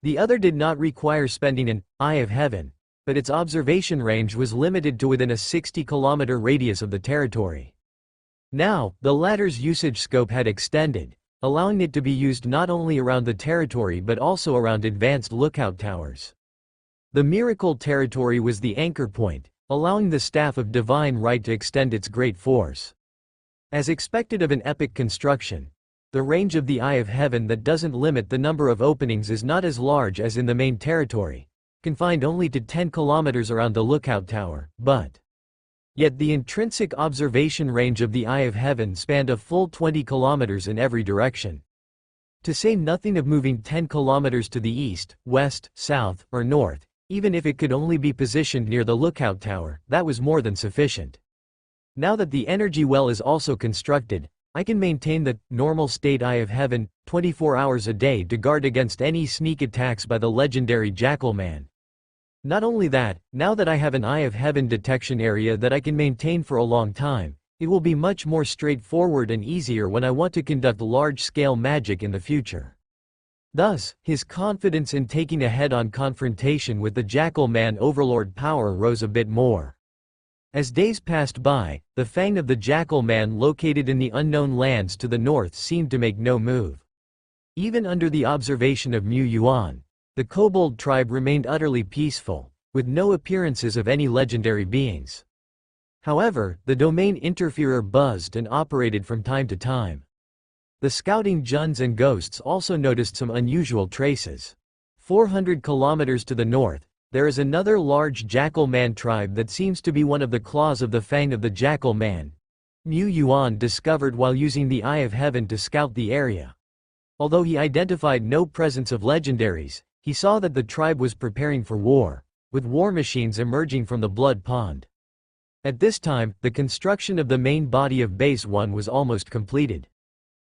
The other did not require spending an Eye of Heaven, but its observation range was limited to within a 60-kilometer radius of the territory. Now, the latter's usage scope had extended, allowing it to be used not only around the territory but also around advanced lookout towers. The Miracle Territory was the anchor point, allowing the staff of divine right to extend its great force. As expected of an epic construction, the range of the Eye of Heaven that doesn't limit the number of openings is not as large as in the main territory, confined only to 10 kilometers around the lookout tower, but yet the intrinsic observation range of the Eye of Heaven spanned a full 20 kilometers in every direction. To say nothing of moving 10 kilometers to the east, west, south, or north, even if it could only be positioned near the lookout tower, that was more than sufficient. Now that the energy well is also constructed, I can maintain the normal state Eye of Heaven 24 hours a day to guard against any sneak attacks by the legendary Jackal Man. Not only that, now that I have an Eye of Heaven detection area that I can maintain for a long time, it will be much more straightforward and easier when I want to conduct large-scale magic in the future. Thus, his confidence in taking a head-on confrontation with the Jackal Man Overlord power rose a bit more. As days passed by, the fang of the Jackal Man located in the unknown lands to the north seemed to make no move. Even under the observation of Mu Yuan, the Kobold tribe remained utterly peaceful, with no appearances of any legendary beings. However, the domain interferer buzzed and operated from time to time. The scouting Juns and ghosts also noticed some unusual traces. 400 kilometers to the north, there is another large Jackal Man tribe that seems to be one of the claws of the fang of the Jackal Man. Mu Yuan discovered while using the Eye of Heaven to scout the area. Although he identified no presence of legendaries, he saw that the tribe was preparing for war, with war machines emerging from the Blood Pond. At this time, the construction of the main body of Base 1 was almost completed.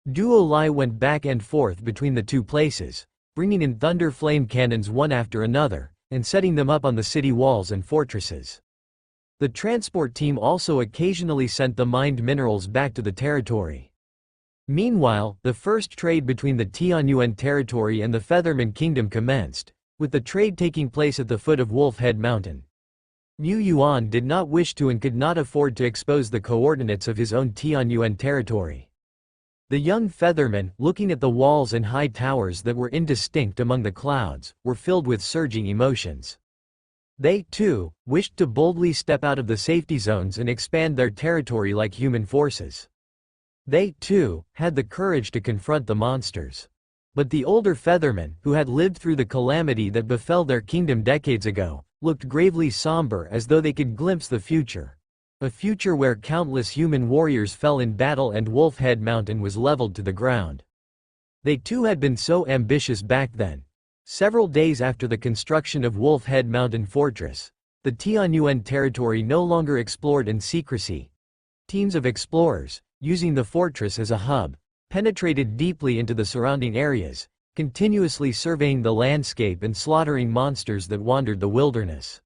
Duo Lai went back and forth between the two places, bringing in thunder flame cannons one after another, and setting them up on the city walls and fortresses. The transport team also occasionally sent the mined minerals back to the territory. Meanwhile, the first trade between the Tianyuan territory and the Featherman Kingdom commenced, with the trade taking place at the foot of Wolfhead Mountain. Mu Yuan did not wish to and could not afford to expose the coordinates of his own Tianyuan territory. The young Feathermen, looking at the walls and high towers that were indistinct among the clouds, were filled with surging emotions. They, too, wished to boldly step out of the safety zones and expand their territory like human forces. They, too, had the courage to confront the monsters. But the older Feathermen, who had lived through the calamity that befell their kingdom decades ago, looked gravely somber as though they could glimpse the future. A future where countless human warriors fell in battle and Wolfhead Mountain was leveled to the ground. They too had been so ambitious back then. Several days after the construction of Wolfhead Mountain Fortress, the Tianyuan territory no longer explored in secrecy. Teams of explorers, using the fortress as a hub, penetrated deeply into the surrounding areas, continuously surveying the landscape and slaughtering monsters that wandered the wilderness.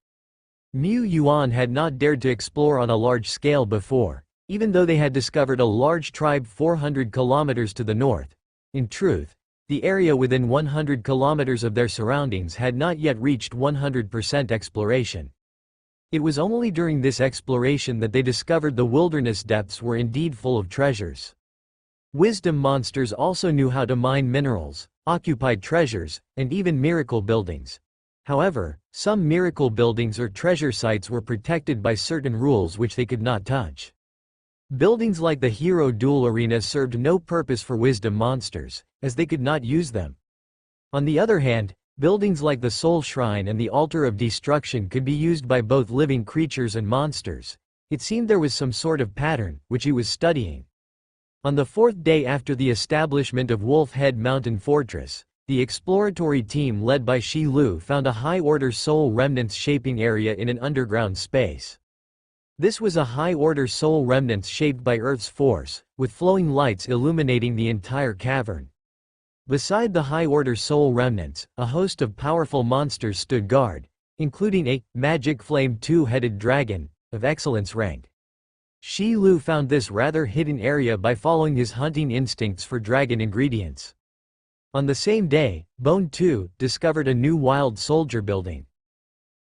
Mu Yuan had not dared to explore on a large scale before, even though they had discovered a large tribe 400 kilometers to the north. In truth, the area within 100 kilometers of their surroundings had not yet reached 100% exploration. It was only during this exploration that they discovered the wilderness depths were indeed full of treasures. Wisdom monsters also knew how to mine minerals, occupy treasures, and even miracle buildings. However, some miracle buildings or treasure sites were protected by certain rules which they could not touch. Buildings like the Hero Duel Arena served no purpose for wisdom monsters, as they could not use them. On the other hand, buildings like the Soul Shrine and the Altar of Destruction could be used by both living creatures and monsters. It seemed there was some sort of pattern, which he was studying. On the fourth day after the establishment of Wolfhead Mountain Fortress, the exploratory team led by Shi Lu found a high-order soul remnants shaping area in an underground space. This was a high-order soul remnants shaped by Earth's force, with flowing lights illuminating the entire cavern. Beside the high-order soul remnants, a host of powerful monsters stood guard, including a magic flame two-headed dragon of excellence rank. Shi Lu found this rather hidden area by following his hunting instincts for dragon ingredients. On the same day, Bone 2 discovered a new wild soldier building.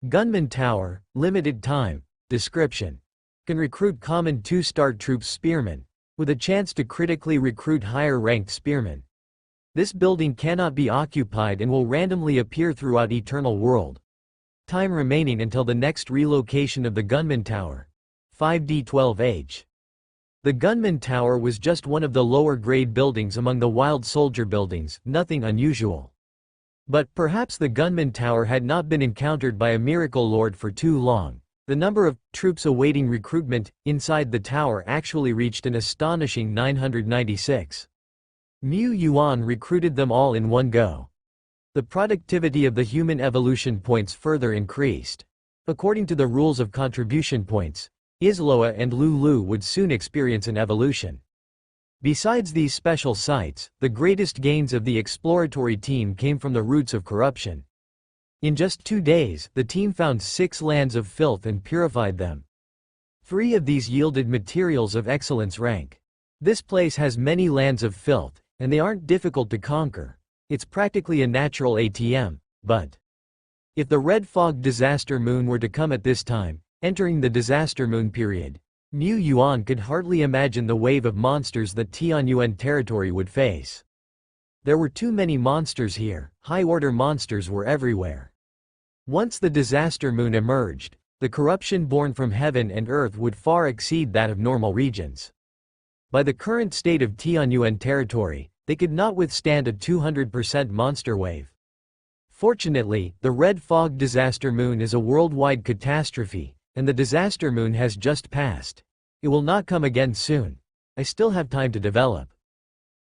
Gunman Tower, limited time, description. Can recruit common 2-star troops spearmen, with a chance to critically recruit higher-ranked spearmen. This building cannot be occupied and will randomly appear throughout Eternal World. time remaining until the next relocation of the Gunman Tower. 5D12H. The Gunman Tower was just one of the lower-grade buildings among the Wild Soldier buildings, nothing unusual. But perhaps the Gunman Tower had not been encountered by a miracle lord for too long. The number of troops awaiting recruitment inside the tower actually reached an astonishing 996. Mu Yuan recruited them all in one go. The productivity of the human evolution points further increased. According to the rules of contribution points, Isloa and Lulu would soon experience an evolution. Besides these special sites, the greatest gains of the exploratory team came from the roots of corruption. In just 2 days, the team found 6 lands of filth and purified them. 3 of these yielded materials of excellence rank. This place has many lands of filth, and they aren't difficult to conquer. It's practically a natural ATM, but if the Red Fog Disaster Moon were to come at this time, entering the Disaster Moon period, Mu Yuan could hardly imagine the wave of monsters that Tianyuan territory would face. There were too many monsters here, high-order monsters were everywhere. Once the Disaster Moon emerged, the corruption born from heaven and earth would far exceed that of normal regions. By the current state of Tianyuan territory, they could not withstand a 200% monster wave. Fortunately, the Red Fog Disaster Moon is a worldwide catastrophe, and the Disaster Moon has just passed. It will not come again soon. I still have time to develop.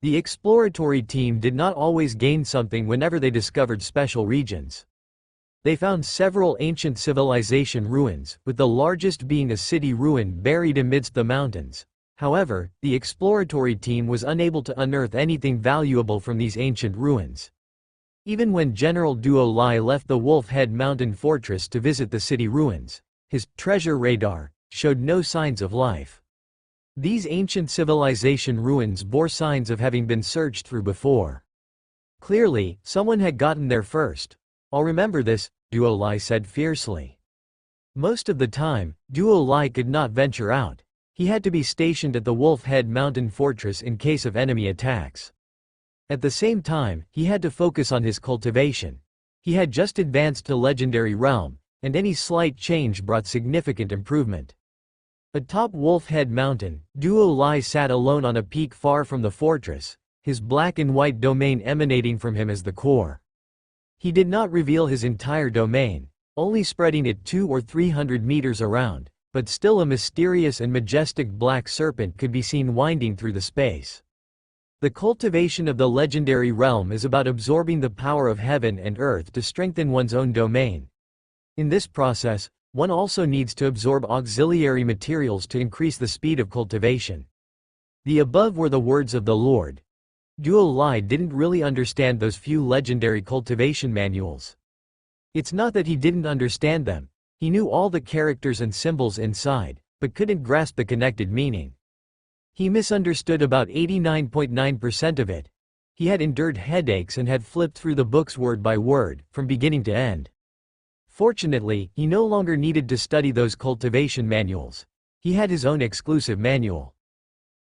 The exploratory team did not always gain something whenever they discovered special regions. They found several ancient civilization ruins, with the largest being a city ruin buried amidst the mountains. However, the exploratory team was unable to unearth anything valuable from these ancient ruins. Even when General Duo Lai left the Wolf Head Mountain Fortress to visit the city ruins, his treasure radar showed no signs of life. These ancient civilization ruins bore signs of having been searched through before. Clearly, someone had gotten there first. I'll remember this, Duo Lai said fiercely. Most of the time, Duo Lai could not venture out. He had to be stationed at the Wolf Head Mountain Fortress in case of enemy attacks. At the same time, he had to focus on his cultivation. He had just advanced to Legendary Realm, and any slight change brought significant improvement. Atop Wolf Head Mountain, Duo Lai sat alone on a peak far from the fortress, his black and white domain emanating from him as the core. He did not reveal his entire domain, only spreading it 200 or 300 meters around, but still a mysterious and majestic black serpent could be seen winding through the space. The cultivation of the Legendary Realm is about absorbing the power of heaven and earth to strengthen one's own domain. In this process, one also needs to absorb auxiliary materials to increase the speed of cultivation. The above were the words of the Lord. Duo Lai didn't really understand those few legendary cultivation manuals. It's not that he didn't understand them, he knew all the characters and symbols inside, but couldn't grasp the connected meaning. He misunderstood about 89.9% of it. He had endured headaches and had flipped through the books word by word, from beginning to end. Fortunately, he no longer needed to study those cultivation manuals. He had his own exclusive manual.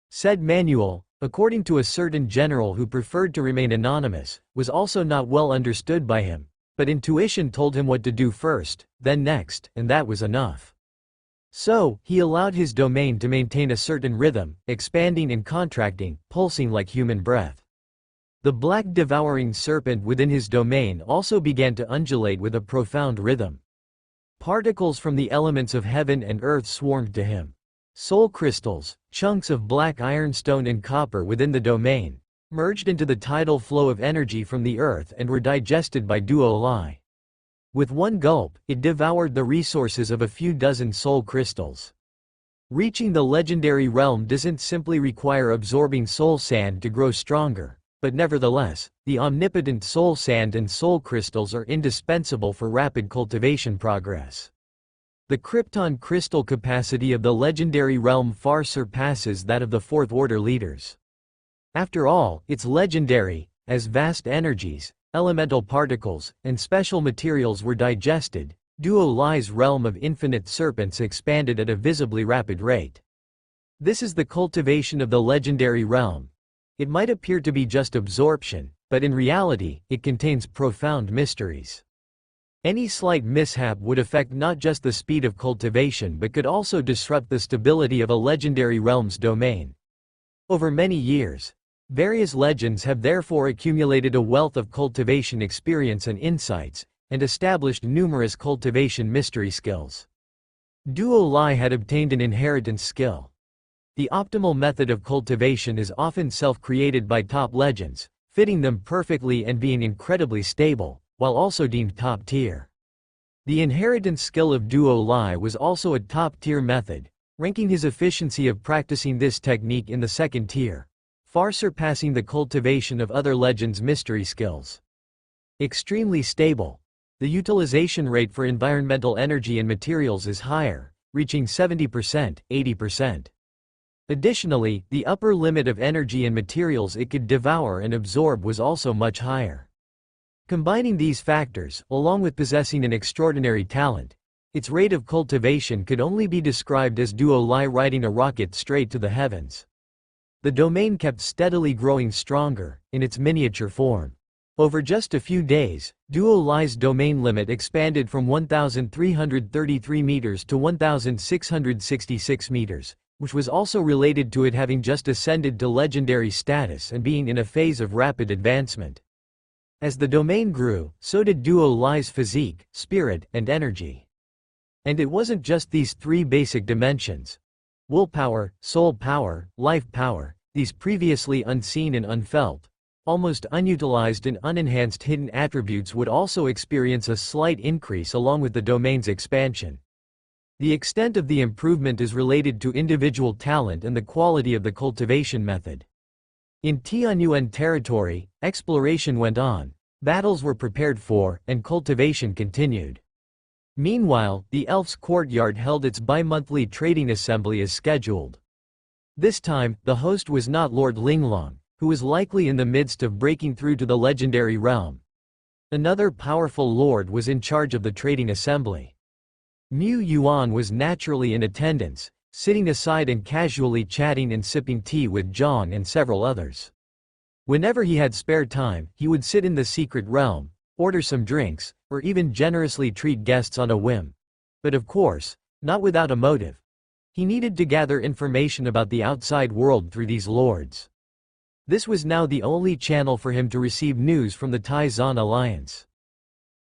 Said manual, according to a certain general who preferred to remain anonymous, was also not well understood by him, but intuition told him what to do first, then next, and that was enough. So, he allowed his domain to maintain a certain rhythm, expanding and contracting, pulsing like human breath. The black devouring serpent within his domain also began to undulate with a profound rhythm. Particles from the elements of heaven and earth swarmed to him. Soul crystals, chunks of black ironstone and copper within the domain, merged into the tidal flow of energy from the earth and were digested by Duo Lai. With one gulp, it devoured the resources of a few dozen soul crystals. Reaching the Legendary Realm doesn't simply require absorbing soul sand to grow stronger, but nevertheless, the omnipotent soul sand and soul crystals are indispensable for rapid cultivation progress. The Krypton crystal capacity of the Legendary Realm far surpasses that of the Fourth Order leaders. After all, it's legendary, as vast energies, elemental particles, and special materials were digested. Duo Lai's realm of infinite serpents expanded at a visibly rapid rate. This is the cultivation of the Legendary Realm. It might appear to be just absorption, but in reality, it contains profound mysteries. Any slight mishap would affect not just the speed of cultivation but could also disrupt the stability of a legendary realm's domain. Over many years, various legends have therefore accumulated a wealth of cultivation experience and insights, and established numerous cultivation mystery skills. Duo Lai had obtained an inheritance skill. The optimal method of cultivation is often self-created by top legends, fitting them perfectly and being incredibly stable, while also deemed top tier. The inheritance skill of Duo Lai was also a top tier method, ranking his efficiency of practicing this technique in the second tier, far surpassing the cultivation of other legends' mystery skills. Extremely stable. The utilization rate for environmental energy and materials is higher, reaching 70%, 80%. Additionally, the upper limit of energy and materials it could devour and absorb was also much higher. Combining these factors, along with possessing an extraordinary talent, its rate of cultivation could only be described as Duo Lai riding a rocket straight to the heavens. The domain kept steadily growing stronger, in its miniature form. Over just a few days, Duo Lai's domain limit expanded from 1,333 meters to 1,666 meters, which was also related to it having just ascended to legendary status and being in a phase of rapid advancement. As the domain grew, so did Duo Lai's physique, spirit, and energy. And it wasn't just these three basic dimensions. Willpower, soul power, life power, these previously unseen and unfelt, almost unutilized and unenhanced hidden attributes would also experience a slight increase along with the domain's expansion. The extent of the improvement is related to individual talent and the quality of the cultivation method. In Tianyuan territory, exploration went on, battles were prepared for, and cultivation continued. Meanwhile, the Elf's Courtyard held its bi-monthly trading assembly as scheduled. This time, the host was not Lord Linglong, who was likely in the midst of breaking through to the legendary realm. Another powerful lord was in charge of the trading assembly. Mu Yuan was naturally in attendance, sitting aside and casually chatting and sipping tea with Zhang and several others. Whenever he had spare time, he would sit in the secret realm, order some drinks, or even generously treat guests on a whim. But of course, not without a motive. He needed to gather information about the outside world through these lords. This was now the only channel for him to receive news from the Tai-Zan Alliance.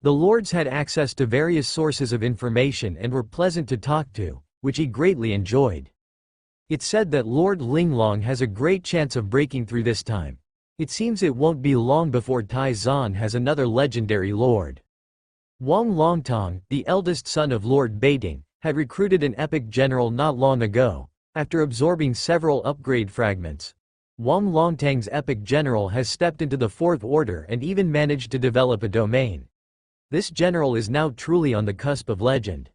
The lords had access to various sources of information and were pleasant to talk to, which he greatly enjoyed. It's said that Lord Linglong has a great chance of breaking through this time. It seems it won't be long before Tai-Zan has another legendary lord. Wang Longtong, the eldest son of Lord Baiting, had recruited an epic general not long ago. After absorbing several upgrade fragments, Wang Longtang's epic general has stepped into the Fourth Order and even managed to develop a domain. This general is now truly on the cusp of legend.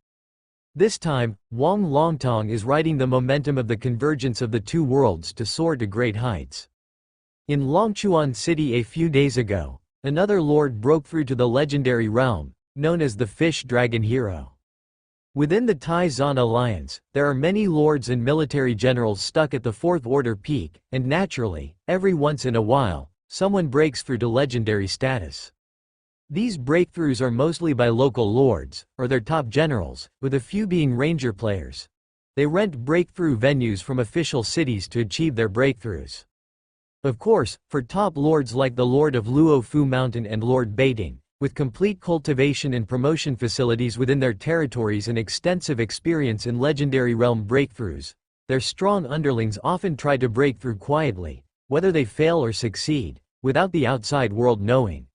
This time, Wang Longtong is riding the momentum of the convergence of the two worlds to soar to great heights. In Longchuan City a few days ago, another lord broke through to the legendary realm, known as the Fish Dragon Hero. Within the Tai-Zan Alliance, there are many lords and military generals stuck at the Fourth Order peak, and naturally, every once in a while, someone breaks through to legendary status. These breakthroughs are mostly by local lords, or their top generals, with a few being ranger players. They rent breakthrough venues from official cities to achieve their breakthroughs. Of course, for top lords like the Lord of Luo Fu Mountain and Lord Baiting, with complete cultivation and promotion facilities within their territories and extensive experience in legendary realm breakthroughs, their strong underlings often try to break through quietly, whether they fail or succeed, without the outside world knowing.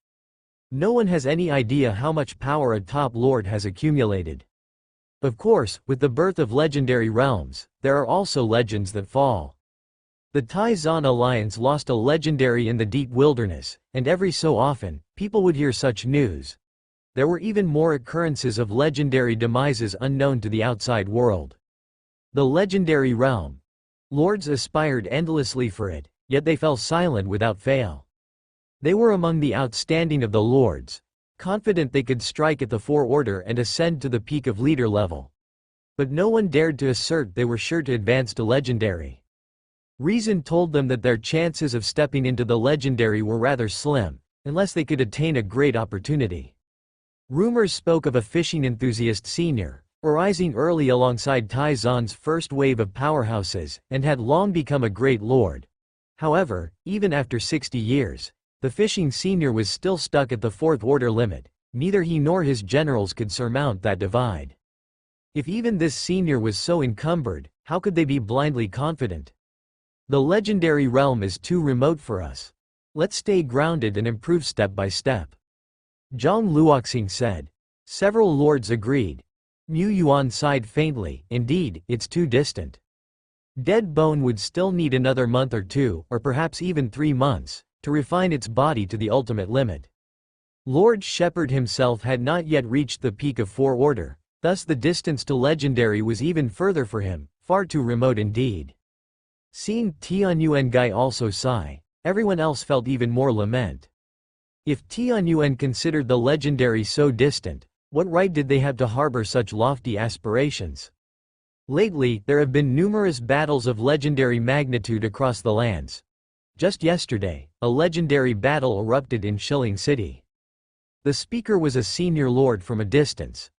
No one has any idea how much power a top lord has accumulated. Of course, with the birth of legendary realms, there are also legends that fall. The Tai-Zan Alliance lost a legendary in the deep wilderness, and every so often, people would hear such news. There were even more occurrences of legendary demises unknown to the outside world. The legendary realm. Lords aspired endlessly for it, yet they fell silent without fail. They were among the outstanding of the lords, confident they could strike at the Four Order and ascend to the peak of leader level. But no one dared to assert they were sure to advance to legendary. Reason told them that their chances of stepping into the legendary were rather slim, unless they could attain a great opportunity. Rumors spoke of a fishing enthusiast senior, rising early alongside Tai Zan's first wave of powerhouses, and had long become a great lord. However, even after 60 years, the fishing senior was still stuck at the fourth order limit. Neither he nor his generals could surmount that divide. If even this senior was so encumbered, how could they be blindly confident? The legendary realm is too remote for us. Let's stay grounded and improve step by step. Zhang Luoxing said. Several lords agreed. Mu Yuan sighed faintly. Indeed, it's too distant. Dead Bone would still need another month or two, or perhaps even 3 months, to refine its body to the ultimate limit. Lord Shepherd himself had not yet reached the peak of 4 order, thus the distance to legendary was even further for him, far too remote indeed. Seeing Tianyuan also sigh, everyone else felt even more lament. If Tianyuan considered the legendary so distant, what right did they have to harbor such lofty aspirations? Lately, there have been numerous battles of legendary magnitude across the lands. Just yesterday, a legendary battle erupted in Shilling City. The speaker was a senior lord from a distance.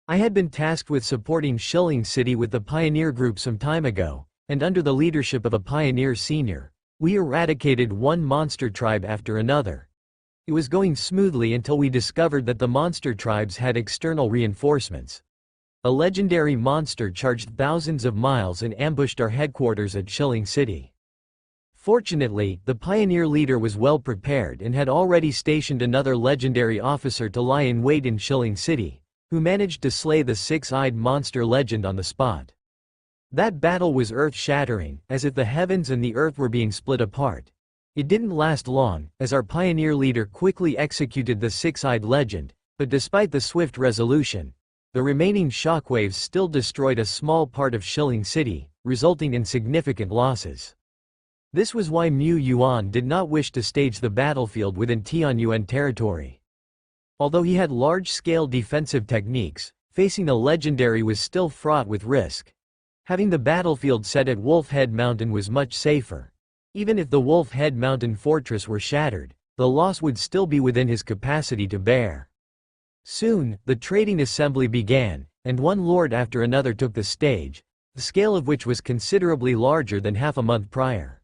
I had been tasked with supporting Shilling City with the pioneer group some time ago, and under the leadership of a pioneer senior, we eradicated one monster tribe after another. It was going smoothly until we discovered that the monster tribes had external reinforcements. A legendary monster charged thousands of miles and ambushed our headquarters at Shilling City. Fortunately, the pioneer leader was well prepared and had already stationed another legendary officer to lie in wait in Shilling City, who managed to slay the 6-eyed monster legend on the spot. That battle was earth-shattering, as if the heavens and the earth were being split apart. It didn't last long, as our pioneer leader quickly executed the 6-eyed legend, but despite the swift resolution, the remaining shockwaves still destroyed a small part of Shilling City, resulting in significant losses. This was why Mu Yuan did not wish to stage the battlefield within Tianyuan territory. Although he had large-scale defensive techniques, facing the legendary was still fraught with risk. Having the battlefield set at Wolf Head Mountain was much safer. Even if the Wolf Head Mountain fortress were shattered, the loss would still be within his capacity to bear. Soon, the trading assembly began, and one lord after another took the stage, the scale of which was considerably larger than half a month prior.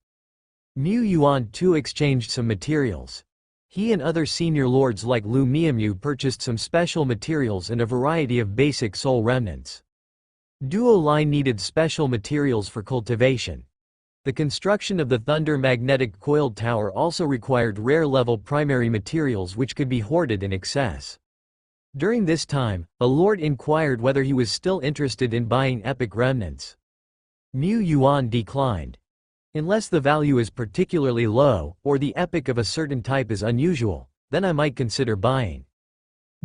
Mu Yuan too exchanged some materials. He and other senior lords like Lu Miamu purchased some special materials and a variety of basic soul remnants. Duo Lai needed special materials for cultivation. The construction of the Thunder Magnetic Coiled Tower also required rare-level primary materials which could be hoarded in excess. During this time, a lord inquired whether he was still interested in buying epic remnants. Mu Yuan declined. Unless the value is particularly low, or the epic of a certain type is unusual, then I might consider buying.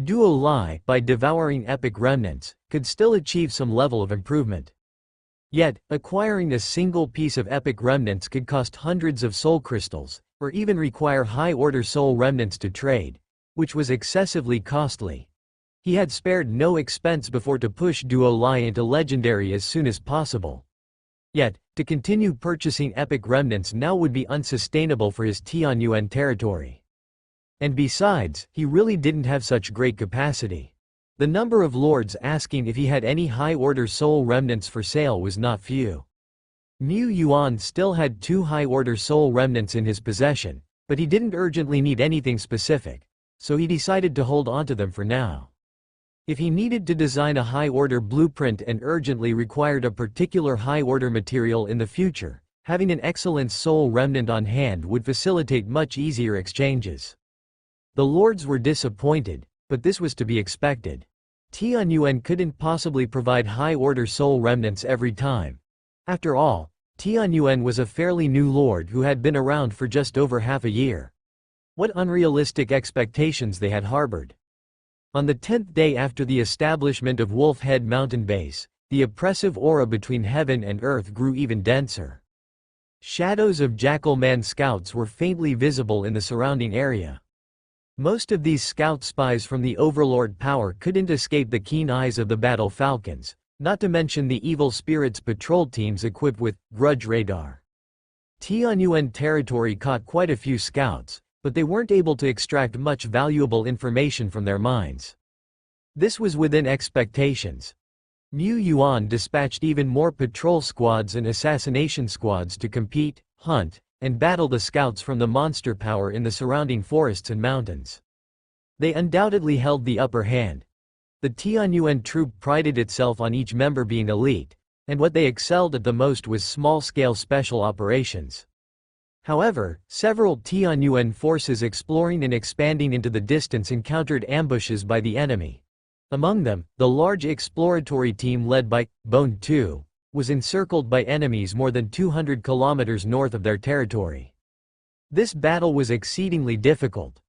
Duo Lai, by devouring epic remnants, could still achieve some level of improvement. Yet, acquiring a single piece of epic remnants could cost hundreds of soul crystals, or even require high-order soul remnants to trade, which was excessively costly. He had spared no expense before to push Duo Lai into legendary as soon as possible. Yet, to continue purchasing epic remnants now would be unsustainable for his Tianyuan territory. And besides, he really didn't have such great capacity. The number of lords asking if he had any high-order soul remnants for sale was not few. Mu Yuan still had 2 high-order soul remnants in his possession, but he didn't urgently need anything specific, so he decided to hold onto them for now. If he needed to design a high-order blueprint and urgently required a particular high-order material in the future, having an excellent soul remnant on hand would facilitate much easier exchanges. The lords were disappointed, but this was to be expected. Tianyuan couldn't possibly provide high-order soul remnants every time. After all, Tianyuan was a fairly new lord who had been around for just over half a year. What unrealistic expectations they had harbored. On the 10th day after the establishment of Wolf Head Mountain Base, the oppressive aura between heaven and earth grew even denser. Shadows of Jackal Man scouts were faintly visible in the surrounding area. Most of these scout spies from the Overlord power couldn't escape the keen eyes of the Battle Falcons, not to mention the Evil Spirits patrol teams equipped with Grudge Radar. Tianyuan territory caught quite a few scouts, but they weren't able to extract much valuable information from their minds. This was within expectations. Mu Yuan dispatched even more patrol squads and assassination squads to compete, hunt, and battle the scouts from the monster power in the surrounding forests and mountains. They undoubtedly held the upper hand. The Tianyuan troop prided itself on each member being elite, and what they excelled at the most was small-scale special operations. However, several Tianyuan forces exploring and expanding into the distance encountered ambushes by the enemy. Among them, the large exploratory team led by Bone 2 was encircled by enemies more than 200 kilometers north of their territory. This battle was exceedingly difficult.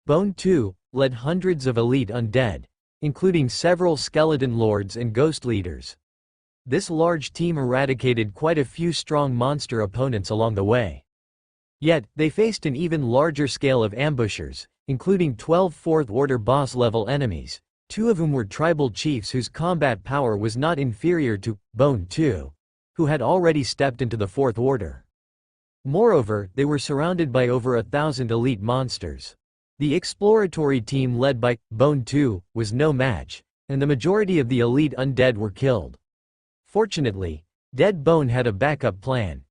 Bone 2 led hundreds of elite undead, including several skeleton lords and ghost leaders. This large team eradicated quite a few strong monster opponents along the way. Yet, they faced an even larger scale of ambushers, including 12 fourth-order boss-level enemies, 2 of whom were tribal chiefs whose combat power was not inferior to Bone 2, who had already stepped into the Fourth Order. Moreover, they were surrounded by over 1,000 elite monsters. The exploratory team led by Bone 2 was no match, and the majority of the elite undead were killed. Fortunately, Dead Bone had a backup plan.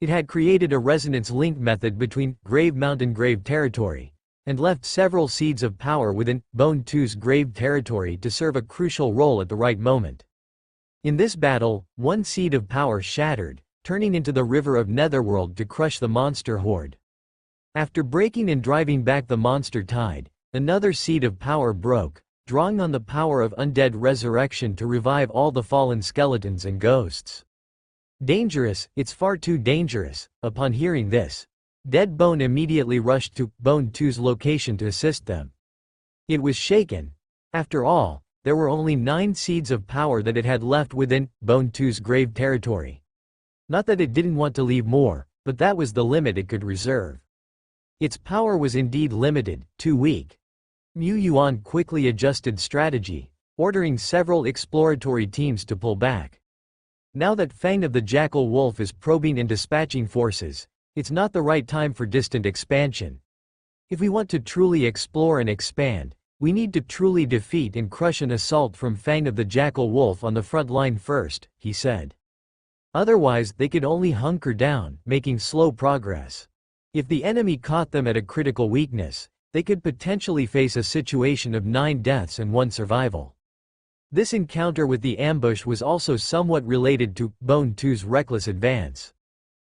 It had created a resonance link method between Grave Mountain Grave territory, and left several seeds of power within Bone 2's Grave territory to serve a crucial role at the right moment. In this battle, one seed of power shattered, turning into the river of Netherworld to crush the monster horde. After breaking and driving back the monster tide, another seed of power broke, drawing on the power of undead resurrection to revive all the fallen skeletons and ghosts. Dangerous, it's far too dangerous. Upon hearing this, Dead Bone immediately rushed to Bone 2's location to assist them. It was shaken. After all, there were only 9 seeds of power that it had left within Bone 2's Grave territory. Not that it didn't want to leave more, but that was the limit it could reserve. Its power was indeed limited, too weak. Mu Yuan quickly adjusted strategy, ordering several exploratory teams to pull back. Now that Fang of the Jackal Wolf is probing and dispatching forces, it's not the right time for distant expansion. If we want to truly explore and expand, we need to truly defeat and crush an assault from Fang of the Jackal Wolf on the front line first, he said. Otherwise, they could only hunker down, making slow progress. If the enemy caught them at a critical weakness, they could potentially face a situation of 9 deaths and 1 survival. This encounter with the ambush was also somewhat related to Bone 2's reckless advance.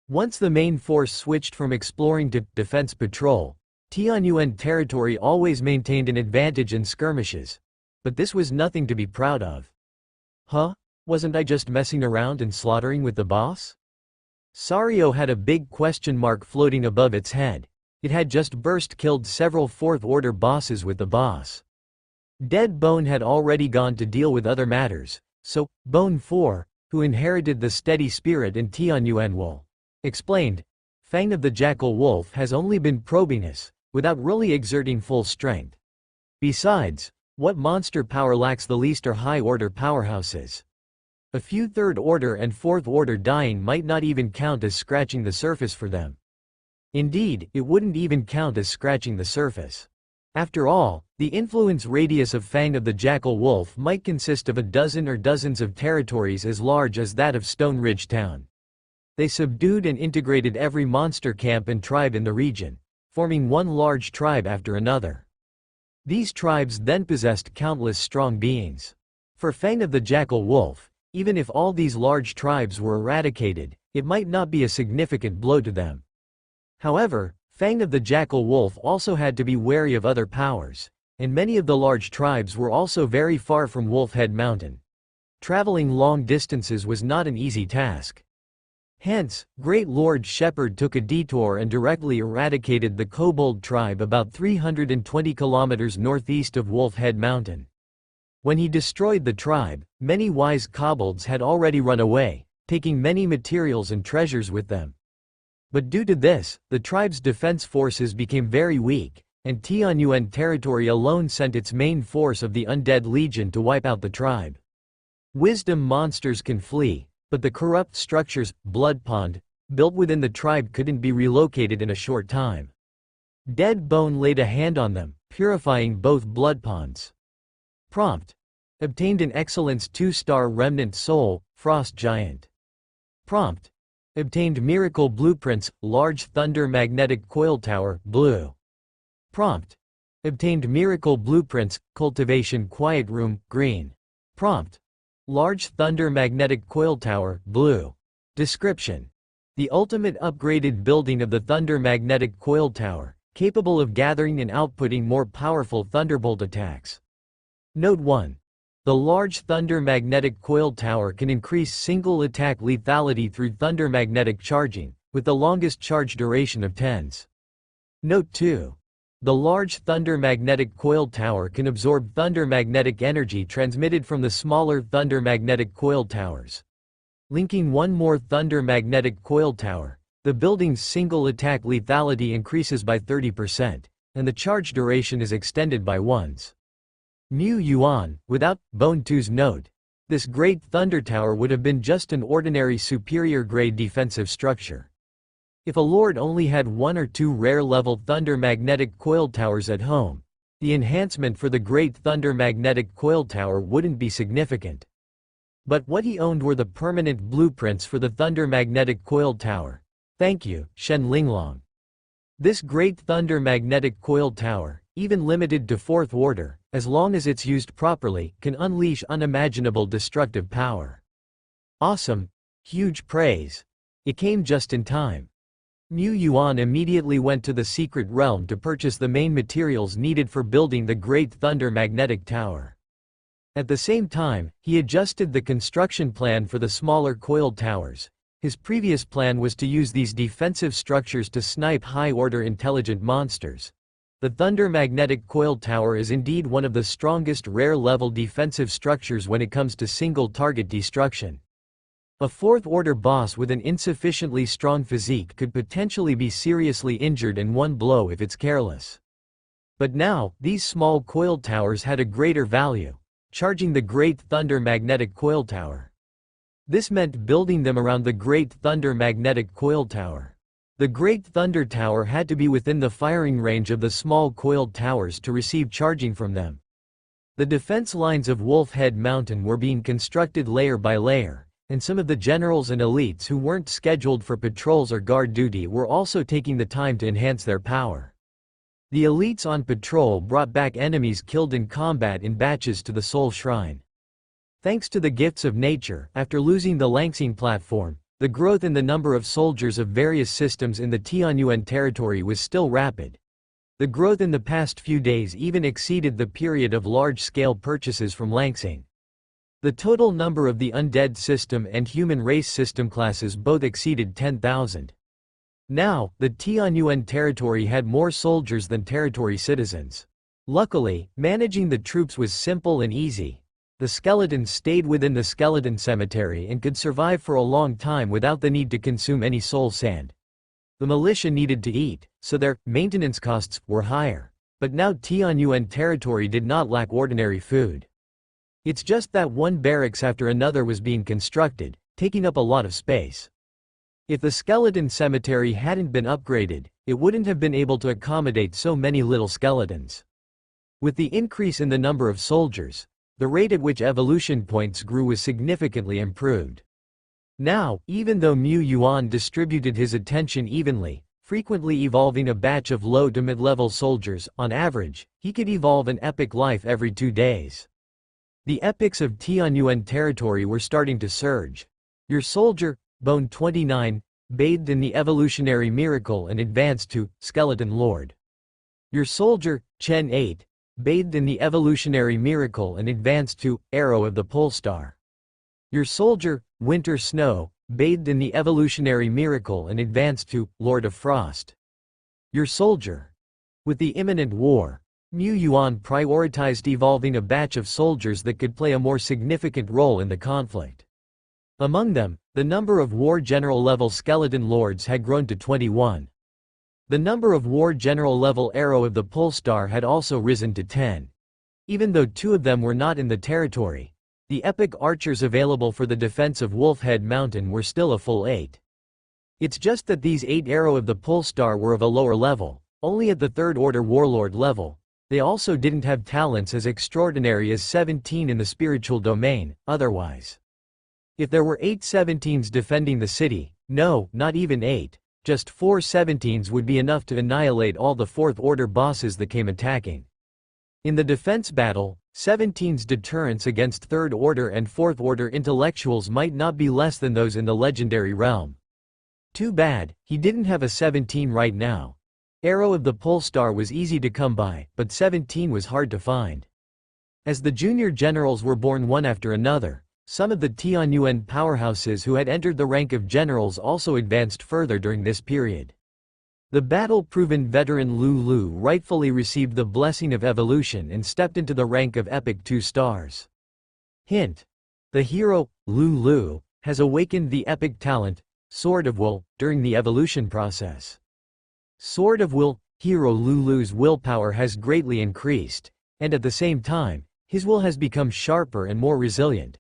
Once the main force switched from exploring to defense patrol, Tianyuan territory always maintained an advantage in skirmishes. But this was nothing to be proud of. Huh? Wasn't I just messing around and slaughtering with the boss? Sario had a big question mark floating above its head. It had just killed several fourth-order bosses with the boss. Dead Bone had already gone to deal with other matters, so Bone 4, who inherited the steady spirit in Tianyuan Wool, explained, Fang of the Jackal Wolf has only been probing us, without really exerting full strength. Besides, what monster power lacks the least are high-order powerhouses. A few third-order and fourth-order dying might not even count as scratching the surface for them. Indeed, it wouldn't even count as scratching the surface. After all, the influence radius of Fang of the Jackal Wolf might consist of a dozen or dozens of territories as large as that of Stone Ridge Town. They subdued and integrated every monster camp and tribe in the region, forming one large tribe after another. These tribes then possessed countless strong beings. For Fang of the Jackal Wolf, even if all these large tribes were eradicated, it might not be a significant blow to them. However, Fang of the Jackal Wolf also had to be wary of other powers, and many of the large tribes were also very far from Wolfhead Mountain. Traveling long distances was not an easy task. Hence, Great Lord Shepherd took a detour and directly eradicated the Kobold tribe about 320 kilometers northeast of Wolfhead Mountain. When he destroyed the tribe, many wise kobolds had already run away, taking many materials and treasures with them. But due to this, the tribe's defense forces became very weak, and Tianyuan territory alone sent its main force of the Undead Legion to wipe out the tribe. Wisdom monsters can flee, but the corrupt structures, Blood Pond, built within the tribe couldn't be relocated in a short time. Dead Bone laid a hand on them, purifying both blood ponds. Prompt. Obtained an Excellence 2-star Remnant Soul, Frost Giant. Prompt. Obtained Miracle Blueprints, Large Thunder Magnetic Coil Tower, Blue. Prompt. Obtained Miracle Blueprints, Cultivation Quiet Room, Green. Prompt. Large Thunder Magnetic Coil Tower, Blue. Description. The ultimate upgraded building of the Thunder Magnetic Coil Tower, capable of gathering and outputting more powerful Thunderbolt attacks. Note 1. The Large Thunder Magnetic Coil Tower can increase single attack lethality through Thunder Magnetic charging, with the longest charge duration of tens. Note 2. The Large Thunder Magnetic Coil Tower can absorb Thunder Magnetic energy transmitted from the smaller Thunder Magnetic Coil Towers. Linking one more Thunder Magnetic Coil Tower, the building's single attack lethality increases by 30%, and the charge duration is extended by ones. Mu Yuan, without Bone 2's note, this Great Thunder Tower would have been just an ordinary superior grade defensive structure. If a lord only had 1 or 2 rare-level Thunder Magnetic Coil Towers at home, the enhancement for the Great Thunder Magnetic Coil Tower wouldn't be significant. But what he owned were the permanent blueprints for the Thunder Magnetic Coil Tower. Thank you, Shen Linglong. This Great Thunder Magnetic Coil Tower, even limited to 4th order, as long as it's used properly, can unleash unimaginable destructive power. Awesome. Huge praise. It came just in time. Mu Yuan immediately went to the secret realm to purchase the main materials needed for building the Great Thunder Magnetic Tower. At the same time, he adjusted the construction plan for the smaller coiled towers. His previous plan was to use these defensive structures to snipe high-order intelligent monsters. The Thunder Magnetic Coil Tower is indeed one of the strongest rare-level defensive structures when it comes to single-target destruction. A 4th-order boss with an insufficiently strong physique could potentially be seriously injured in one blow if it's careless. But now, these small coil towers had a greater value, charging the Great Thunder Magnetic Coil Tower. This meant building them around the Great Thunder Magnetic Coil Tower. The Great Thunder Tower had to be within the firing range of the small coiled towers to receive charging from them. The defense lines of Wolf Head Mountain were being constructed layer by layer, and some of the generals and elites who weren't scheduled for patrols or guard duty were also taking the time to enhance their power. The elites on patrol brought back enemies killed in combat in batches to the Soul Shrine. Thanks to the gifts of nature, after losing the Langsing platform, the growth in the number of soldiers of various systems in the Tianyuan territory was still rapid. The growth in the past few days even exceeded the period of large-scale purchases from Langsing. The total number of the undead system and human race system classes both exceeded 10,000. Now, the Tianyuan territory had more soldiers than territory citizens. Luckily, managing the troops was simple and easy. The skeletons stayed within the skeleton cemetery and could survive for a long time without the need to consume any soul sand. The militia needed to eat, so their maintenance costs were higher. But now Tianyuan territory did not lack ordinary food. It's just that one barracks after another was being constructed, taking up a lot of space. If the skeleton cemetery hadn't been upgraded, it wouldn't have been able to accommodate so many little skeletons. With the increase in the number of soldiers, the rate at which evolution points grew was significantly improved. Now, even though Mu Yuan distributed his attention evenly, frequently evolving a batch of low to mid-level soldiers, on average, he could evolve an epic life every 2 days. The epics of Tianyuan territory were starting to surge. Your soldier, Bone 29, bathed in the evolutionary miracle and advanced to Skeleton Lord. Your soldier, Chen 8, bathed in the evolutionary miracle and advanced to Arrow of the Polestar. Your soldier, Winter Snow, bathed in the evolutionary miracle and advanced to Lord of Frost. Your soldier. With the imminent war, Mu Yuan prioritized evolving a batch of soldiers that could play a more significant role in the conflict. Among them, the number of War General level Skeleton Lords had grown to 21. The number of War General level Arrow of the Polestar had also risen to 10. Even though 2 of them were not in the territory, the epic archers available for the defense of Wolfhead Mountain were still a full 8. It's just that these 8 Arrow of the Polestar were of a lower level, only at the 3rd Order Warlord level. they also didn't have talents as extraordinary as 17 in the spiritual domain, otherwise. If there were 8 17s defending the city, no, not even 8, just 4 17s would be enough to annihilate all the 4th order bosses that came attacking. In the defense battle, 17's deterrence against 3rd order and 4th order intellectuals might not be less than those in the legendary realm. Too bad, he didn't have a 17 right now. Arrow of the Polestar was easy to come by, but 17 was hard to find. As the junior generals were born one after another, some of the Tianyuan powerhouses who had entered the rank of generals also advanced further during this period. The battle-proven veteran Lu Lu rightfully received the blessing of evolution and stepped into the rank of epic 2 stars. Hint: the hero, Lu Lu, has awakened the epic talent, Sword of Will, during the evolution process. Sword of Will, hero Lu Lu's willpower has greatly increased, and at the same time, his will has become sharper and more resilient.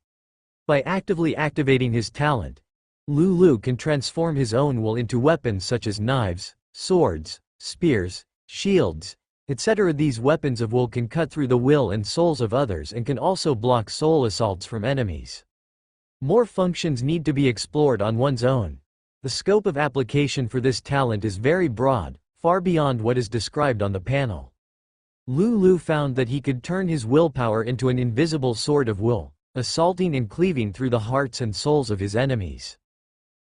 By actively activating his talent, Lu Lu can transform his own will into weapons such as knives, swords, spears, shields, etc. These weapons of will can cut through the will and souls of others and can also block soul assaults from enemies. More functions need to be explored on one's own. The scope of application for this talent is very broad, far beyond what is described on the panel. Lu Lu found that he could turn his willpower into an invisible sword of will, assaulting and cleaving through the hearts and souls of his enemies.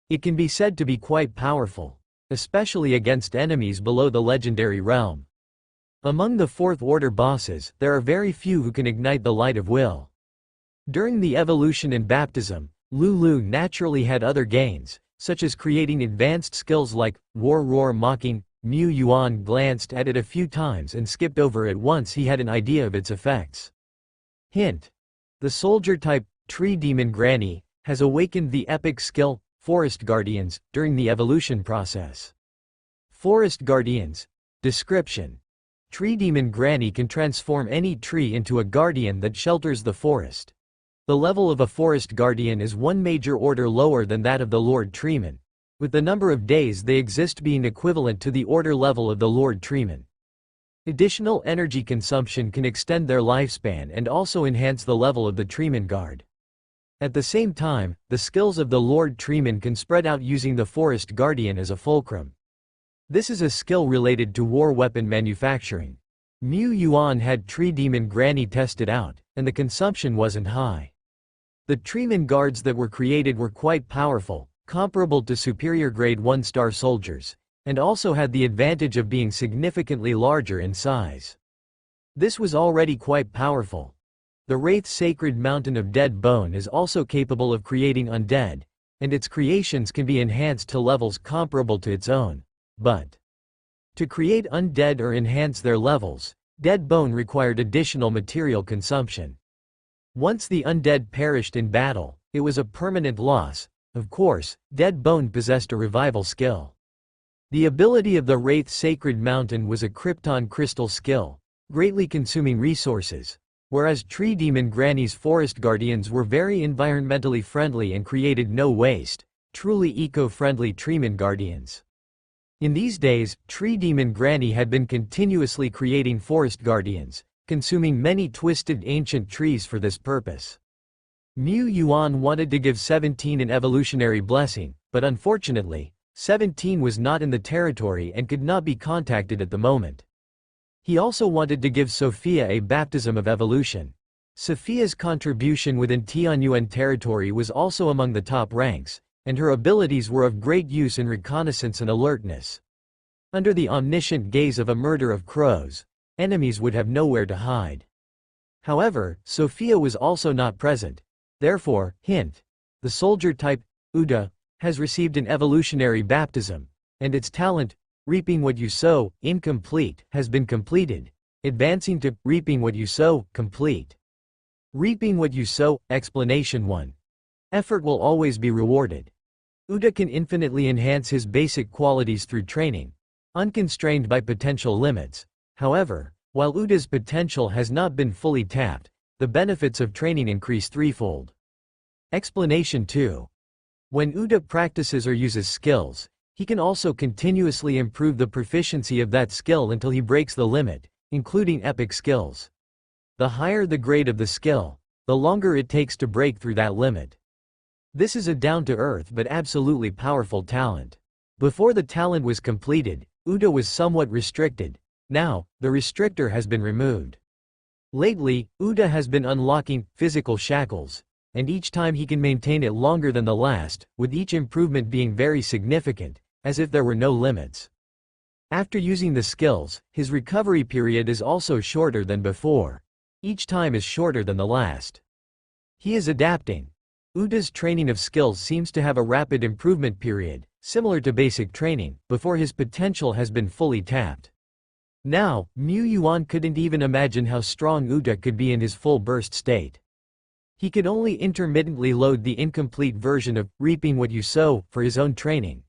It can be said to be quite powerful, especially against enemies below the legendary realm. Among the 4th order bosses, there are very few who can ignite the light of will. During the evolution and baptism, Lu Lu naturally had other gains, such as creating advanced skills like War Roar Mocking. Mu Yuan glanced at it a few times and skipped over it once he had an idea of its effects. Hint: the soldier type, Tree Demon Granny, has awakened the epic skill, Forest Guardians, during the evolution process. Forest Guardians. Description: Tree Demon Granny can transform any tree into a guardian that shelters the forest. The level of a Forest Guardian is one major order lower than that of the Lord Treeman, with the number of days they exist being equivalent to the order level of the Lord Treeman. Additional energy consumption can extend their lifespan and also enhance the level of the Treeman Guard. At the same time, the skills of the Lord Treeman can spread out using the Forest Guardian as a fulcrum. This is a skill related to war weapon manufacturing. Mu Yuan had Tree Demon Granny tested out, and the consumption wasn't high. The Treeman Guards that were created were quite powerful, comparable to superior grade 1-star soldiers, and also had the advantage of being significantly larger in size. This was already quite powerful. The Wraith's Sacred Mountain of Dead Bone is also capable of creating undead, and its creations can be enhanced to levels comparable to its own. But to create undead or enhance their levels, dead bone required additional material consumption. Once the undead perished in battle, it was a permanent loss. Of course, dead bone possessed a revival skill. The ability of the Wraith's Sacred Mountain was a Krypton crystal skill, greatly consuming resources, whereas Tree Demon Granny's Forest Guardians were very environmentally friendly and created no waste, truly eco-friendly Treeman Guardians. In these days, Tree Demon Granny had been continuously creating Forest Guardians, consuming many twisted ancient trees for this purpose. Mu Yuan wanted to give 17 an evolutionary blessing, but unfortunately, 17 was not in the territory and could not be contacted at the moment. He also wanted to give Sophia a baptism of evolution. Sophia's contribution within Tianyuan territory was also among the top ranks, and her abilities were of great use in reconnaissance and alertness. Under the omniscient gaze of a murder of crows, enemies would have nowhere to hide. However, Sophia was also not present. Therefore, hint: the soldier type, Uda, has received an evolutionary baptism, and its talent, Reaping What You Sow, incomplete, has been completed, advancing to Reaping What You Sow, complete. Reaping What You Sow, Explanation 1. Effort will always be rewarded. Uda can infinitely enhance his basic qualities through training, unconstrained by potential limits. However, while Uda's potential has not been fully tapped, the benefits of training increase threefold. Explanation 2. When Uda practices or uses skills, he can also continuously improve the proficiency of that skill until he breaks the limit, including epic skills. The higher the grade of the skill, the longer it takes to break through that limit. This is a down-to-earth but absolutely powerful talent. Before the talent was completed, Uda was somewhat restricted. Now, the restrictor has been removed. Lately, Uda has been unlocking physical shackles, and each time he can maintain it longer than the last, with each improvement being very significant, as if there were no limits. After using the skills, his recovery period is also shorter than before. Each time is shorter than the last. He is adapting. Uda's training of skills seems to have a rapid improvement period, similar to basic training, before his potential has been fully tapped. Now, Mu Yuan couldn't even imagine how strong Uda could be in his full burst state. He could only intermittently load the incomplete version of reaping what you sow for his own training.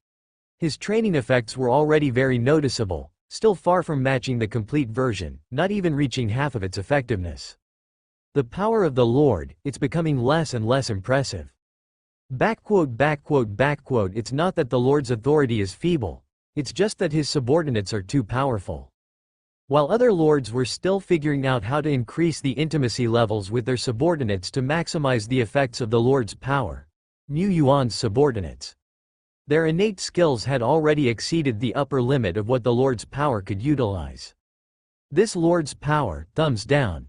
His training effects were already very noticeable, still far from matching the complete version, not even reaching half of its effectiveness. The power of the Lord, it's becoming less and less impressive. It's not that the Lord's authority is feeble, it's just that his subordinates are too powerful. While other lords were still figuring out how to increase the intimacy levels with their subordinates to maximize the effects of the Lord's power, Mu Yuan's subordinates, their innate skills had already exceeded the upper limit of what the Lord's power could utilize. This Lord's power, thumbs down.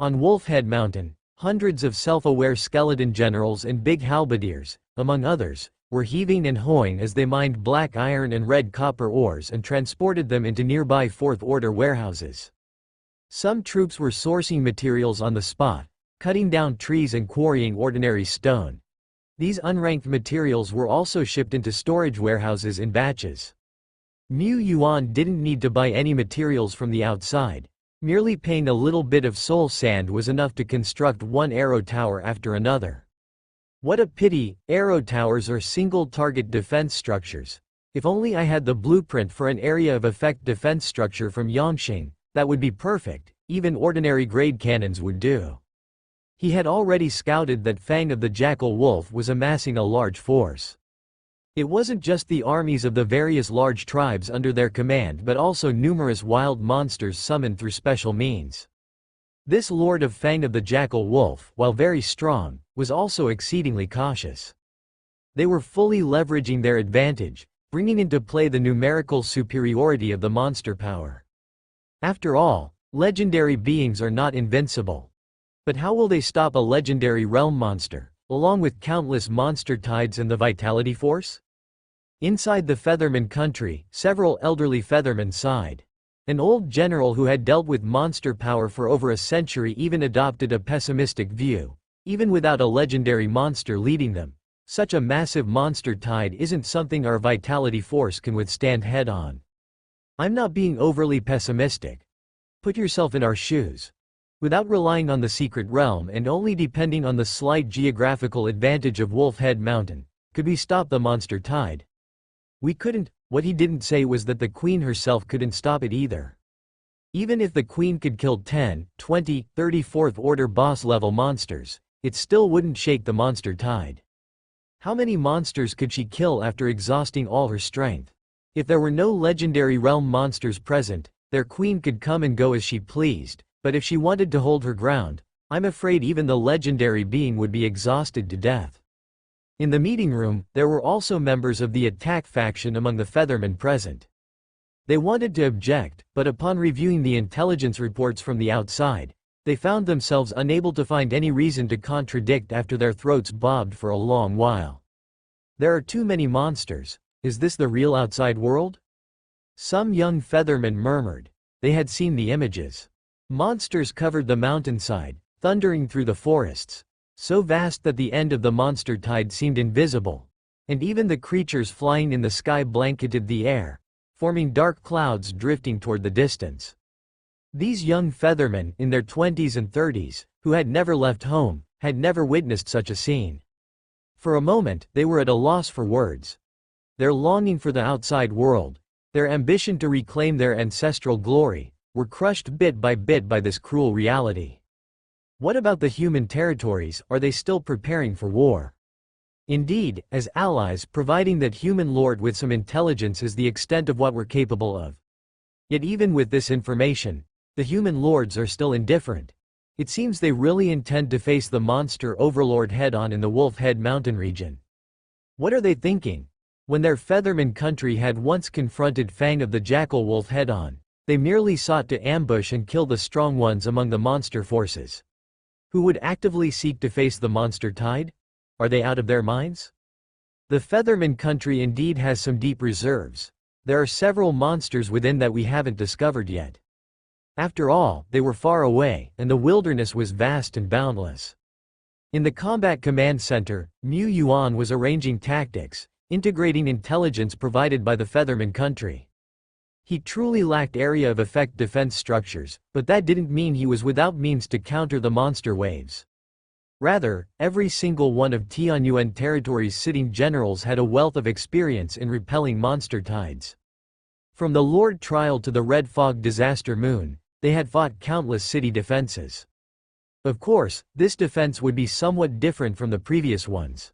On Wolfhead Mountain, hundreds of self-aware skeleton generals and big halberdiers, among others, were heaving and hoeing as they mined black iron and red copper ores and transported them into nearby fourth-order warehouses. Some troops were sourcing materials on the spot, cutting down trees and quarrying ordinary stone. These unranked materials were also shipped into storage warehouses in batches. Mu Yuan didn't need to buy any materials from the outside. Merely paying a little bit of soul sand was enough to construct one arrow tower after another. What a pity, arrow towers are single-target defense structures. If only I had the blueprint for an area of effect defense structure from Yongqing, that would be perfect, even ordinary grade cannons would do. He had already scouted that Fang of the Jackal Wolf was amassing a large force. It wasn't just the armies of the various large tribes under their command but also numerous wild monsters summoned through special means. This Lord of Fang of the Jackal Wolf, while very strong, was also exceedingly cautious. They were fully leveraging their advantage, bringing into play the numerical superiority of the monster power. After all, legendary beings are not invincible. But how will they stop a legendary realm monster, along with countless monster tides and the vitality force? Inside the Featherman country, several elderly Feathermen sighed. An old general who had dealt with monster power for over a century even adopted a pessimistic view. Even without a legendary monster leading them, such a massive monster tide isn't something our vitality force can withstand head-on. I'm not being overly pessimistic. Put yourself in our shoes. Without relying on the secret realm and only depending on the slight geographical advantage of Wolfhead Mountain, could we stop the monster tide? We couldn't. What he didn't say was that the Queen herself couldn't stop it either. Even if the Queen could kill 10, 20, 34th order boss level monsters, it still wouldn't shake the monster tide. How many monsters could she kill after exhausting all her strength? If there were no legendary realm monsters present, their Queen could come and go as she pleased, but if she wanted to hold her ground, I'm afraid even the legendary being would be exhausted to death. In the meeting room, there were also members of the attack faction among the Feathermen present. They wanted to object, but upon reviewing the intelligence reports from the outside, they found themselves unable to find any reason to contradict after their throats bobbed for a long while. There are too many monsters. Is this the real outside world? Some young Feathermen murmured. They had seen the images. Monsters covered the mountainside, thundering through the forests, so vast that the end of the monster tide seemed invisible, and even the creatures flying in the sky blanketed the air, forming dark clouds drifting toward the distance. These young Feathermen, in their 20s and 30s, who had never left home, had never witnessed such a scene. For a moment, they were at a loss for words. Their longing for the outside world, their ambition to reclaim their ancestral glory, were crushed bit by this cruel reality. What about the human territories? Are they still preparing for war? Indeed, as allies, providing that human lord with some intelligence is the extent of what we're capable of. Yet even with this information, The human lords are still indifferent. It seems they really intend to face the monster overlord head-on in the Wolf Head Mountain region. What are they thinking? When their Featherman country had once confronted Fang of the Jackal Wolf head-on, they merely sought to ambush and kill the strong ones among the monster forces. Who would actively seek to face the monster tide? Are they out of their minds? The Featherman country indeed has some deep reserves. There are several monsters within that we haven't discovered yet. After all, they were far away, and the wilderness was vast and boundless. In the Combat Command Center, Mu Yuan was arranging tactics, integrating intelligence provided by the Featherman country. He truly lacked area of effect defense structures, but that didn't mean he was without means to counter the monster waves. Rather, every single one of Tianyuan territory's sitting generals had a wealth of experience in repelling monster tides. From the Lord Trial to the Red Fog Disaster Moon, they had fought countless city defenses. Of course, this defense would be somewhat different from the previous ones.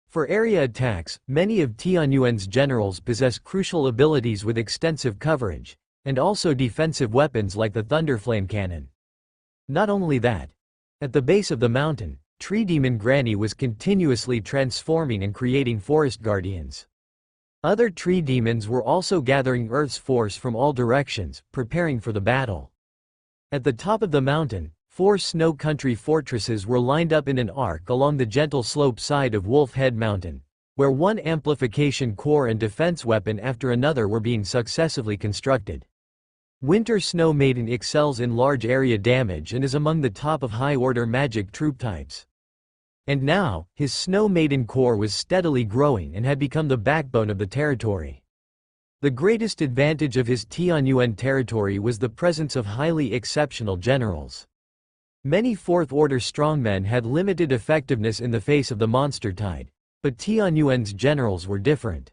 For area attacks, many of Tianyuan's generals possess crucial abilities with extensive coverage, and also defensive weapons like the Thunderflame cannon. Not only that, at the base of the mountain, Tree Demon Granny was continuously transforming and creating forest guardians. Other tree demons were also gathering Earth's force from all directions, preparing for the battle. At the top of the mountain, 4 snow country fortresses were lined up in an arc along the gentle slope side of Wolf Head Mountain, where one amplification core and defense weapon after another were being successively constructed. Winter Snow Maiden excels in large area damage and is among the top of high-order magic troop types. And now, his Snow Maiden Corps was steadily growing and had become the backbone of the territory. The greatest advantage of his Tianyuan territory was the presence of highly exceptional generals. Many Fourth-Order strongmen had limited effectiveness in the face of the monster tide, but Tianyuan's generals were different.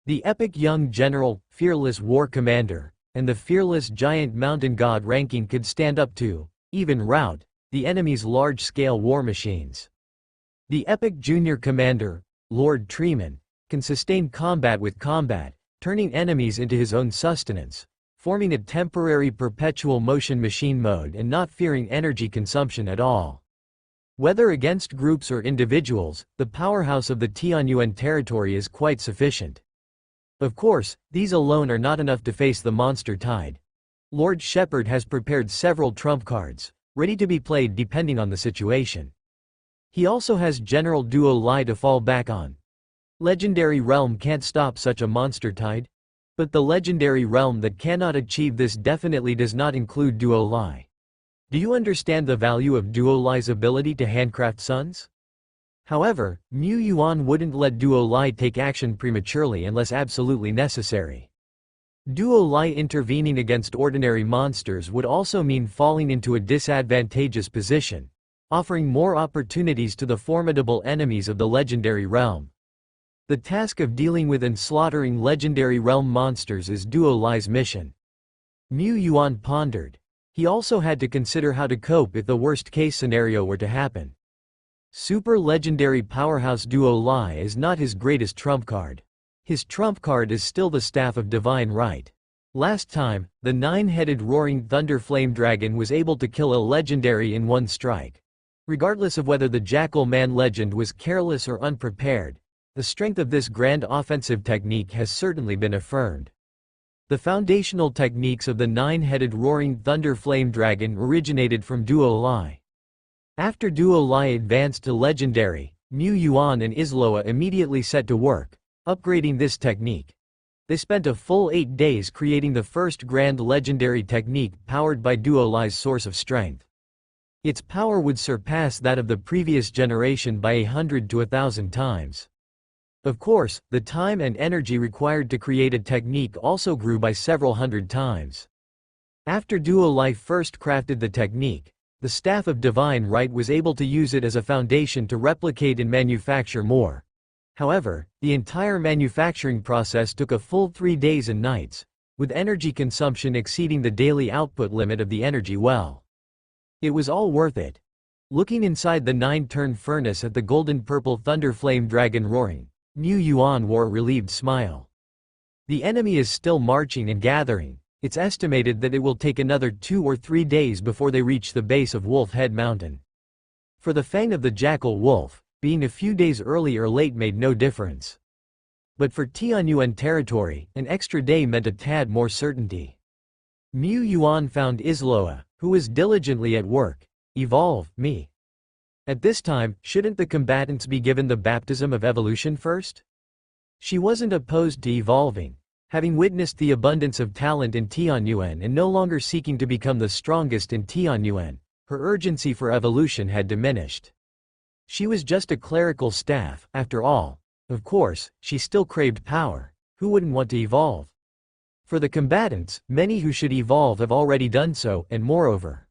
The epic young general, fearless war commander, and the fearless giant mountain god ranking could stand up to, even rout, the enemy's large-scale war machines. The epic junior commander, Lord Treeman, can sustain combat with combat, turning enemies into his own sustenance, forming a temporary perpetual motion machine mode and not fearing energy consumption at all. Whether against groups or individuals, the powerhouse of the Tianyuan territory is quite sufficient. Of course, these alone are not enough to face the monster tide. Lord Shepard has prepared several trump cards, ready to be played depending on the situation. He also has General Duo Lai to fall back on. Legendary Realm can't stop such a monster tide. But the legendary realm that cannot achieve this definitely does not include Duo Lai. Do you understand the value of Duo Lai's ability to handcraft suns? However, Mu Yuan wouldn't let Duo Lai take action prematurely unless absolutely necessary. Duo Lai intervening against ordinary monsters would also mean falling into a disadvantageous position, offering more opportunities to the formidable enemies of the legendary realm. The task of dealing with and slaughtering legendary realm monsters is Duo Lai's mission. Mu Yuan pondered. He also had to consider how to cope if the worst-case scenario were to happen. Super legendary powerhouse Duo Lai is not his greatest trump card. His trump card is still the Staff of Divine Right. Last time, the 9-headed roaring thunder flame dragon was able to kill a legendary in one strike. Regardless of whether the Jackal Man legend was careless or unprepared, the strength of this grand offensive technique has certainly been affirmed. The foundational techniques of the 9-headed roaring thunder flame dragon originated from Duo Lai. After Duo Lai advanced to legendary, Mu Yuan and Isloa immediately set to work, upgrading this technique. They spent a full 8 days creating the first grand legendary technique powered by Duo Lai's source of strength. Its power would surpass that of the previous generation by 100 to 1,000 times. Of course, the time and energy required to create a technique also grew by several hundred times. After Duo Lai first crafted the technique, the Staff of Divine Right was able to use it as a foundation to replicate and manufacture more. However, the entire manufacturing process took a full 3 days and nights, with energy consumption exceeding the daily output limit of the energy well. It was all worth it. Looking inside the 9-turn furnace at the golden-purple thunder flame dragon roaring, Mu Yuan wore a relieved smile. The enemy is still marching and gathering, It's estimated that it will take another 2 or 3 days before they reach the base of Wolf Head Mountain. For the fang of the jackal wolf, being a few days early or late made no difference. But for Tianyuan territory, an extra day meant a tad more certainty. Mu Yuan found Isloa, who was diligently at work. Evolve, me. At this time, shouldn't the combatants be given the baptism of evolution first? She wasn't opposed to evolving. Having witnessed the abundance of talent in Tianyuan and no longer seeking to become the strongest in Tianyuan, her urgency for evolution had diminished. She was just a clerical staff, after all. Of course, she still craved power. Who wouldn't want to evolve? For the combatants, many who should evolve have already done so, and moreover.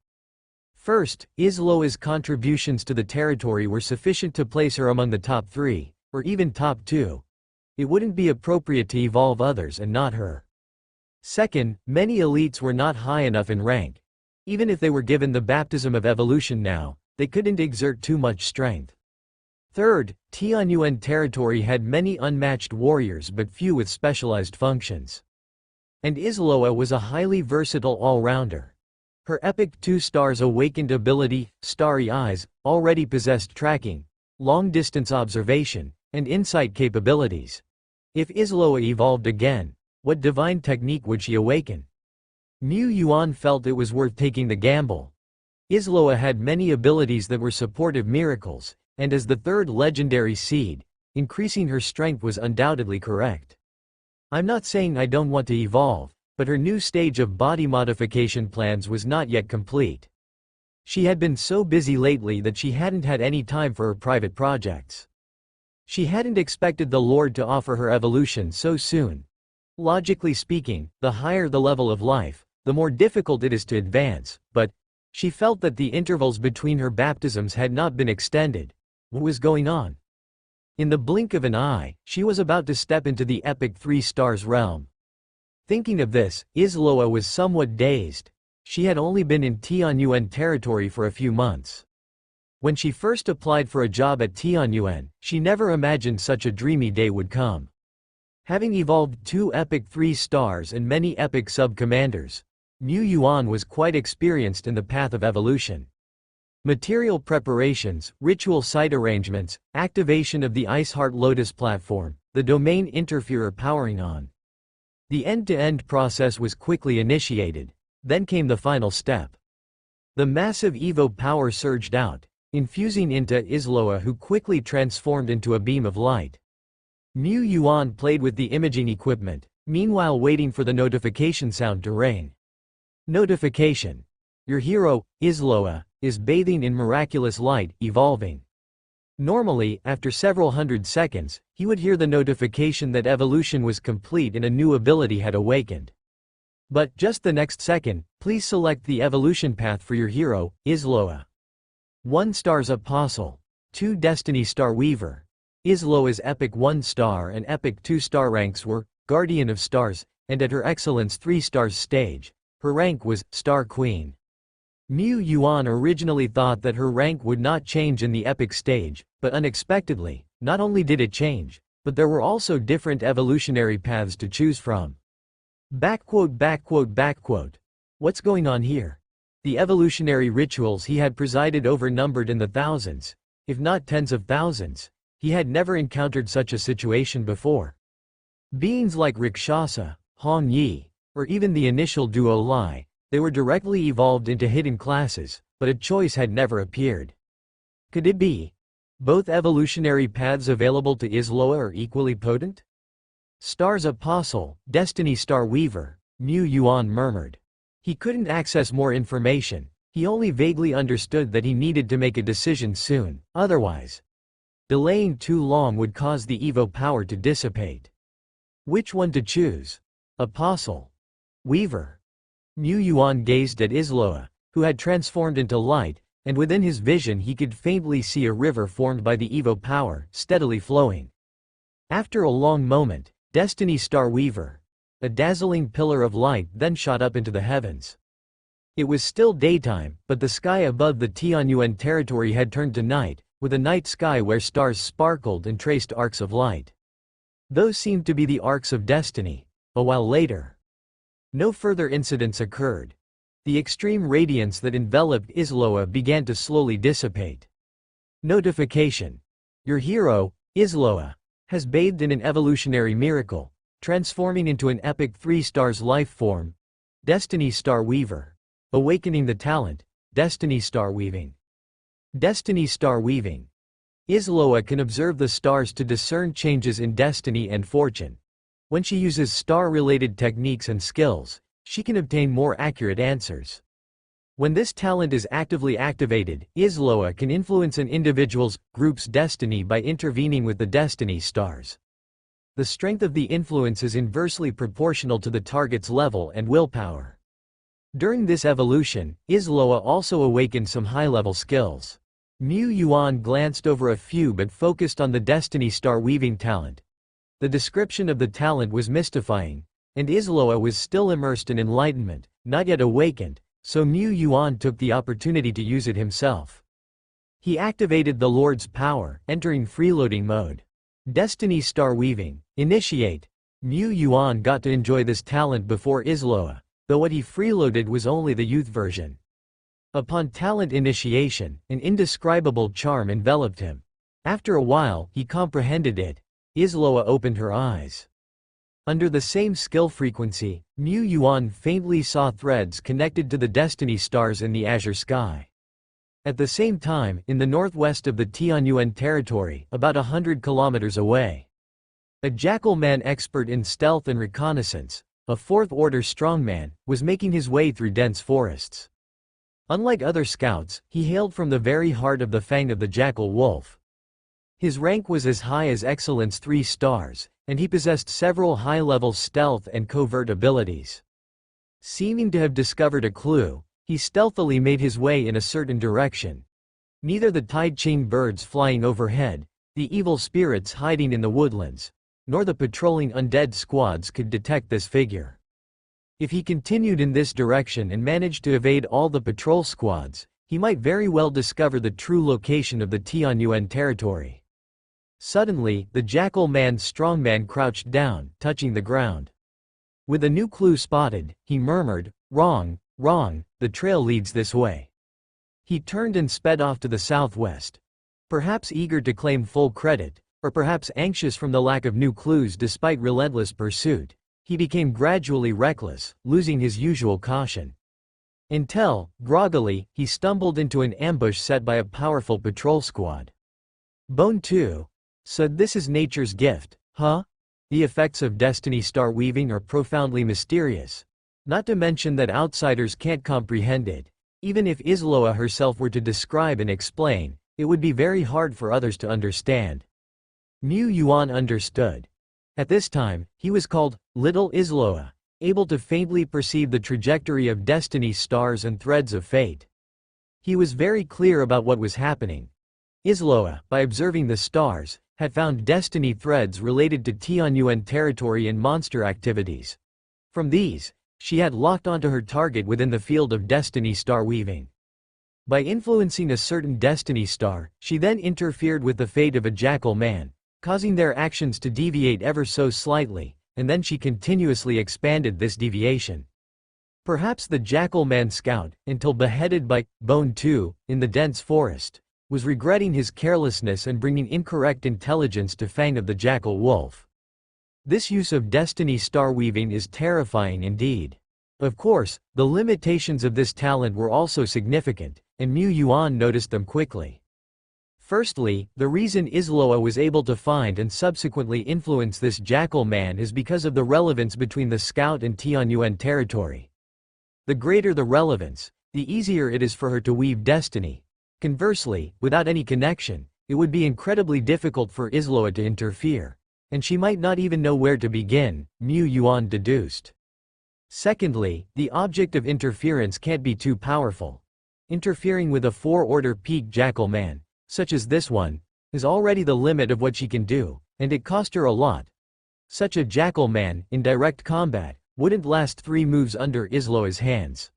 First, Isloa's contributions to the territory were sufficient to place her among the top 3, or even top 2. It wouldn't be appropriate to evolve others and not her. Second, many elites were not high enough in rank. Even if they were given the baptism of evolution now, they couldn't exert too much strength. Third, Tianyuan territory had many unmatched warriors but few with specialized functions. And Isloa was a highly versatile all-rounder. Her epic 2 stars awakened ability, Starry Eyes, already possessed tracking, long-distance observation, and insight capabilities. If Isloa evolved again, what divine technique would she awaken? Mu Yuan felt it was worth taking the gamble. Isloa had many abilities that were supportive miracles, and as the 3rd legendary seed, increasing her strength was undoubtedly correct. I'm not saying I don't want to evolve, but her new stage of body modification plans was not yet complete. She had been so busy lately that she hadn't had any time for her private projects. She hadn't expected the Lord to offer her evolution so soon. Logically speaking, the higher the level of life, the more difficult it is to advance, but she felt that the intervals between her baptisms had not been extended. What was going on? In the blink of an eye, she was about to step into the epic 3 stars realm. Thinking of this, Isloa was somewhat dazed. She had only been in Tianyuan territory for a few months. When she first applied for a job at Tianyuan, she never imagined such a dreamy day would come. Having evolved 2 epic 3 stars and many epic sub-commanders, Mu Yuan was quite experienced in the path of evolution. Material preparations, ritual site arrangements, activation of the Iceheart Lotus platform, the domain interferer powering on. The end-to-end process was quickly initiated. Then came the final step. The massive Evo power surged out, infusing into Isloa, who quickly transformed into a beam of light. Mu Yuan played with the imaging equipment, meanwhile waiting for the notification sound to ring. Notification. Your hero, Isloa, is bathing in miraculous light, evolving. Normally, after several hundred seconds, he would hear the notification that evolution was complete and a new ability had awakened. But just the next second, please select the evolution path for your hero, Isloa. 1 Stars Apostle. 2 Destiny Star Weaver. Isloa's epic 1 star and epic 2 star ranks were Guardian of Stars, and at her excellence 3 stars stage, her rank was Star Queen. Mu Yuan originally thought that her rank would not change in the epic stage, but unexpectedly, not only did it change, but there were also different evolutionary paths to choose from. What's going on here? The evolutionary rituals he had presided over numbered in the thousands, if not tens of thousands. He had never encountered such a situation before. Beings like Rakshasa, Hong Yi, or even the initial duo Lai, they were directly evolved into hidden classes, but a choice had never appeared. Could it be? Both evolutionary paths available to Isloa are equally potent? Stars Apostle, Destiny Star Weaver, Mu Yuan murmured. He couldn't access more information, he only vaguely understood that he needed to make a decision soon, otherwise, delaying too long would cause the Evo power to dissipate. Which one to choose? Apostle? Weaver? Mu Yuan gazed at Isloa, who had transformed into light, and within his vision he could faintly see a river formed by the Evo power, steadily flowing. After a long moment, Destiny Star Weaver, a dazzling pillar of light, then shot up into the heavens. It was still daytime, but the sky above the Tianyuan territory had turned to night, with a night sky where stars sparkled and traced arcs of light. Those seemed to be the arcs of destiny. A while later, No further incidents occurred. The extreme radiance that enveloped Isloa began to slowly dissipate. Notification. Your hero, Isloa, has bathed in an evolutionary miracle, transforming into an epic 3 stars life form. Destiny Star Weaver. Awakening the talent, Destiny Star Weaving. Destiny Star Weaving. Isloa can observe the stars to discern changes in destiny and fortune. When she uses star-related techniques and skills, she can obtain more accurate answers. When this talent is actively activated, Isloa can influence an individual's, group's destiny by intervening with the destiny stars. The strength of the influence is inversely proportional to the target's level and willpower. During this evolution, Isloa also awakened some high-level skills. Mu Yuan glanced over a few but focused on the Destiny Star Weaving talent. The description of the talent was mystifying, and Isloa was still immersed in enlightenment, not yet awakened, so Mu Yuan took the opportunity to use it himself. He activated the Lord's power, entering freeloading mode. Destiny Star Weaving. Initiate. Mu Yuan got to enjoy this talent before Isloa, though what he freeloaded was only the youth version. Upon talent initiation, an indescribable charm enveloped him. After a while, he comprehended it. Isloa opened her eyes. Under the same skill frequency, Mu Yuan faintly saw threads connected to the destiny stars in the azure sky. At the same time, in the northwest of the Tianyuan territory, about 100 kilometers away, a jackal man expert in stealth and reconnaissance, a fourth-order strongman, was making his way through dense forests. Unlike other scouts, he hailed from the very heart of the fang of the jackal wolf. His rank was as high as Excellence 3 stars, and he possessed several high-level stealth and covert abilities. Seeming to have discovered a clue, he stealthily made his way in a certain direction. Neither the tide chain birds flying overhead, the evil spirits hiding in the woodlands, nor the patrolling undead squads could detect this figure. If he continued in this direction and managed to evade all the patrol squads, he might very well discover the true location of the Tianyuan territory. Suddenly, the jackal man's strongman crouched down, touching the ground. With a new clue spotted, he murmured, "Wrong, wrong, the trail leads this way." He turned and sped off to the southwest. Perhaps eager to claim full credit, or perhaps anxious from the lack of new clues despite relentless pursuit, he became gradually reckless, losing his usual caution. Until, groggily, he stumbled into an ambush set by a powerful patrol squad. Bone 2 said, "This is nature's gift, huh? The effects of Destiny Star Weaving are profoundly mysterious. Not to mention that outsiders can't comprehend it. Even if Isloa herself were to describe and explain, it would be very hard for others to understand." Mu Yuan understood. At this time, he was called Little Isloa, able to faintly perceive the trajectory of destiny's stars and threads of fate. He was very clear about what was happening. Isloa, by observing the stars, had found destiny threads related to Tianyuan territory and monster activities. From these, she had locked onto her target within the field of Destiny Star Weaving. By influencing a certain destiny star, she then interfered with the fate of a jackal man, causing their actions to deviate ever so slightly, and then she continuously expanded this deviation. Perhaps the jackal man scout, until beheaded by Bone 2 in the dense forest, was regretting his carelessness and bringing incorrect intelligence to Fang of the jackal wolf. This use of destiny star weaving is terrifying indeed. Of course, the limitations of this talent were also significant, and Mu Yuan noticed them quickly. Firstly, the reason Isloa was able to find and subsequently influence this jackal man is because of the relevance between the scout and Tianyuan territory. The greater the relevance, the easier it is for her to weave destiny. Conversely, without any connection, it would be incredibly difficult for Isloa to interfere, and she might not even know where to begin, Mu Yuan deduced. Secondly, the object of interference can't be too powerful. Interfering with a 4-order peak jackal man, such as this one, is already the limit of what she can do, and it cost her a lot. Such a jackal man, in direct combat, wouldn't last 3 moves under Isloa's hands.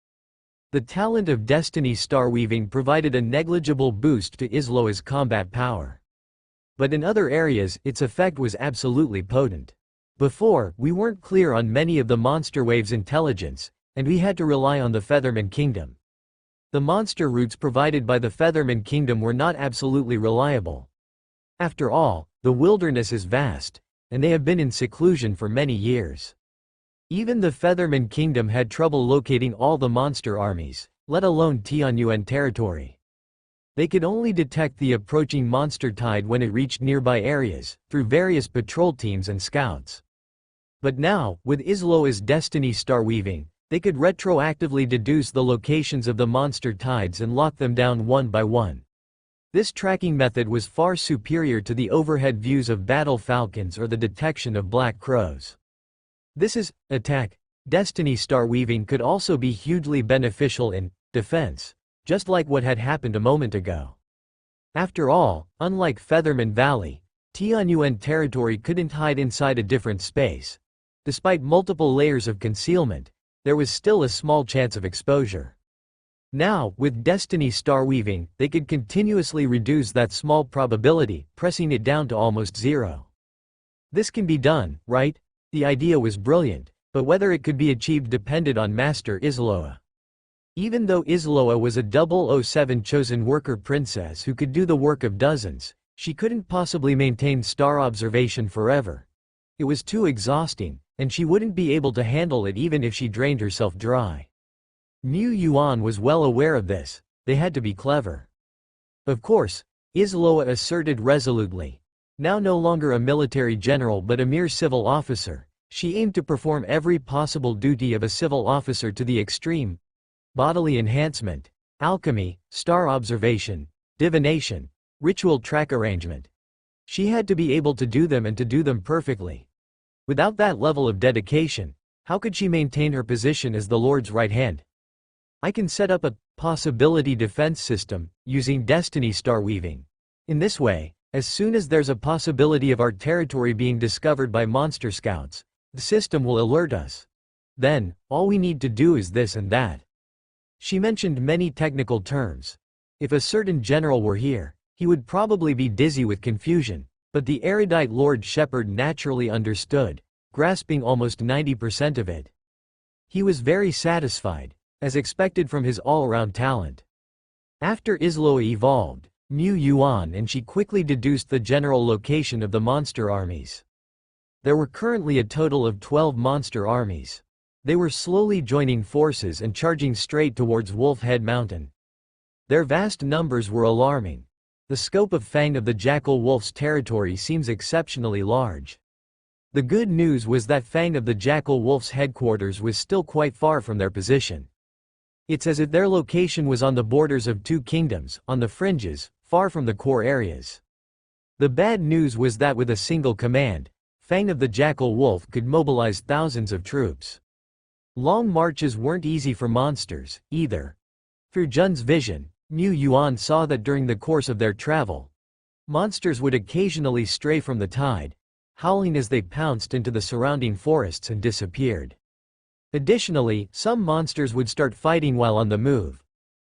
The talent of Destiny Star Weaving provided a negligible boost to Isloa's combat power. But in other areas, its effect was absolutely potent. Before, we weren't clear on many of the monster waves' intelligence, and we had to rely on the Featherman Kingdom. The monster routes provided by the Featherman Kingdom were not absolutely reliable. After all, the wilderness is vast, and they have been in seclusion for many years. Even the Featherman Kingdom had trouble locating all the monster armies, let alone Tianyuan territory. They could only detect the approaching monster tide when it reached nearby areas, through various patrol teams and scouts. But now, with Izloa's destiny star weaving, they could retroactively deduce the locations of the monster tides and lock them down one by one. This tracking method was far superior to the overhead views of battle falcons or the detection of black crows. This is, attack. Destiny star weaving could also be hugely beneficial in defense, just like what had happened a moment ago. After all, unlike Featherman Valley, Tianyuan territory couldn't hide inside a different space. Despite multiple layers of concealment, there was still a small chance of exposure. Now, with destiny star weaving, they could continuously reduce that small probability, pressing it down to almost zero. This can be done, right? The idea was brilliant, but whether it could be achieved depended on Master Izloa. Even though Izloa was a 007 chosen worker princess who could do the work of dozens, she couldn't possibly maintain star observation forever. It was too exhausting, and she wouldn't be able to handle it even if she drained herself dry. Mu Yuan was well aware of this. They had to be clever. Of course, Izloa asserted resolutely. Now no longer a military general but a mere civil officer, she aimed to perform every possible duty of a civil officer to the extreme. Bodily enhancement, alchemy, star observation, divination, ritual track arrangement. She had to be able to do them and to do them perfectly. Without that level of dedication, how could she maintain her position as the Lord's right hand? I can set up a possibility defense system using destiny star weaving. In this way, as soon as there's a possibility of our territory being discovered by monster scouts, the system will alert us. Then, all we need to do is this and that. She mentioned many technical terms. If a certain general were here, he would probably be dizzy with confusion, but the erudite Lord Shepherd naturally understood, grasping almost 90% of it. He was very satisfied, as expected from his all-around talent. After Izloa evolved, Mu Yuan and she quickly deduced the general location of the monster armies. There were currently a total of 12 monster armies. They were slowly joining forces and charging straight towards Wolf Head Mountain. Their vast numbers were alarming. The scope of Fang of the Jackal Wolf's territory seems exceptionally large. The good news was that Fang of the Jackal Wolf's headquarters was still quite far from their position. It's as if their location was on the borders of two kingdoms, on the fringes, far from the core areas. The bad news was that with a single command, Fang of the Jackal Wolf could mobilize thousands of troops. Long marches weren't easy for monsters, either. Through Jun's vision, Mu Yuan saw that during the course of their travel, monsters would occasionally stray from the tide, howling as they pounced into the surrounding forests and disappeared. Additionally, some monsters would start fighting while on the move.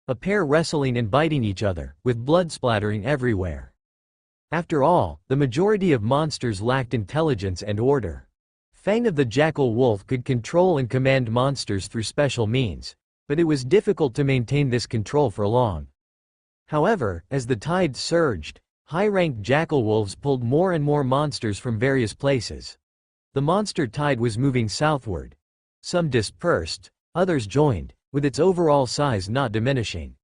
A pair wrestling and biting each other, with blood splattering everywhere. After all, the majority of monsters lacked intelligence and order. Fang of the Jackal Wolf could control and command monsters through special means, but it was difficult to maintain this control for long. However, as the tide surged, high-ranked jackal wolves pulled more and more monsters from various places. The monster tide was moving southward. Some dispersed, others joined, with its overall size not diminishing.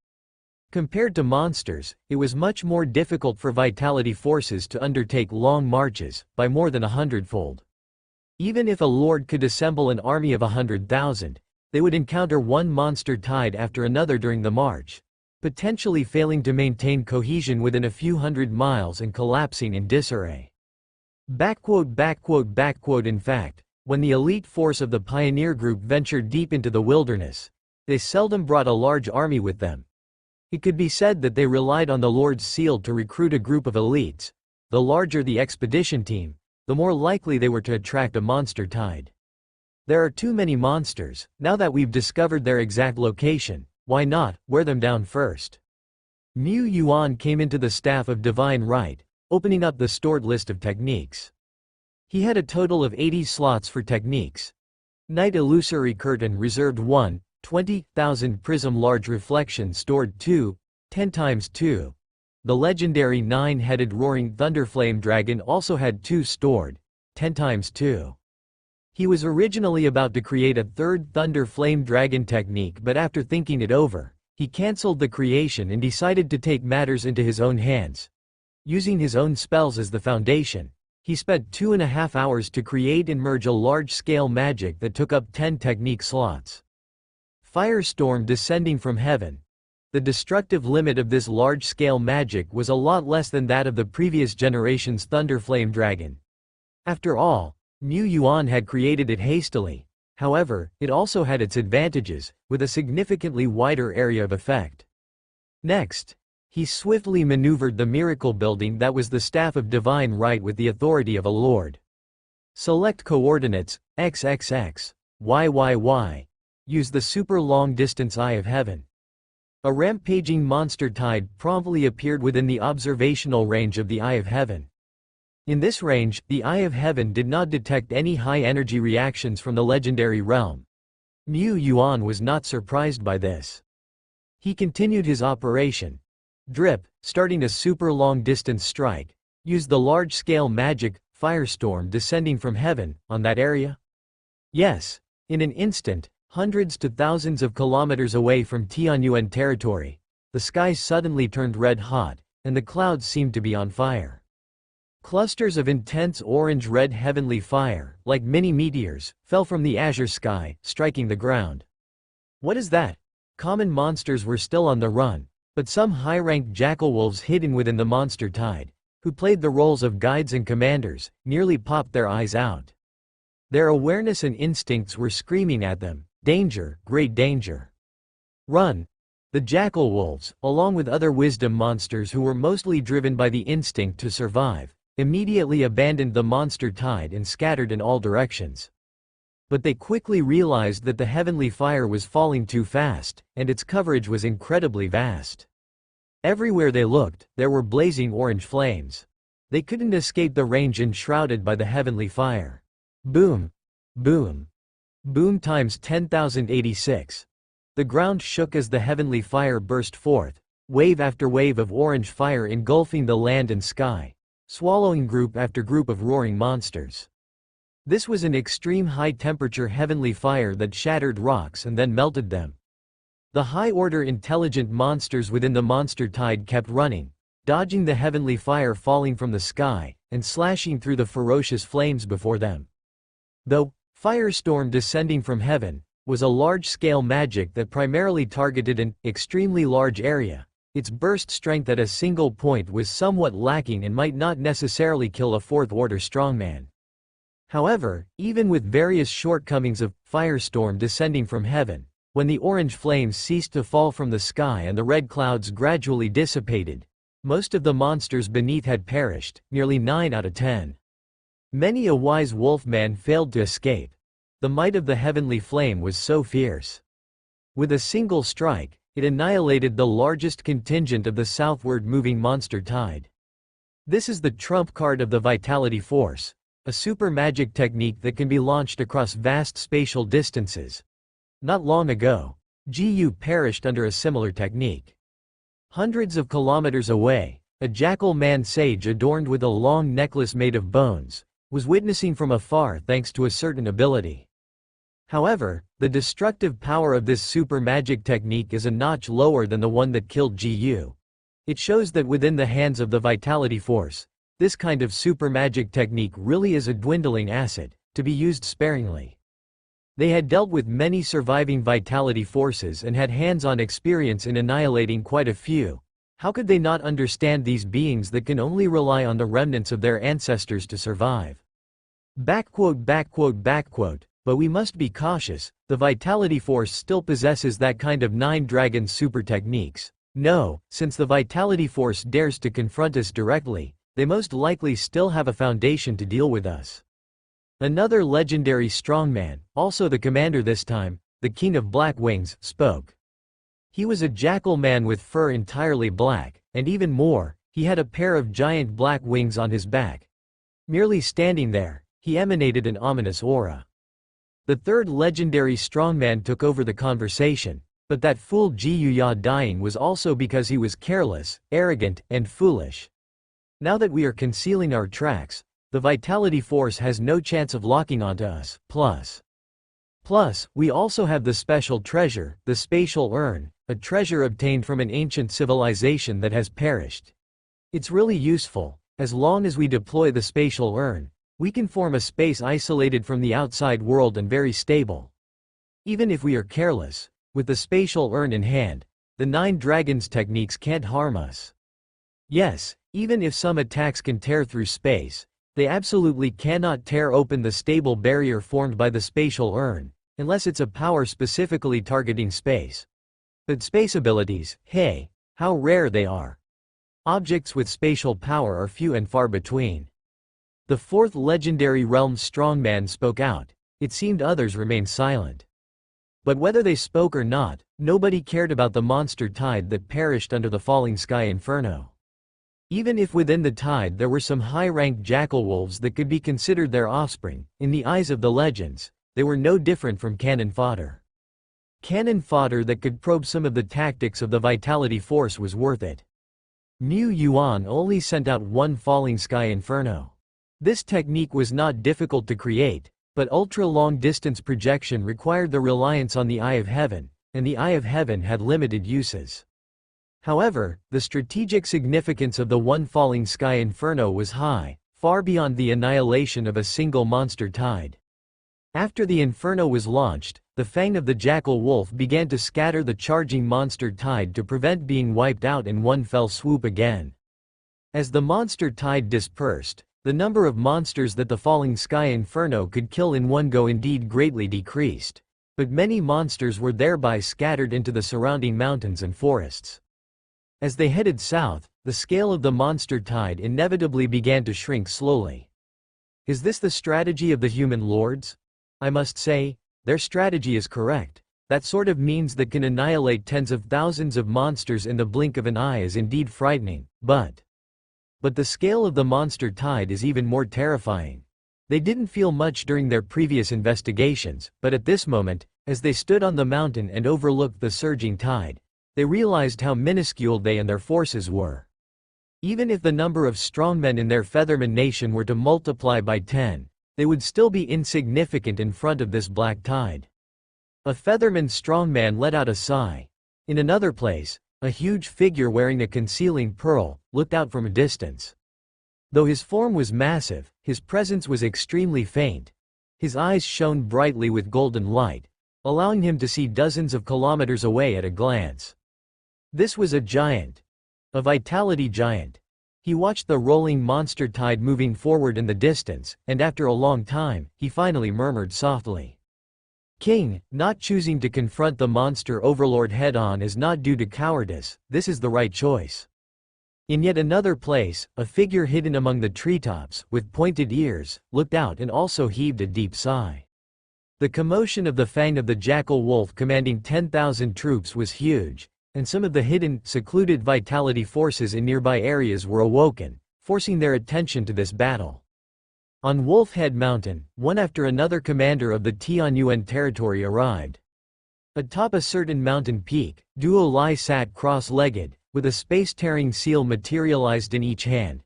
Compared to monsters, it was much more difficult for vitality forces to undertake long marches, by more than 100-fold. Even if a lord could assemble an army of 100,000, they would encounter one monster tide after another during the march, potentially failing to maintain cohesion within a few hundred miles and collapsing in disarray. In fact, when the elite force of the pioneer group ventured deep into the wilderness, they seldom brought a large army with them. It could be said that they relied on the Lord's seal to recruit a group of elites. The larger the expedition team, the more likely they were to attract a monster tide. There are too many monsters. Now that we've discovered their exact location, why not wear them down first? Mu Yuan came into the staff of Divine Right, opening up the stored list of techniques. He had a total of 80 slots for techniques. Night illusory curtain reserved 1, 20,000 prism large reflection stored 2, 10 times 2. The legendary 9-headed roaring thunderflame dragon also had 2 stored, 10 times 2. He was originally about to create a third thunder flame dragon technique, but after thinking it over, he cancelled the creation and decided to take matters into his own hands. Using his own spells as the foundation, he spent 2.5 hours to create and merge a large-scale magic that took up 10 technique slots. Firestorm descending from heaven. The destructive limit of this large-scale magic was a lot less than that of the previous generation's Thunderflame Dragon. After all, Mu Yuan had created it hastily. However, it also had its advantages, with a significantly wider area of effect. Next, he swiftly maneuvered the miracle building that was the staff of divine right with the authority of a lord. Select coordinates, XXX, YYY. Use the super long-distance Eye of Heaven. A rampaging monster tide promptly appeared within the observational range of the Eye of Heaven. In this range, the Eye of Heaven did not detect any high-energy reactions from the legendary realm. Mu Yuan was not surprised by this. He continued his operation. Drip, starting a super long-distance strike, used the large-scale magic, Firestorm descending from heaven, on that area. Yes, in an instant, hundreds to thousands of kilometers away from Tianyuan territory, the skies suddenly turned red hot, and the clouds seemed to be on fire. Clusters of intense orange-red heavenly fire, like mini meteors, fell from the azure sky, striking the ground. What is that? Common monsters were still on the run, but some high-ranked jackal wolves hidden within the monster tide, who played the roles of guides and commanders, nearly popped their eyes out. Their awareness and instincts were screaming at them, "Danger, great danger! Run!" The jackal wolves, along with other wisdom monsters who were mostly driven by the instinct to survive, immediately abandoned the monster tide and scattered in all directions. But they quickly realized that the heavenly fire was falling too fast, and its coverage was incredibly vast. Everywhere they looked, there were blazing orange flames. They couldn't escape the range enshrouded by the heavenly fire. Boom! Boom! Boom times 10,086. The ground shook as the heavenly fire burst forth, wave after wave of orange fire engulfing the land and sky, swallowing group after group of roaring monsters. This was an extreme high-temperature heavenly fire that shattered rocks and then melted them. The high-order intelligent monsters within the monster tide kept running, dodging the heavenly fire falling from the sky, and slashing through the ferocious flames before them. Though Firestorm descending from heaven was a large-scale magic that primarily targeted an extremely large area, its burst strength at a single point was somewhat lacking and might not necessarily kill a fourth-order strongman. However, even with various shortcomings of Firestorm descending from heaven, when the orange flames ceased to fall from the sky and the red clouds gradually dissipated, most of the monsters beneath had perished, nearly 9 out of 10. Many a wise wolfman failed to escape. The might of the heavenly flame was so fierce. With a single strike, it annihilated the largest contingent of the southward moving monster tide. This is the trump card of the Vitality Force, a super magic technique that can be launched across vast spatial distances. Not long ago, GU perished under a similar technique. Hundreds of kilometers away, a jackal man sage adorned with a long necklace made of bones was witnessing from afar thanks to a certain ability. However, the destructive power of this super magic technique is a notch lower than the one that killed GU. It shows that within the hands of the Vitality Force, this kind of super magic technique really is a dwindling asset, to be used sparingly. They had dealt with many surviving Vitality Forces and had hands-on experience in annihilating quite a few. How could they not understand these beings that can only rely on the remnants of their ancestors to survive? But we must be cautious, the Vitality Force still possesses that kind of 9 dragon super techniques. No, since the Vitality Force dares to confront us directly, they most likely still have a foundation to deal with us. Another legendary strongman, also the commander this time, the King of Black Wings, spoke. He was a jackal man with fur entirely black, and even more, he had a pair of giant black wings on his back. Merely standing there, He emanated an ominous aura. The third legendary strongman took over the conversation, but that fooled Ji dying was also because he was careless, arrogant, and foolish. Now that we are concealing our tracks, the vitality force has no chance of locking onto us. Plus, we also have the special treasure, the spatial urn, a treasure obtained from an ancient civilization that has perished. It's really useful. As long as we deploy the spatial urn, we can form a space isolated from the outside world and very stable. Even if we are careless, with the spatial urn in hand, the 9 dragons techniques can't harm us. Yes, even if some attacks can tear through space, they absolutely cannot tear open the stable barrier formed by the spatial urn, unless it's a power specifically targeting space. But space abilities, hey, how rare they are. Objects with spatial power are few and far between. The fourth legendary realm strongman spoke out. It seemed others remained silent. But whether they spoke or not, nobody cared about the monster tide that perished under the falling sky inferno. Even if within the tide there were some high-ranked jackal wolves that could be considered their offspring, in the eyes of the legends, they were no different from cannon fodder. Cannon fodder that could probe some of the tactics of the vitality force was worth it. Mu Yuan only sent out one falling sky inferno. This technique was not difficult to create, but ultra-long distance projection required the reliance on the Eye of Heaven, and the Eye of Heaven had limited uses. However, the strategic significance of the one falling sky inferno was high, far beyond the annihilation of a single monster tide. After the inferno was launched, the fang of the jackal wolf began to scatter the charging monster tide to prevent being wiped out in one fell swoop again. As the monster tide dispersed, the number of monsters that the falling sky inferno could kill in one go indeed greatly decreased, but many monsters were thereby scattered into the surrounding mountains and forests. As they headed south, the scale of the monster tide inevitably began to shrink slowly. Is this the strategy of the human lords? I must say, their strategy is correct. That sort of means that can annihilate tens of thousands of monsters in the blink of an eye is indeed frightening, but the scale of the monster tide is even more terrifying. They didn't feel much during their previous investigations, but at this moment, as they stood on the mountain and overlooked the surging tide, they realized how minuscule they and their forces were. Even if the number of strongmen in their Featherman nation were to multiply by 10, they would still be insignificant in front of this black tide. A Featherman strongman let out a sigh. In another place, a huge figure wearing a concealing pearl looked out from a distance. Though his form was massive, his presence was extremely faint. His eyes shone brightly with golden light, allowing him to see dozens of kilometers away at a glance. This was a giant. A vitality giant. He watched the rolling monster tide moving forward in the distance, and after a long time, he finally murmured softly. King, not choosing to confront the monster overlord head-on is not due to cowardice, this is the right choice. In yet another place, a figure hidden among the treetops, with pointed ears, looked out and also heaved a deep sigh. The commotion of the fang of the jackal wolf commanding 10,000 troops was huge, and some of the hidden, secluded vitality forces in nearby areas were awoken, forcing their attention to this battle. On Wolf Head Mountain, one after another commander of the Tianyuan territory arrived. Atop a certain mountain peak, Duo Lai sat cross-legged, with a space-tearing seal materialized in each hand.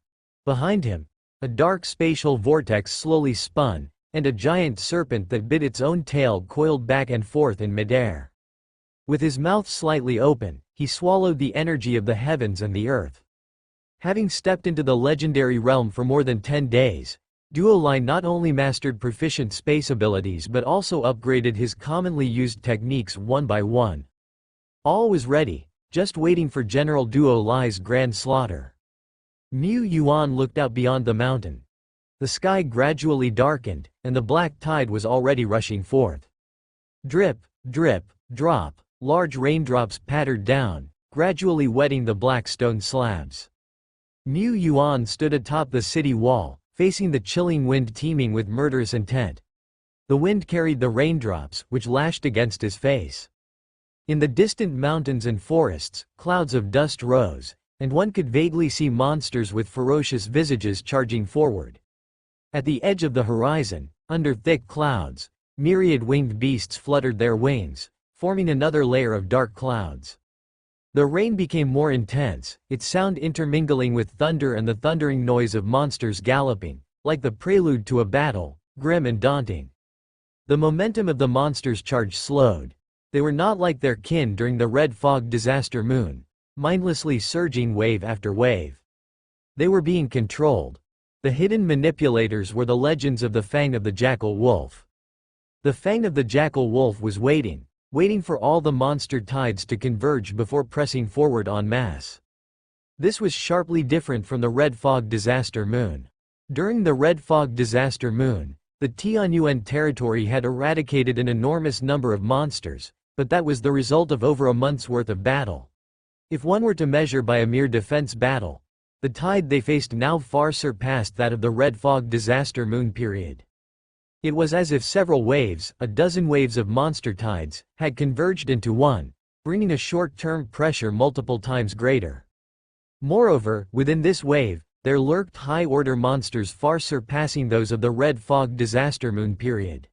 Behind him, a dark spatial vortex slowly spun, and a giant serpent that bit its own tail coiled back and forth in midair. With his mouth slightly open, he swallowed the energy of the heavens and the earth. Having stepped into the legendary realm for more than 10 days, Duo Lai not only mastered proficient space abilities but also upgraded his commonly used techniques one by one. All was ready, just waiting for General Duo Lai's grand slaughter. Mu Yuan looked out beyond the mountain. The sky gradually darkened, and the black tide was already rushing forth. Drip, drip, drop. Large raindrops pattered down, gradually wetting the black stone slabs. Mu Yuan stood atop the city wall, facing the chilling wind teeming with murderous intent. The wind carried the raindrops, which lashed against his face. In the distant mountains and forests, clouds of dust rose, and one could vaguely see monsters with ferocious visages charging forward. At the edge of the horizon, under thick clouds, myriad winged beasts fluttered their wings, forming another layer of dark clouds. The rain became more intense, its sound intermingling with thunder and the thundering noise of monsters galloping, like the prelude to a battle, grim and daunting. The momentum of the monsters' charge slowed. They were not like their kin during the red fog disaster moon, mindlessly surging wave after wave. They were being controlled. The hidden manipulators were the legends of the Fang of the Jackal Wolf. The Fang of the Jackal Wolf was waiting for all the monster tides to converge before pressing forward en masse. This was sharply different from the red fog disaster moon. During the red fog disaster moon, the Tianyuan territory had eradicated an enormous number of monsters, but that was the result of over a month's worth of battle. If one were to measure by a mere defense battle, the tide they faced now far surpassed that of the red fog disaster moon period. It was as if several waves, a dozen waves of monster tides, had converged into one, bringing a short-term pressure multiple times greater. Moreover, within this wave, there lurked high-order monsters far surpassing those of the red fog disaster moon period.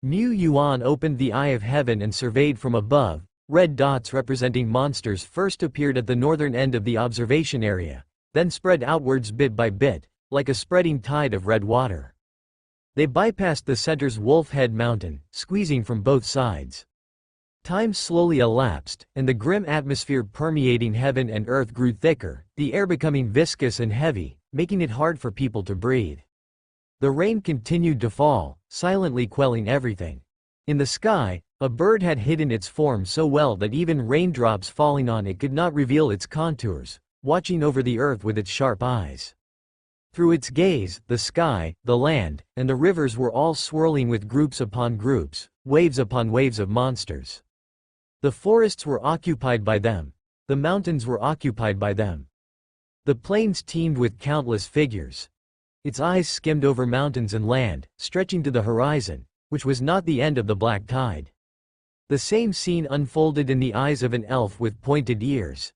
Mu Yuan opened the eye of heaven and surveyed from above. Red dots representing monsters first appeared at the northern end of the observation area, then spread outwards bit by bit, like a spreading tide of red water. They bypassed the center's Wolf Head Mountain, squeezing from both sides. Time slowly elapsed, and the grim atmosphere permeating heaven and earth grew thicker, the air becoming viscous and heavy, making it hard for people to breathe. The rain continued to fall, silently quelling everything. In the sky, a bird had hidden its form so well that even raindrops falling on it could not reveal its contours, watching over the earth with its sharp eyes. Through its gaze, the sky, the land, and the rivers were all swirling with groups upon groups, waves upon waves of monsters. The forests were occupied by them. The mountains were occupied by them. The plains teemed with countless figures. Its eyes skimmed over mountains and land, stretching to the horizon, which was not the end of the black tide. The same scene unfolded in the eyes of an elf with pointed ears.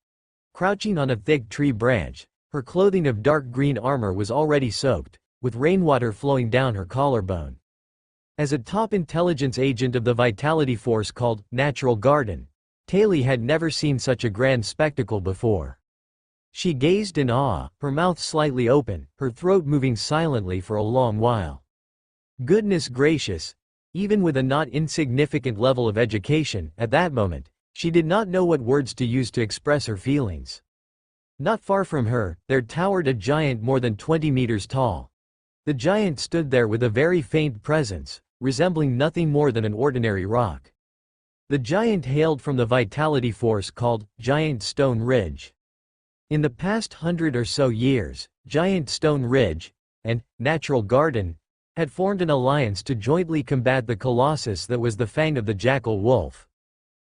Crouching on a thick tree branch, her clothing of dark green armor was already soaked, with rainwater flowing down her collarbone. As a top intelligence agent of the Vitality Force called Natural Garden, Taili had never seen such a grand spectacle before. She gazed in awe, her mouth slightly open, her throat moving silently for a long while. Goodness gracious! Even with a not insignificant level of education, at that moment, she did not know what words to use to express her feelings. Not far from her, there towered a giant more than 20 meters tall. The giant stood there with a very faint presence, resembling nothing more than an ordinary rock. The giant hailed from the Vitality Force called Giant Stone Ridge. In the past 100 or so years, Giant Stone Ridge and Natural Garden had formed an alliance to jointly combat the colossus that was the Fang of the Jackal Wolf.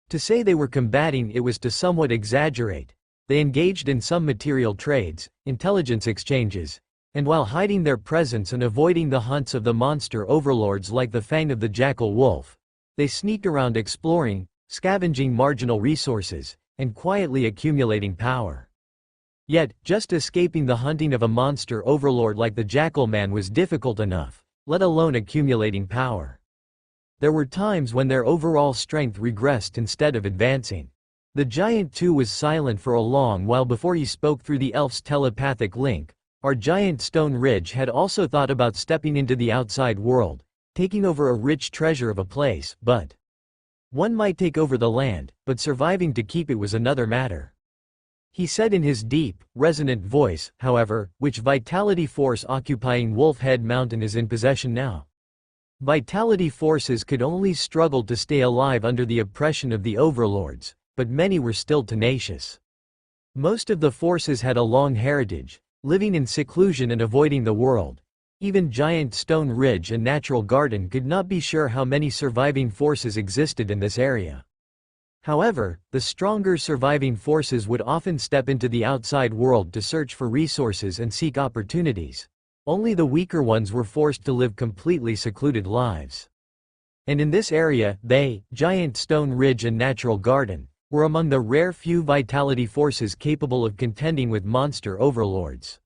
To say they were combating it was to somewhat exaggerate. They engaged in some material trades, intelligence exchanges, and while hiding their presence and avoiding the hunts of the monster overlords like the Fang of the Jackal Wolf, they sneaked around exploring, scavenging marginal resources, and quietly accumulating power. Yet, just escaping the hunting of a monster overlord like the Jackal Man was difficult enough, let alone accumulating power. There were times when their overall strength regressed instead of advancing. The giant too was silent for a long while before he spoke through the elf's telepathic link. Our Giant Stone Ridge had also thought about stepping into the outside world, taking over a rich treasure of a place, but one might take over the land, but surviving to keep it was another matter. He said in his deep, resonant voice, however, which Vitality Force occupying Wolf Head Mountain is in possession now. Vitality forces could only struggle to stay alive under the oppression of the overlords, but many were still tenacious. Most of the forces had a long heritage, living in seclusion and avoiding the world. Even Giant Stone Ridge and Natural Garden could not be sure how many surviving forces existed in this area. However, the stronger surviving forces would often step into the outside world to search for resources and seek opportunities. Only the weaker ones were forced to live completely secluded lives. And in this area, they, Giant Stone Ridge and Natural Garden, were among the rare few vitality forces capable of contending with monster overlords.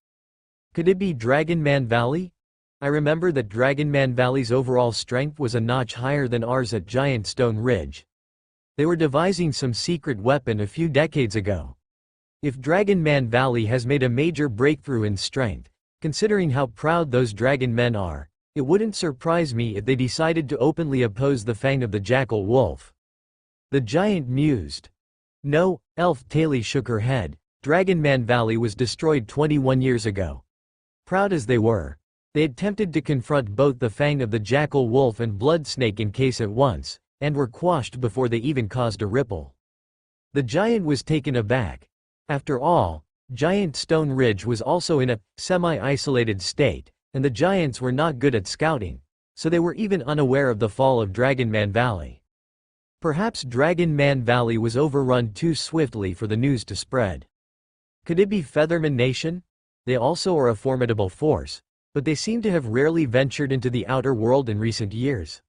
Could it be Dragon Man Valley? I remember that Dragonman Valley's overall strength was a notch higher than ours at Giant Stone Ridge. They were devising some secret weapon a few decades ago. If Dragonman Valley has made a major breakthrough in strength, considering how proud those dragon men are, it wouldn't surprise me if they decided to openly oppose the Fang of the Jackal Wolf. The giant mused. No, Elf Taily shook her head. Dragonman Valley was destroyed 21 years ago. Proud as they were, they attempted to confront both the Fang of the Jackal Wolf and Blood Snake in case at once, and were quashed before they even caused a ripple. The giant was taken aback. After all, Giant Stone Ridge was also in a semi-isolated state, and the giants were not good at scouting, so they were even unaware of the fall of Dragonman Valley. Perhaps Dragonman Valley was overrun too swiftly for the news to spread. Could it be Featherman Nation? They also are a formidable force, but they seem to have rarely ventured into the outer world in recent years.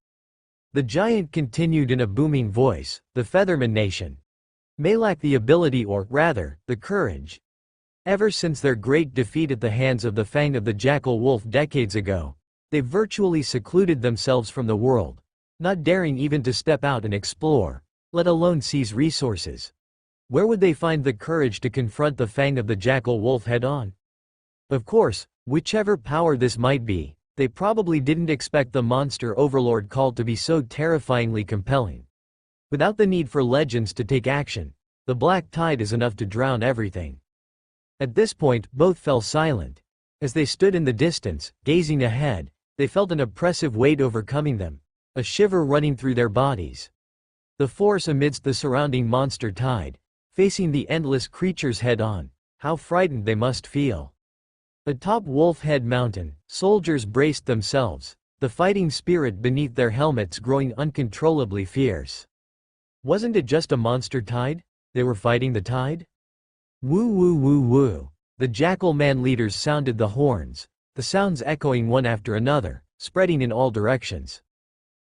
The giant continued in a booming voice, the Featherman Nation may lack the ability or, rather, the courage. Ever since their great defeat at the hands of the Fang of the Jackal Wolf decades ago, they've virtually secluded themselves from the world, not daring even to step out and explore, let alone seize resources. Where would they find the courage to confront the Fang of the Jackal Wolf head-on? Of course, whichever power this might be, they probably didn't expect the monster overlord call to be so terrifyingly compelling. Without the need for legends to take action, the black tide is enough to drown everything. At this point, both fell silent. As they stood in the distance, gazing ahead, they felt an oppressive weight overcoming them, a shiver running through their bodies. The force amidst the surrounding monster tide, facing the endless creatures head-on, how frightened they must feel. Atop Wolf Head Mountain, soldiers braced themselves, the fighting spirit beneath their helmets growing uncontrollably fierce. Wasn't it just a monster tide? They were fighting the tide? Woo woo woo woo. The Jackal Man leaders sounded the horns, the sounds echoing one after another, spreading in all directions.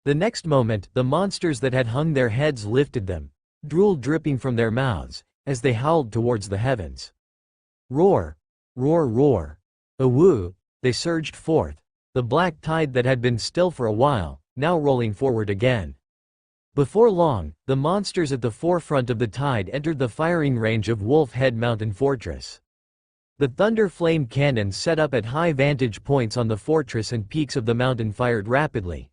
The next moment, the monsters that had hung their heads lifted them, drool dripping from their mouths, as they howled towards the heavens. Roar! Roar roar! Awoo! They surged forth, the black tide that had been still for a while, now rolling forward again. Before long, the monsters at the forefront of the tide entered the firing range of Wolf Head Mountain Fortress. The thunder flame cannons set up at high vantage points on the fortress and peaks of the mountain fired rapidly.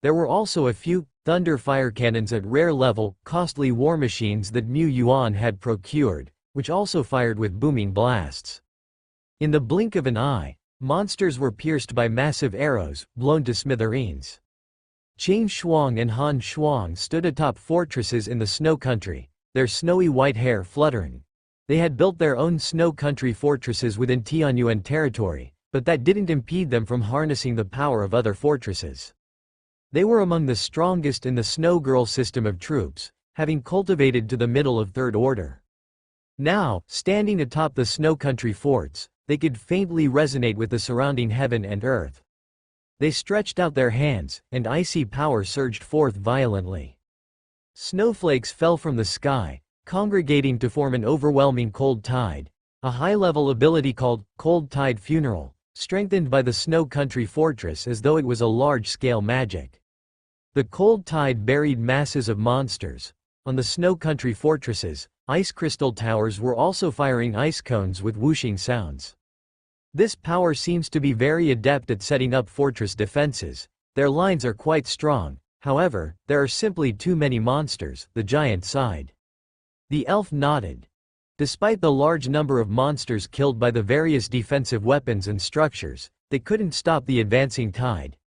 There were also a few thunder fire cannons at rare level, costly war machines that Mu Yuan had procured, which also fired with booming blasts. In the blink of an eye, monsters were pierced by massive arrows, blown to smithereens. Qian Shuang and Han Shuang stood atop fortresses in the snow country, their snowy white hair fluttering. They had built their own snow country fortresses within Tianyuan territory, but that didn't impede them from harnessing the power of other fortresses. They were among the strongest in the Snow Girl system of troops, having cultivated to the middle of Third Order. Now, standing atop the snow country forts, they could faintly resonate with the surrounding heaven and earth. They stretched out their hands, and icy power surged forth violently. Snowflakes fell from the sky, congregating to form an overwhelming cold tide, a high-level ability called Cold Tide Funeral, strengthened by the snow country fortress as though it was a large-scale magic. The cold tide buried masses of monsters. On the snow country fortresses, ice crystal towers were also firing ice cones with whooshing sounds. This power seems to be very adept at setting up fortress defenses. Their lines are quite strong, however, there are simply too many monsters, the giant sighed. The elf nodded. Despite the large number of monsters killed by the various defensive weapons and structures, they couldn't stop the advancing tide.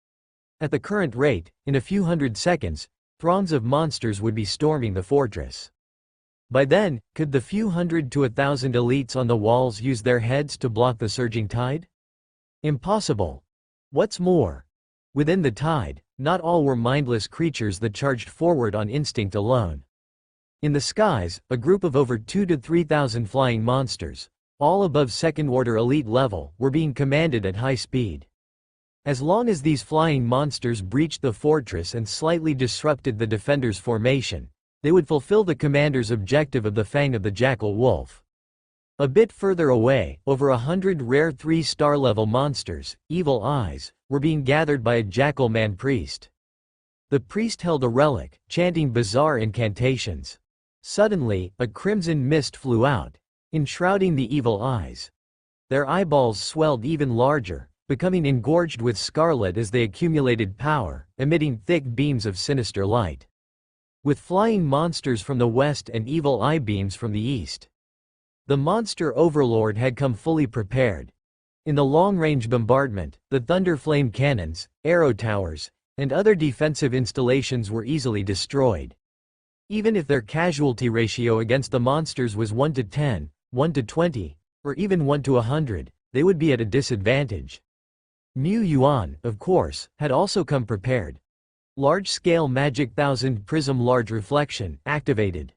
At the current rate, in a few hundred seconds, throngs of monsters would be storming the fortress. By then, could the few hundred to 1,000 elites on the walls use their heads to block the surging tide? Impossible. What's more, within the tide, not all were mindless creatures that charged forward on instinct alone. In the skies, a group of over 2,000 to 3,000 flying monsters, all above second-order elite level, were being commanded at high speed. As long as these flying monsters breached the fortress and slightly disrupted the defenders' formation, they would fulfill the commander's objective of the Fang of the Jackal Wolf. A bit further away, over 100 rare 3-star level monsters, Evil Eyes, were being gathered by a jackal man priest. The priest held a relic, chanting bizarre incantations. Suddenly, a crimson mist flew out, enshrouding the evil eyes. Their eyeballs swelled even larger, becoming engorged with scarlet as they accumulated power, emitting thick beams of sinister light. With flying monsters from the west and evil eye beams from the east. The monster overlord had come fully prepared. In the long-range bombardment, the thunder flame cannons, arrow towers, and other defensive installations were easily destroyed. Even if their casualty ratio against the monsters was 1 to 10, 1 to 20, or even 1 to 100, they would be at a disadvantage. Mu Yuan, of course, had also come prepared. Large-scale magic thousand prism large reflection activated.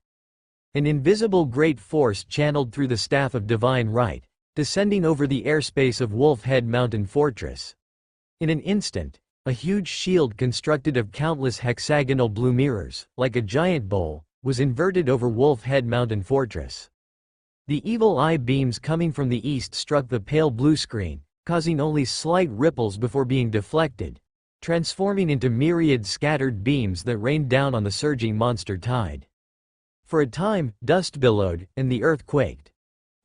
An invisible great force channeled through the staff of divine right, descending over the airspace of Wolf Head Mountain Fortress. In an instant, a huge shield constructed of countless hexagonal blue mirrors, like a giant bowl, was inverted over Wolf Head Mountain Fortress. The evil eye beams coming from the east struck the pale blue screen, causing only slight ripples before being deflected, transforming into myriad scattered beams that rained down on the surging monster tide. For a time, dust billowed, and the earth quaked.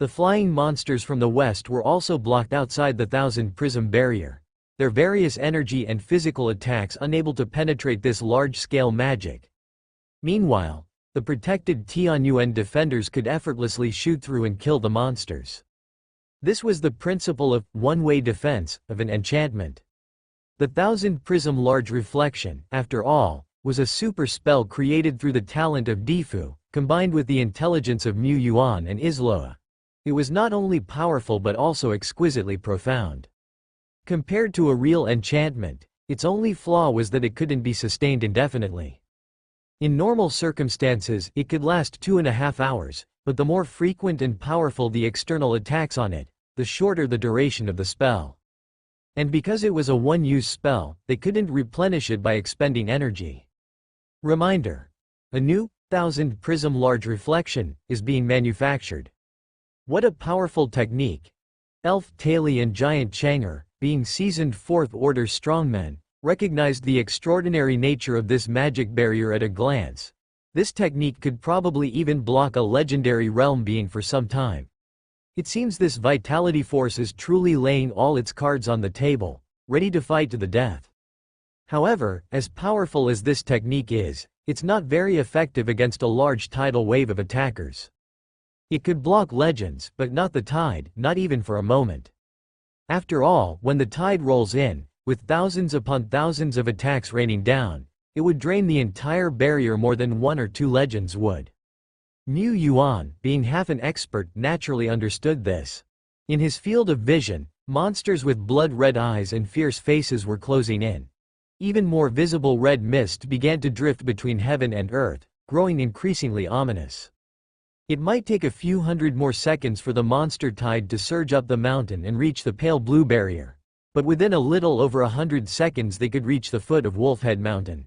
The flying monsters from the west were also blocked outside the thousand prism barrier, their various energy and physical attacks unable to penetrate this large-scale magic. Meanwhile, the protected Tianyuan defenders could effortlessly shoot through and kill the monsters. This was the principle of one-way defense of an enchantment. The thousand prism large reflection, after all, was a super spell created through the talent of Difu, combined with the intelligence of Mu Yuan and Isloa. It was not only powerful but also exquisitely profound. Compared to a real enchantment, its only flaw was that it couldn't be sustained indefinitely. In normal circumstances, it could last 2.5 hours, but the more frequent and powerful the external attacks on it, the shorter the duration of the spell. And because it was a one-use spell, they couldn't replenish it by expending energy. Reminder: a new, thousand prism large reflection is being manufactured. What a powerful technique! Elf Taili and Giant Chang'er, being seasoned 4th Order strongmen, recognized the extraordinary nature of this magic barrier at a glance. This technique could probably even block a legendary realm being for some time. It seems this vitality force is truly laying all its cards on the table, ready to fight to the death. However, as powerful as this technique is, it's not very effective against a large tidal wave of attackers. It could block legends, but not the tide, not even for a moment. After all, when the tide rolls in, with thousands upon thousands of attacks raining down, it would drain the entire barrier more than 1 or 2 legends would. Mu Yuan, being half an expert, naturally understood this. In his field of vision, monsters with blood-red eyes and fierce faces were closing in. Even more visible red mist began to drift between heaven and earth, growing increasingly ominous. It might take a few hundred more seconds for the monster tide to surge up the mountain and reach the pale blue barrier, but within a little over 100 seconds they could reach the foot of Wolfhead Mountain.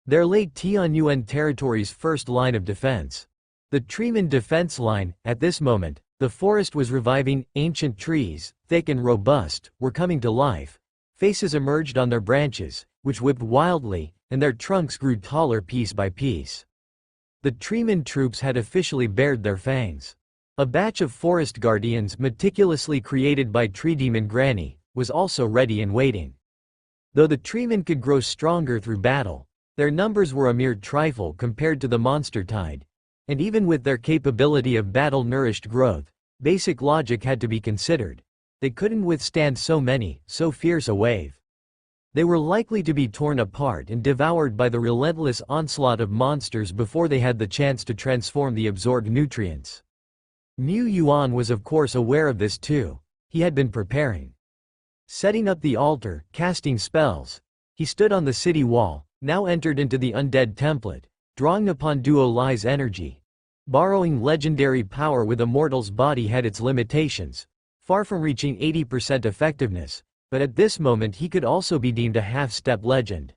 There lay Tianyuan territory's first line of defense. The Treeman defense line. At this moment, the forest was reviving. Ancient trees, thick and robust, were coming to life. Faces emerged on their branches, which whipped wildly, and their trunks grew taller piece by piece. The Treeman troops had officially bared their fangs. A batch of forest guardians meticulously created by Tree Demon Granny was also ready and waiting. Though the Treeman could grow stronger through battle, their numbers were a mere trifle compared to the monster tide. And even with their capability of battle-nourished growth, basic logic had to be considered. They couldn't withstand so fierce a wave. They were likely to be torn apart and devoured by the relentless onslaught of monsters before they had the chance to transform the absorbed nutrients. Mu Yuan was of course aware of this too. He had been preparing. Setting up the altar, casting spells. He stood on the city wall, now entered into the undead template, drawing upon Duo Lai's energy. Borrowing legendary power with a mortal's body had its limitations, far from reaching 80% effectiveness, but at this moment he could also be deemed a half-step legend.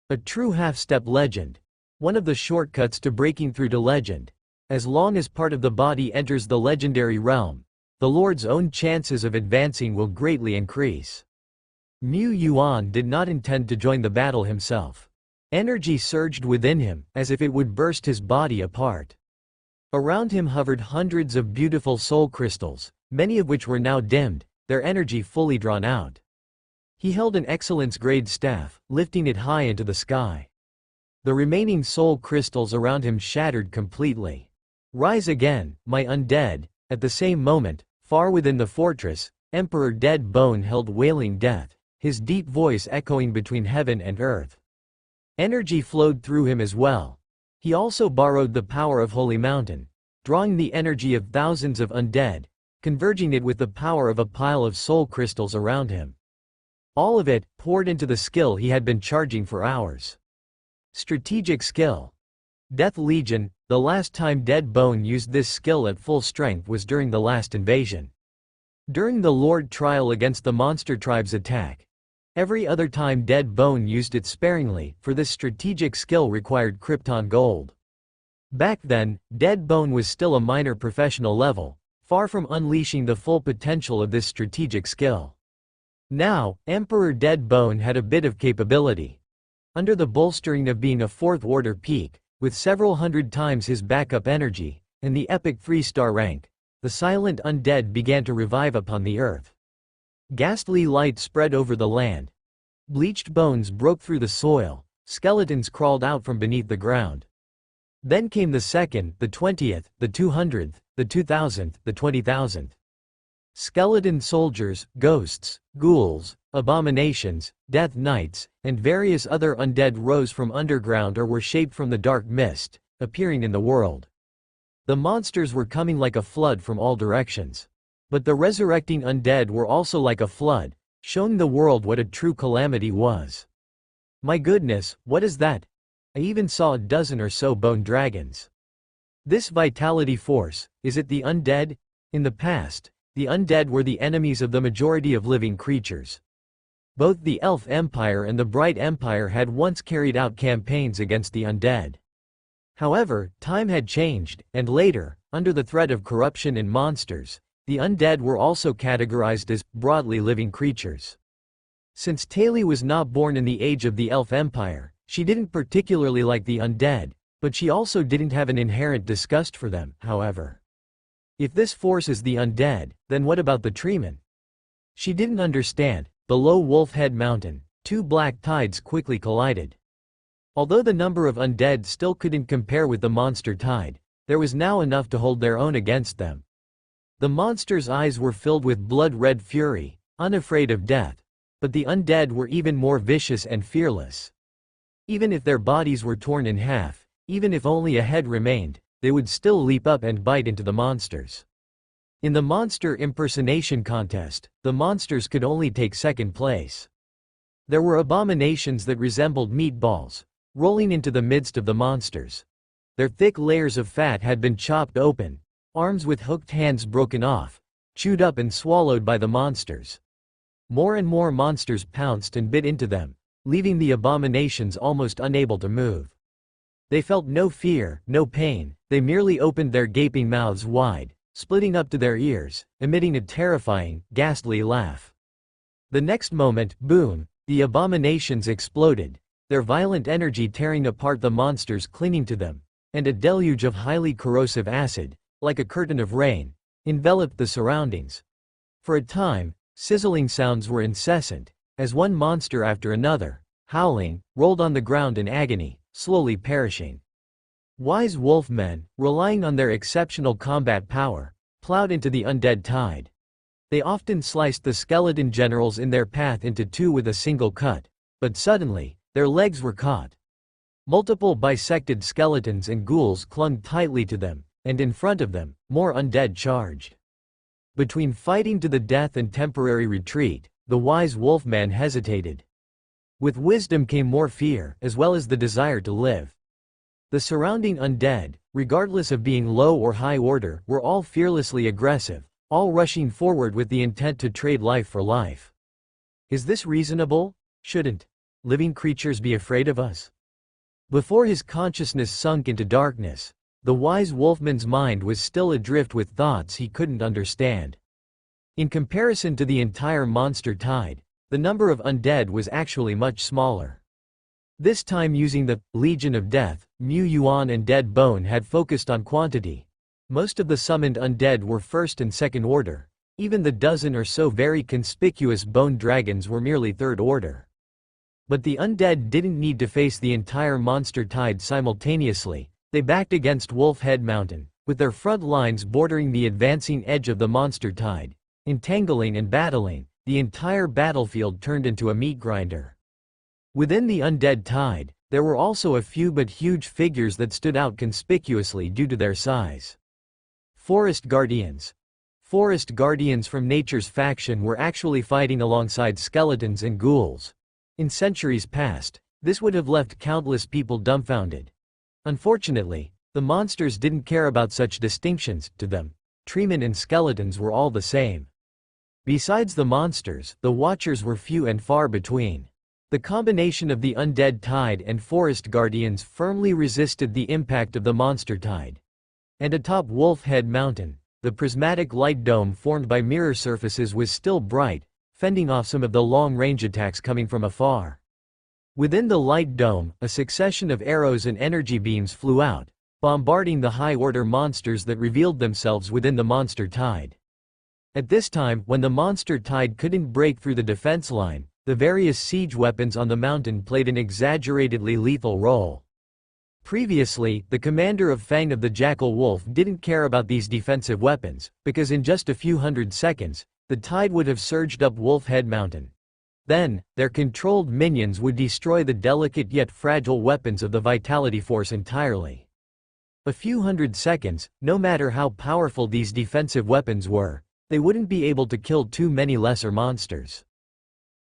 A true half-step legend. One of the shortcuts to breaking through to legend. As long as part of the body enters the legendary realm, the Lord's own chances of advancing will greatly increase. Mu Yuan did not intend to join the battle himself. Energy surged within him, as if it would burst his body apart. Around him hovered hundreds of beautiful soul crystals, many of which were now dimmed, their energy fully drawn out. He held an excellence-grade staff, lifting it high into the sky. The remaining soul crystals around him shattered completely. "Rise again, my undead." At the same moment, far within the fortress, Emperor Dead Bone held wailing death, his deep voice echoing between heaven and earth. Energy flowed through him as well. He also borrowed the power of Holy Mountain, drawing the energy of thousands of undead, converging it with the power of a pile of soul crystals around him. All of it poured into the skill he had been charging for hours. Strategic skill. Death Legion. The last time Dead Bone used this skill at full strength was during the last invasion. During the Lord Trial against the Monster Tribe's attack. Every other time Dead Bone used it sparingly, for this strategic skill required Krypton Gold. Back then, Dead Bone was still a minor professional level, far from unleashing the full potential of this strategic skill. Now, Emperor Dead Bone had a bit of capability. Under the bolstering of being a fourth-order peak, with several hundred times his backup energy, and the epic 3-star rank, the silent undead began to revive upon the earth. Ghastly light spread over the land. Bleached bones broke through the soil, skeletons crawled out from beneath the ground. Then came the 2nd, the 20th, the 200th, the 2000th, the 20,000th. Skeleton soldiers, ghosts, ghouls, abominations, death knights, and various other undead rose from underground or were shaped from the dark mist, appearing in the world. The monsters were coming like a flood from all directions. But the resurrecting undead were also like a flood, showing the world what a true calamity was. My goodness, what is that? I even saw a dozen or so bone dragons. This vitality force, is it the undead? In the past, the undead were the enemies of the majority of living creatures. Both the Elf Empire and the Bright Empire had once carried out campaigns against the undead. However, time had changed, and later, under the threat of corruption and monsters, the undead were also categorized as broadly living creatures. Since Taylor was not born in the age of the Elf Empire, she didn't particularly like the undead, but she also didn't have an inherent disgust for them, however. If this force is the undead, then what about the treemen? She didn't understand. Below Wolfhead Mountain, two black tides quickly collided. Although the number of undead still couldn't compare with the monster tide, there was now enough to hold their own against them. The monster's eyes were filled with blood-red fury, unafraid of death, but the undead were even more vicious and fearless. Even if their bodies were torn in half, even if only a head remained, they would still leap up and bite into the monsters. In the monster impersonation contest, the monsters could only take second place. There were abominations that resembled meatballs, rolling into the midst of the monsters. Their thick layers of fat had been chopped open, arms with hooked hands broken off, chewed up and swallowed by the monsters. More and more monsters pounced and bit into them, leaving the abominations almost unable to move. They felt no fear, no pain, they merely opened their gaping mouths wide, splitting up to their ears, emitting a terrifying, ghastly laugh. The next moment, boom, the abominations exploded, their violent energy tearing apart the monsters clinging to them, and a deluge of highly corrosive acid, like a curtain of rain, enveloped the surroundings. For a time, sizzling sounds were incessant, as one monster after another, howling, rolled on the ground in agony, slowly perishing. Wise wolfmen, relying on their exceptional combat power, plowed into the undead tide. They often sliced the skeleton generals in their path into two with a single cut, but suddenly, their legs were caught. Multiple bisected skeletons and ghouls clung tightly to them, and in front of them, more undead charged. Between fighting to the death and temporary retreat, the wise wolfman hesitated. With wisdom came more fear, as well as the desire to live. The surrounding undead, regardless of being low or high order, were all fearlessly aggressive, all rushing forward with the intent to trade life for life. Is this reasonable? Shouldn't living creatures be afraid of us? Before his consciousness sunk into darkness, the wise wolfman's mind was still adrift with thoughts he couldn't understand. In comparison to the entire monster tide, the number of undead was actually much smaller. This time, using the Legion of Death, Mu Yuan and Dead Bone had focused on quantity. Most of the summoned undead were first and second order. Even the dozen or so very conspicuous bone dragons were merely third order. But the undead didn't need to face the entire monster tide simultaneously. They backed against Wolfhead Mountain, with their front lines bordering the advancing edge of the monster tide. Entangling and battling, the entire battlefield turned into a meat grinder. Within the undead tide, there were also a few but huge figures that stood out conspicuously due to their size. Forest Guardians. Forest Guardians from Nature's faction were actually fighting alongside skeletons and ghouls. In centuries past, this would have left countless people dumbfounded. Unfortunately, the monsters didn't care about such distinctions. To them, treemen and skeletons were all the same. Besides the monsters, the watchers were few and far between. The combination of the undead tide and forest guardians firmly resisted the impact of the monster tide. And atop Wolfhead Mountain, the prismatic light dome formed by mirror surfaces was still bright, fending off some of the long-range attacks coming from afar. Within the light dome, a succession of arrows and energy beams flew out, bombarding the high-order monsters that revealed themselves within the monster tide. At this time, when the monster tide couldn't break through the defense line, the various siege weapons on the mountain played an exaggeratedly lethal role. Previously, the commander of Fang of the Jackal Wolf didn't care about these defensive weapons, because in just a few hundred seconds, the tide would have surged up Wolfhead Mountain. Then, their controlled minions would destroy the delicate yet fragile weapons of the Vitality Force entirely. A few hundred seconds, no matter how powerful these defensive weapons were, they wouldn't be able to kill too many lesser monsters.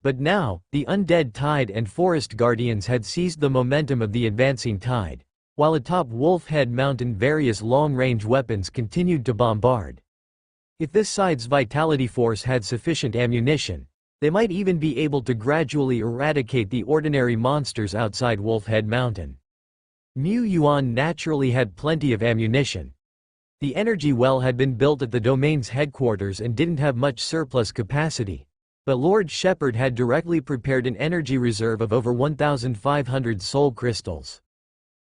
But now, the undead tide and forest guardians had seized the momentum of the advancing tide, while atop Wolfhead Mountain various long-range weapons continued to bombard. If this side's Vitality Force had sufficient ammunition, they might even be able to gradually eradicate the ordinary monsters outside Wolfhead Mountain. Mu Yuan naturally had plenty of ammunition. The energy well had been built at the domain's headquarters and didn't have much surplus capacity, but Lord Shepard had directly prepared an energy reserve of over 1,500 soul crystals.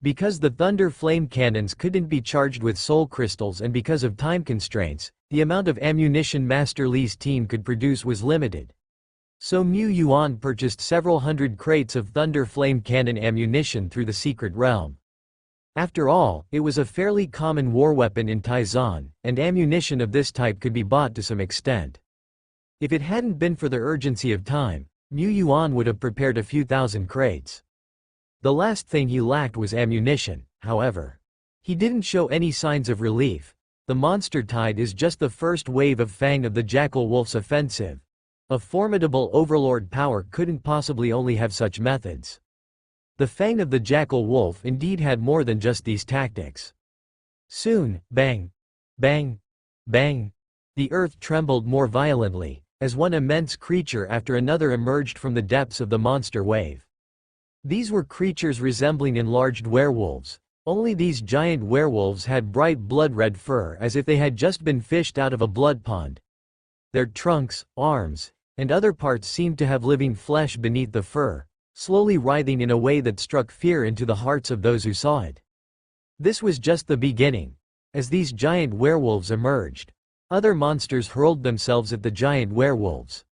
Because the Thunder Flame cannons couldn't be charged with soul crystals and because of time constraints, the amount of ammunition Master Li's team could produce was limited. So Mu Yuan purchased several hundred crates of Thunder Flame cannon ammunition through the Secret Realm. After all, it was a fairly common war weapon in Taizan, and ammunition of this type could be bought to some extent. If it hadn't been for the urgency of time, Mu Yuan would have prepared a few thousand crates. The last thing he lacked was ammunition, however. He didn't show any signs of relief. The monster tide is just the first wave of Fang of the Jackal Wolf's offensive. A formidable overlord power couldn't possibly only have such methods. The Fang of the Jackal Wolf indeed had more than just these tactics. Soon, bang, bang, bang, the earth trembled more violently, as one immense creature after another emerged from the depths of the monster wave. These were creatures resembling enlarged werewolves, only these giant werewolves had bright blood-red fur as if they had just been fished out of a blood pond. Their trunks, arms, and other parts seemed to have living flesh beneath the fur, slowly writhing in a way that struck fear into the hearts of those who saw it. This was just the beginning. As these giant werewolves emerged, other monsters hurled themselves at the giant werewolves.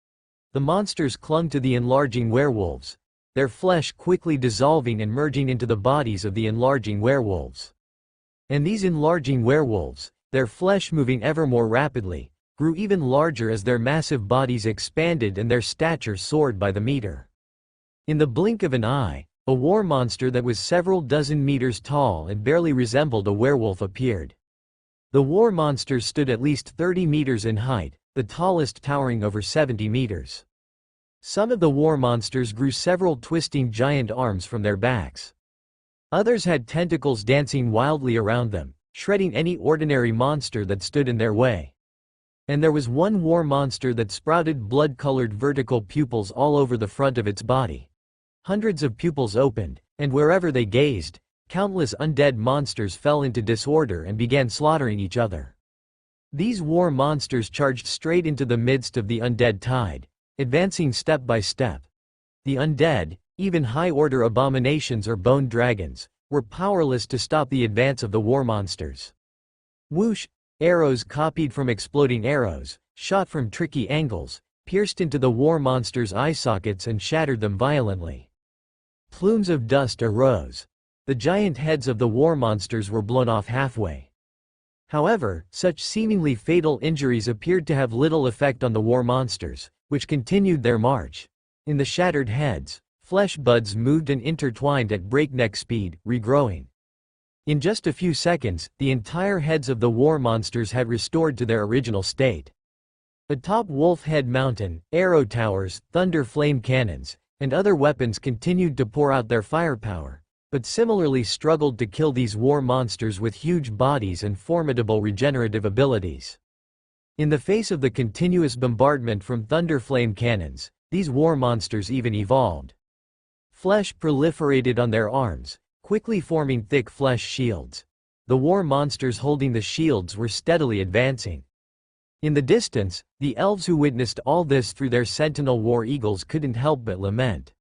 The monsters clung to the enlarging werewolves, their flesh quickly dissolving and merging into the bodies of the enlarging werewolves. And these enlarging werewolves, their flesh moving ever more rapidly, grew even larger as their massive bodies expanded and their stature soared by the meter. In the blink of an eye, a war monster that was several dozen meters tall and barely resembled a werewolf appeared. The war monster stood at least 30 meters in height, the tallest towering over 70 meters. Some of the war monsters grew several twisting giant arms from their backs. Others had tentacles dancing wildly around them, shredding any ordinary monster that stood in their way. And there was one war monster that sprouted blood-colored vertical pupils all over the front of its body. Hundreds of pupils opened, and wherever they gazed, countless undead monsters fell into disorder and began slaughtering each other. These war monsters charged straight into the midst of the undead tide, advancing step by step. The undead, even high-order abominations or bone dragons, were powerless to stop the advance of the war monsters. Whoosh! Arrows copied from exploding arrows, shot from tricky angles, pierced into the war monsters' eye sockets and shattered them violently. Plumes of dust arose. The giant heads of the war monsters were blown off halfway. However, such seemingly fatal injuries appeared to have little effect on the war monsters, which continued their march. In the shattered heads, flesh buds moved and intertwined at breakneck speed, regrowing. In just a few seconds, the entire heads of the war monsters had restored to their original state. Atop Wolf Head Mountain, arrow towers, thunder flame cannons, and other weapons continued to pour out their firepower, but similarly struggled to kill these war monsters with huge bodies and formidable regenerative abilities. In the face of the continuous bombardment from thunder flame cannons, these war monsters even evolved. Flesh proliferated on their arms, quickly forming thick flesh shields. The war monsters holding the shields were steadily advancing. In the distance, the elves who witnessed all this through their sentinel war eagles couldn't help but lament.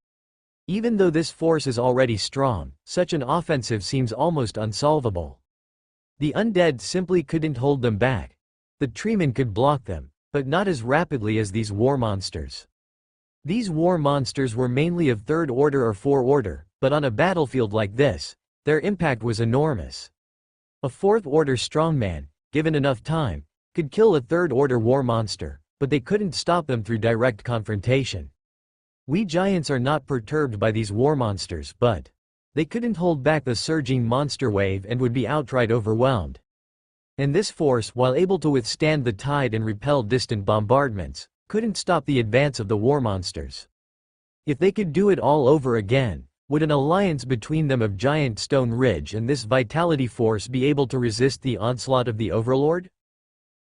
Even though this force is already strong, such an offensive seems almost unsolvable. The undead simply couldn't hold them back. The treemen could block them, but not as rapidly as these war monsters. These war monsters were mainly of third order or fourth order, but on a battlefield like this, their impact was enormous. A fourth order strongman, given enough time, could kill a third order war monster, but they couldn't stop them through direct confrontation. We giants are not perturbed by these war monsters, but they couldn't hold back the surging monster wave and would be outright overwhelmed. And this force, while able to withstand the tide and repel distant bombardments, couldn't stop the advance of the war monsters. If they could do it all over again, would an alliance between them of Giant Stone Ridge and this Vitality Force be able to resist the onslaught of the Overlord?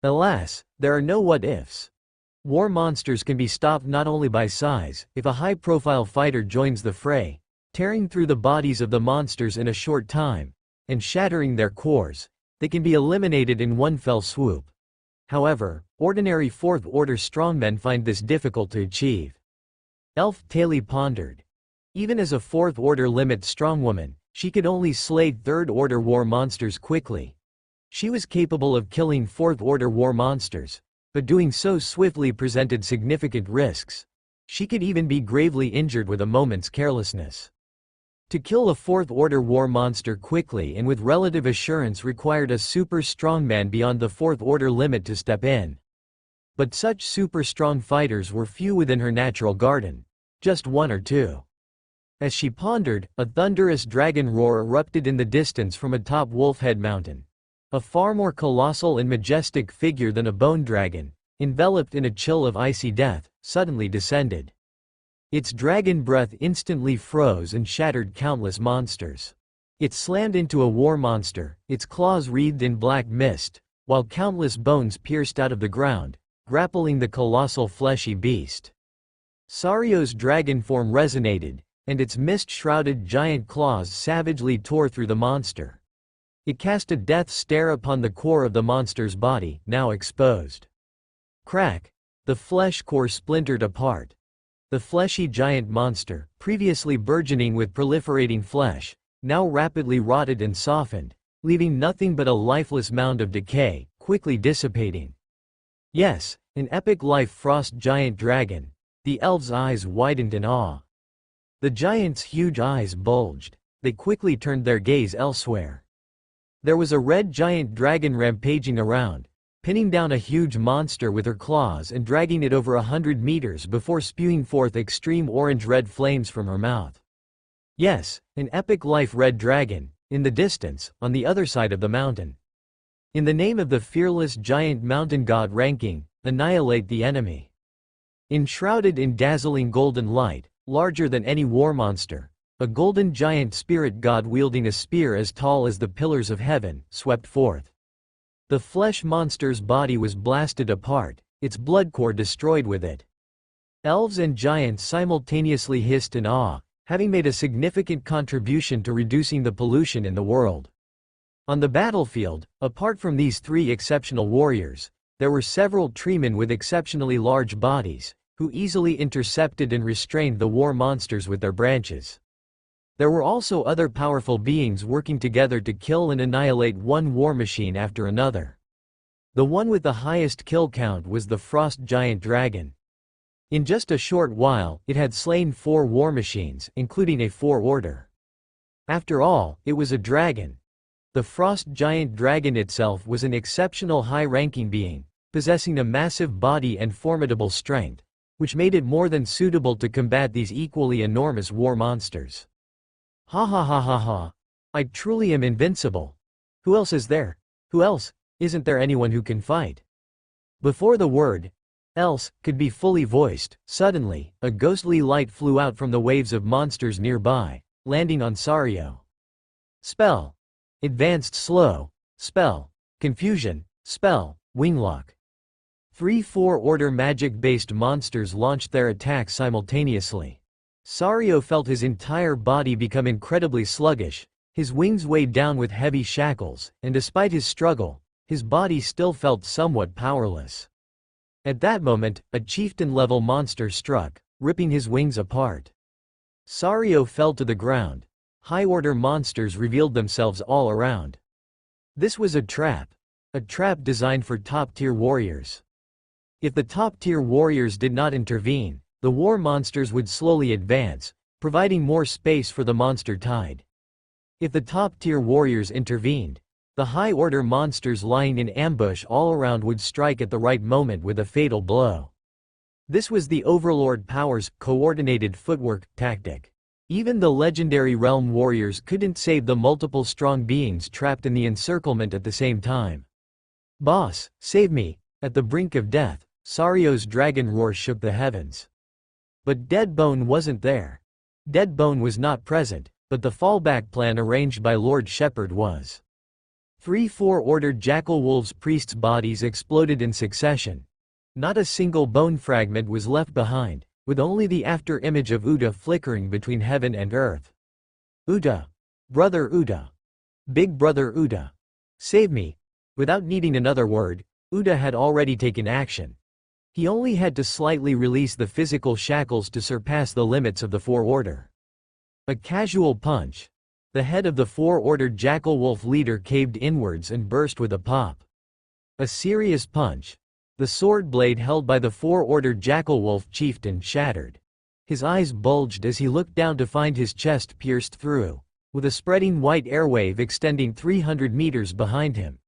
Alas, there are no what-ifs. War monsters can be stopped not only by size. If a high-profile fighter joins the fray, tearing through the bodies of the monsters in a short time, and shattering their cores, they can be eliminated in one fell swoop. However, ordinary fourth-order strongmen find this difficult to achieve. Elf Taily pondered. Even as a fourth-order limit strongwoman, she could only slay third-order war monsters quickly. She was capable of killing fourth-order war monsters, but doing so swiftly presented significant risks. She could even be gravely injured with a moment's carelessness. To kill a fourth-order war monster quickly and with relative assurance required a super strong man beyond the fourth-order limit to step in. But such super strong fighters were few within her natural garden, just one or two. As she pondered, a thunderous dragon roar erupted in the distance from atop Wolfhead Mountain. A far more colossal and majestic figure than a bone dragon, enveloped in a chill of icy death, suddenly descended. Its dragon breath instantly froze and shattered countless monsters. It slammed into a war monster, its claws wreathed in black mist, while countless bones pierced out of the ground, grappling the colossal fleshy beast. Sario's dragon form resonated, and its mist-shrouded giant claws savagely tore through the monster. It cast a death stare upon the core of the monster's body, now exposed. Crack! The flesh core splintered apart. The fleshy giant monster, previously burgeoning with proliferating flesh, now rapidly rotted and softened, leaving nothing but a lifeless mound of decay, quickly dissipating. Yes, an epic life frost giant dragon. The elves' eyes widened in awe. The giant's huge eyes bulged. They quickly turned their gaze elsewhere. There was a red giant dragon rampaging around, pinning down a huge monster with her claws and dragging it over 100 meters before spewing forth extreme orange-red flames from her mouth. Yes, an epic life red dragon, in the distance, on the other side of the mountain. In the name of the fearless giant mountain god ranking, annihilate the enemy. Enshrouded in dazzling golden light, larger than any war monster, a golden giant spirit god wielding a spear as tall as the pillars of heaven, swept forth. The flesh monster's body was blasted apart, its blood core destroyed with it. Elves and giants simultaneously hissed in awe, having made a significant contribution to reducing the pollution in the world. On the battlefield, apart from these three exceptional warriors, there were several treemen with exceptionally large bodies, who easily intercepted and restrained the war monsters with their branches. There were also other powerful beings working together to kill and annihilate one war machine after another. The one with the highest kill count was the Frost Giant Dragon. In just a short while, it had slain 4 war machines, including a 4 order. After all, it was a dragon. The Frost Giant Dragon itself was an exceptional high-ranking being, possessing a massive body and formidable strength, which made it more than suitable to combat these equally enormous war monsters. Ha ha ha ha ha. I truly am invincible. Who else is there? Who else? Isn't there anyone who can fight? Before the word else could be fully voiced, suddenly, a ghostly light flew out from the waves of monsters nearby, landing on Sario. Spell. Advanced slow. Spell. Confusion. Spell. Winglock. 3-4 order magic-based monsters launched their attacks simultaneously. Sario felt his entire body become incredibly sluggish, his wings weighed down with heavy shackles, and despite his struggle, his body still felt somewhat powerless. At that moment, a chieftain-level monster struck, ripping his wings apart. Sario fell to the ground. High-order monsters revealed themselves all around. This was a trap designed for top-tier warriors. If the top-tier warriors did not intervene, the war monsters would slowly advance, providing more space for the monster tide. If the top-tier warriors intervened, the high-order monsters lying in ambush all around would strike at the right moment with a fatal blow. This was the Overlord Power's coordinated footwork tactic. Even the legendary realm warriors couldn't save the multiple strong beings trapped in the encirclement at the same time. Boss, save me! At the brink of death, Sario's dragon roar shook the heavens. But Deadbone wasn't there. Deadbone was not present, but the fallback plan arranged by Lord Shepherd was. 3-4 ordered Jackal Wolves' priests' bodies exploded in succession. Not a single bone fragment was left behind, with only the after-image of Uda flickering between heaven and earth. Uda. Brother Uda. Big brother Uda. Save me. Without needing another word, Uda had already taken action. He only had to slightly release the physical shackles to surpass the limits of the 4 order. A casual punch. The head of the 4-ordered Jackal Wolf leader caved inwards and burst with a pop. A serious punch. The sword blade held by the 4-ordered Jackal Wolf chieftain shattered. His eyes bulged as he looked down to find his chest pierced through, with a spreading white airwave extending 300 meters behind him.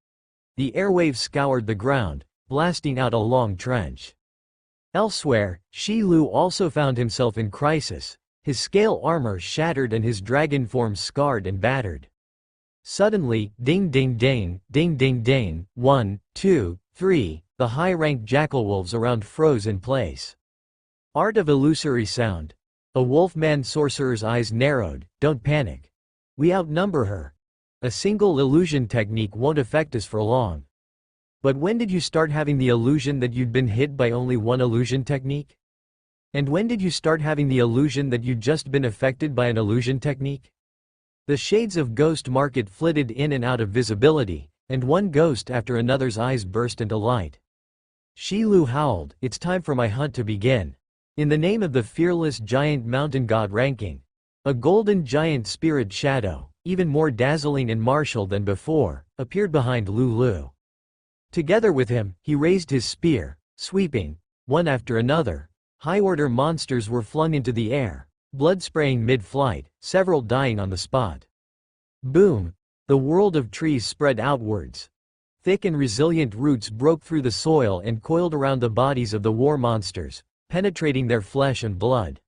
The airwave scoured the ground, blasting out a long trench. Elsewhere, Shi Lu also found himself in crisis. His scale armor shattered and his dragon form scarred and battered. Suddenly, ding ding ding, ding ding ding, 1, 2, 3, the high-ranked jackal wolves around froze in place. Art of illusory sound. A wolfman sorcerer's eyes narrowed. Don't panic. We outnumber her. A single illusion technique won't affect us for long. But when did you start having the illusion that you'd been hit by only one illusion technique? And when did you start having the illusion that you'd just been affected by an illusion technique? The shades of Ghost Market flitted in and out of visibility, and one ghost after another's eyes burst into light. Shi Lu howled, "It's time for my hunt to begin." In the name of the fearless giant mountain god ranking. A golden giant spirit shadow, even more dazzling and martial than before, appeared behind Lulu. Together with him, he raised his spear, sweeping, one after another. High-order monsters were flung into the air, blood spraying mid-flight, several dying on the spot. Boom! The world of trees spread outwards. Thick and resilient roots broke through the soil and coiled around the bodies of the war monsters, penetrating their flesh and blood.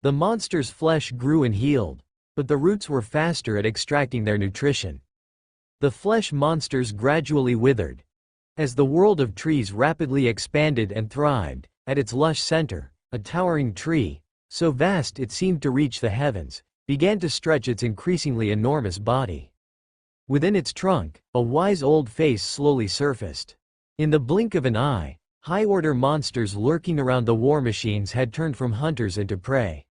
The monsters' flesh grew and healed, but the roots were faster at extracting their nutrition. The flesh monsters gradually withered. As the world of trees rapidly expanded and thrived, at its lush center, a towering tree, so vast it seemed to reach the heavens, began to stretch its increasingly enormous body. Within its trunk, a wise old face slowly surfaced. In the blink of an eye, high-order monsters lurking around the war machines had turned from hunters into prey.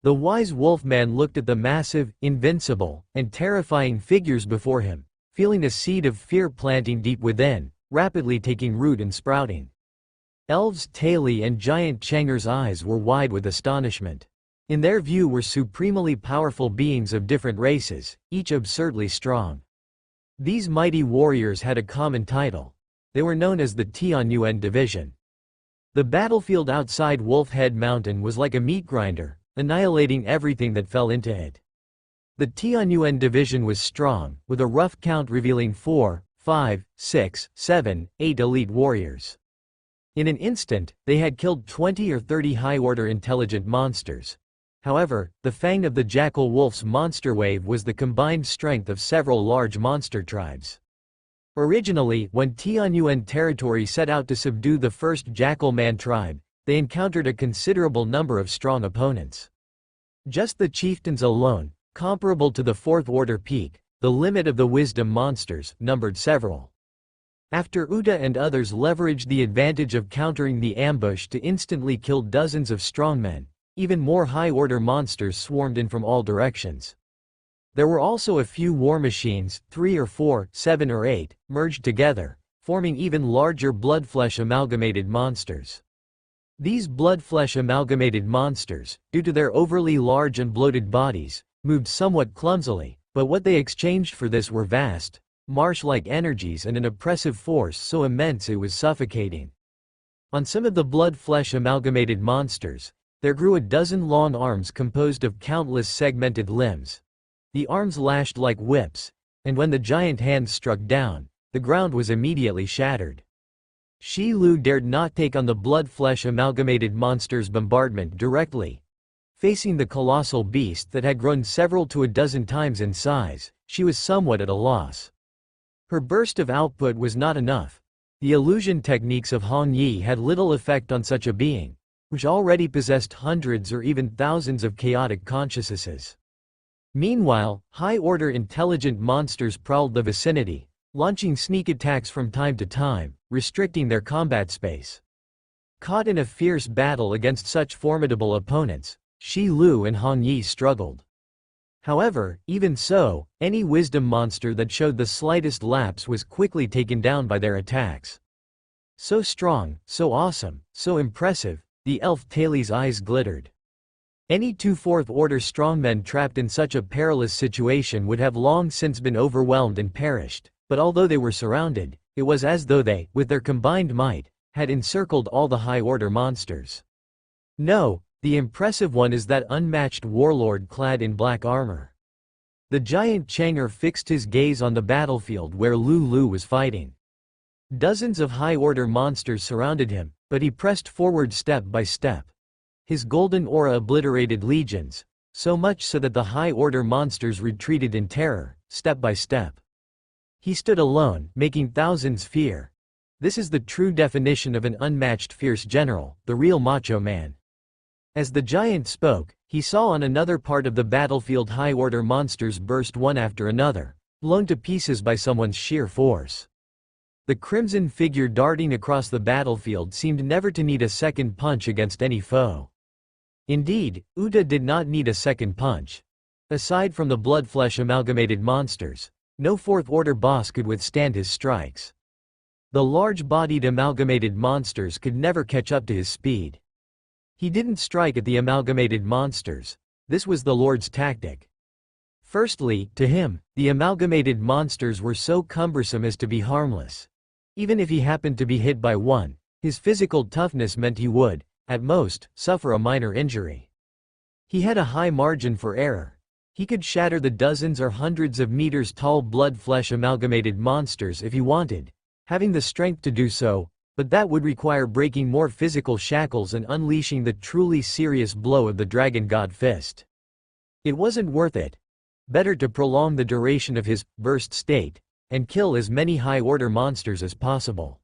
The wise wolfman looked at the massive, invincible, and terrifying figures before him, feeling a seed of fear planting deep within, rapidly taking root and sprouting. Elves Taili and Giant Chenger's eyes were wide with astonishment. In their view were supremely powerful beings of different races, each absurdly strong. These mighty warriors had a common title. They were known as the Tianyuan Division. The battlefield outside Wolf Head Mountain was like a meat grinder, annihilating everything that fell into it. The Tianyuan Division was strong, with a rough count revealing 4, 5, 6, 7, 8 elite warriors. In an instant, they had killed 20 or 30 high-order intelligent monsters. However, the fang of the Jackal Wolf's monster wave was the combined strength of several large monster tribes. Originally, when Tianyuan territory set out to subdue the first Jackal Man tribe, they encountered a considerable number of strong opponents. Just the chieftains alone, comparable to the Fourth Order peak, the limit of the wisdom monsters, numbered several. After Uta and others leveraged the advantage of countering the ambush to instantly kill dozens of strongmen, even more high-order monsters swarmed in from all directions. There were also a few war machines, 3 or 4, 7 or 8, merged together, forming even larger blood-flesh amalgamated monsters. These blood-flesh amalgamated monsters, due to their overly large and bloated bodies, moved somewhat clumsily, but what they exchanged for this were vast, marsh-like energies and an oppressive force so immense it was suffocating. On some of the blood-flesh amalgamated monsters, there grew a dozen long arms composed of countless segmented limbs. The arms lashed like whips, and when the giant hands struck down, the ground was immediately shattered. Shi Lu dared not take on the blood-flesh amalgamated monster's bombardment directly. Facing the colossal beast that had grown several to a dozen times in size, she was somewhat at a loss. Her burst of output was not enough. The illusion techniques of Hong Yi had little effect on such a being, which already possessed hundreds or even thousands of chaotic consciousnesses. Meanwhile, high-order intelligent monsters prowled the vicinity, launching sneak attacks from time to time, restricting their combat space. Caught in a fierce battle against such formidable opponents, Shi Lu and Hong Yi struggled. However, even so, any wisdom monster that showed the slightest lapse was quickly taken down by their attacks. So strong, so awesome, so impressive, the elf Taili's eyes glittered. Any 2 Fourth Order strongmen trapped in such a perilous situation would have long since been overwhelmed and perished, but although they were surrounded, it was as though they, with their combined might, had encircled all the high-order monsters. No, the impressive one is that unmatched warlord clad in black armor. The giant Chenger fixed his gaze on the battlefield where Lu Lu was fighting. Dozens of high-order monsters surrounded him, but he pressed forward step by step. His golden aura obliterated legions, so much so that the high-order monsters retreated in terror, step by step. He stood alone, making thousands fear. This is the true definition of an unmatched fierce general, the real macho man. As the giant spoke, he saw on another part of the battlefield high-order monsters burst one after another, blown to pieces by someone's sheer force. The crimson figure darting across the battlefield seemed never to need a second punch against any foe. Indeed, Uta did not need a second punch. Aside from the blood-flesh amalgamated monsters, no Fourth Order boss could withstand his strikes. The large-bodied amalgamated monsters could never catch up to his speed. He didn't strike at the amalgamated monsters. This was the Lord's tactic. Firstly, to him, the amalgamated monsters were so cumbersome as to be harmless. Even if he happened to be hit by one, his physical toughness meant he would, at most, suffer a minor injury. He had a high margin for error. He could shatter the dozens or hundreds of meters tall blood-flesh amalgamated monsters if he wanted, having the strength to do so, but that would require breaking more physical shackles and unleashing the truly serious blow of the Dragon God Fist. It wasn't worth it. Better to prolong the duration of his burst state, and kill as many high-order monsters as possible.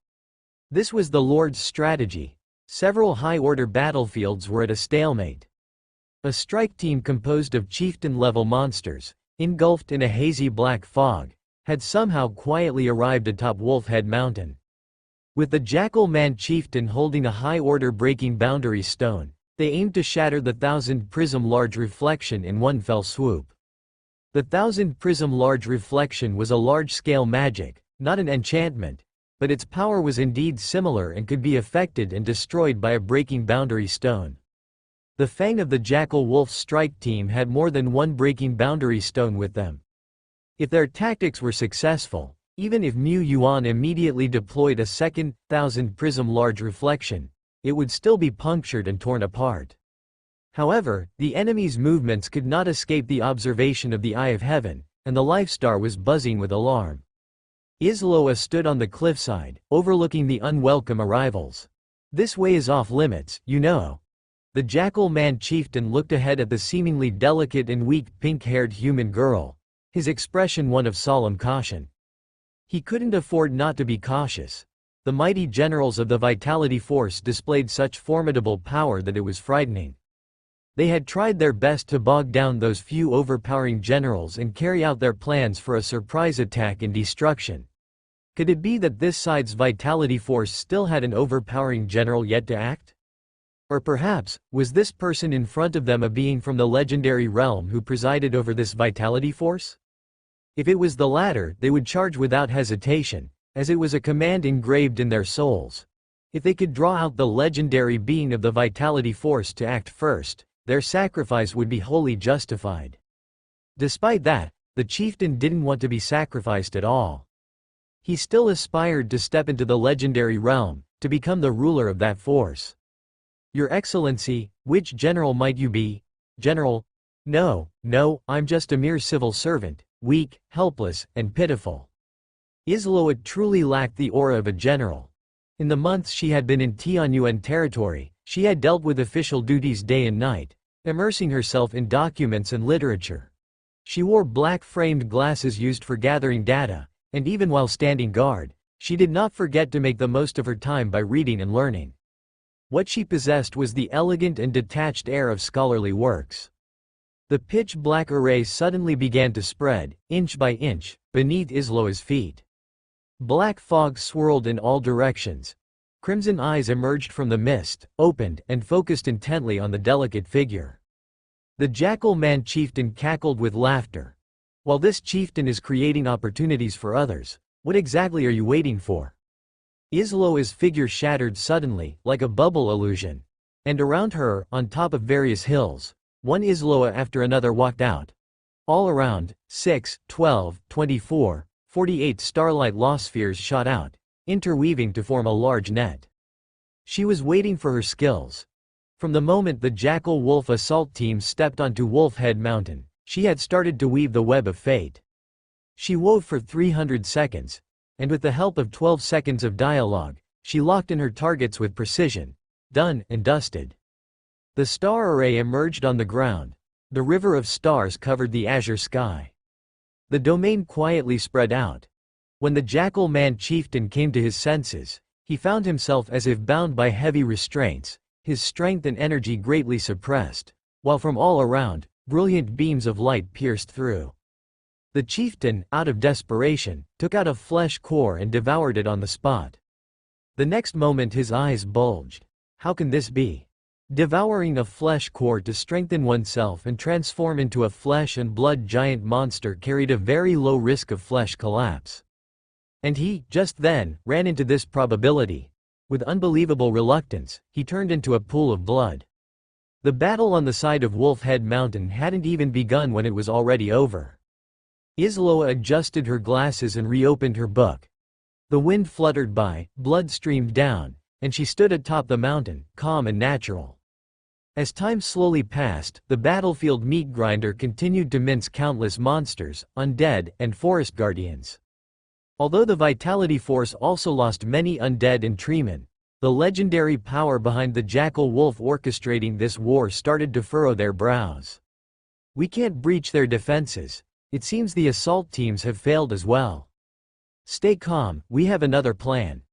This was the Lord's strategy. Several high-order battlefields were at a stalemate. A strike team composed of chieftain-level monsters, engulfed in a hazy black fog, had somehow quietly arrived atop Wolf Head Mountain. With the Jackal Man chieftain holding a high-order breaking boundary stone, they aimed to shatter the 1,000 Prism Large Reflection in one fell swoop. The 1,000 Prism Large Reflection was a large-scale magic, not an enchantment. but its power was indeed similar and could be affected and destroyed by a breaking boundary stone. The Fang of the Jackal Wolf strike team had more than one breaking boundary stone with them. If their tactics were successful, even if Mu Yuan immediately deployed a second, 1000 prism large reflection, it would still be punctured and torn apart. However, the enemy's movements could not escape the observation of the Eye of Heaven, and the Life Star was buzzing with alarm. Isloa stood on the cliffside, overlooking the unwelcome arrivals. "This way is off limits, you know." The Jackal Man chieftain looked ahead at the seemingly delicate and weak pink-haired human girl, his expression one of solemn caution. He couldn't afford not to be cautious. The mighty generals of the Vitality Force displayed such formidable power that it was frightening. They had tried their best to bog down those few overpowering generals and carry out their plans for a surprise attack and destruction. Could it be that this side's Vitality Force still had an overpowering general yet to act? Or perhaps, was this person in front of them a being from the legendary realm who presided over this Vitality Force? If it was the latter, they would charge without hesitation, as it was a command engraved in their souls. If they could draw out the legendary being of the Vitality Force to act first, their sacrifice would be wholly justified. Despite that, the chieftain didn't want to be sacrificed at all. He still aspired to step into the legendary realm, to become the ruler of that force. "Your Excellency, which general might you be?" "General? No, I'm just a mere civil servant, weak, helpless, and pitiful." Isloa truly lacked the aura of a general. In the months she had been in Tianyuan territory, she had dealt with official duties day and night, immersing herself in documents and literature. She wore black-framed glasses used for gathering data, and even while standing guard, she did not forget to make the most of her time by reading and learning. What she possessed was the elegant and detached air of scholarly works. The pitch-black array suddenly began to spread, inch by inch, beneath Isloa's feet. Black fog swirled in all directions. Crimson eyes emerged from the mist, opened, and focused intently on the delicate figure. The Jackal Man chieftain cackled with laughter. "While this chieftain is creating opportunities for others, what exactly are you waiting for?" Isloa's figure shattered suddenly, like a bubble illusion. And around her, on top of various hills, one Isloa after another walked out. All around, 6, 12, 24, 48 starlight law spheres shot out, interweaving to form a large net. She was waiting for her skills. From the moment the Jackal Wolf assault team stepped onto Wolf Head Mountain, she had started to weave the web of fate. She wove for 300 seconds, and with the help of 12 seconds of dialogue, she locked in her targets with precision. Done and dusted. The star array emerged on the ground. The river of stars covered the azure sky. The domain quietly spread out. When the Jackal Man chieftain came to his senses, he found himself as if bound by heavy restraints, his strength and energy greatly suppressed, while from all around, brilliant beams of light pierced through. The chieftain, out of desperation, took out a flesh core and devoured it on the spot. The next moment his eyes bulged. How can this be? Devouring a flesh core to strengthen oneself and transform into a flesh and blood giant monster carried a very low risk of flesh collapse. And he, just then, ran into this probability. With unbelievable reluctance, he turned into a pool of blood. The battle on the side of Wolf Head Mountain hadn't even begun when it was already over. Isloa adjusted her glasses and reopened her book. The wind fluttered by, blood streamed down, and she stood atop the mountain, calm and natural. As time slowly passed, the battlefield meat grinder continued to mince countless monsters, undead, and forest guardians. Although the Vitality Force also lost many undead and treemen, the legendary power behind the Jackal Wolf orchestrating this war started to furrow their brows. "We can't breach their defenses. It seems the assault teams have failed as well." "Stay calm, we have another plan."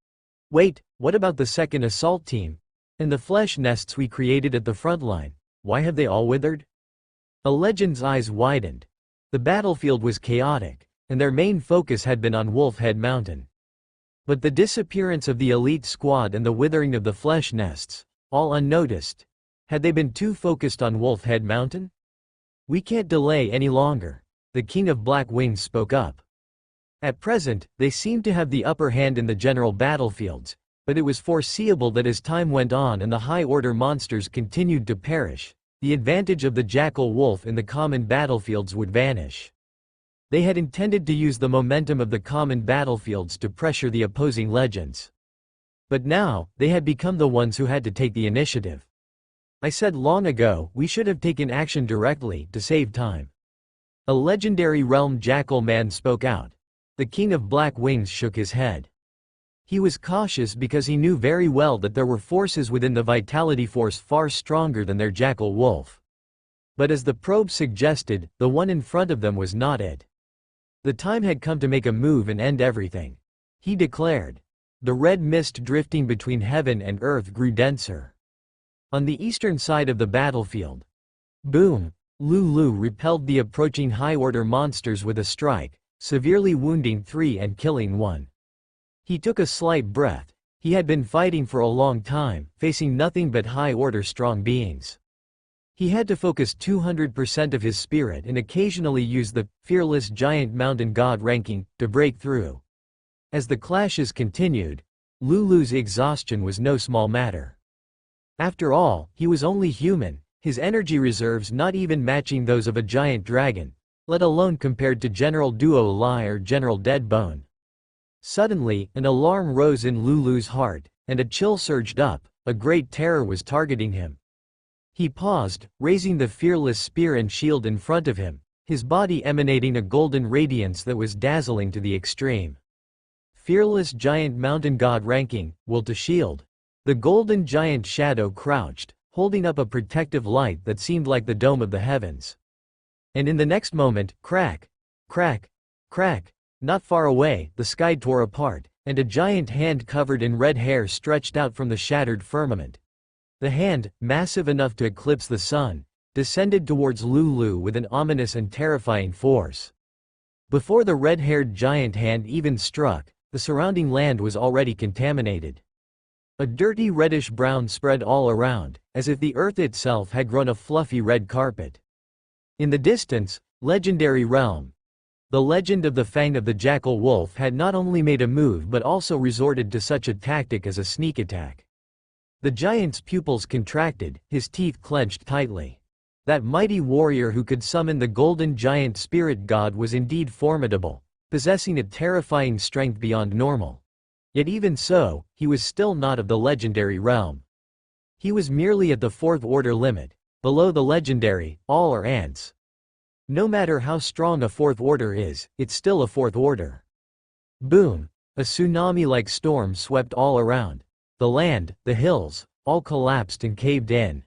"Wait, what about the second assault team? And the flesh nests we created at the front line, why have they all withered?" A legend's eyes widened. The battlefield was chaotic, and their main focus had been on Wolf Head Mountain. But the disappearance of the elite squad and the withering of the flesh nests, all unnoticed. Had they been too focused on Wolf Head Mountain? "We can't delay any longer," the King of Black Wings spoke up. At present, they seemed to have the upper hand in the general battlefields, but it was foreseeable that as time went on and the high-order monsters continued to perish, the advantage of the jackal wolf in the common battlefields would vanish. They had intended to use the momentum of the common battlefields to pressure the opposing legends. But now, they had become the ones who had to take the initiative. I said long ago, we should have taken action directly, to save time. A legendary realm jackal man spoke out. The King of Black Wings shook his head. He was cautious because he knew very well that there were forces within the Vitality Force far stronger than their jackal wolf. But as the probe suggested, the one in front of them was not it. The time had come to make a move and end everything. He declared. The red mist drifting between heaven and earth grew denser. On the eastern side of the battlefield, boom! Lulu repelled the approaching high-order monsters with a strike, severely wounding 3 and killing 1. He took a slight breath. He had been fighting for a long time, facing nothing but high-order strong beings. He had to focus 200% of his spirit and occasionally use the fearless giant mountain god ranking to break through. As the clashes continued, Lulu's exhaustion was no small matter. After all, he was only human, his energy reserves not even matching those of a giant dragon, let alone compared to General Duo Lai or General Deadbone. Suddenly, an alarm rose in Lulu's heart, and a chill surged up. A great terror was targeting him. He paused, raising the fearless spear and shield in front of him, his body emanating a golden radiance that was dazzling to the extreme. Fearless giant mountain god ranking, will to shield. The golden giant shadow crouched, holding up a protective light that seemed like the dome of the heavens. And in the next moment, crack, crack, crack, not far away, the sky tore apart, and a giant hand covered in red hair stretched out from the shattered firmament. The hand, massive enough to eclipse the sun, descended towards Lulu with an ominous and terrifying force. Before the red-haired giant hand even struck, the surrounding land was already contaminated. A dirty reddish-brown spread all around, as if the earth itself had grown a fluffy red carpet. In the distance, legendary realm. The legend of the Fang of the Jackal Wolf had not only made a move but also resorted to such a tactic as a sneak attack. The giant's pupils contracted, his teeth clenched tightly. That mighty warrior who could summon the golden giant spirit god was indeed formidable, possessing a terrifying strength beyond normal. Yet even so, he was still not of the legendary realm. He was merely at the fourth order limit. Below the legendary, all are ants. No matter how strong a fourth order is, it's still a fourth order. Boom! A tsunami-like storm swept all around. The land, the hills, all collapsed and caved in.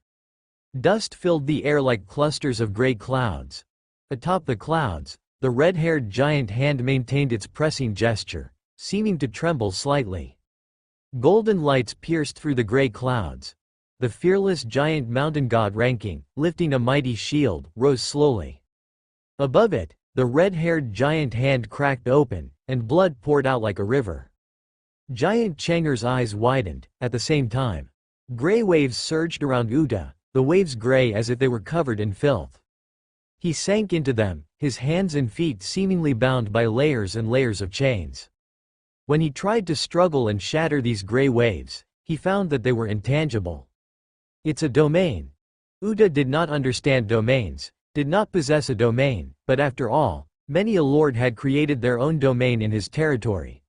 Dust filled the air like clusters of gray clouds. Atop the clouds, the red-haired giant hand maintained its pressing gesture, seeming to tremble slightly. Golden lights pierced through the gray clouds. The fearless giant mountain god ranking, lifting a mighty shield, rose slowly. Above it, the red-haired giant hand cracked open, and blood poured out like a river. Giant Changer's eyes widened. At the same time, gray waves surged around Uda, the waves gray as if they were covered in filth. He sank into them, his hands and feet seemingly bound by layers and layers of chains. When he tried to struggle and shatter these gray waves, he found that they were intangible. It's a domain. Uda did not understand domains, did not possess a domain, but after all, many a lord had created their own domain in his territory.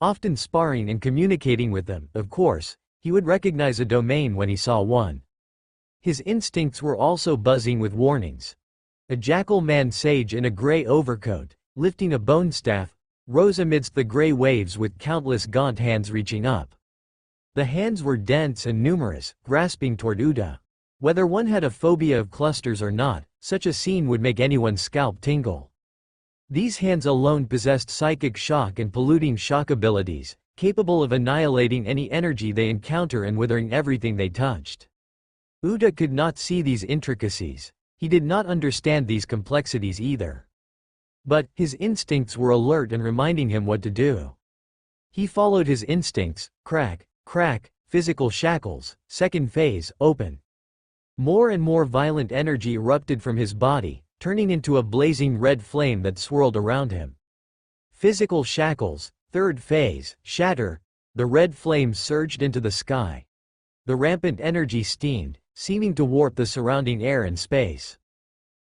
Often sparring and communicating with them, of course, he would recognize a domain when he saw one. His instincts were also buzzing with warnings. A jackal man sage in a gray overcoat, lifting a bone staff, rose amidst the gray waves with countless gaunt hands reaching up. The hands were dense and numerous, grasping toward Uda. Whether one had a phobia of clusters or not, such a scene would make anyone's scalp tingle. These hands alone possessed psychic shock and polluting shock abilities, capable of annihilating any energy they encounter and withering everything they touched. Uda could not see these intricacies. He did not understand these complexities either. But his instincts were alert and reminding him what to do. He followed his instincts. Crack, crack, physical shackles, second phase, open. More and more violent energy erupted from his body, turning into a blazing red flame that swirled around him. Physical shackles, third phase, shatter. The red flame surged into the sky. The rampant energy steamed, seeming to warp the surrounding air and space.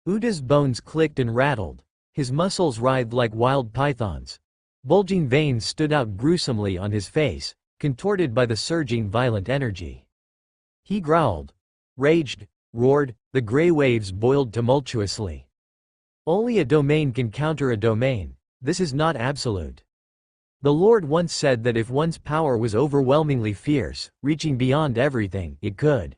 Uda's bones clicked and rattled. His muscles writhed like wild pythons. Bulging veins stood out gruesomely on his face, contorted by the surging violent energy. He growled, raged, roared. The gray waves boiled tumultuously. Only a domain can counter a domain. This is not absolute. The Lord once said that if one's power was overwhelmingly fierce, reaching beyond everything, it could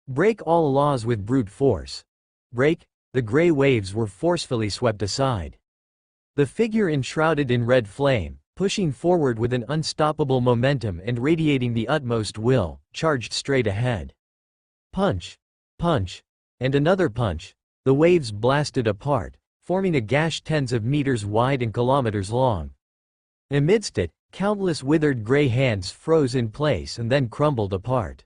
break all laws with brute force. Break? The gray waves were forcefully swept aside. The figure enshrouded in red flame, pushing forward with an unstoppable momentum and radiating the utmost will, charged straight ahead. Punch! Punch! And another punch. The waves blasted apart, forming a gash tens of meters wide and kilometers long. Amidst it, countless withered gray hands froze in place and then crumbled apart.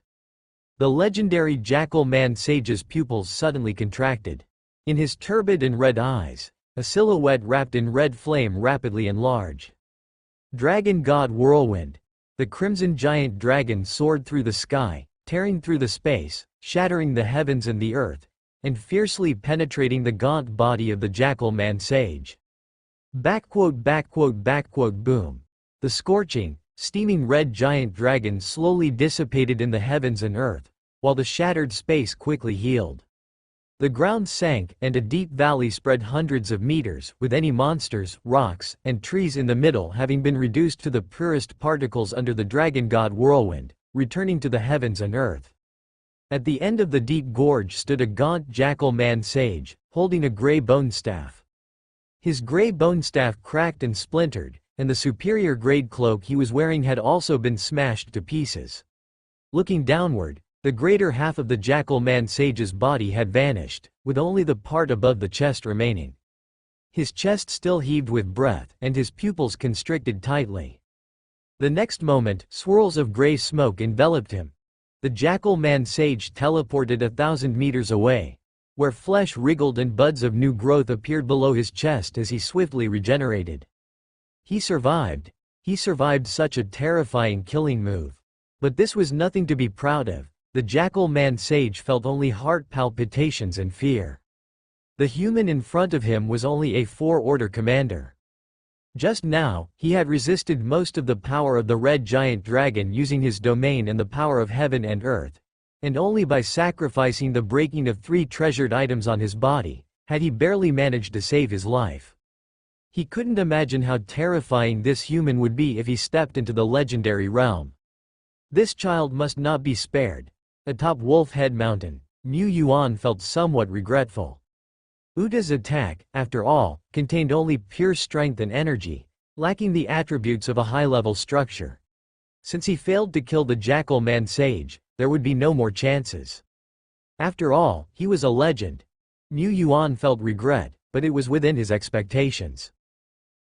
The legendary Jackal Man Sage's pupils suddenly contracted. In his turbid and red eyes, a silhouette wrapped in red flame rapidly enlarged. Dragon God Whirlwind. The crimson giant dragon soared through the sky, tearing through the space, shattering the heavens and the earth, and fiercely penetrating the gaunt body of the Jackal Man Sage. Boom. The scorching, steaming red giant dragon slowly dissipated in the heavens and earth, while the shattered space quickly healed. The ground sank, and a deep valley spread hundreds of meters, with any monsters, rocks, and trees in the middle having been reduced to the purest particles under the dragon god Whirlwind, returning to the heavens and earth. At the end of the deep gorge stood a gaunt Jackal Man Sage, holding a gray bone staff. His gray bone staff cracked and splintered, and the superior grade cloak he was wearing had also been smashed to pieces. Looking downward, the greater half of the Jackal Man Sage's body had vanished, with only the part above the chest remaining. His chest still heaved with breath, and his pupils constricted tightly. The next moment, swirls of gray smoke enveloped him. The Jackal Man Sage teleported 1,000 meters away, where flesh wriggled and buds of new growth appeared below his chest as he swiftly regenerated. He survived. He survived such a terrifying killing move. But this was nothing to be proud of. The Jackal Man Sage felt only heart palpitations and fear. The human in front of him was only a four-order commander. Just now, he had resisted most of the power of the red giant dragon using his domain and the power of heaven and earth, and only by sacrificing the breaking of 3 treasured items on his body, had he barely managed to save his life. He couldn't imagine how terrifying this human would be if he stepped into the legendary realm. This child must not be spared. Atop Wolf Head Mountain, Mu Yuan felt somewhat regretful. Uda's attack, after all, contained only pure strength and energy, lacking the attributes of a high-level structure. Since he failed to kill the Jackal Man Sage, there would be no more chances. After all, he was a legend. Mu Yuan felt regret, but it was within his expectations.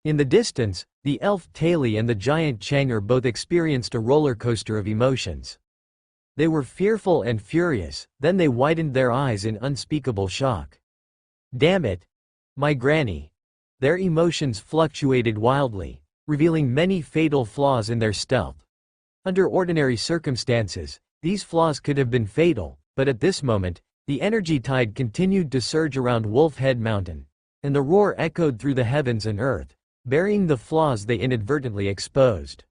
In the distance, the elf Taili and the giant Chang'er both experienced a roller coaster of emotions. They were fearful and furious, then they widened their eyes in unspeakable shock. Damn it! My granny! Their emotions fluctuated wildly, revealing many fatal flaws in their stealth. Under ordinary circumstances, these flaws could have been fatal, but at this moment, the energy tide continued to surge around Wolf Head Mountain, and the roar echoed through the heavens and earth, burying the flaws they inadvertently exposed.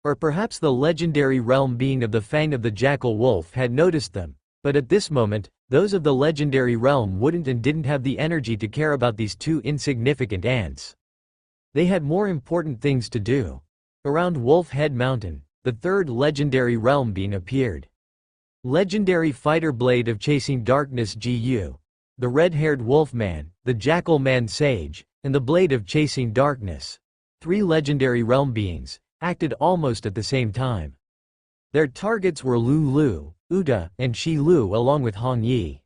Or perhaps the legendary realm being of the Fang of the Jackal Wolf had noticed them, but at this moment, those of the legendary realm wouldn't and didn't have the energy to care about these 2 insignificant ants. They had more important things to do. Around Wolf Head Mountain, the 3rd legendary realm being appeared. Legendary Fighter Blade of Chasing Darkness GU, the red-haired Wolfman, the Jackal Man Sage, and the Blade of Chasing Darkness, 3 legendary realm beings, acted almost at the same time. Their targets were Lu Lu, Uda, and Shi Lu along with Hong Yi.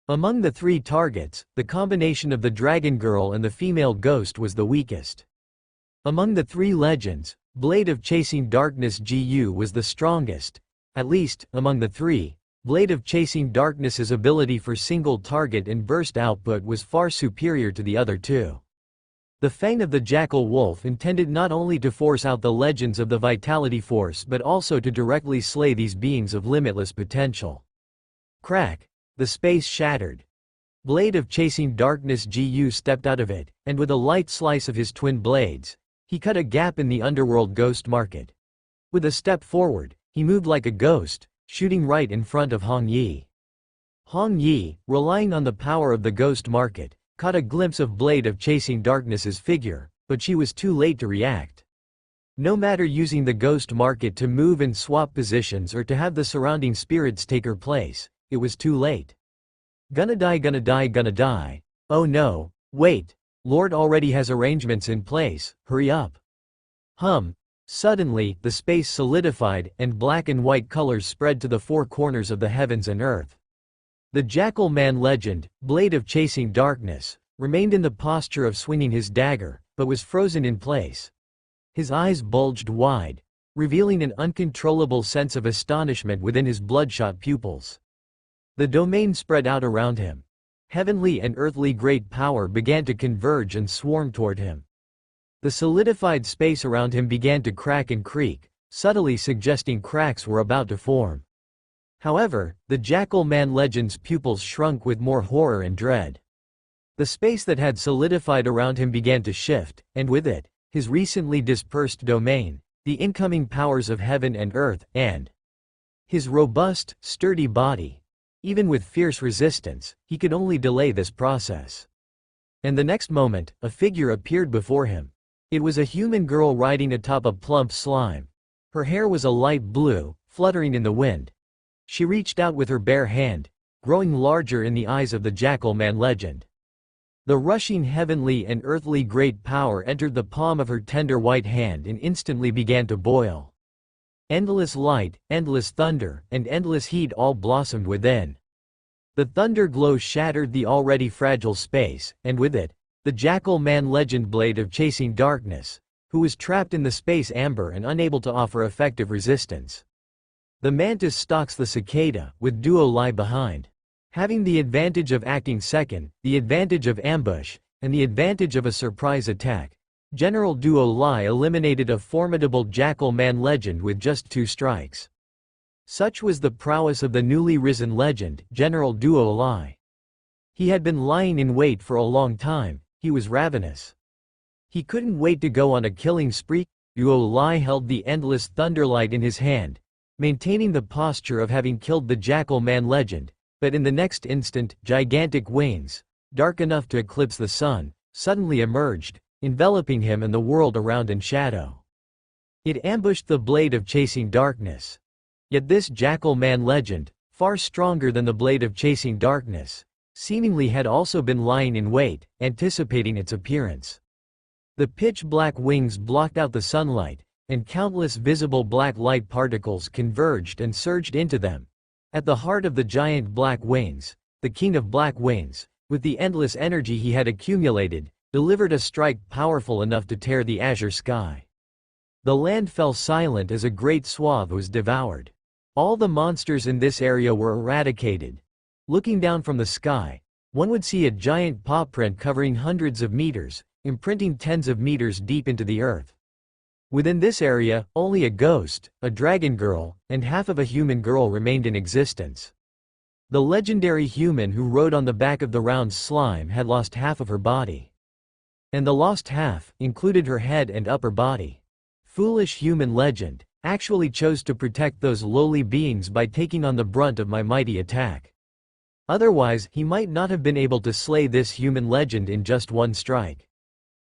Among the 3 targets, the combination of the Dragon Girl and the female ghost was the weakest. Among the 3 legends, Blade of Chasing Darkness GU was the strongest. At least, among the 3, Blade of Chasing Darkness's ability for single target and burst output was far superior to the other 2. The fang of the jackal wolf intended not only to force out the legends of the Vitality Force but also to directly slay these beings of limitless potential. Crack! The space shattered. Blade of Chasing Darkness Gu stepped out of it, and with a light slice of his twin blades, he cut a gap in the underworld ghost market. With a step forward, he moved like a ghost, shooting right in front of Hong Yi. Hong Yi, relying on the power of the ghost market, caught a glimpse of Blade of Chasing Darkness's figure, but she was too late to react. No matter using the ghost market to move and swap positions or to have the surrounding spirits take her place, it was too late. Gonna die, gonna die, gonna die. Oh no, wait. Lord already has arrangements in place, hurry up. Suddenly, the space solidified, and black and white colors spread to the four corners of the heavens and earth. The Jackal Man legend, Blade of Chasing Darkness, remained in the posture of swinging his dagger, but was frozen in place. His eyes bulged wide, revealing an uncontrollable sense of astonishment within his bloodshot pupils. The domain spread out around him. Heavenly and earthly great power began to converge and swarm toward him. The solidified space around him began to crack and creak, subtly suggesting cracks were about to form. However, the Jackal Man legend's pupils shrunk with more horror and dread. The space that had solidified around him began to shift, and with it, his recently dispersed domain, the incoming powers of heaven and earth, and his robust, sturdy body. Even with fierce resistance, he could only delay this process. And the next moment, a figure appeared before him. It was a human girl riding atop a plump slime. Her hair was a light blue, fluttering in the wind. She reached out with her bare hand, growing larger in the eyes of the Jackal Man legend. The rushing heavenly and earthly great power entered the palm of her tender white hand and instantly began to boil. Endless light, endless thunder, and endless heat all blossomed within. The thunder glow shattered the already fragile space, and with it, the Jackal Man legend Blade of Chasing Darkness, who was trapped in the space amber and unable to offer effective resistance. The mantis stalks the cicada, with Duo Lai behind. Having the advantage of acting second, the advantage of ambush, and the advantage of a surprise attack, General Duo Lai eliminated a formidable Jackal Man legend with just 2 strikes. Such was the prowess of the newly risen legend, General Duo Lai. He had been lying in wait for a long time, he was ravenous. He couldn't wait to go on a killing spree. Duo Lai held the endless thunderlight in his hand, maintaining the posture of having killed the Jackal Man legend, but in the next instant, gigantic wings, dark enough to eclipse the sun, suddenly emerged, enveloping him and the world around in shadow. It ambushed the Blade of Chasing Darkness. Yet this Jackal Man legend, far stronger than the Blade of Chasing Darkness, seemingly had also been lying in wait, anticipating its appearance. The pitch-black wings blocked out the sunlight, and countless visible black light particles converged and surged into them. At the heart of the giant black wings, the King of Black Wings, with the endless energy he had accumulated, delivered a strike powerful enough to tear the azure sky. The land fell silent as a great swath was devoured. All the monsters in this area were eradicated. Looking down from the sky, one would see a giant paw print covering hundreds of meters, imprinting tens of meters deep into the earth. Within this area, only a ghost, a dragon girl, and half of a human girl remained in existence. The legendary human who rode on the back of the round slime had lost half of her body. And the lost half included her head and upper body. Foolish human legend, actually chose to protect those lowly beings by taking on the brunt of my mighty attack. Otherwise, he might not have been able to slay this human legend in just 1 strike.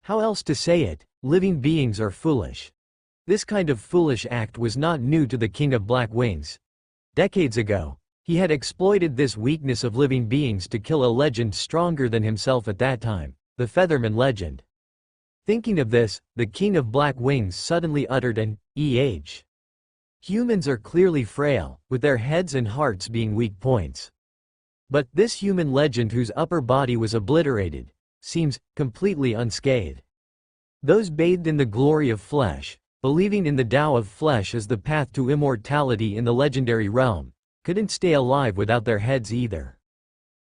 How else to say it? Living beings are foolish. This kind of foolish act was not new to the King of Black Wings. Decades ago, he had exploited this weakness of living beings to kill a legend stronger than himself at that time, the Featherman legend. Thinking of this, the King of Black Wings suddenly uttered an "Eh." Humans are clearly frail, with their heads and hearts being weak points. But this human legend whose upper body was obliterated, seems completely unscathed. Those bathed in the glory of flesh, believing in the Tao of flesh as the path to immortality in the legendary realm, couldn't stay alive without their heads either.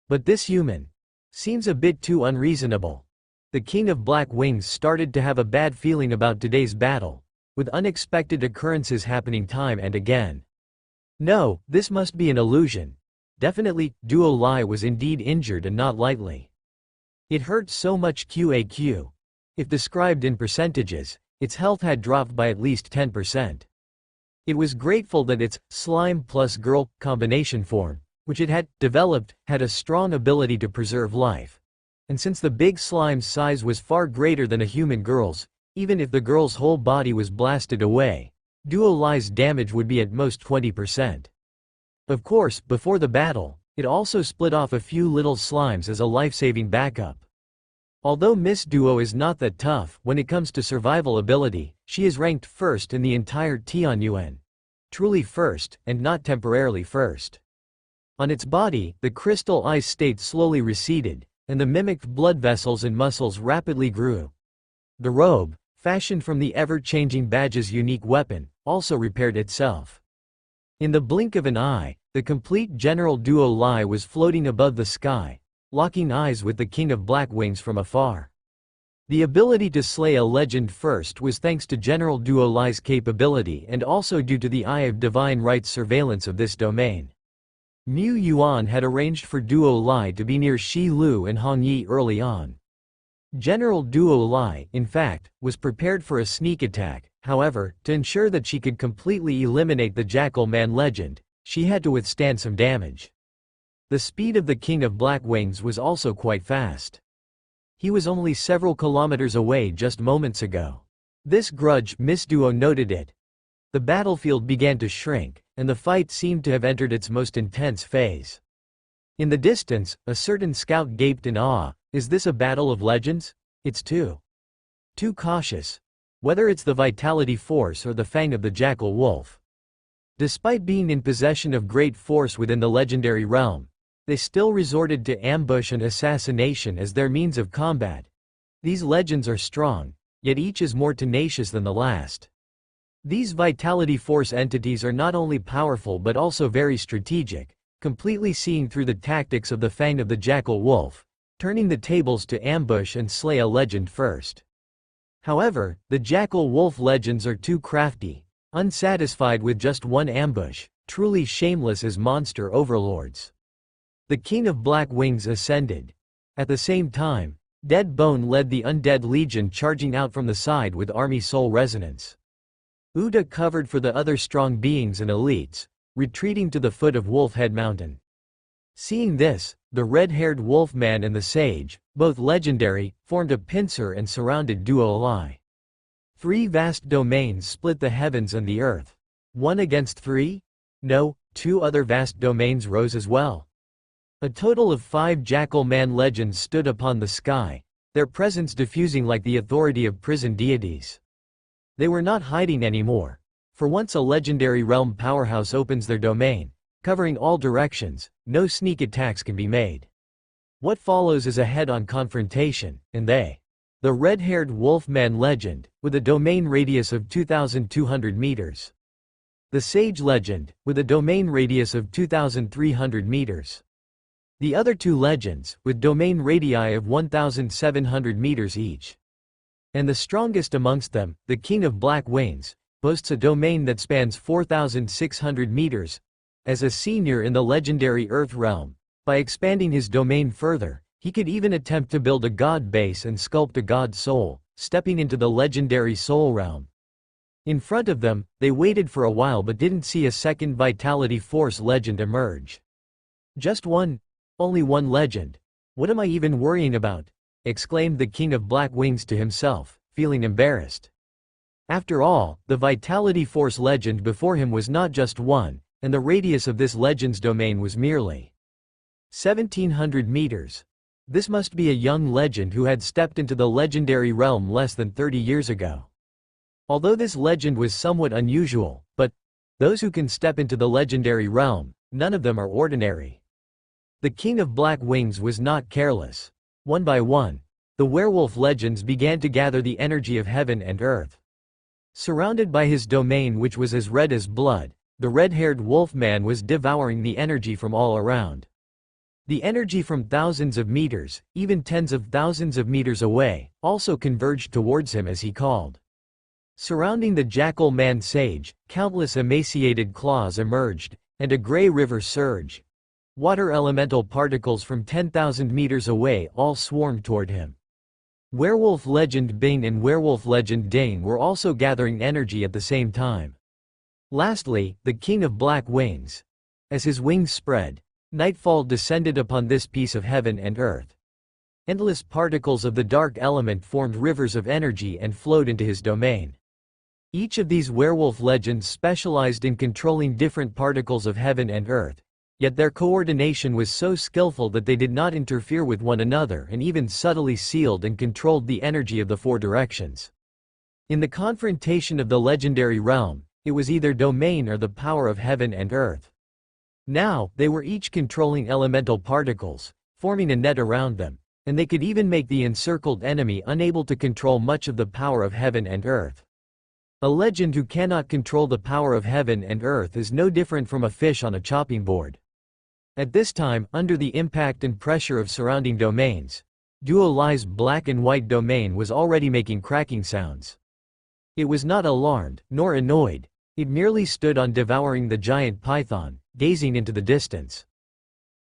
But this human seems a bit too unreasonable. the King of Black Wings started to have a bad feeling about today's battle, with unexpected occurrences happening time and again. No, this must be an illusion. Definitely, Duo Lai was indeed injured and not lightly. It hurt so much QAQ. If described in percentages, its health had dropped by at least 10%. It was grateful that its slime plus girl combination form, which it had developed, had a strong ability to preserve life. And since the big slime's size was far greater than a human girl's, even if the girl's whole body was blasted away, Duo Lai's damage would be at most 20%. Of course, before the battle, it also split off a few little slimes as a life-saving backup. Although Miss Duo is not that tough when it comes to survival ability, she is ranked first in the entire Tianyuan. Truly first, and not temporarily first. On its body, the crystal ice state slowly receded, and the mimicked blood vessels and muscles rapidly grew. The robe, fashioned from the ever-changing badge's unique weapon, also repaired itself. In the blink of an eye, the complete General Duo Lai was floating above the sky, locking eyes with the King of Black Wings from afar. The ability to slay a legend first was thanks to General Duo Lai's capability and also due to the Eye of Divine Right's surveillance of this domain. Mu Yuan had arranged for Duo Lai to be near Shi Lu and Hong Yi early on. General Duo Lai, in fact, was prepared for a sneak attack. However, to ensure that she could completely eliminate the Jackal Man legend, she had to withstand some damage. The speed of the King of Black Wings was also quite fast. He was only several kilometers away just moments ago. This grudge, Miss Duo noted it. The battlefield began to shrink, and the fight seemed to have entered its most intense phase. In the distance, a certain scout gaped in awe. Is this a battle of legends? It's too cautious. Whether it's the Vitality Force or the Fang of the Jackal Wolf. Despite being in possession of great force within the legendary realm, they still resorted to ambush and assassination as their means of combat. These legends are strong, yet each is more tenacious than the last. These Vitality Force entities are not only powerful but also very strategic, completely seeing through the tactics of the Fang of the Jackal Wolf, turning the tables to ambush and slay a legend first. However, the Jackal Wolf legends are too crafty, unsatisfied with just one ambush, truly shameless as monster overlords. The King of Black Wings ascended. At the same time, Dead Bone led the Undead Legion charging out from the side with Army Soul Resonance. Uda covered for the other strong beings and elites, retreating to the foot of Wolfhead Mountain. Seeing this, the red-haired Wolfman and the Sage, both legendary, formed a pincer and surrounded Duo Lai. 3 vast domains split the heavens and the earth. 1 against 3? No, 2 other vast domains rose as well. A total of 5 Jackal Man legends stood upon the sky, their presence diffusing like the authority of prison deities. They were not hiding anymore. For once a legendary realm powerhouse opens their domain, covering all directions, no sneak attacks can be made. What follows is a head-on confrontation, and they. The red-haired Wolfman legend, with a domain radius of 2,200 meters. The Sage legend, with a domain radius of 2,300 meters. The other 2 legends, with domain radii of 1,700 meters each. And the strongest amongst them, the King of Black Wings, boasts a domain that spans 4,600 meters. As a senior in the legendary Earth realm, by expanding his domain further, he could even attempt to build a god base and sculpt a god soul, stepping into the legendary soul realm. In front of them, they waited for a while but didn't see a second Vitality Force legend emerge. Just one? Only one legend. What am I even worrying about? Exclaimed the King of Black Wings to himself, feeling embarrassed. After all, the Vitality Force legend before him was not just one, and the radius of this legend's domain was merely 1,700 meters. This must be a young legend who had stepped into the legendary realm less than 30 years ago. Although this legend was somewhat unusual, but those who can step into the legendary realm, none of them are ordinary. The King of Black Wings was not careless. One by one, the werewolf legends began to gather the energy of heaven and earth. Surrounded by his domain which was as red as blood, the red-haired Wolfman was devouring the energy from all around. The energy from thousands of meters, even tens of thousands of meters away, also converged towards him as he called. Surrounding the jackal man sage, countless emaciated claws emerged, and a gray river surged. Water elemental particles from 10,000 meters away all swarmed toward him. Werewolf legend Bing and werewolf legend Dane were also gathering energy at the same time. Lastly, the king of black wings. As his wings spread, nightfall descended upon this piece of heaven and earth. Endless particles of the dark element formed rivers of energy and flowed into his domain. Each of these werewolf legends specialized in controlling different particles of heaven and earth, yet their coordination was so skillful that they did not interfere with one another and even subtly sealed and controlled the energy of the four directions. In the confrontation of the legendary realm, it was either domain or the power of heaven and earth. Now, they were each controlling elemental particles, forming a net around them, and they could even make the encircled enemy unable to control much of the power of heaven and earth. A legend who cannot control the power of heaven and earth is no different from a fish on a chopping board. At this time, under the impact and pressure of surrounding domains, Duo Lai's black and white domain was already making cracking sounds. It was not alarmed, nor annoyed. It merely stood on devouring the giant python, gazing into the distance.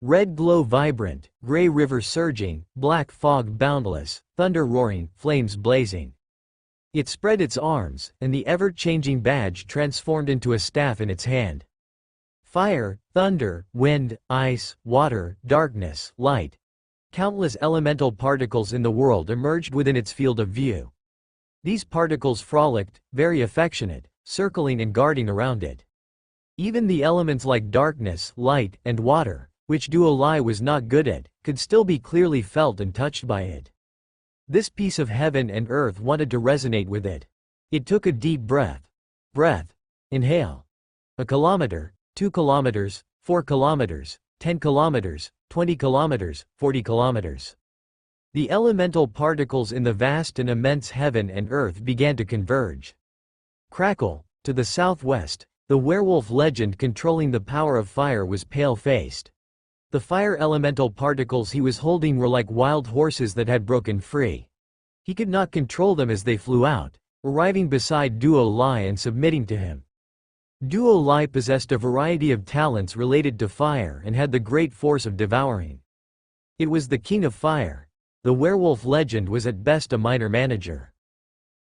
Red glow vibrant, gray river surging, black fog boundless, thunder roaring, flames blazing. It spread its arms, and the ever-changing badge transformed into a staff in its hand. Fire, thunder, wind, ice, water, darkness, light. Countless elemental particles in the world emerged within its field of view. These particles frolicked, very affectionate, circling and guarding around it. Even the elements like darkness, light, and water, which Duo Lai was not good at, could still be clearly felt and touched by it. This piece of heaven and earth wanted to resonate with it. It took a deep breath. Breath. Inhale. 1 kilometer, 2 kilometers, 4 kilometers, 10 kilometers, 20 kilometers, 40 kilometers. The elemental particles in the vast and immense heaven and earth began to converge. Crackle. To the southwest, the werewolf legend controlling the power of fire was pale-faced. The fire elemental particles he was holding were like wild horses that had broken free. He could not control them as they flew out, arriving beside Duo Lai and submitting to him. Duo Lai possessed a variety of talents related to fire and had the great force of devouring. It was the king of fire. The werewolf legend was at best a minor manager.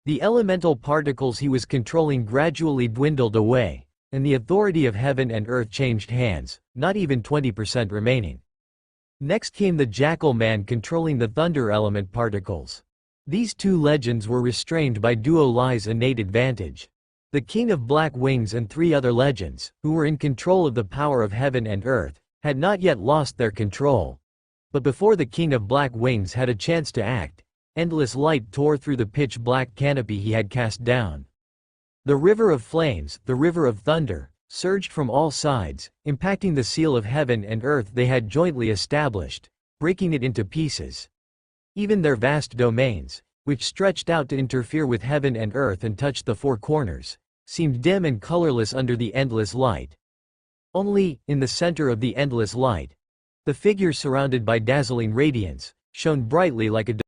The elemental particles he was controlling gradually dwindled away, and the authority of heaven and earth changed hands, not even 20% remaining. Next came the jackal man controlling the thunder element particles. These two legends were restrained by Duo Lai's innate advantage. The king of black wings and three other legends, who were in control of the power of heaven and earth, had not yet lost their control. But before the king of black wings had a chance to act, endless light tore through the pitch-black canopy he had cast down. The river of flames, the river of thunder, surged from all sides, impacting the seal of heaven and earth they had jointly established, breaking it into pieces. Even their vast domains, which stretched out to interfere with heaven and earth and touched the four corners, seemed dim and colorless under the endless light. Only, in the center of the endless light, the figure surrounded by dazzling radiance, shone brightly like a